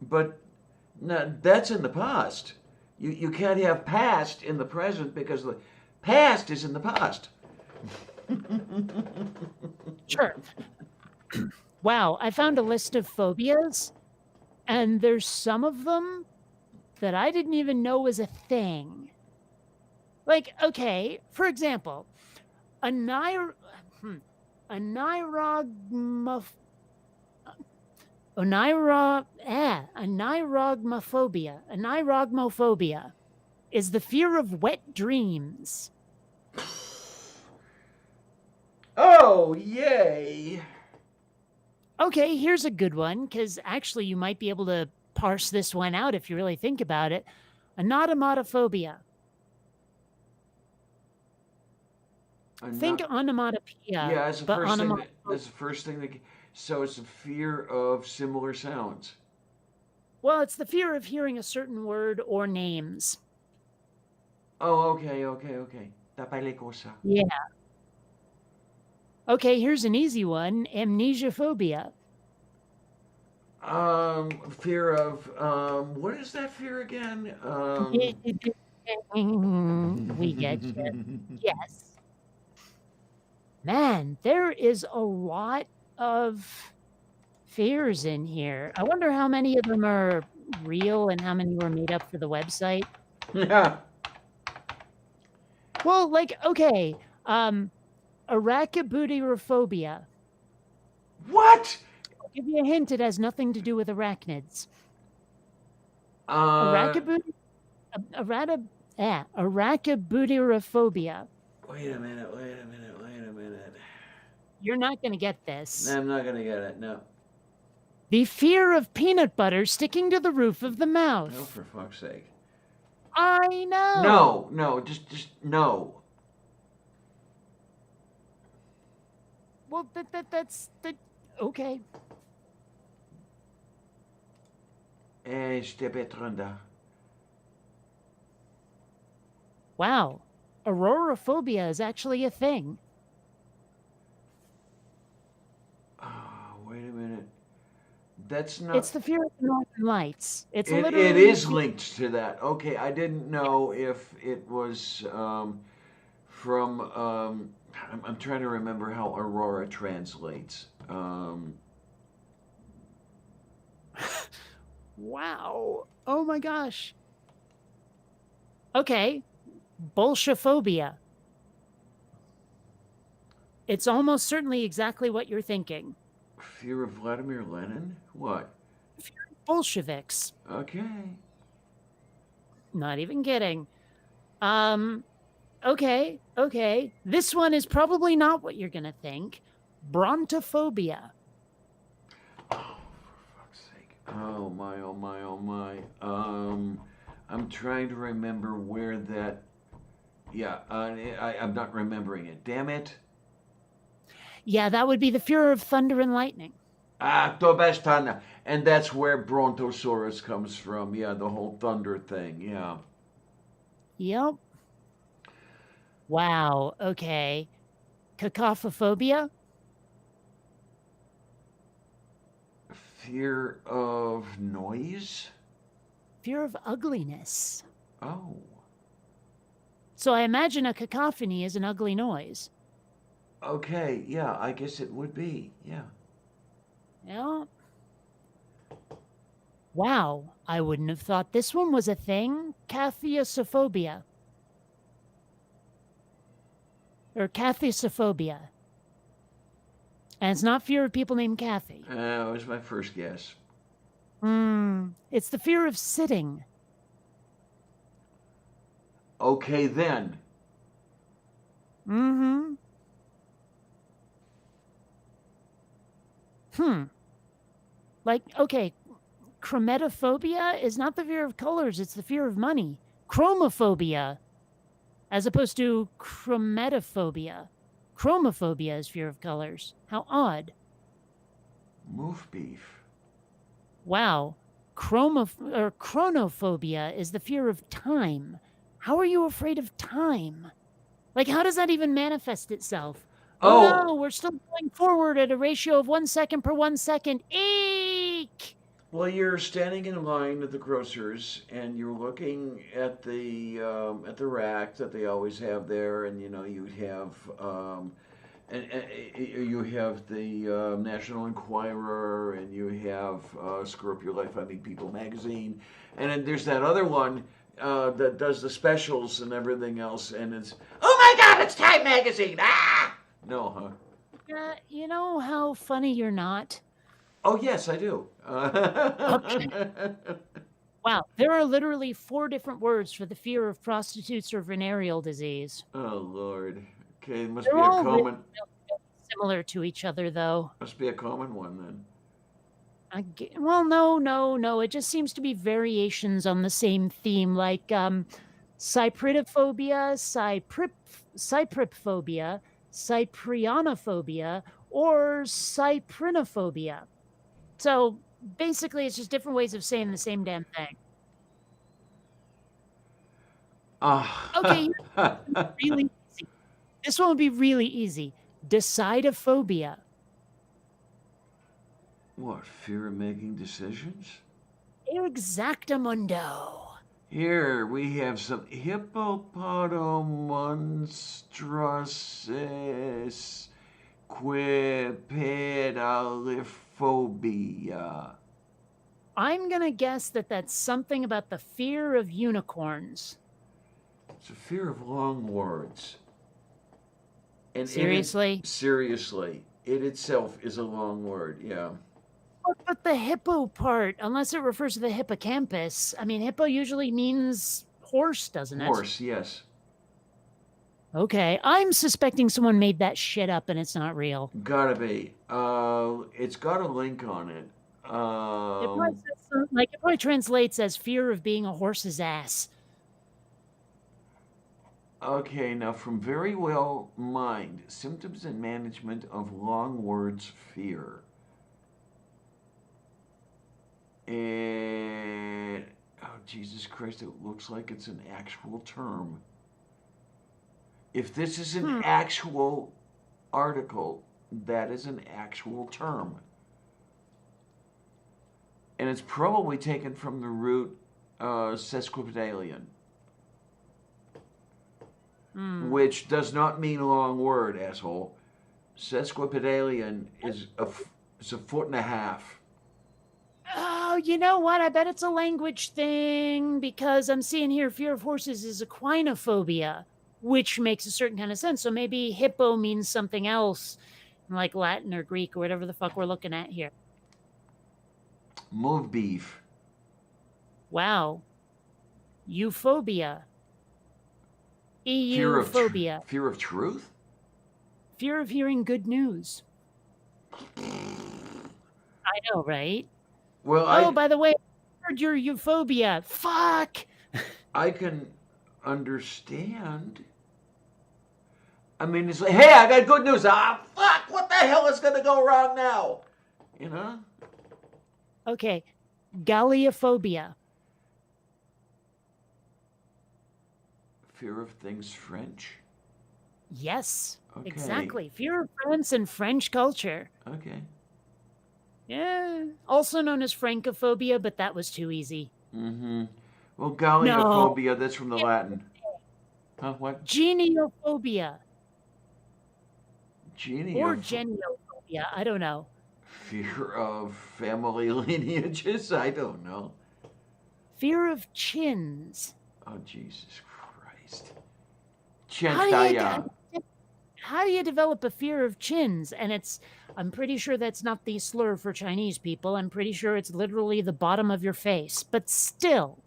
S1: But no, that's in the past. You can't have past in the present because the past is in the past.
S2: Sure. Wow, I found a list of phobias, and there's some of them that I didn't even know was a thing. Like, okay, for example, a nirogmoph... Nirogmophobia is the fear of wet dreams.
S1: Oh, yay!
S2: Okay, here's a good one, because actually you might be able to parse this one out if you really think about it. Onomatophobia. Think onomatopoeia.
S1: Yeah, that's the
S2: but
S1: first thing.
S2: onomatopoeia.
S1: That's the first thing that. So it's a fear of similar sounds.
S2: Well, it's the fear of hearing a certain word or names.
S1: Oh, okay. Tapale cosa.
S2: Yeah. Okay, here's an easy one. Amnesiophobia.
S1: Fear of what is that fear again?
S2: We get you. Yes. Man, there is a lot of fears in here. I wonder how many of them are real and how many were made up for the website.
S1: Yeah.
S2: Well, like, okay, arachibutyrphobia.
S1: What?
S2: I'll give you a hint, it has nothing to do with arachnids. Arachibutyrphobia.
S1: Wait a minute.
S2: You're not going to get this.
S1: No, I'm not gonna get it. No.
S2: The fear of peanut butter sticking to the roof of the mouth.
S1: No, for fuck's sake.
S2: I know.
S1: No, just no.
S2: Well, that's okay.
S1: Stebetrunda.
S2: Wow, auroraphobia is actually a thing.
S1: Wait a minute. That's not.
S2: It's the fear of the northern lights. It's
S1: It
S2: literally.
S1: is linked to that. Okay, I didn't know if it was from. I'm trying to remember how Aurora translates.
S2: Wow. Oh my gosh. Okay. Bolshephobia. It's almost certainly exactly what you're thinking.
S1: Fear of Vladimir Lenin? What?
S2: Bolsheviks.
S1: Okay.
S2: Not even kidding. Okay. This one is probably not what you're gonna think. Brontophobia.
S1: Oh, for fuck's sake. Oh my. I'm trying to remember where that. Yeah, I'm not remembering it. Damn it.
S2: Yeah, that would be the fear of thunder and lightning.
S1: Tobestana. And that's where Brontosaurus comes from. Yeah, the whole thunder thing. Yeah.
S2: Yep. Wow. Okay. Cacophophobia.
S1: Fear of noise?
S2: Fear of ugliness.
S1: Oh.
S2: So I imagine a cacophony is an ugly noise.
S1: Okay, yeah, I guess it would be. Yeah.
S2: Yeah. Wow, I wouldn't have thought this one was a thing. Cathiosophobia. Or Cathysophobia. And it's not fear of people named Kathy.
S1: That was my first guess.
S2: It's the fear of sitting.
S1: Okay, then.
S2: Like, okay, chromatophobia is not the fear of colors, it's the fear of money. Chromophobia, as opposed to chromatophobia. Chromophobia is fear of colors. How odd.
S1: Moof beef.
S2: Wow. chronophobia is the fear of time. How are you afraid of time? Like, how does that even manifest itself? Oh, no, we're still going forward at a ratio of 1 second per 1 second. Eek!
S1: Well, you're standing in line at the grocer's, and you're looking at the rack that they always have there, and you have and you have the National Enquirer, and you have Screw Up Your Life, I Meet People magazine, and then there's that other one that does the specials and everything else, and it's, oh my God, it's Time magazine! Ah, no, huh?
S2: You know how funny you're not?
S1: Oh yes, I do.
S2: Wow, there are literally 4 different words for the fear of prostitutes or venereal disease.
S1: Oh Lord. Okay, it must
S2: They're
S1: be a
S2: all
S1: common.
S2: similar to each other, though.
S1: Must be a common one then.
S2: Well, no. It just seems to be variations on the same theme, like cypritophobia, cypripophobia, cyprianophobia, or cyprinophobia. So basically, it's just different ways of saying the same damn thing. Okay, really easy. This one would be really easy. Decidophobia.
S1: What, fear of making decisions?
S2: Exactamundo.
S1: Here we have some hippopotamonstrous quipedaliphobia.
S2: I'm going to guess that that's something about the fear of unicorns.
S1: It's a fear of long words. And
S2: Seriously?
S1: Seriously. It itself is a long word, yeah.
S2: But the hippo part, unless it refers to the hippocampus, I mean, hippo usually means horse, doesn't it?
S1: Horse, yes.
S2: Okay, I'm suspecting someone made that shit up and it's not real.
S1: Gotta be. It's got a link on it.
S2: It probably translates as fear of being a horse's ass.
S1: Okay, now from Very Well Mind, Symptoms and Management of Long Words Fear. And, oh, Jesus Christ, it looks like it's an actual term. If this is an actual article, that is an actual term. And it's probably taken from the root sesquipedalian, which does not mean long word, asshole. Sesquipedalian is a foot and a half.
S2: Oh, you know what? I bet it's a language thing, because I'm seeing here fear of horses is equinophobia, which makes a certain kind of sense. So maybe hippo means something else, like Latin or Greek or whatever the fuck we're looking at here.
S1: Move beef.
S2: Wow. Euphobia. Euphobia.
S1: Fear of truth?
S2: Fear of hearing good news. I know, right?
S1: Well,
S2: by the way, I heard your euphobia. Fuck!
S1: I can understand. I mean, it's like, hey, I got good news. Ah, fuck! What the hell is gonna go wrong now? You know?
S2: Okay. Galleophobia.
S1: Fear of things French?
S2: Yes,
S1: Okay.
S2: exactly. Fear of France and French culture.
S1: Okay.
S2: Yeah, also known as Francophobia, but that was too easy.
S1: Mm-hmm. Well, Galleophobia, that's from the Latin. Huh, what?
S2: Geniophobia. Or
S1: Geniophobia.
S2: geniophobia, I don't know.
S1: Fear of family lineages? I don't know.
S2: Fear of chins.
S1: Oh, Jesus Christ.
S2: How do you develop a fear of chins? And I'm pretty sure that's not the slur for Chinese people. I'm pretty sure it's literally the bottom of your face. But still.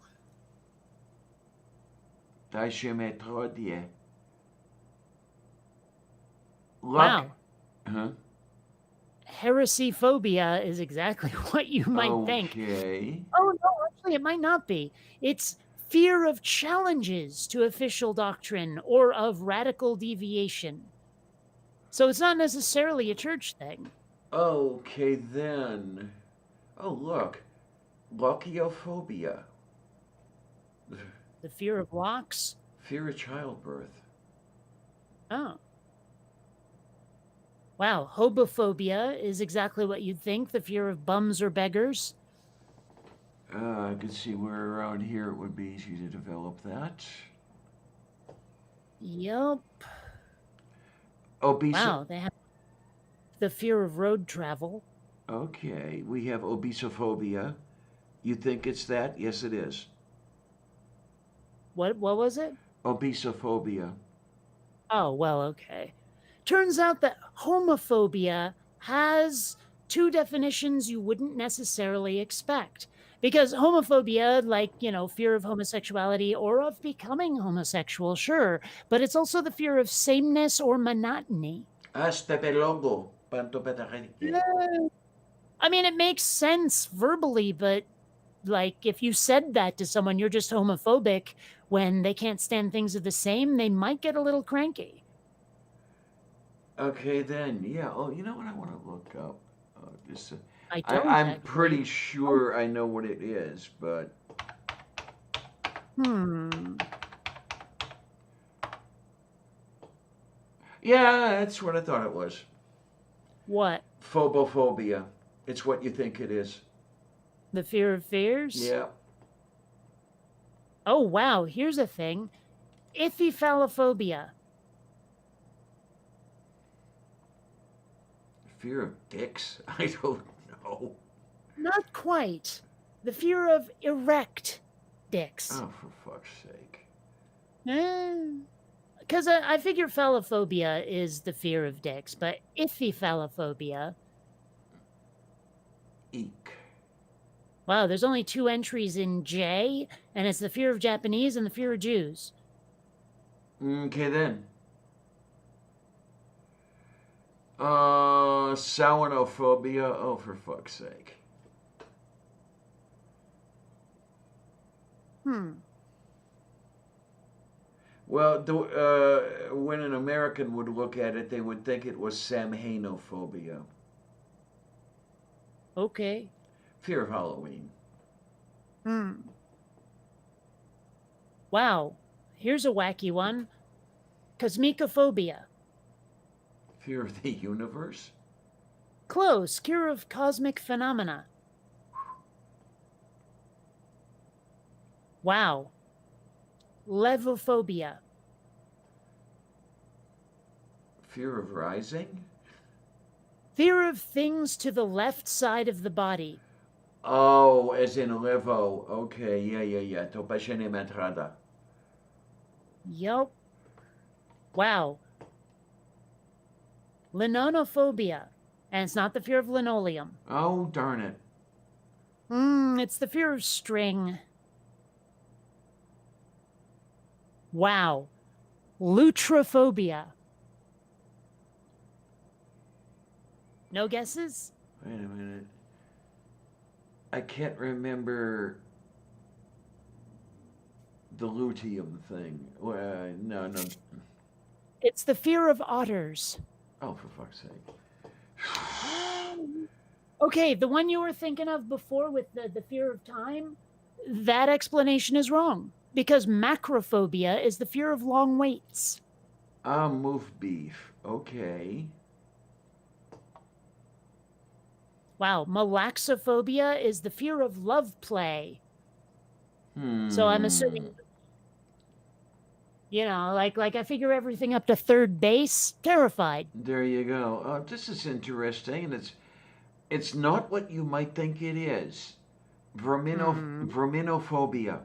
S2: Wow.
S1: Huh?
S2: Heresyphobia is exactly what you might think.
S1: Okay.
S2: Oh, no, actually, it might not be. It's fear of challenges to official doctrine or of radical deviation. So it's not necessarily a church thing.
S1: Okay, then. Oh, look. Lochiophobia.
S2: The fear of locks?
S1: Fear of childbirth.
S2: Oh. Wow, hobophobia is exactly what you'd think, the fear of bums or beggars.
S1: I could see where around here it would be easy to develop that.
S2: Yup.
S1: Obese.
S2: Wow, they have the fear of road travel.
S1: Okay, we have obesophobia. You think it's that? Yes, it is.
S2: What was it?
S1: Obesophobia.
S2: Oh, well, okay. Turns out that homophobia has two definitions you wouldn't necessarily expect. Because homophobia, like, fear of homosexuality or of becoming homosexual, sure, but it's also the fear of sameness or monotony.
S1: Hasta pelongo. Panto petajenike.
S2: I mean, it makes sense verbally, but like if you said that to someone, you're just homophobic when they can't stand things are the same, they might get a little cranky.
S1: Okay, then. Yeah. Oh, you know what I want to look up? Just,
S2: I don't.
S1: I'm
S2: actually.
S1: pretty sure I know what it is, but yeah, that's what I thought it was.
S2: What?
S1: Phobophobia. It's what you think it is.
S2: The fear of fears?
S1: Yeah.
S2: Oh, wow. Here's a thing. Ichthyophilia.
S1: Fear of dicks? I don't know.
S2: Not quite. The fear of erect dicks.
S1: Oh, for fuck's sake.
S2: Because I figure phallophobia is the fear of dicks, but ichthyophilia.
S1: Eek.
S2: Wow, there's only 2 entries in J, and it's the fear of Japanese and the fear of Jews.
S1: Okay, then. Saunophobia. Oh, for fuck's sake. Well, when an American would look at it, they would think it was Samhainophobia.
S2: Okay.
S1: Fear of Halloween.
S2: Wow. Here's a wacky one. Cosmicophobia.
S1: Fear of the universe?
S2: Close. Fear of cosmic phenomena. Wow. Levophobia.
S1: Fear of rising?
S2: Fear of things to the left side of the body.
S1: Oh, as in levo. Okay, yeah. Topashene matrada.
S2: Yup. Wow. Linonophobia. And it's not the fear of linoleum.
S1: Oh, darn it.
S2: It's the fear of string. Wow. Lutrophobia. No guesses?
S1: Wait a minute. I can't remember the luteum thing. No.
S2: It's the fear of otters.
S1: Oh, for fuck's sake.
S2: Okay, the one you were thinking of before with the fear of time, that explanation is wrong. Because macrophobia is the fear of long waits.
S1: Move beef. Okay.
S2: Wow, malaxophobia is the fear of love play. So I'm assuming, like I figure everything up to third base, terrified.
S1: There you go. This is interesting, and it's not what you might think it is. Verminophobia.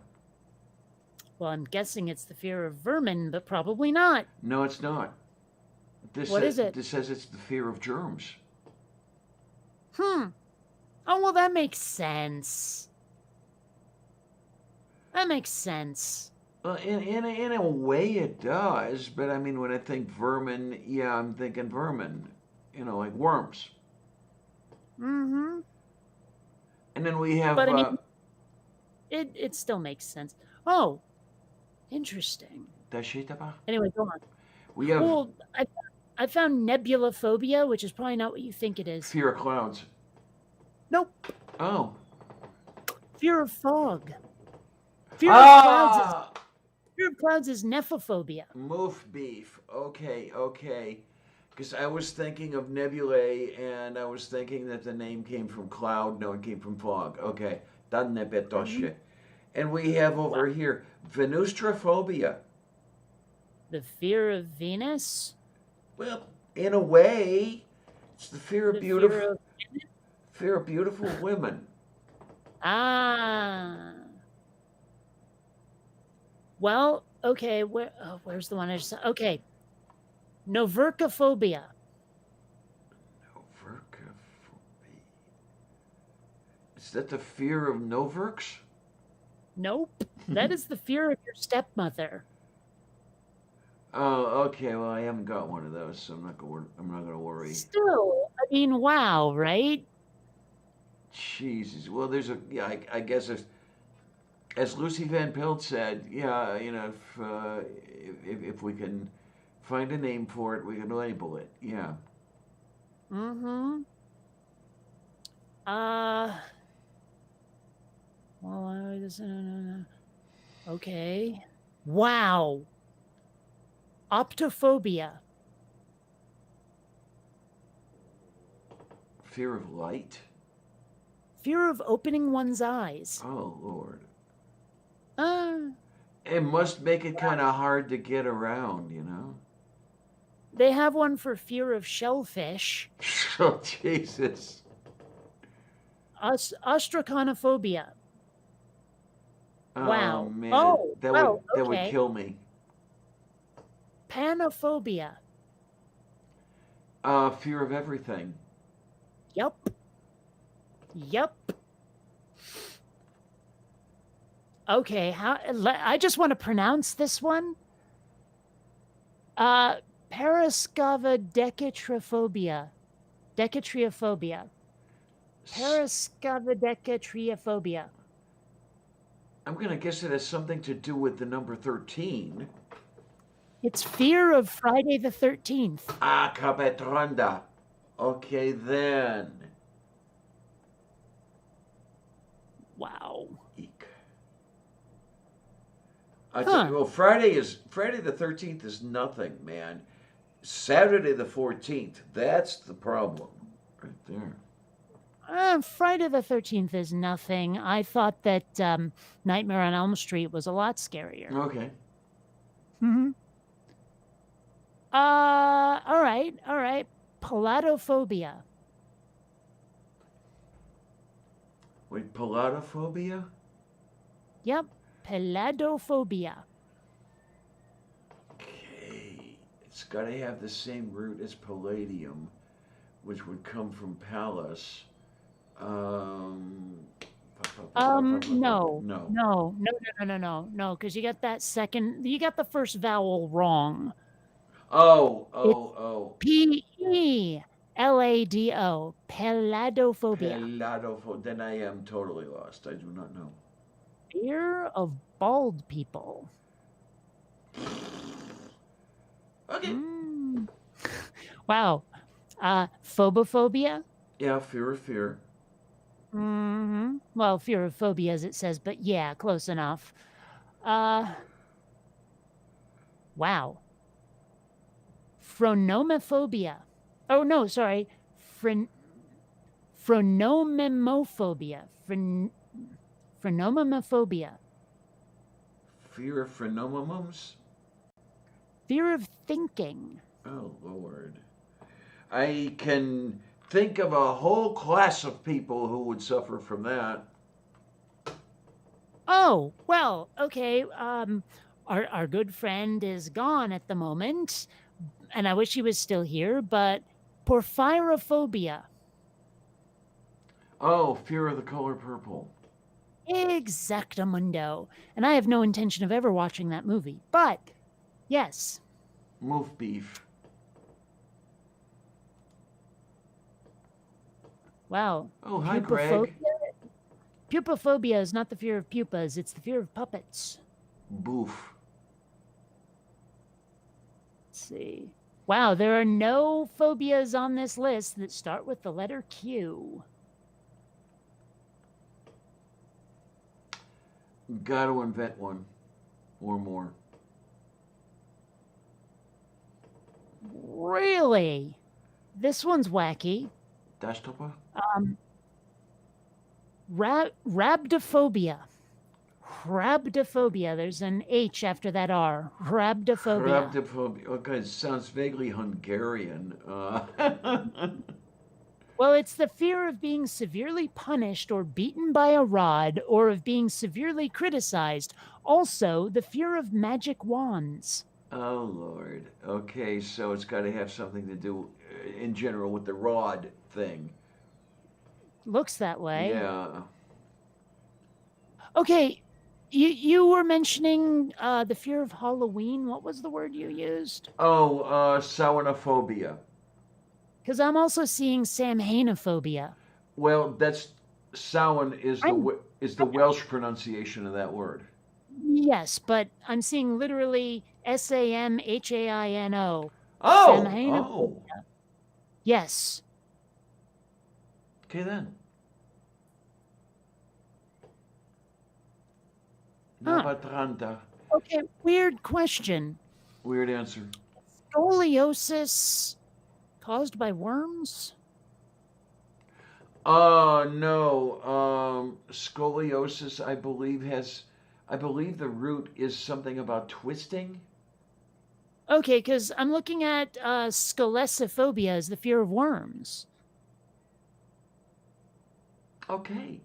S2: Well, I'm guessing it's the fear of vermin, but probably not.
S1: No, it's not.
S2: What is it?
S1: This says it's the fear of germs.
S2: Oh, well, that makes sense. That makes sense.
S1: Well, in a way it does, but I mean, when I think vermin, yeah, I'm thinking vermin. Like worms.
S2: Mm-hmm.
S1: And then we have...
S2: But I mean, it still makes sense. Oh, interesting. Anyway, go on.
S1: We have...
S2: Well, I found nebulophobia, which is probably not what you think it is.
S1: Fear of clouds.
S2: Nope.
S1: Oh.
S2: Fear of fog. Fear of clouds is nephophobia.
S1: Moof beef. Okay. Because I was thinking of nebulae, and I was thinking that the name came from cloud. No, it came from fog. Okay. Danne betoshe. And we have over here Venustrophobia.
S2: The fear of Venus.
S1: Well, in a way, it's the fear of
S2: The
S1: beautiful
S2: fear of
S1: beautiful women.
S2: Well, okay. Where's the one I just saw? Okay. Novercophobia.
S1: Novercophobia. Is that the fear of Noverks?
S2: Nope. That is the fear of your stepmother.
S1: Oh, okay. Well, I haven't got one of those, so I'm not gonna worry.
S2: Still, I mean, wow, right?
S1: Jesus. Well, I guess as Lucy Van Pelt said, yeah, if we can find a name for it, we can label it. Yeah.
S2: Mm-hmm. Okay. Wow. Optophobia.
S1: Fear of light?
S2: Fear of opening one's eyes.
S1: Oh, Lord.
S2: Uh,
S1: It must make it kind of hard to get around,
S2: they have one for fear of shellfish.
S1: Oh, Jesus.
S2: Ostraconophobia.
S1: Oh,
S2: Wow.
S1: man.
S2: Oh,
S1: that
S2: well,
S1: would
S2: okay.
S1: kill me.
S2: Panophobia.
S1: Fear of everything.
S2: Yup. Okay, I just want to pronounce this one. Parascavadecatriophobia. Decatriophobia. Parascavadecatriophobia.
S1: I'm going to guess it has something to do with the number 13.
S2: It's fear of Friday the 13th.
S1: Capetronda. Okay, then.
S2: Wow.
S1: Eek.
S2: Huh.
S1: Well, Friday the 13th is nothing, man. Saturday the 14th, that's the problem right there.
S2: Friday the 13th is nothing. I thought that Nightmare on Elm Street was a lot scarier.
S1: Okay.
S2: Mm-hmm. All right. Paladophobia.
S1: Wait, paladophobia?
S2: Yep, paladophobia.
S1: Okay. It's got to have the same root as palladium, which would come from Pallas.
S2: No, because you got the first vowel wrong.
S1: Oh.
S2: P-E-L-A-D-O, paladophobia.
S1: Paladophobia. Then I am totally lost. I do not know.
S2: Fear of bald people.
S1: Okay.
S2: Wow. Phobophobia.
S1: Yeah, fear of fear.
S2: Mm-hmm. Well, fear of phobia, as it says, but yeah, close enough. Wow. Phronomophobia. Oh, no, sorry. Phronomemophobia. Phronomemophobia.
S1: Fear of phrenomons?
S2: Fear of thinking.
S1: Oh, Lord. I can think of a whole class of people who would suffer from that.
S2: Oh, well, okay. Our good friend is gone at the moment, and I wish he was still here, but porphyrophobia.
S1: Oh, fear of the color purple.
S2: Exactamundo. And I have no intention of ever watching that movie, but yes.
S1: Moof beef.
S2: Wow.
S1: Oh, hi, Greg.
S2: Pupophobia is not the fear of pupas, it's the fear of puppets.
S1: Boof.
S2: Let's see. Wow, there are no phobias on this list that start with the letter Q.
S1: Got to invent one or more.
S2: Really? This one's wacky.
S1: Dashtapa?
S2: Rhabdophobia. Rhabdophobia. There's an H after that R. Rhabdophobia.
S1: Rhabdophobia. Okay, it sounds vaguely Hungarian.
S2: Well, it's the fear of being severely punished or beaten by a rod, or of being severely criticized. Also, the fear of magic wands.
S1: Oh, Lord. Okay, so it's got to have something to do, in general, with the rod thing.
S2: Looks that way.
S1: Yeah.
S2: Okay, you were mentioning the fear of Halloween. What was the word you used?
S1: Oh, Samhainophobia.
S2: Because I'm also seeing Samhainophobia.
S1: Well, that's Samhain is the Welsh pronunciation of that word.
S2: Yes, but I'm seeing literally Samhaino.
S1: Oh,
S2: Samhainophobia. Yes.
S1: Okay then.
S2: Huh.
S1: Navatranta.
S2: Okay, weird question.
S1: Weird answer.
S2: Scoliosis caused by worms?
S1: No. Scoliosis, I believe the root is something about twisting.
S2: Okay, because I'm looking at scolosophobia as the fear of worms.
S1: Okay.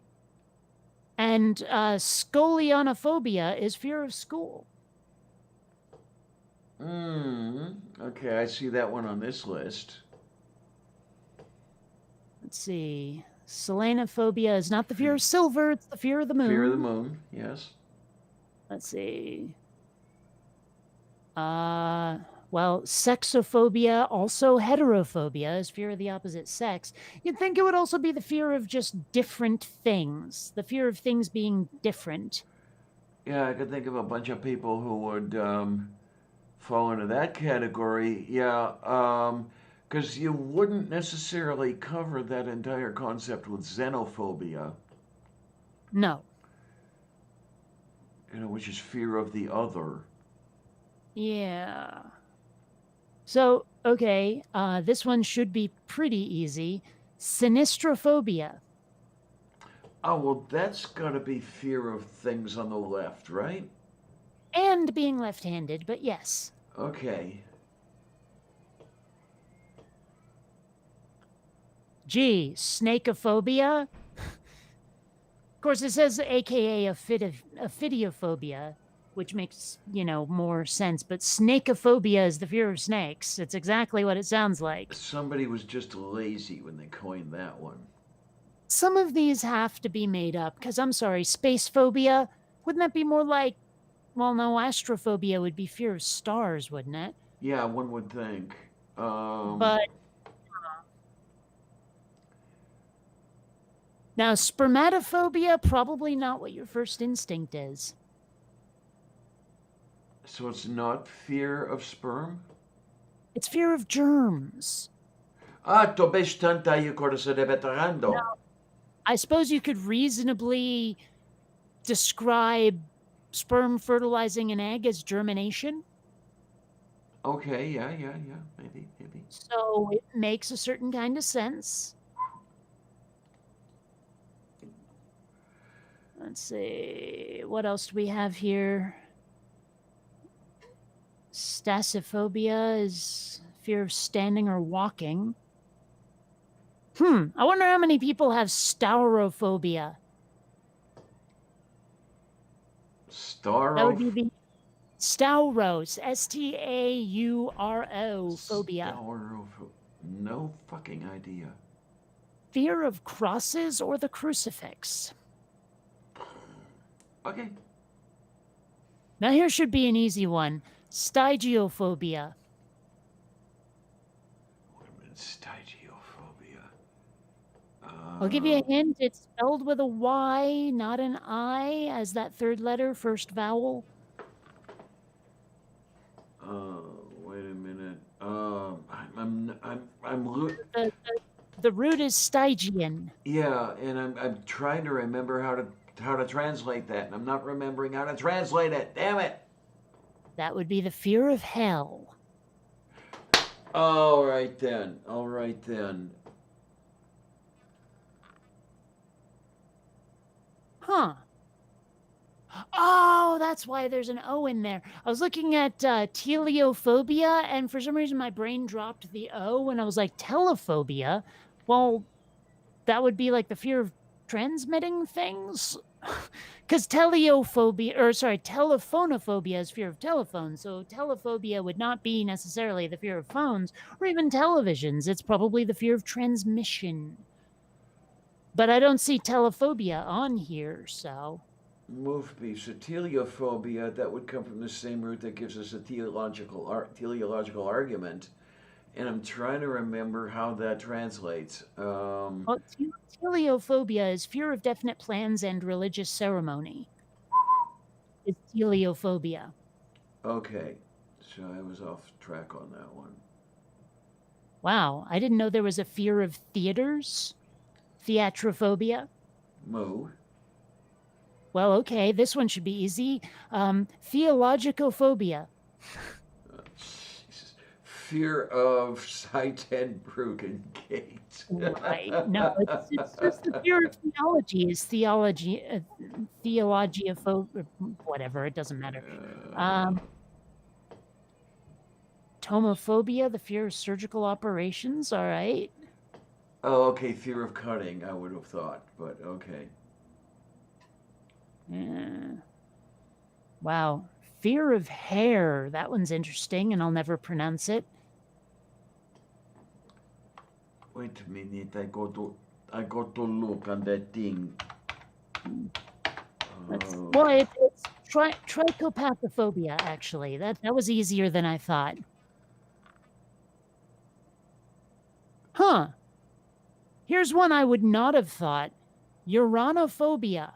S2: And scolionophobia is fear of school.
S1: Okay, I see that one on this list.
S2: Let's see. Selenophobia is not the fear of silver, it's the fear of the moon.
S1: Fear of the moon, yes.
S2: Let's see. Well, sexophobia, also heterophobia, is fear of the opposite sex. You'd think it would also be the fear of just different things, the fear of things being different.
S1: Yeah, I could think of a bunch of people who would fall into that category. Yeah, because you wouldn't necessarily cover that entire concept with xenophobia,
S2: No.
S1: which is fear of the other.
S2: Yeah. So, okay, this one should be pretty easy. Sinistrophobia.
S1: Oh, well, that's got to be fear of things on the left, right?
S2: And being left-handed, but yes.
S1: Okay.
S2: Gee, snakeophobia? Of course, it says AKA ophidiophobia, which makes, more sense, but snakeophobia is the fear of snakes. It's exactly what it sounds like.
S1: Somebody was just lazy when they coined that one.
S2: Some of these have to be made up, because I'm sorry, space phobia, wouldn't that be more like, well, no, astrophobia would be fear of stars, wouldn't it?
S1: Yeah, one would think.
S2: But now, spermatophobia, probably not what your first instinct is.
S1: So it's not fear of sperm?
S2: It's fear of germs.
S1: To beş tantayı korusu de veterando.
S2: I suppose you could reasonably describe sperm fertilizing an egg as germination.
S1: Okay, yeah, maybe.
S2: So it makes a certain kind of sense. Let's see, what else do we have here? Stasiophobia is fear of standing or walking. I wonder how many people have staurophobia. That would be the stauros, Stauro phobia.
S1: No fucking idea.
S2: Fear of crosses or the crucifix.
S1: Okay.
S2: Now here should be an easy one. Stygiophobia.
S1: Wait a minute, stygiophobia.
S2: I'll give you a hint. It's spelled with a Y, not an I, as that third letter, first vowel.
S1: Wait a minute.
S2: The root is Stygian.
S1: Yeah, and I'm trying to remember how how to translate that, and I'm not remembering how to translate it. Damn it!
S2: That would be the fear of hell.
S1: All right then. All right then.
S2: Huh. Oh, that's why there's an O in there. I was looking at teleophobia, and for some reason my brain dropped the O, and I was like, telephobia? Well, that would be like the fear of transmitting things? Because telephonophobia is fear of telephones, so telephobia would not be necessarily the fear of phones or even televisions. It's probably the fear of transmission. But I don't see telephobia on here, so...
S1: Move me. So teleophobia, that would come from the same root that gives us a teleological argument. And I'm trying to remember how that translates.
S2: Well, teleophobia is fear of definite plans and religious ceremony. It's teleophobia.
S1: Okay, so I was off track on that one.
S2: Wow, I didn't know there was a fear of theaters. Theatrophobia.
S1: Moo.
S2: Well, okay, this one should be easy. Theologicophobia.
S1: Jesus. Fear of Seidenbruggen Gate.
S2: Right. No, it's just the fear of theology. Is theology, theologiophobia, whatever, it doesn't matter. Tomophobia, the fear of surgical operations, all right.
S1: Oh, okay, fear of cutting, I would have thought, but okay.
S2: Wow. Fear of hair. That one's interesting, and I'll never pronounce it.
S1: Wait a minute, I got to look on that thing.
S2: Well, it's trichopathophobia, actually. That was easier than I thought. Huh. Here's one I would not have thought. Uranophobia.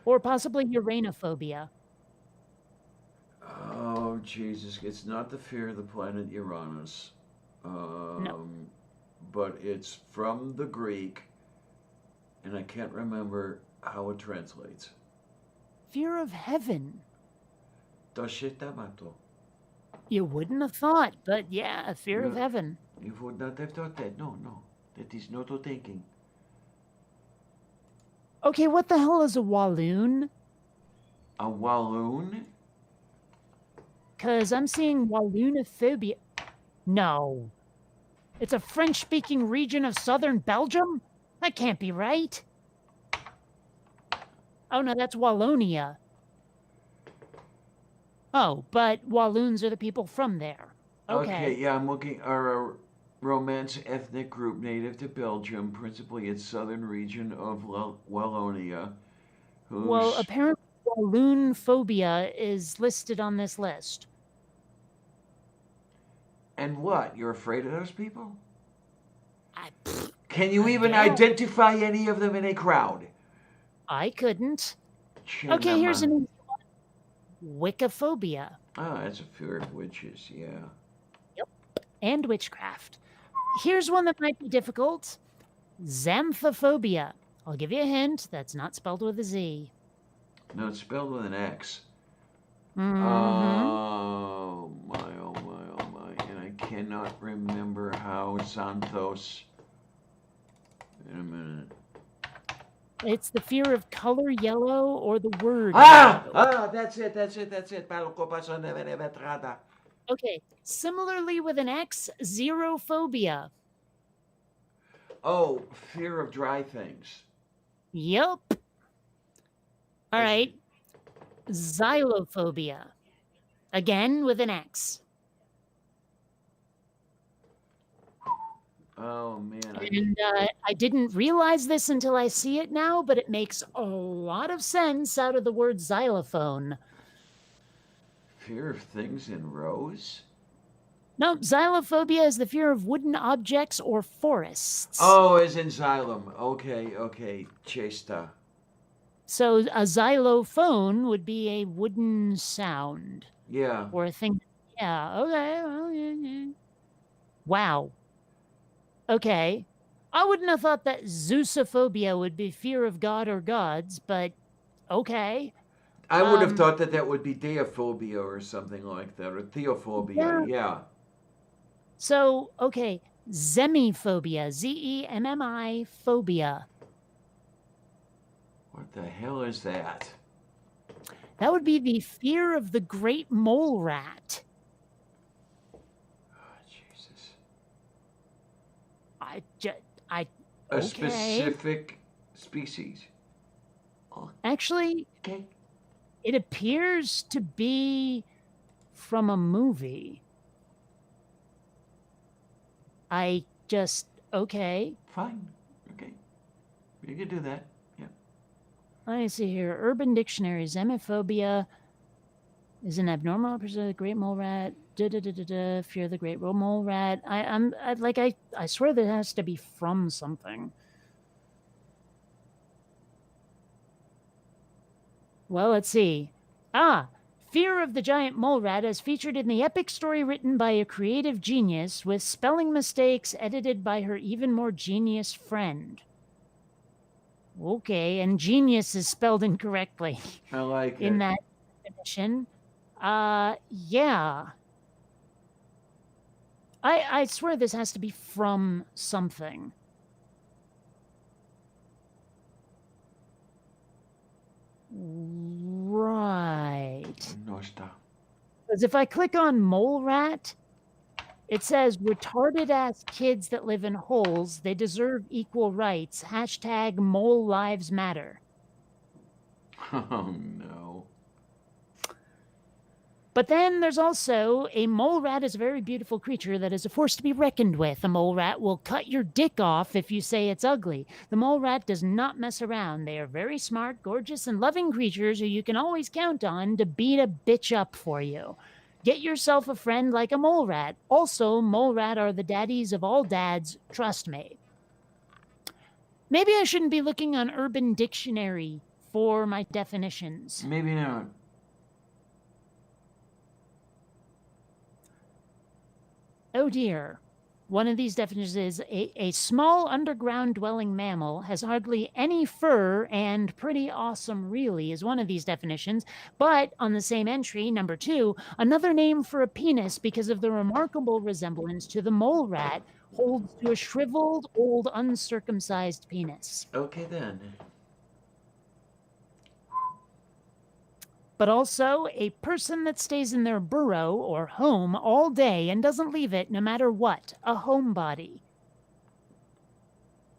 S2: Or possibly uranophobia.
S1: Oh, Jesus. It's not the fear of the planet Uranus.
S2: No.
S1: But it's from the Greek, and I can't remember how it translates.
S2: Fear of heaven.
S1: Doshitamato.
S2: You wouldn't have thought, but yeah, fear of
S1: No.
S2: heaven.
S1: You would not have thought that. No. That is not a thinking.
S2: Okay, what the hell is a Walloon?
S1: A Walloon?
S2: Because I'm seeing Walloonophobia. No. It's a French-speaking region of southern Belgium? That can't be right. Oh, no, that's Wallonia. Oh, but Walloons are the people from there. Okay.
S1: Yeah, I'm looking. Are a Romance ethnic group native to Belgium, principally its southern region of Wallonia.
S2: Well, apparently Walloon phobia is listed on this list.
S1: And what? You're afraid of those people? Can
S2: I
S1: you even
S2: guess.
S1: identify any of them in a crowd?
S2: I couldn't. Okay, here's an easy one. Wiccaphobia.
S1: Oh, that's a fear of witches, yeah.
S2: Yep. And witchcraft. Here's one that might be difficult. Xanthophobia. I'll give you a hint. That's not spelled with a Z.
S1: No, it's spelled with an X.
S2: Mhm.
S1: Oh my. And I cannot remember how Xanthos. Wait a minute.
S2: It's the fear of color yellow or the word
S1: Ah!
S2: yellow.
S1: That's it.
S2: Okay. Similarly with an X, xerophobia.
S1: Oh, fear of dry things.
S2: Yep. All right. Xylophobia. Again with an X.
S1: Oh man.
S2: And I didn't realize this until I see it now, but it makes a lot of sense out of the word xylophone.
S1: Fear of things in rows?
S2: No, xylophobia is the fear of wooden objects or forests.
S1: Oh, as in xylem. Okay. Chesta.
S2: So a xylophone would be a wooden sound.
S1: Yeah.
S2: Or a thing. Yeah, okay. Well, yeah. Wow. Okay. I wouldn't have thought that Zeusophobia would be fear of God or gods, but Okay.
S1: I would have
S2: Um,
S1: thought that would be deophobia or something like that, or theophobia.
S2: Yeah.
S1: Yeah.
S2: So, okay, Zemmiphobia, Zemmi phobia.
S1: What the hell is that?
S2: That would be the fear of the great mole rat.
S1: Oh, Jesus.
S2: I
S1: A
S2: okay.
S1: specific species.
S2: Actually,
S1: Okay.
S2: it appears to be from a movie. Okay.
S1: Fine. Okay. You can do that. Yeah.
S2: Let me see here. Urban Dictionary, Zemmophobia is an abnormal person of the great mole rat. Fear of the great mole rat. I swear that has to be from something. Well, let's see. Fear of the giant mole rat is featured in the epic story written by a creative genius with spelling mistakes edited by her even more genius friend. Okay, and genius is spelled incorrectly
S1: I like
S2: in
S1: it.
S2: that definition. Yeah. I swear this has to be from something. Right.
S1: No está.
S2: Because if I click on mole rat, it says retarded ass kids that live in holes, they deserve equal rights. Hashtag mole lives matter.
S1: Oh no.
S2: But then there's also a mole rat is a very beautiful creature that is a force to be reckoned with. A mole rat will cut your dick off if you say it's ugly. The mole rat does not mess around. They are very smart, gorgeous, and loving creatures who you can always count on to beat a bitch up for you. Get yourself a friend like a mole rat. Also, mole rat are the daddies of all dads, trust me. Maybe I shouldn't be looking on Urban Dictionary for my definitions.
S1: Maybe not.
S2: Oh dear. One of these definitions is a small underground dwelling mammal, has hardly any fur and pretty awesome, really, is one of these definitions. But on the same entry, number 2, another name for a penis because of the remarkable resemblance to the mole rat holds to a shriveled, old, uncircumcised penis.
S1: Okay then.
S2: But also a person that stays in their burrow or home all day and doesn't leave it no matter what, a homebody.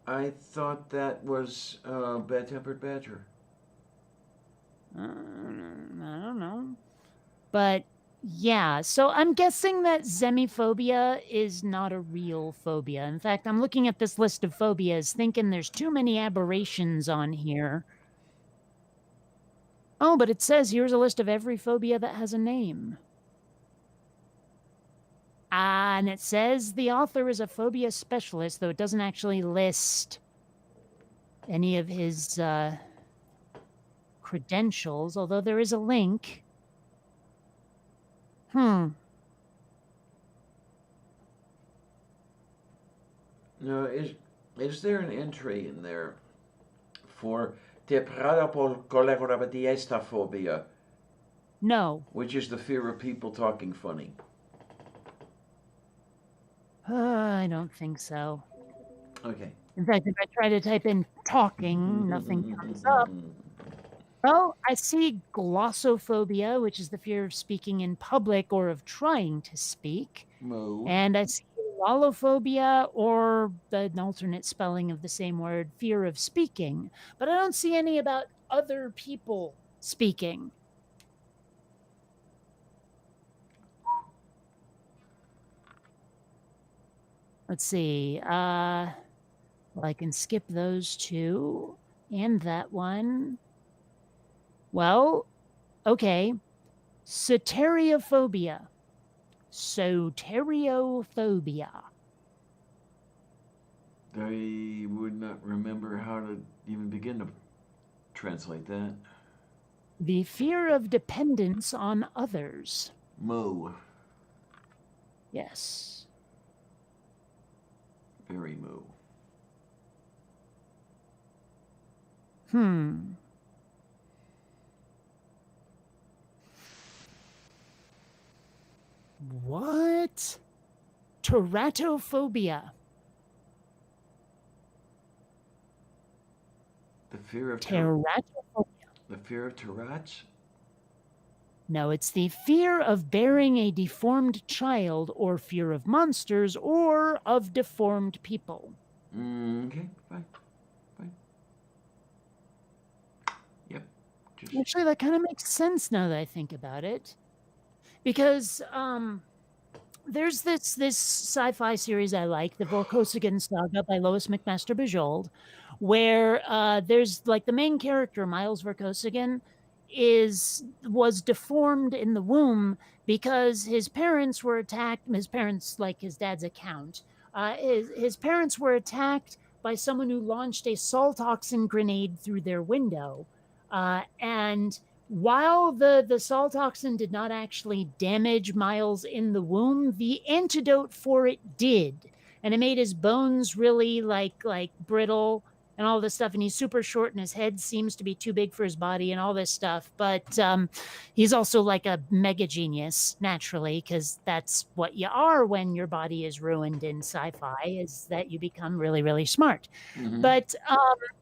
S1: I thought that was bad-tempered badger.
S2: I don't know. But yeah, so I'm guessing that Zemmiphobia is not a real phobia. In fact, I'm looking at this list of phobias thinking there's too many aberrations on here. Oh, but it says here's a list of every phobia that has a name. And it says the author is a phobia specialist, though it doesn't actually list any of his credentials, although there is a link.
S1: No, is there an entry in there for tetrapolcolerabidiestaphobia,
S2: No.
S1: which is the fear of people talking funny?
S2: I don't think so.
S1: Okay.
S2: In fact, if I try to type in talking, nothing comes up. Well, I see glossophobia, which is the fear of speaking in public or of trying to speak.
S1: Moo.
S2: And I see lollophobia, or an alternate spelling of the same word, fear of speaking. But I don't see any about other people speaking. Let's see. Well, I can skip those two and that one. Well, okay. Soteriophobia. Soteriophobia.
S1: I would not remember how to even begin to translate that.
S2: The fear of dependence on others.
S1: Moo.
S2: Yes.
S1: Very moo.
S2: What? Teratophobia.
S1: The fear of
S2: Teratophobia.
S1: the fear of Tourette's.
S2: No, it's the fear of bearing a deformed child, or fear of monsters, or of deformed people.
S1: Okay, fine. Yep. Just
S2: Actually, that kind of makes sense now that I think about it, because there's this sci-fi series I like, the Vorkosigan Saga by Lois McMaster Bujold, where there's like the main character, Miles Vorkosigan, was deformed in the womb because his parents were attacked. His parents, like his dad's account, his parents were attacked by someone who launched a salt oxen grenade through their window, and while the salt toxin did not actually damage Miles in the womb, the antidote for it did, and it made his bones really like brittle and all this stuff. And he's super short, and his head seems to be too big for his body, and all this stuff. But he's also like a mega genius naturally, because that's what you are when your body is ruined in sci-fi, is that you become really, really smart.
S1: Mhm.
S2: But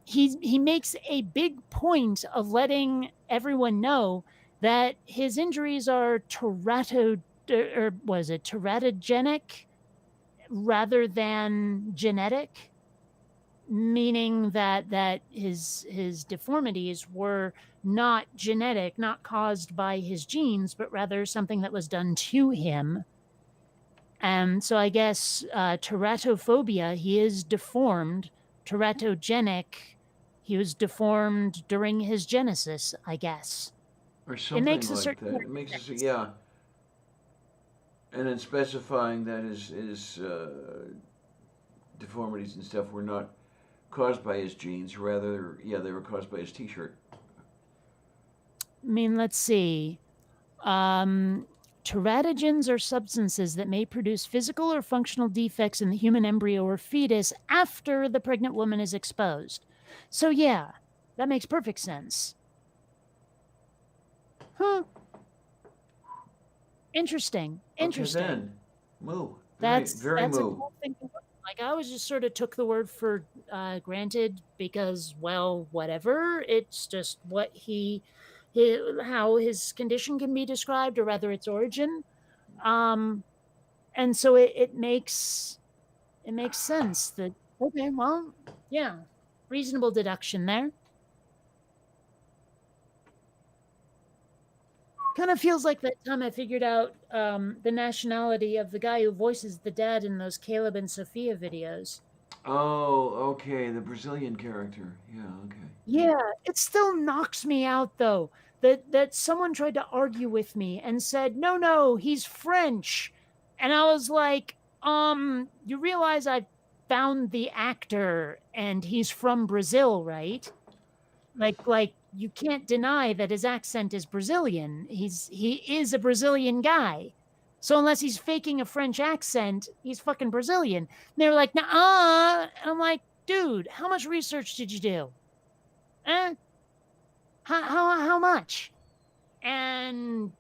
S2: he makes a big point of letting everyone know that his injuries are teratogenic rather than genetic, meaning that his deformities were not genetic, not caused by his genes, but rather something that was done to him. And so I guess teratophobia, he is deformed. Teratogenic, he was deformed during his genesis, I guess.
S1: Or something
S2: makes a
S1: like
S2: certain
S1: that. It makes us, yeah. And then specifying that his deformities and stuff were not caused by his genes, rather, yeah, they were caused by his T-shirt.
S2: I mean, let's see. Teratogens are substances that may produce physical or functional defects in the human embryo or fetus after the pregnant woman is exposed. So yeah, that makes perfect sense. Huh. Interesting. Interesting.
S1: Okay, then. Moo.
S2: That's
S1: very
S2: a
S1: moo.
S2: cool thing. Like, I always just sort of took the word for granted because, well, whatever. It's just what how his condition can be described, or rather its origin. And so it makes sense that, okay, well, yeah, reasonable deduction there. Kind of feels like that time I figured out the nationality of the guy who voices the dad in those Caleb and Sophia videos.
S1: Oh, okay, the Brazilian character. Yeah, okay.
S2: Yeah, it still knocks me out though that someone tried to argue with me and said, no, he's French. And I was like, you realize I found the actor and he's from Brazil, right? Like you can't deny that his accent is Brazilian. He is a Brazilian guy. So unless he's faking a French accent, he's fucking Brazilian. And they were like, nah. And I'm like, dude, how much research did you do? How much? And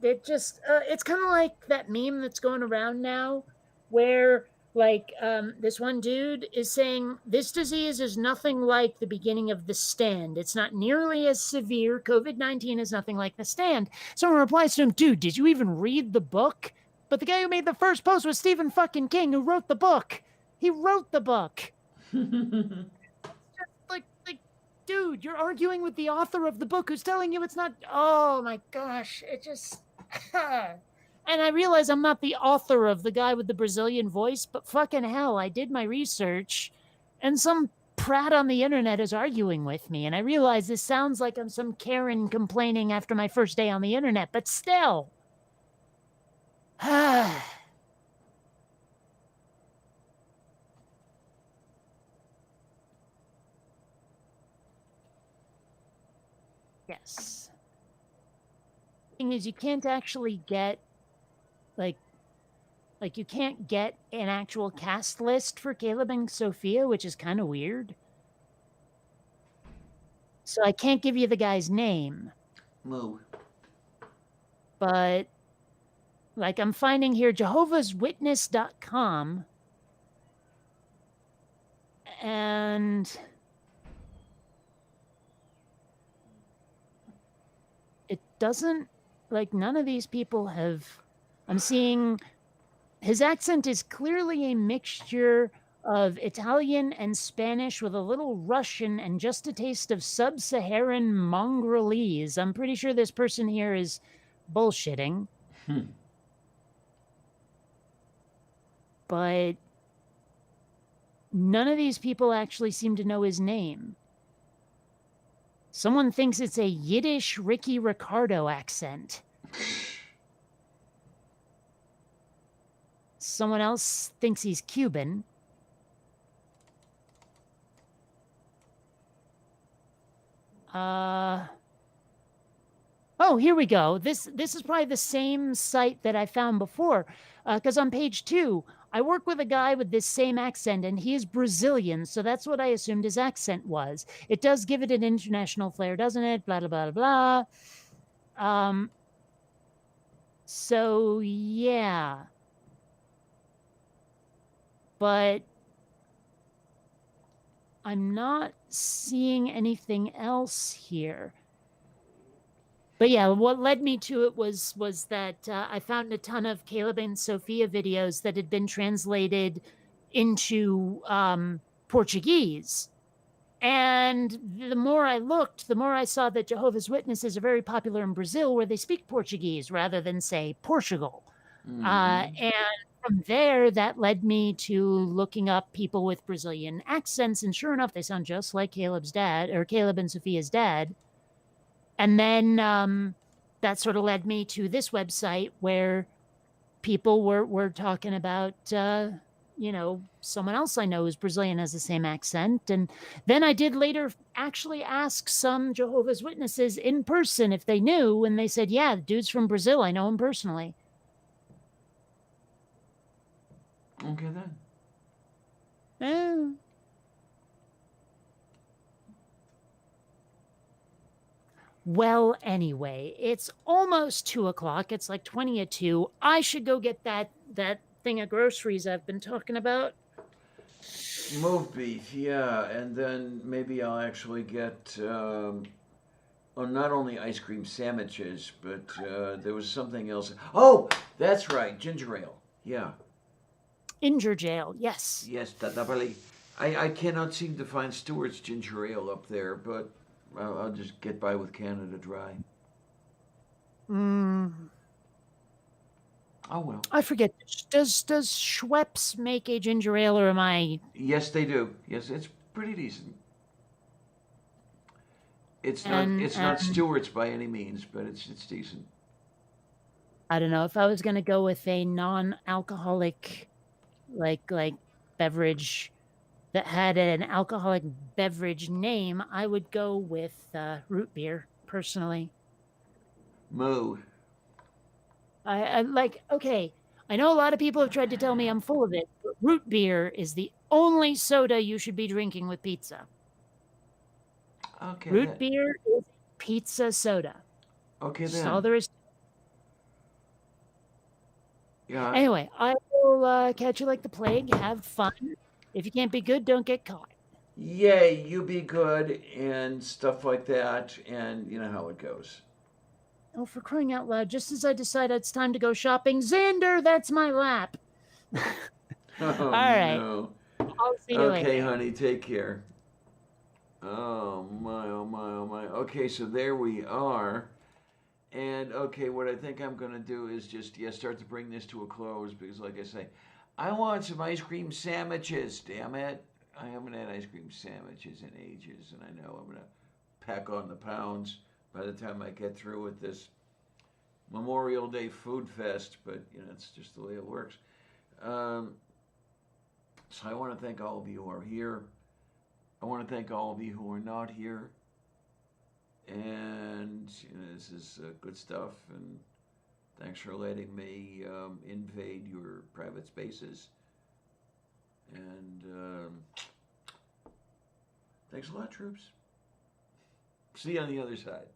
S2: it just it's kind of like that meme that's going around now, where like this one dude is saying this disease is nothing like the beginning of The Stand. It's not nearly as severe. COVID-19 is nothing like The Stand. Someone replies to him, dude, did you even read the book? But the guy who made the first post was Stephen fucking King, who wrote the book. He wrote the book. Like, dude, you're arguing with the author of the book who's telling you it's not. Oh my gosh, it just. And I realize I'm not the author of the guy with the Brazilian voice, but fucking hell, I did my research, and some prat on the internet is arguing with me, and I realize this sounds like I'm some Karen complaining after my first day on the internet, but still. Yes. Thing is, you can't actually get like you can't get an actual cast list for Caleb and Sophia, which is kind of weird. So I can't give you the guy's name.
S1: Moo.
S2: But like I'm finding here jehovahswitness.com, and it doesn't, like, none of these people have. I'm seeing his accent is clearly a mixture of Italian and Spanish with a little Russian and just a taste of sub-Saharan Mongolese. I'm pretty sure this person here is bullshitting. But none of these people actually seem to know his name. Someone thinks it's a Yiddish Ricky Ricardo accent. Someone else thinks he's Cuban. Oh, here we go. This is probably the same site that I found before, because on page 2, I work with a guy with this same accent, and he is Brazilian, so that's what I assumed his accent was. It does give it an international flair, doesn't it? Blah, blah, blah, blah. So, yeah. But I'm not seeing anything else here. But yeah, what led me to it was that I found a ton of Caleb and Sophia videos that had been translated into Portuguese. And the more I looked, the more I saw that Jehovah's Witnesses are very popular in Brazil, where they speak Portuguese rather than, say, Portugal. And from there, that led me to looking up people with Brazilian accents. And sure enough, they sound just like Caleb's dad, or Caleb and Sophia's dad. And then that sort of led me to this website where people were talking about, someone else I know who's Brazilian has the same accent. And then I did later actually ask some Jehovah's Witnesses in person if they knew, and they said, yeah, the dude's from Brazil. I know him personally.
S1: Okay, then.
S2: Eh. Well, anyway, it's almost 2:00. It's like 2:20. I should go get that thing of groceries I've been talking about.
S1: Move beef, yeah, and then maybe I'll actually get not only ice cream sandwiches, but there was something else. Oh, that's right, ginger ale. Yeah.
S2: Ginger jail, yes.
S1: Yes, Tatapali. I cannot seem to find Stewart's ginger ale up there, but I'll just get by with Canada Dry. Oh well.
S2: I forget. Does Schweppes make a ginger ale, or am I?
S1: Yes, they do. Yes, it's pretty decent. It's not Stewart's by any means, but it's decent.
S2: I don't know if I was gonna go with a non-alcoholic, like beverage that had an alcoholic beverage name. I would go with root beer personally.
S1: Moo.
S2: I like. Okay, I know a lot of people have tried to tell me I'm full of it, but root beer is the only soda you should be drinking with pizza.
S1: Okay.
S2: Root beer is pizza soda.
S1: Okay
S2: That's
S1: then.
S2: all there is.
S1: Yeah.
S2: Anyway, I will catch you like the plague. Have fun. If you can't be good, don't get caught.
S1: Yay, you be good and stuff like that, and you know how it goes.
S2: Oh, for crying out loud, just as I decide it's time to go shopping, Xander, that's my lap.
S1: Oh,
S2: All right.
S1: no.
S2: I'll see you later.
S1: Okay, honey, take care. Oh my, oh my, oh my. Okay, so there we are. And okay, what I think I'm gonna do is just start to bring this to a close, because like I say, I want some ice cream sandwiches, damn it. I haven't had ice cream sandwiches in ages, and I know I'm gonna pack on the pounds by the time I get through with this Memorial Day food fest, but it's just the way it works. So I want to thank all of you who are here. I want to thank all of you who are not here. And this is good stuff, and thanks for letting me invade your private spaces. And thanks a lot, troops. See you on the other side.